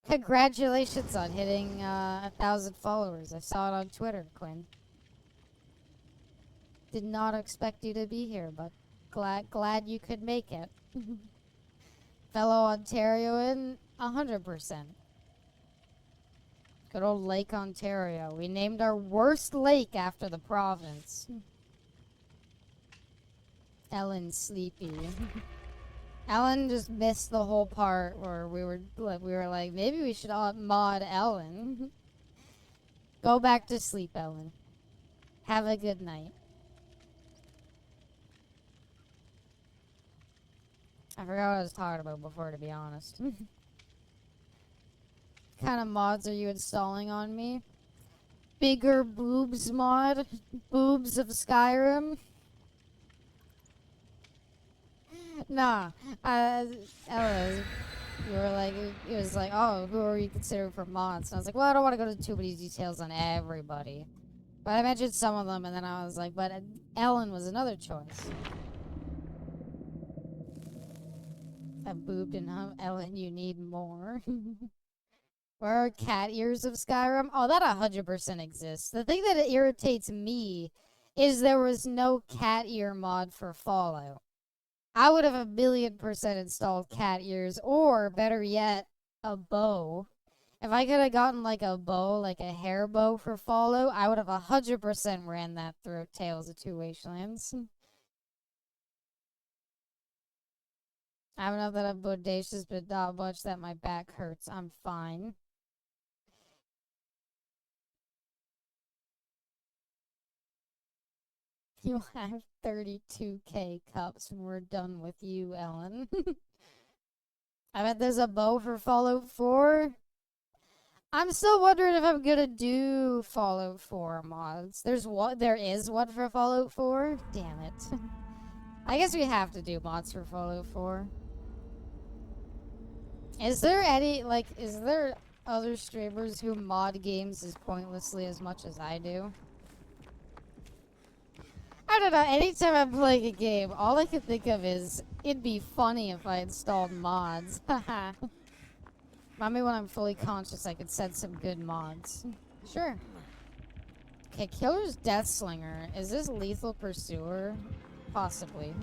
Congratulations on hitting 1,000 followers. I saw it on Twitter, Quinn. Did not expect you to be here, but glad you could make it. Fellow Ontarioan, 100%. Good old Lake Ontario. We named our worst lake after the province. Ellen Sleepy. Ellen just missed the whole part where we were like, maybe we should mod Ellen. Go back to sleep, Ellen. Have a good night. I forgot what I was talking about before, to be honest. What kind of mods are you installing on me? Bigger boobs mod? Boobs of Skyrim? Nah. Ella, you were like, it was like, oh, who are you considering for mods? And I was like, well, I don't want to go into too many details on everybody. But I mentioned some of them, and then I was like, but Ellen was another choice. I booped and Ellen, you need more. Where are cat ears of Skyrim? Oh, that 100% exists. The thing that irritates me is there was no cat ear mod for Fallout. I would have 1,000,000% installed cat ears, or better yet, a bow. If I could have gotten like a bow, like a hair bow for Fallout, I would have 100% ran that through Tales of Two Wastelands. I don't know that I'm bodacious, but not much that my back hurts. I'm fine. You'll have 32k cups when we're done with you, Ellen. I bet there's a bow for Fallout 4. I'm still wondering if I'm gonna do Fallout 4 mods. There is one for Fallout 4? Damn it. I guess we have to do mods for Fallout 4. Is there other streamers who mod games as pointlessly as much as I do? I don't know, anytime I'm playing a game, all I can think of is, it'd be funny if I installed mods. Haha. Maybe when I'm fully conscious, I could set some good mods. Sure. Okay, Killer's Deathslinger. Is this Lethal Pursuer? Possibly.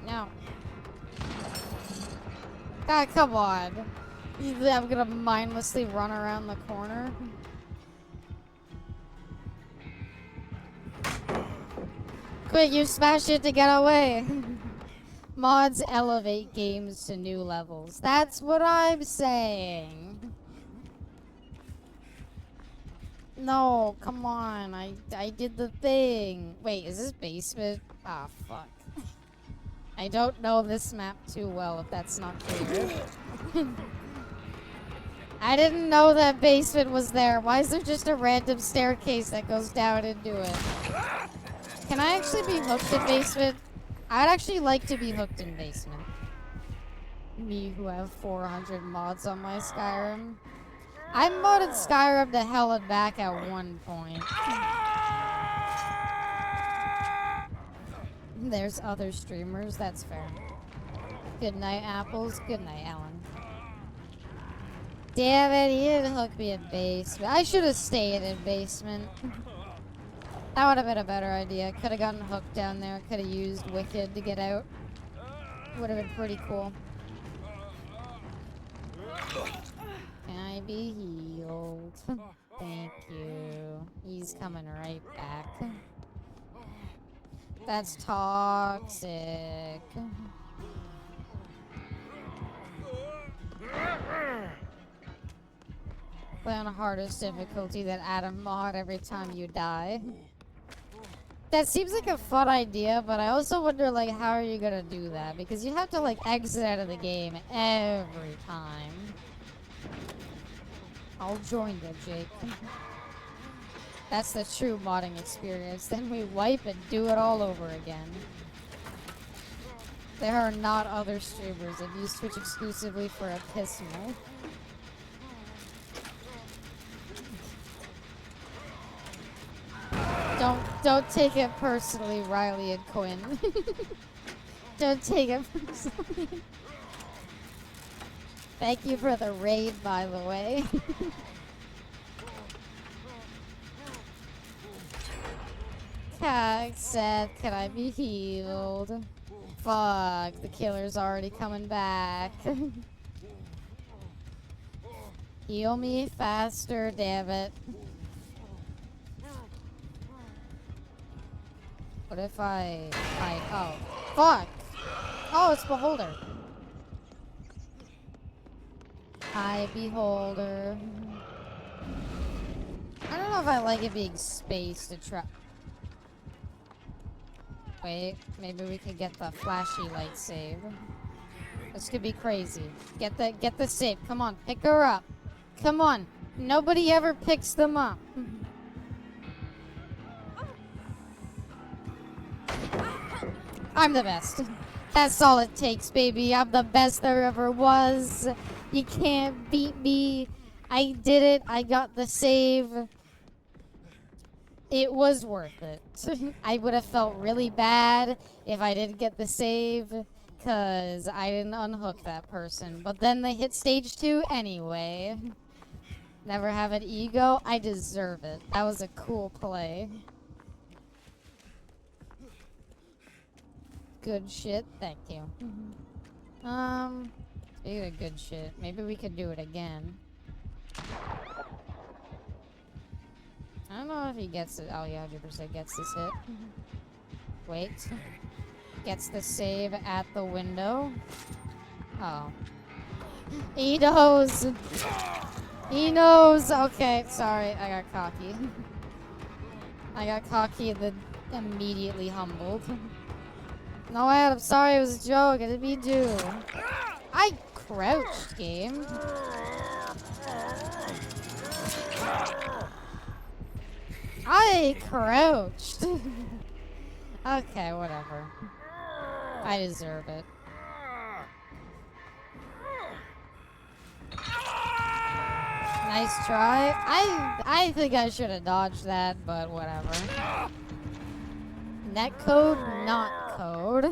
No. God, come on. I'm gonna mindlessly run around the corner. Quick, you smashed it to get away. Mods elevate games to new levels. That's what I'm saying. No, come on. I did the thing. Wait, is this basement? Ah, fuck. I don't know this map too well, if that's not clear. I didn't know that basement was there. Why is there just a random staircase that goes down into it? Can I actually be hooked in basement? I'd actually like to be hooked in basement. Me who have 400 mods on my Skyrim. I modded Skyrim to hell and back at one point. There's other streamers, that's fair. Good night, Apples. Good night, Ellen. Damn it, he didn't hook me in basement. I should have stayed in basement. That would have been a better idea. Could have gotten hooked down there. Could have used Wicked to get out. Would have been pretty cool. Can I be healed? Thank you. He's coming right back. That's toxic. Play on the hardest difficulty that Adam mod every time you die. That seems like a fun idea, but I also wonder, like, how are you gonna do that? Because you have to, like, exit out of the game every time. I'll join you, Jake. That's the true modding experience. Then we wipe and do it all over again. There are not other streamers that use Twitch exclusively for a piss mode. Don't take it personally, Riley and Quinn. Don't take it personally. Thank you for the raid, by the way. Seth, can I be healed? Fuck, the killer's already coming back. Heal me faster, damn it. What if oh, fuck! Oh, it's Beholder. Hi, Beholder. I don't know if I like it being space to try. Wait, maybe we can get the flashy light save. This could be crazy. Get the save. Come on, pick her up. Come on. Nobody ever picks them up. I'm the best. That's all it takes, baby. I'm the best there ever was. You can't beat me. I did it. I got the save. It was worth it. I would have felt really bad if I didn't get the save, because I didn't unhook that person. But then they hit stage 2 anyway. Never have an ego. I deserve it. That was a cool play. Good shit. Thank you. Speaking of good shit, maybe we could do it again. I don't know if he gets it. Oh, yeah, 100% gets this hit. Wait. Gets the save at the window. Oh. He knows! He knows! Okay, sorry, I got cocky. I got cocky and then immediately humbled. No, I'm sorry, it was a joke. I didn't mean to. I crouched, game. I crouched. Okay, whatever. I deserve it. Nice try. I think I should have dodged that, but whatever. Net code, not code.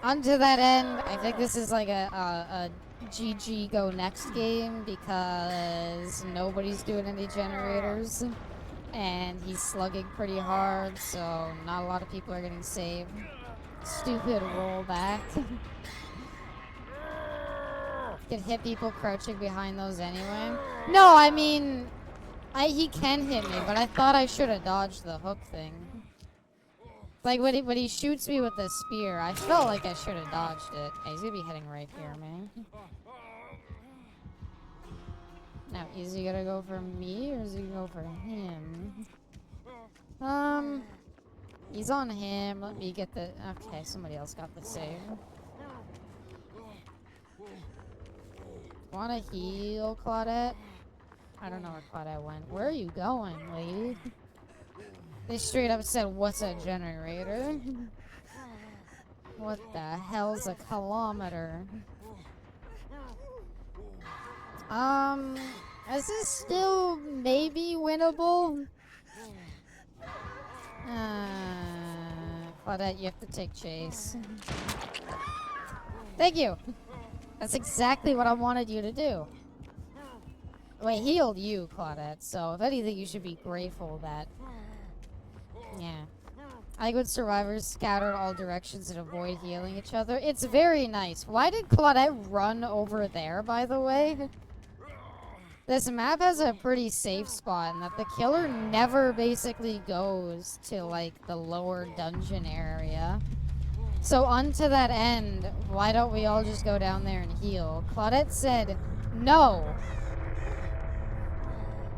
Onto that end, I think this is like a GG go next game because nobody's doing any generators. And he's slugging pretty hard, so not a lot of people are getting saved. Stupid rollback. Could hit people crouching behind those anyway. No, I mean, he can hit me, but I thought I should have dodged the hook thing. Like when he shoots me with the spear, I felt like I should have dodged it. Hey, he's gonna be heading right here, man. Now, is he gonna go for me or is he gonna go for him? He's on him. Let me get the. Okay, somebody else got the save. Wanna heal, Claudette? I don't know where Claudette went. Where are you going, lady? They straight up said, "What's a generator?" What the hell's a kilometer? Is this still maybe winnable? Claudette, you have to take chase. Thank you! That's exactly what I wanted you to do. Wait, healed you, Claudette, so if anything, you should be grateful that... Yeah. I like when survivors scatter in all directions and avoid healing each other. It's very nice. Why did Claudette run over there, by the way? This map has a pretty safe spot in that the killer never basically goes to, like, the lower dungeon area. So onto that end, why don't we all just go down there and heal? Claudette said, no.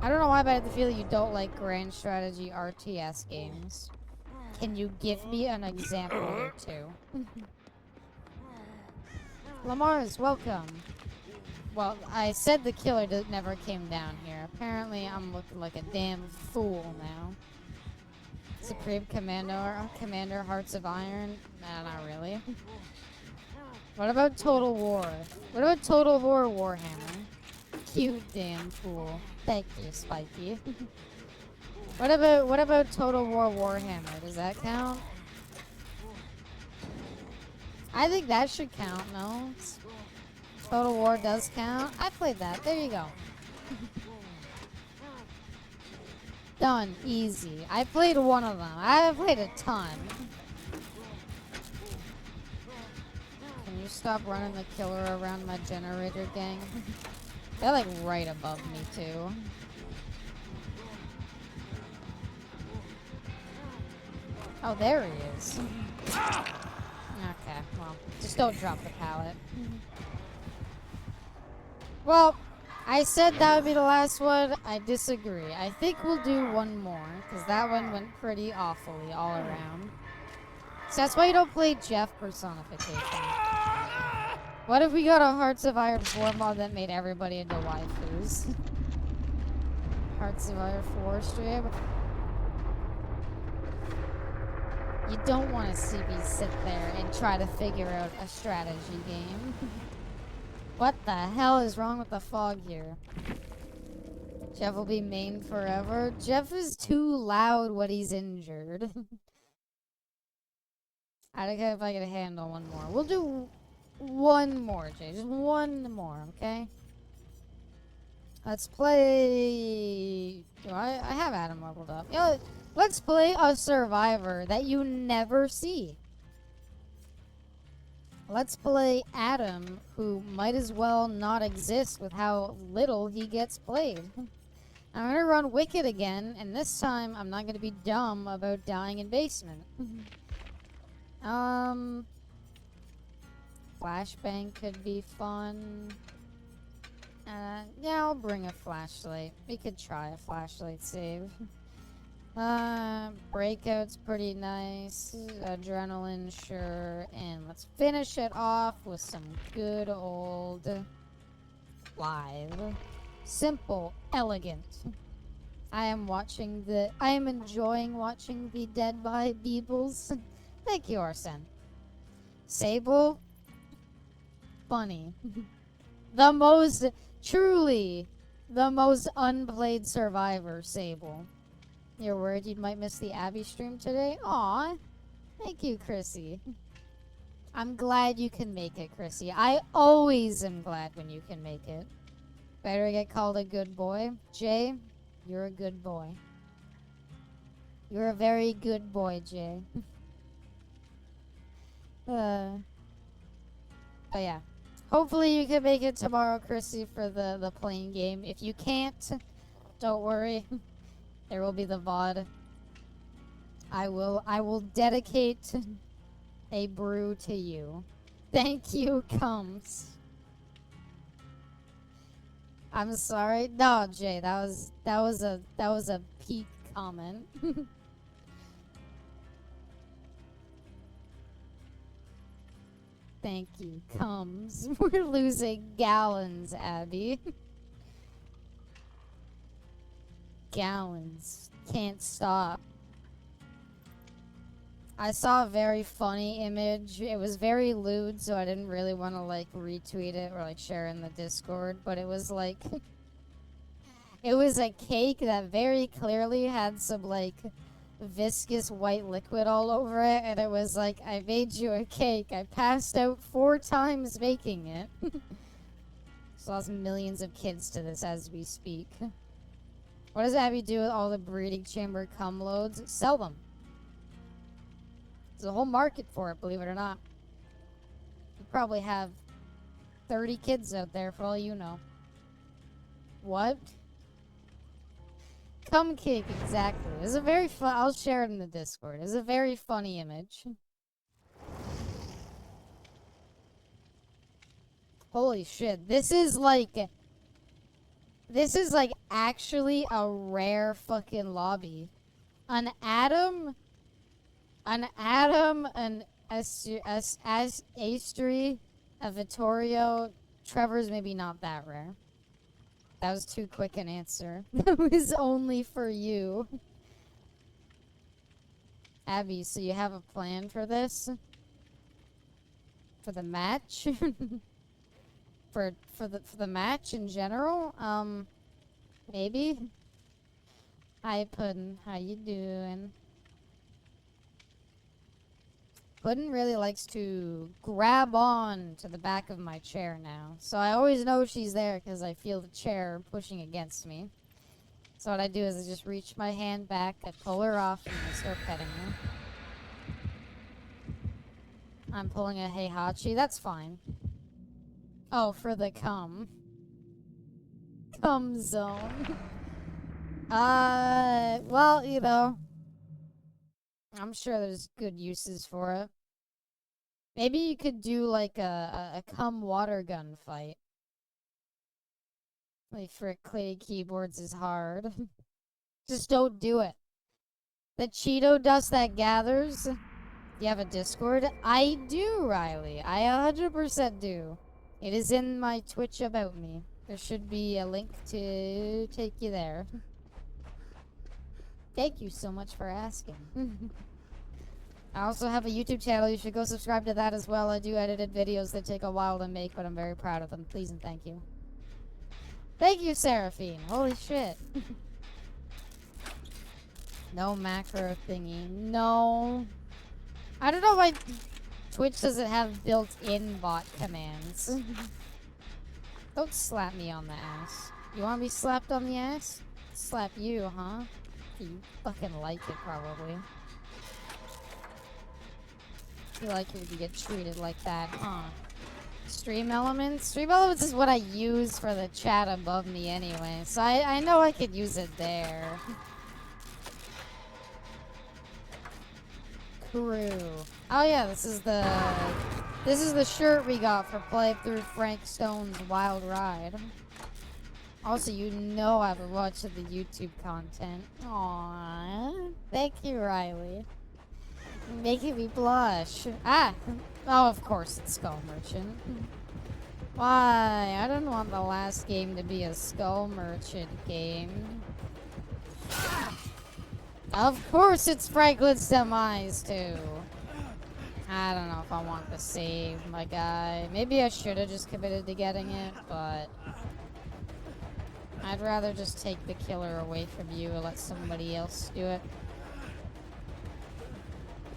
I don't know why, but I have the feeling you don't like grand strategy RTS games. Can you give me an example or two? Lamar's, welcome. Well, I said the killer never came down here. Apparently, I'm looking like a damn fool now. Supreme Commander, Hearts of Iron? Nah, not really. What about Total War? What about Total War Warhammer? You damn fool. Thank you, Spiky. What about Total War Warhammer? Does that count? I think that should count, no? Total War does count. I played that. There you go. Done. Easy. I played one of them. I played a ton. Can you stop running the killer around my generator, gang? They're like right above me, too. Oh, there he is. Okay, well, just don't drop the pallet. Well, I said that would be the last one. I disagree. I think we'll do one more, because that one went pretty awfully all around. So that's why you don't play Jeff personification. What if we got a Hearts of Iron 4 mod that made everybody into waifus? Hearts of Iron 4 stream? You don't want to see me sit there and try to figure out a strategy game. What the hell is wrong with the fog here? Jeff will be main forever. Jeff is too loud when he's injured. I don't care if I can handle one more. We'll do one more, Jay. Just one more, okay? Let's play... I have Adam leveled up. You know, let's play a survivor that you never see. Let's play Adam, who might as well not exist with how little he gets played. I'm gonna run Wicked again, and this time I'm not gonna be dumb about dying in basement. Flashbang could be fun. Yeah, I'll bring a flashlight. We could try a flashlight save. Breakout's pretty nice. Adrenaline, sure. And let's finish it off with some good old live. Simple, elegant. I am enjoying watching the Dead by Beebles. Thank you, Arsene. Sable, funny. Truly, the most unplayed survivor, Sable. You're worried you might miss the Abby stream today? Aw, thank you, Chrissy. I'm glad you can make it, Chrissy. I always am glad when you can make it. Better get called a good boy. Jay, you're a good boy. You're a very good boy, Jay. But yeah. Hopefully you can make it tomorrow, Chrissy, for the playing game. If you can't, don't worry. There will be the VOD. I will dedicate a brew to you. Thank you, Comes. I'm sorry. No, Jay, that was a peak comment. Thank you, Comes. We're losing gallons, Abby. Gallons. Can't stop. I saw a very funny image. It was very lewd, so I didn't really want to, like, retweet it or, like, share in the Discord. But it was, like... it was a cake that very clearly had some, like... viscous white liquid all over it, and it was like, I made you a cake. I passed out 4 times making it. So lost millions of kids to this as we speak. What does Abby do with all the breeding chamber cum loads? Sell them. There's a whole market for it, believe it or not. You probably have 30 kids out there for all you know. What? Cum cake, exactly. It was a very fun... I'll share it in the Discord. It was a very funny image. Holy shit. This is like actually a rare fucking lobby. An Adam, an Astri, a Vittorio. Trevor's maybe not that rare. That was too quick an answer. That was only for you. Abby, so you have a plan for this? For the match? for the match in general? Maybe? Hi, Puddin'. How you doing? Puddin' really likes to grab on to the back of my chair now. So I always know she's there because I feel the chair pushing against me. So what I do is I just reach my hand back, I pull her off, and I start petting her. I'm pulling a Heihachi. That's fine. Oh, for the cum. Cum zone. Well, you know. I'm sure there's good uses for it. Maybe you could do like a cum water gun fight. Like for clay keyboards is hard. Just don't do it. The Cheeto dust that gathers. You have a Discord? I do, Riley. I 100% do. It is in my Twitch about me. There should be a link to take you there. Thank you so much for asking. I also have a YouTube channel. You should go subscribe to that as well. I do edited videos that take a while to make, but I'm very proud of them. Please and thank you. Thank you, Seraphine. Holy shit. No macro thingy. No. I don't know why Twitch doesn't have built-in bot commands. Don't slap me on the ass. You want to be slapped on the ass? Slap you, huh? You fucking like it, probably. You like it when you get treated like that, huh? Stream Elements? Stream Elements is what I use for the chat above me anyway, so I know I could use it there. Crew. Oh yeah, this is the shirt we got for playthrough Frank Stone's Wild Ride. Also, you know I've been watching the YouTube content. Aww. Thank you, Riley. Making me blush. Ah! Oh, of course it's Skull Merchant. Why? I don't want the last game to be a Skull Merchant game. Of course it's Franklin's demise, too. I don't know if I want to save my guy. Maybe I should have just committed to getting it, but I'd rather just take the killer away from you and let somebody else do it.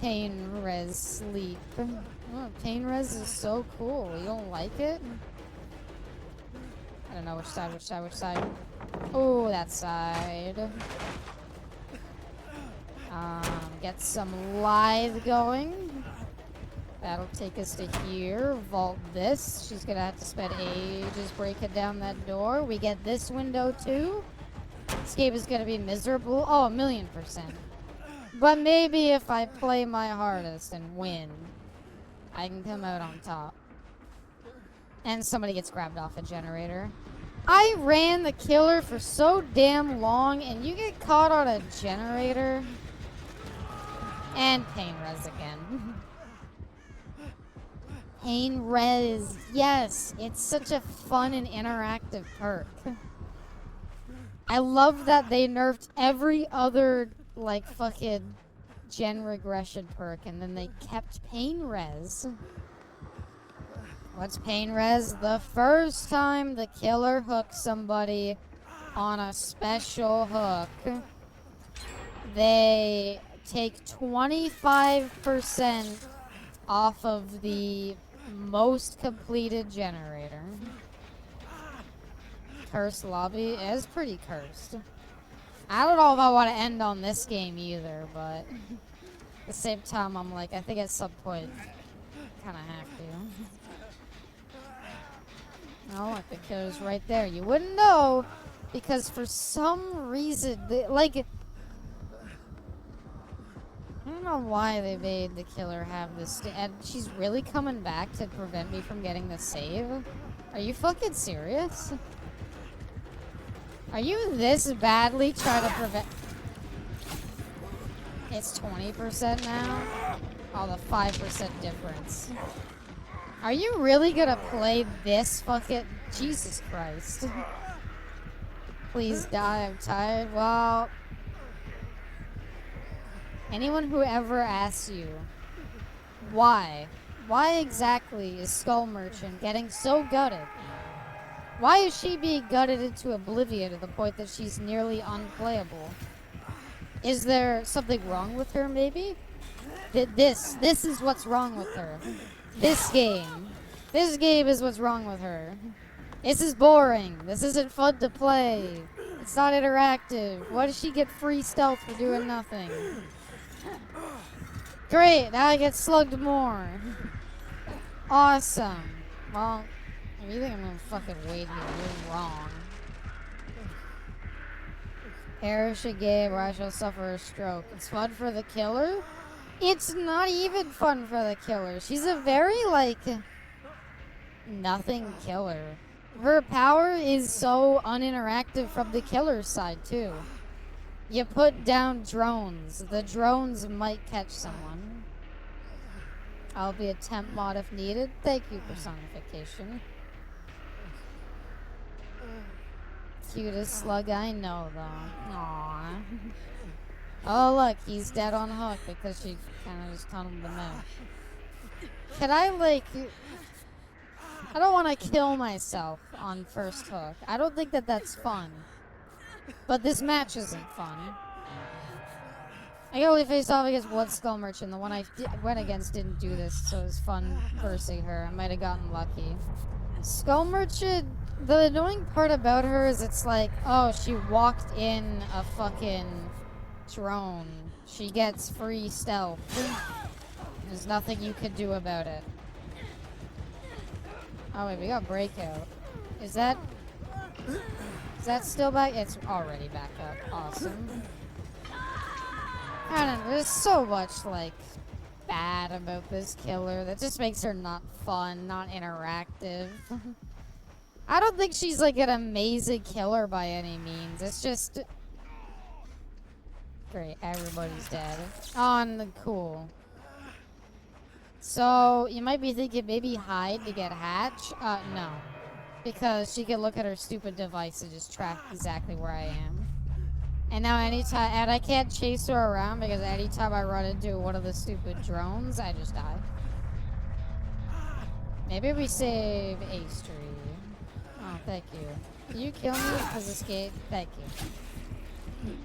Pain res sleep. Oh, pain res is so cool. You don't like it? I don't know which side, which side, which side. Oh, that side. Get some lithe going. That'll take us to here. Vault this. She's gonna have to spend ages breaking down that door. We get this window too. This game is gonna be miserable. Oh, 1,000,000%. But maybe if I play my hardest and win, I can come out on top. And somebody gets grabbed off a generator. I ran the killer for so damn long, and you get caught on a generator. And pain res again. Pain res, yes, it's such a fun and interactive perk. I love that they nerfed every other, like, fucking gen regression perk, and then they kept pain res. What's pain res? The first time the killer hooks somebody on a special hook, they take 25% off of the most completed generator. Cursed lobby is pretty cursed. I don't know if I want to end on this game either, but at the same time, I'm like, I think at some point, kind of have to. Oh, look, the killer's right there. You wouldn't know, because for some reason, like, I don't know why they made the killer have this, and she's really coming back to prevent me from getting the save? Are you fucking serious? Are you this badly trying to prevent? It's 20% now? Oh, the 5% difference. Are you really gonna play this fucking... Jesus Christ. Please die, I'm tired. Well... Anyone who ever asks you, why? Why exactly is Skull Merchant getting so gutted? Why is she being gutted into oblivion to the point that she's nearly unplayable? Is there something wrong with her, maybe? This is what's wrong with her. This game is what's wrong with her. This is boring. This isn't fun to play. It's not interactive. Why does she get free stealth for doing nothing? Great, now I get slugged more. Awesome. Well, if you think I'm gonna fucking wait here, you're wrong. Perish a game or I shall suffer a stroke. It's fun for the killer? It's not even fun for the killer. She's a very, like, nothing killer. Her power is so uninteractive from the killer's side, too. You put down drones. The drones might catch someone. I'll be a temp mod if needed. Thank you, personification. Cutest slug I know, though. Aww. Oh, look, he's dead on hook because she kind of just tunneled him out. Can I, like... I don't want to kill myself on first hook. I don't think that that's fun. But this match isn't fun. I only faced off against one Skull Merchant. The one I went against didn't do this, so it was fun versing her. I might have gotten lucky. Skull Merchant, the annoying part about her is it's like, oh, she walked in a fucking drone. She gets free stealth. There's nothing you can do about it. Oh wait, we got breakout. Is that still back? It's already back up. Awesome. I don't know, there's so much, like, bad about this killer that just makes her not fun, not interactive. I don't think she's, like, an amazing killer by any means. It's just... Great, everybody's dead. On cool. So, you might be thinking maybe hide to get Hatch? No. Because she can look at her stupid device and just track exactly where I am. And now anytime, and I can't chase her around because anytime I run into one of the stupid drones, I just die. Maybe we save Ace Tree. Oh, thank you. Can you kill me? Because escape? Thank you.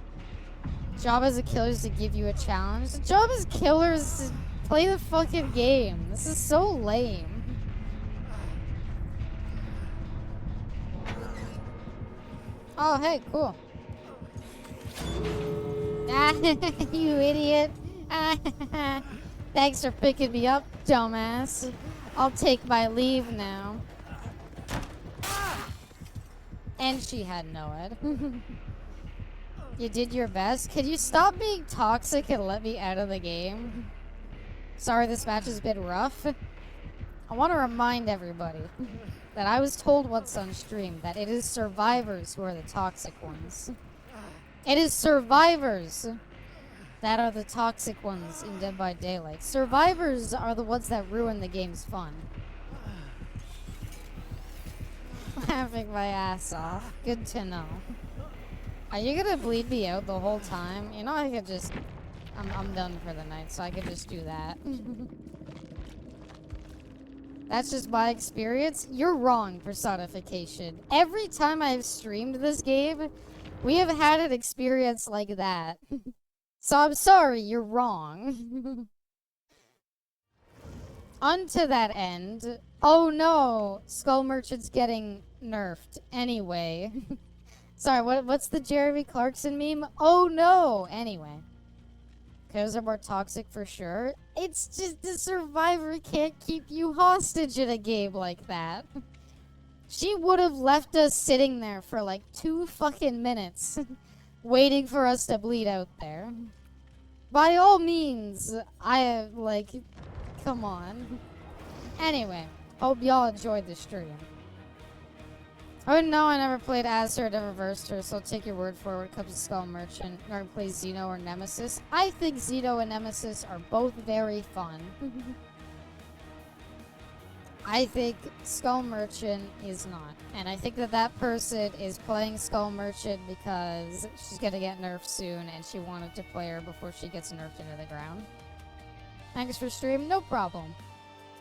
Job as a killer is to give you a challenge. The job as killer is to play the fucking game. This is so lame. Oh, hey, cool. Ah, you idiot. Thanks for picking me up, dumbass. I'll take my leave now. And she had no head. You did your best. Can you stop being toxic and let me out of the game? Sorry this match has been rough. I want to remind everybody that I was told once on stream that it is survivors who are the toxic ones. It is survivors that are the toxic ones in Dead by Daylight. Survivors are the ones that ruin the game's fun. Laughing my ass off. Good to know. Are you gonna bleed me out the whole time? You know, I could just... I'm done for the night, so I could just do that. That's just my experience. You're wrong, personification. Every time I've streamed this game, we have had an experience like that. So I'm sorry, you're wrong. Onto that end. Oh no, Skull Merchant's getting nerfed anyway. Sorry, what's the Jeremy Clarkson meme? Oh no! Anyway. Kills are more toxic for sure. It's just the survivor can't keep you hostage in a game like that. She would have left us sitting there for like 2 fucking minutes, waiting for us to bleed out there. By all means, come on. Anyway, hope y'all enjoyed the stream. Oh no, I never played as her, never versed her, so I'll take your word for it when it comes to Skull Merchant. Or play Xeno or Nemesis. I think Xeno and Nemesis are both very fun. I think Skull Merchant is not. And I think that person is playing Skull Merchant because she's gonna get nerfed soon and she wanted to play her before she gets nerfed into the ground. Thanks for stream, no problem.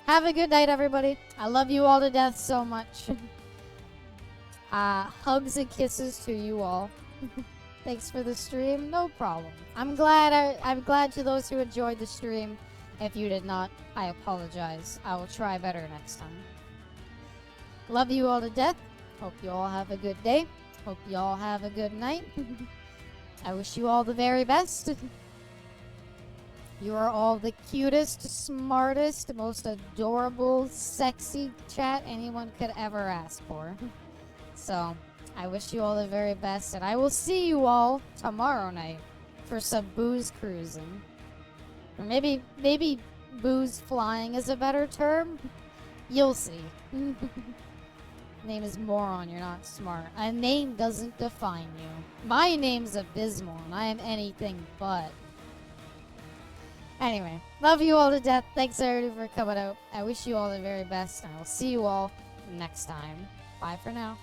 Have a good night, everybody. I love you all to death so much. Hugs and kisses to you all. Thanks for the stream, no problem. I'm glad to those who enjoyed the stream. If you did not, I apologize. I will try better next time. Love you all to death. Hope you all have a good day. Hope you all have a good night. I wish you all the very best. You are all the cutest, smartest, most adorable, sexy chat anyone could ever ask for. So, I wish you all the very best, and I will see you all tomorrow night for some booze cruising. Or maybe booze flying is a better term. You'll see. Name is moron, you're not smart. A name doesn't define you. My name's abysmal, and I am anything but. Anyway, love you all to death. Thanks everybody for coming out. I wish you all the very best, and I will see you all next time. Bye for now.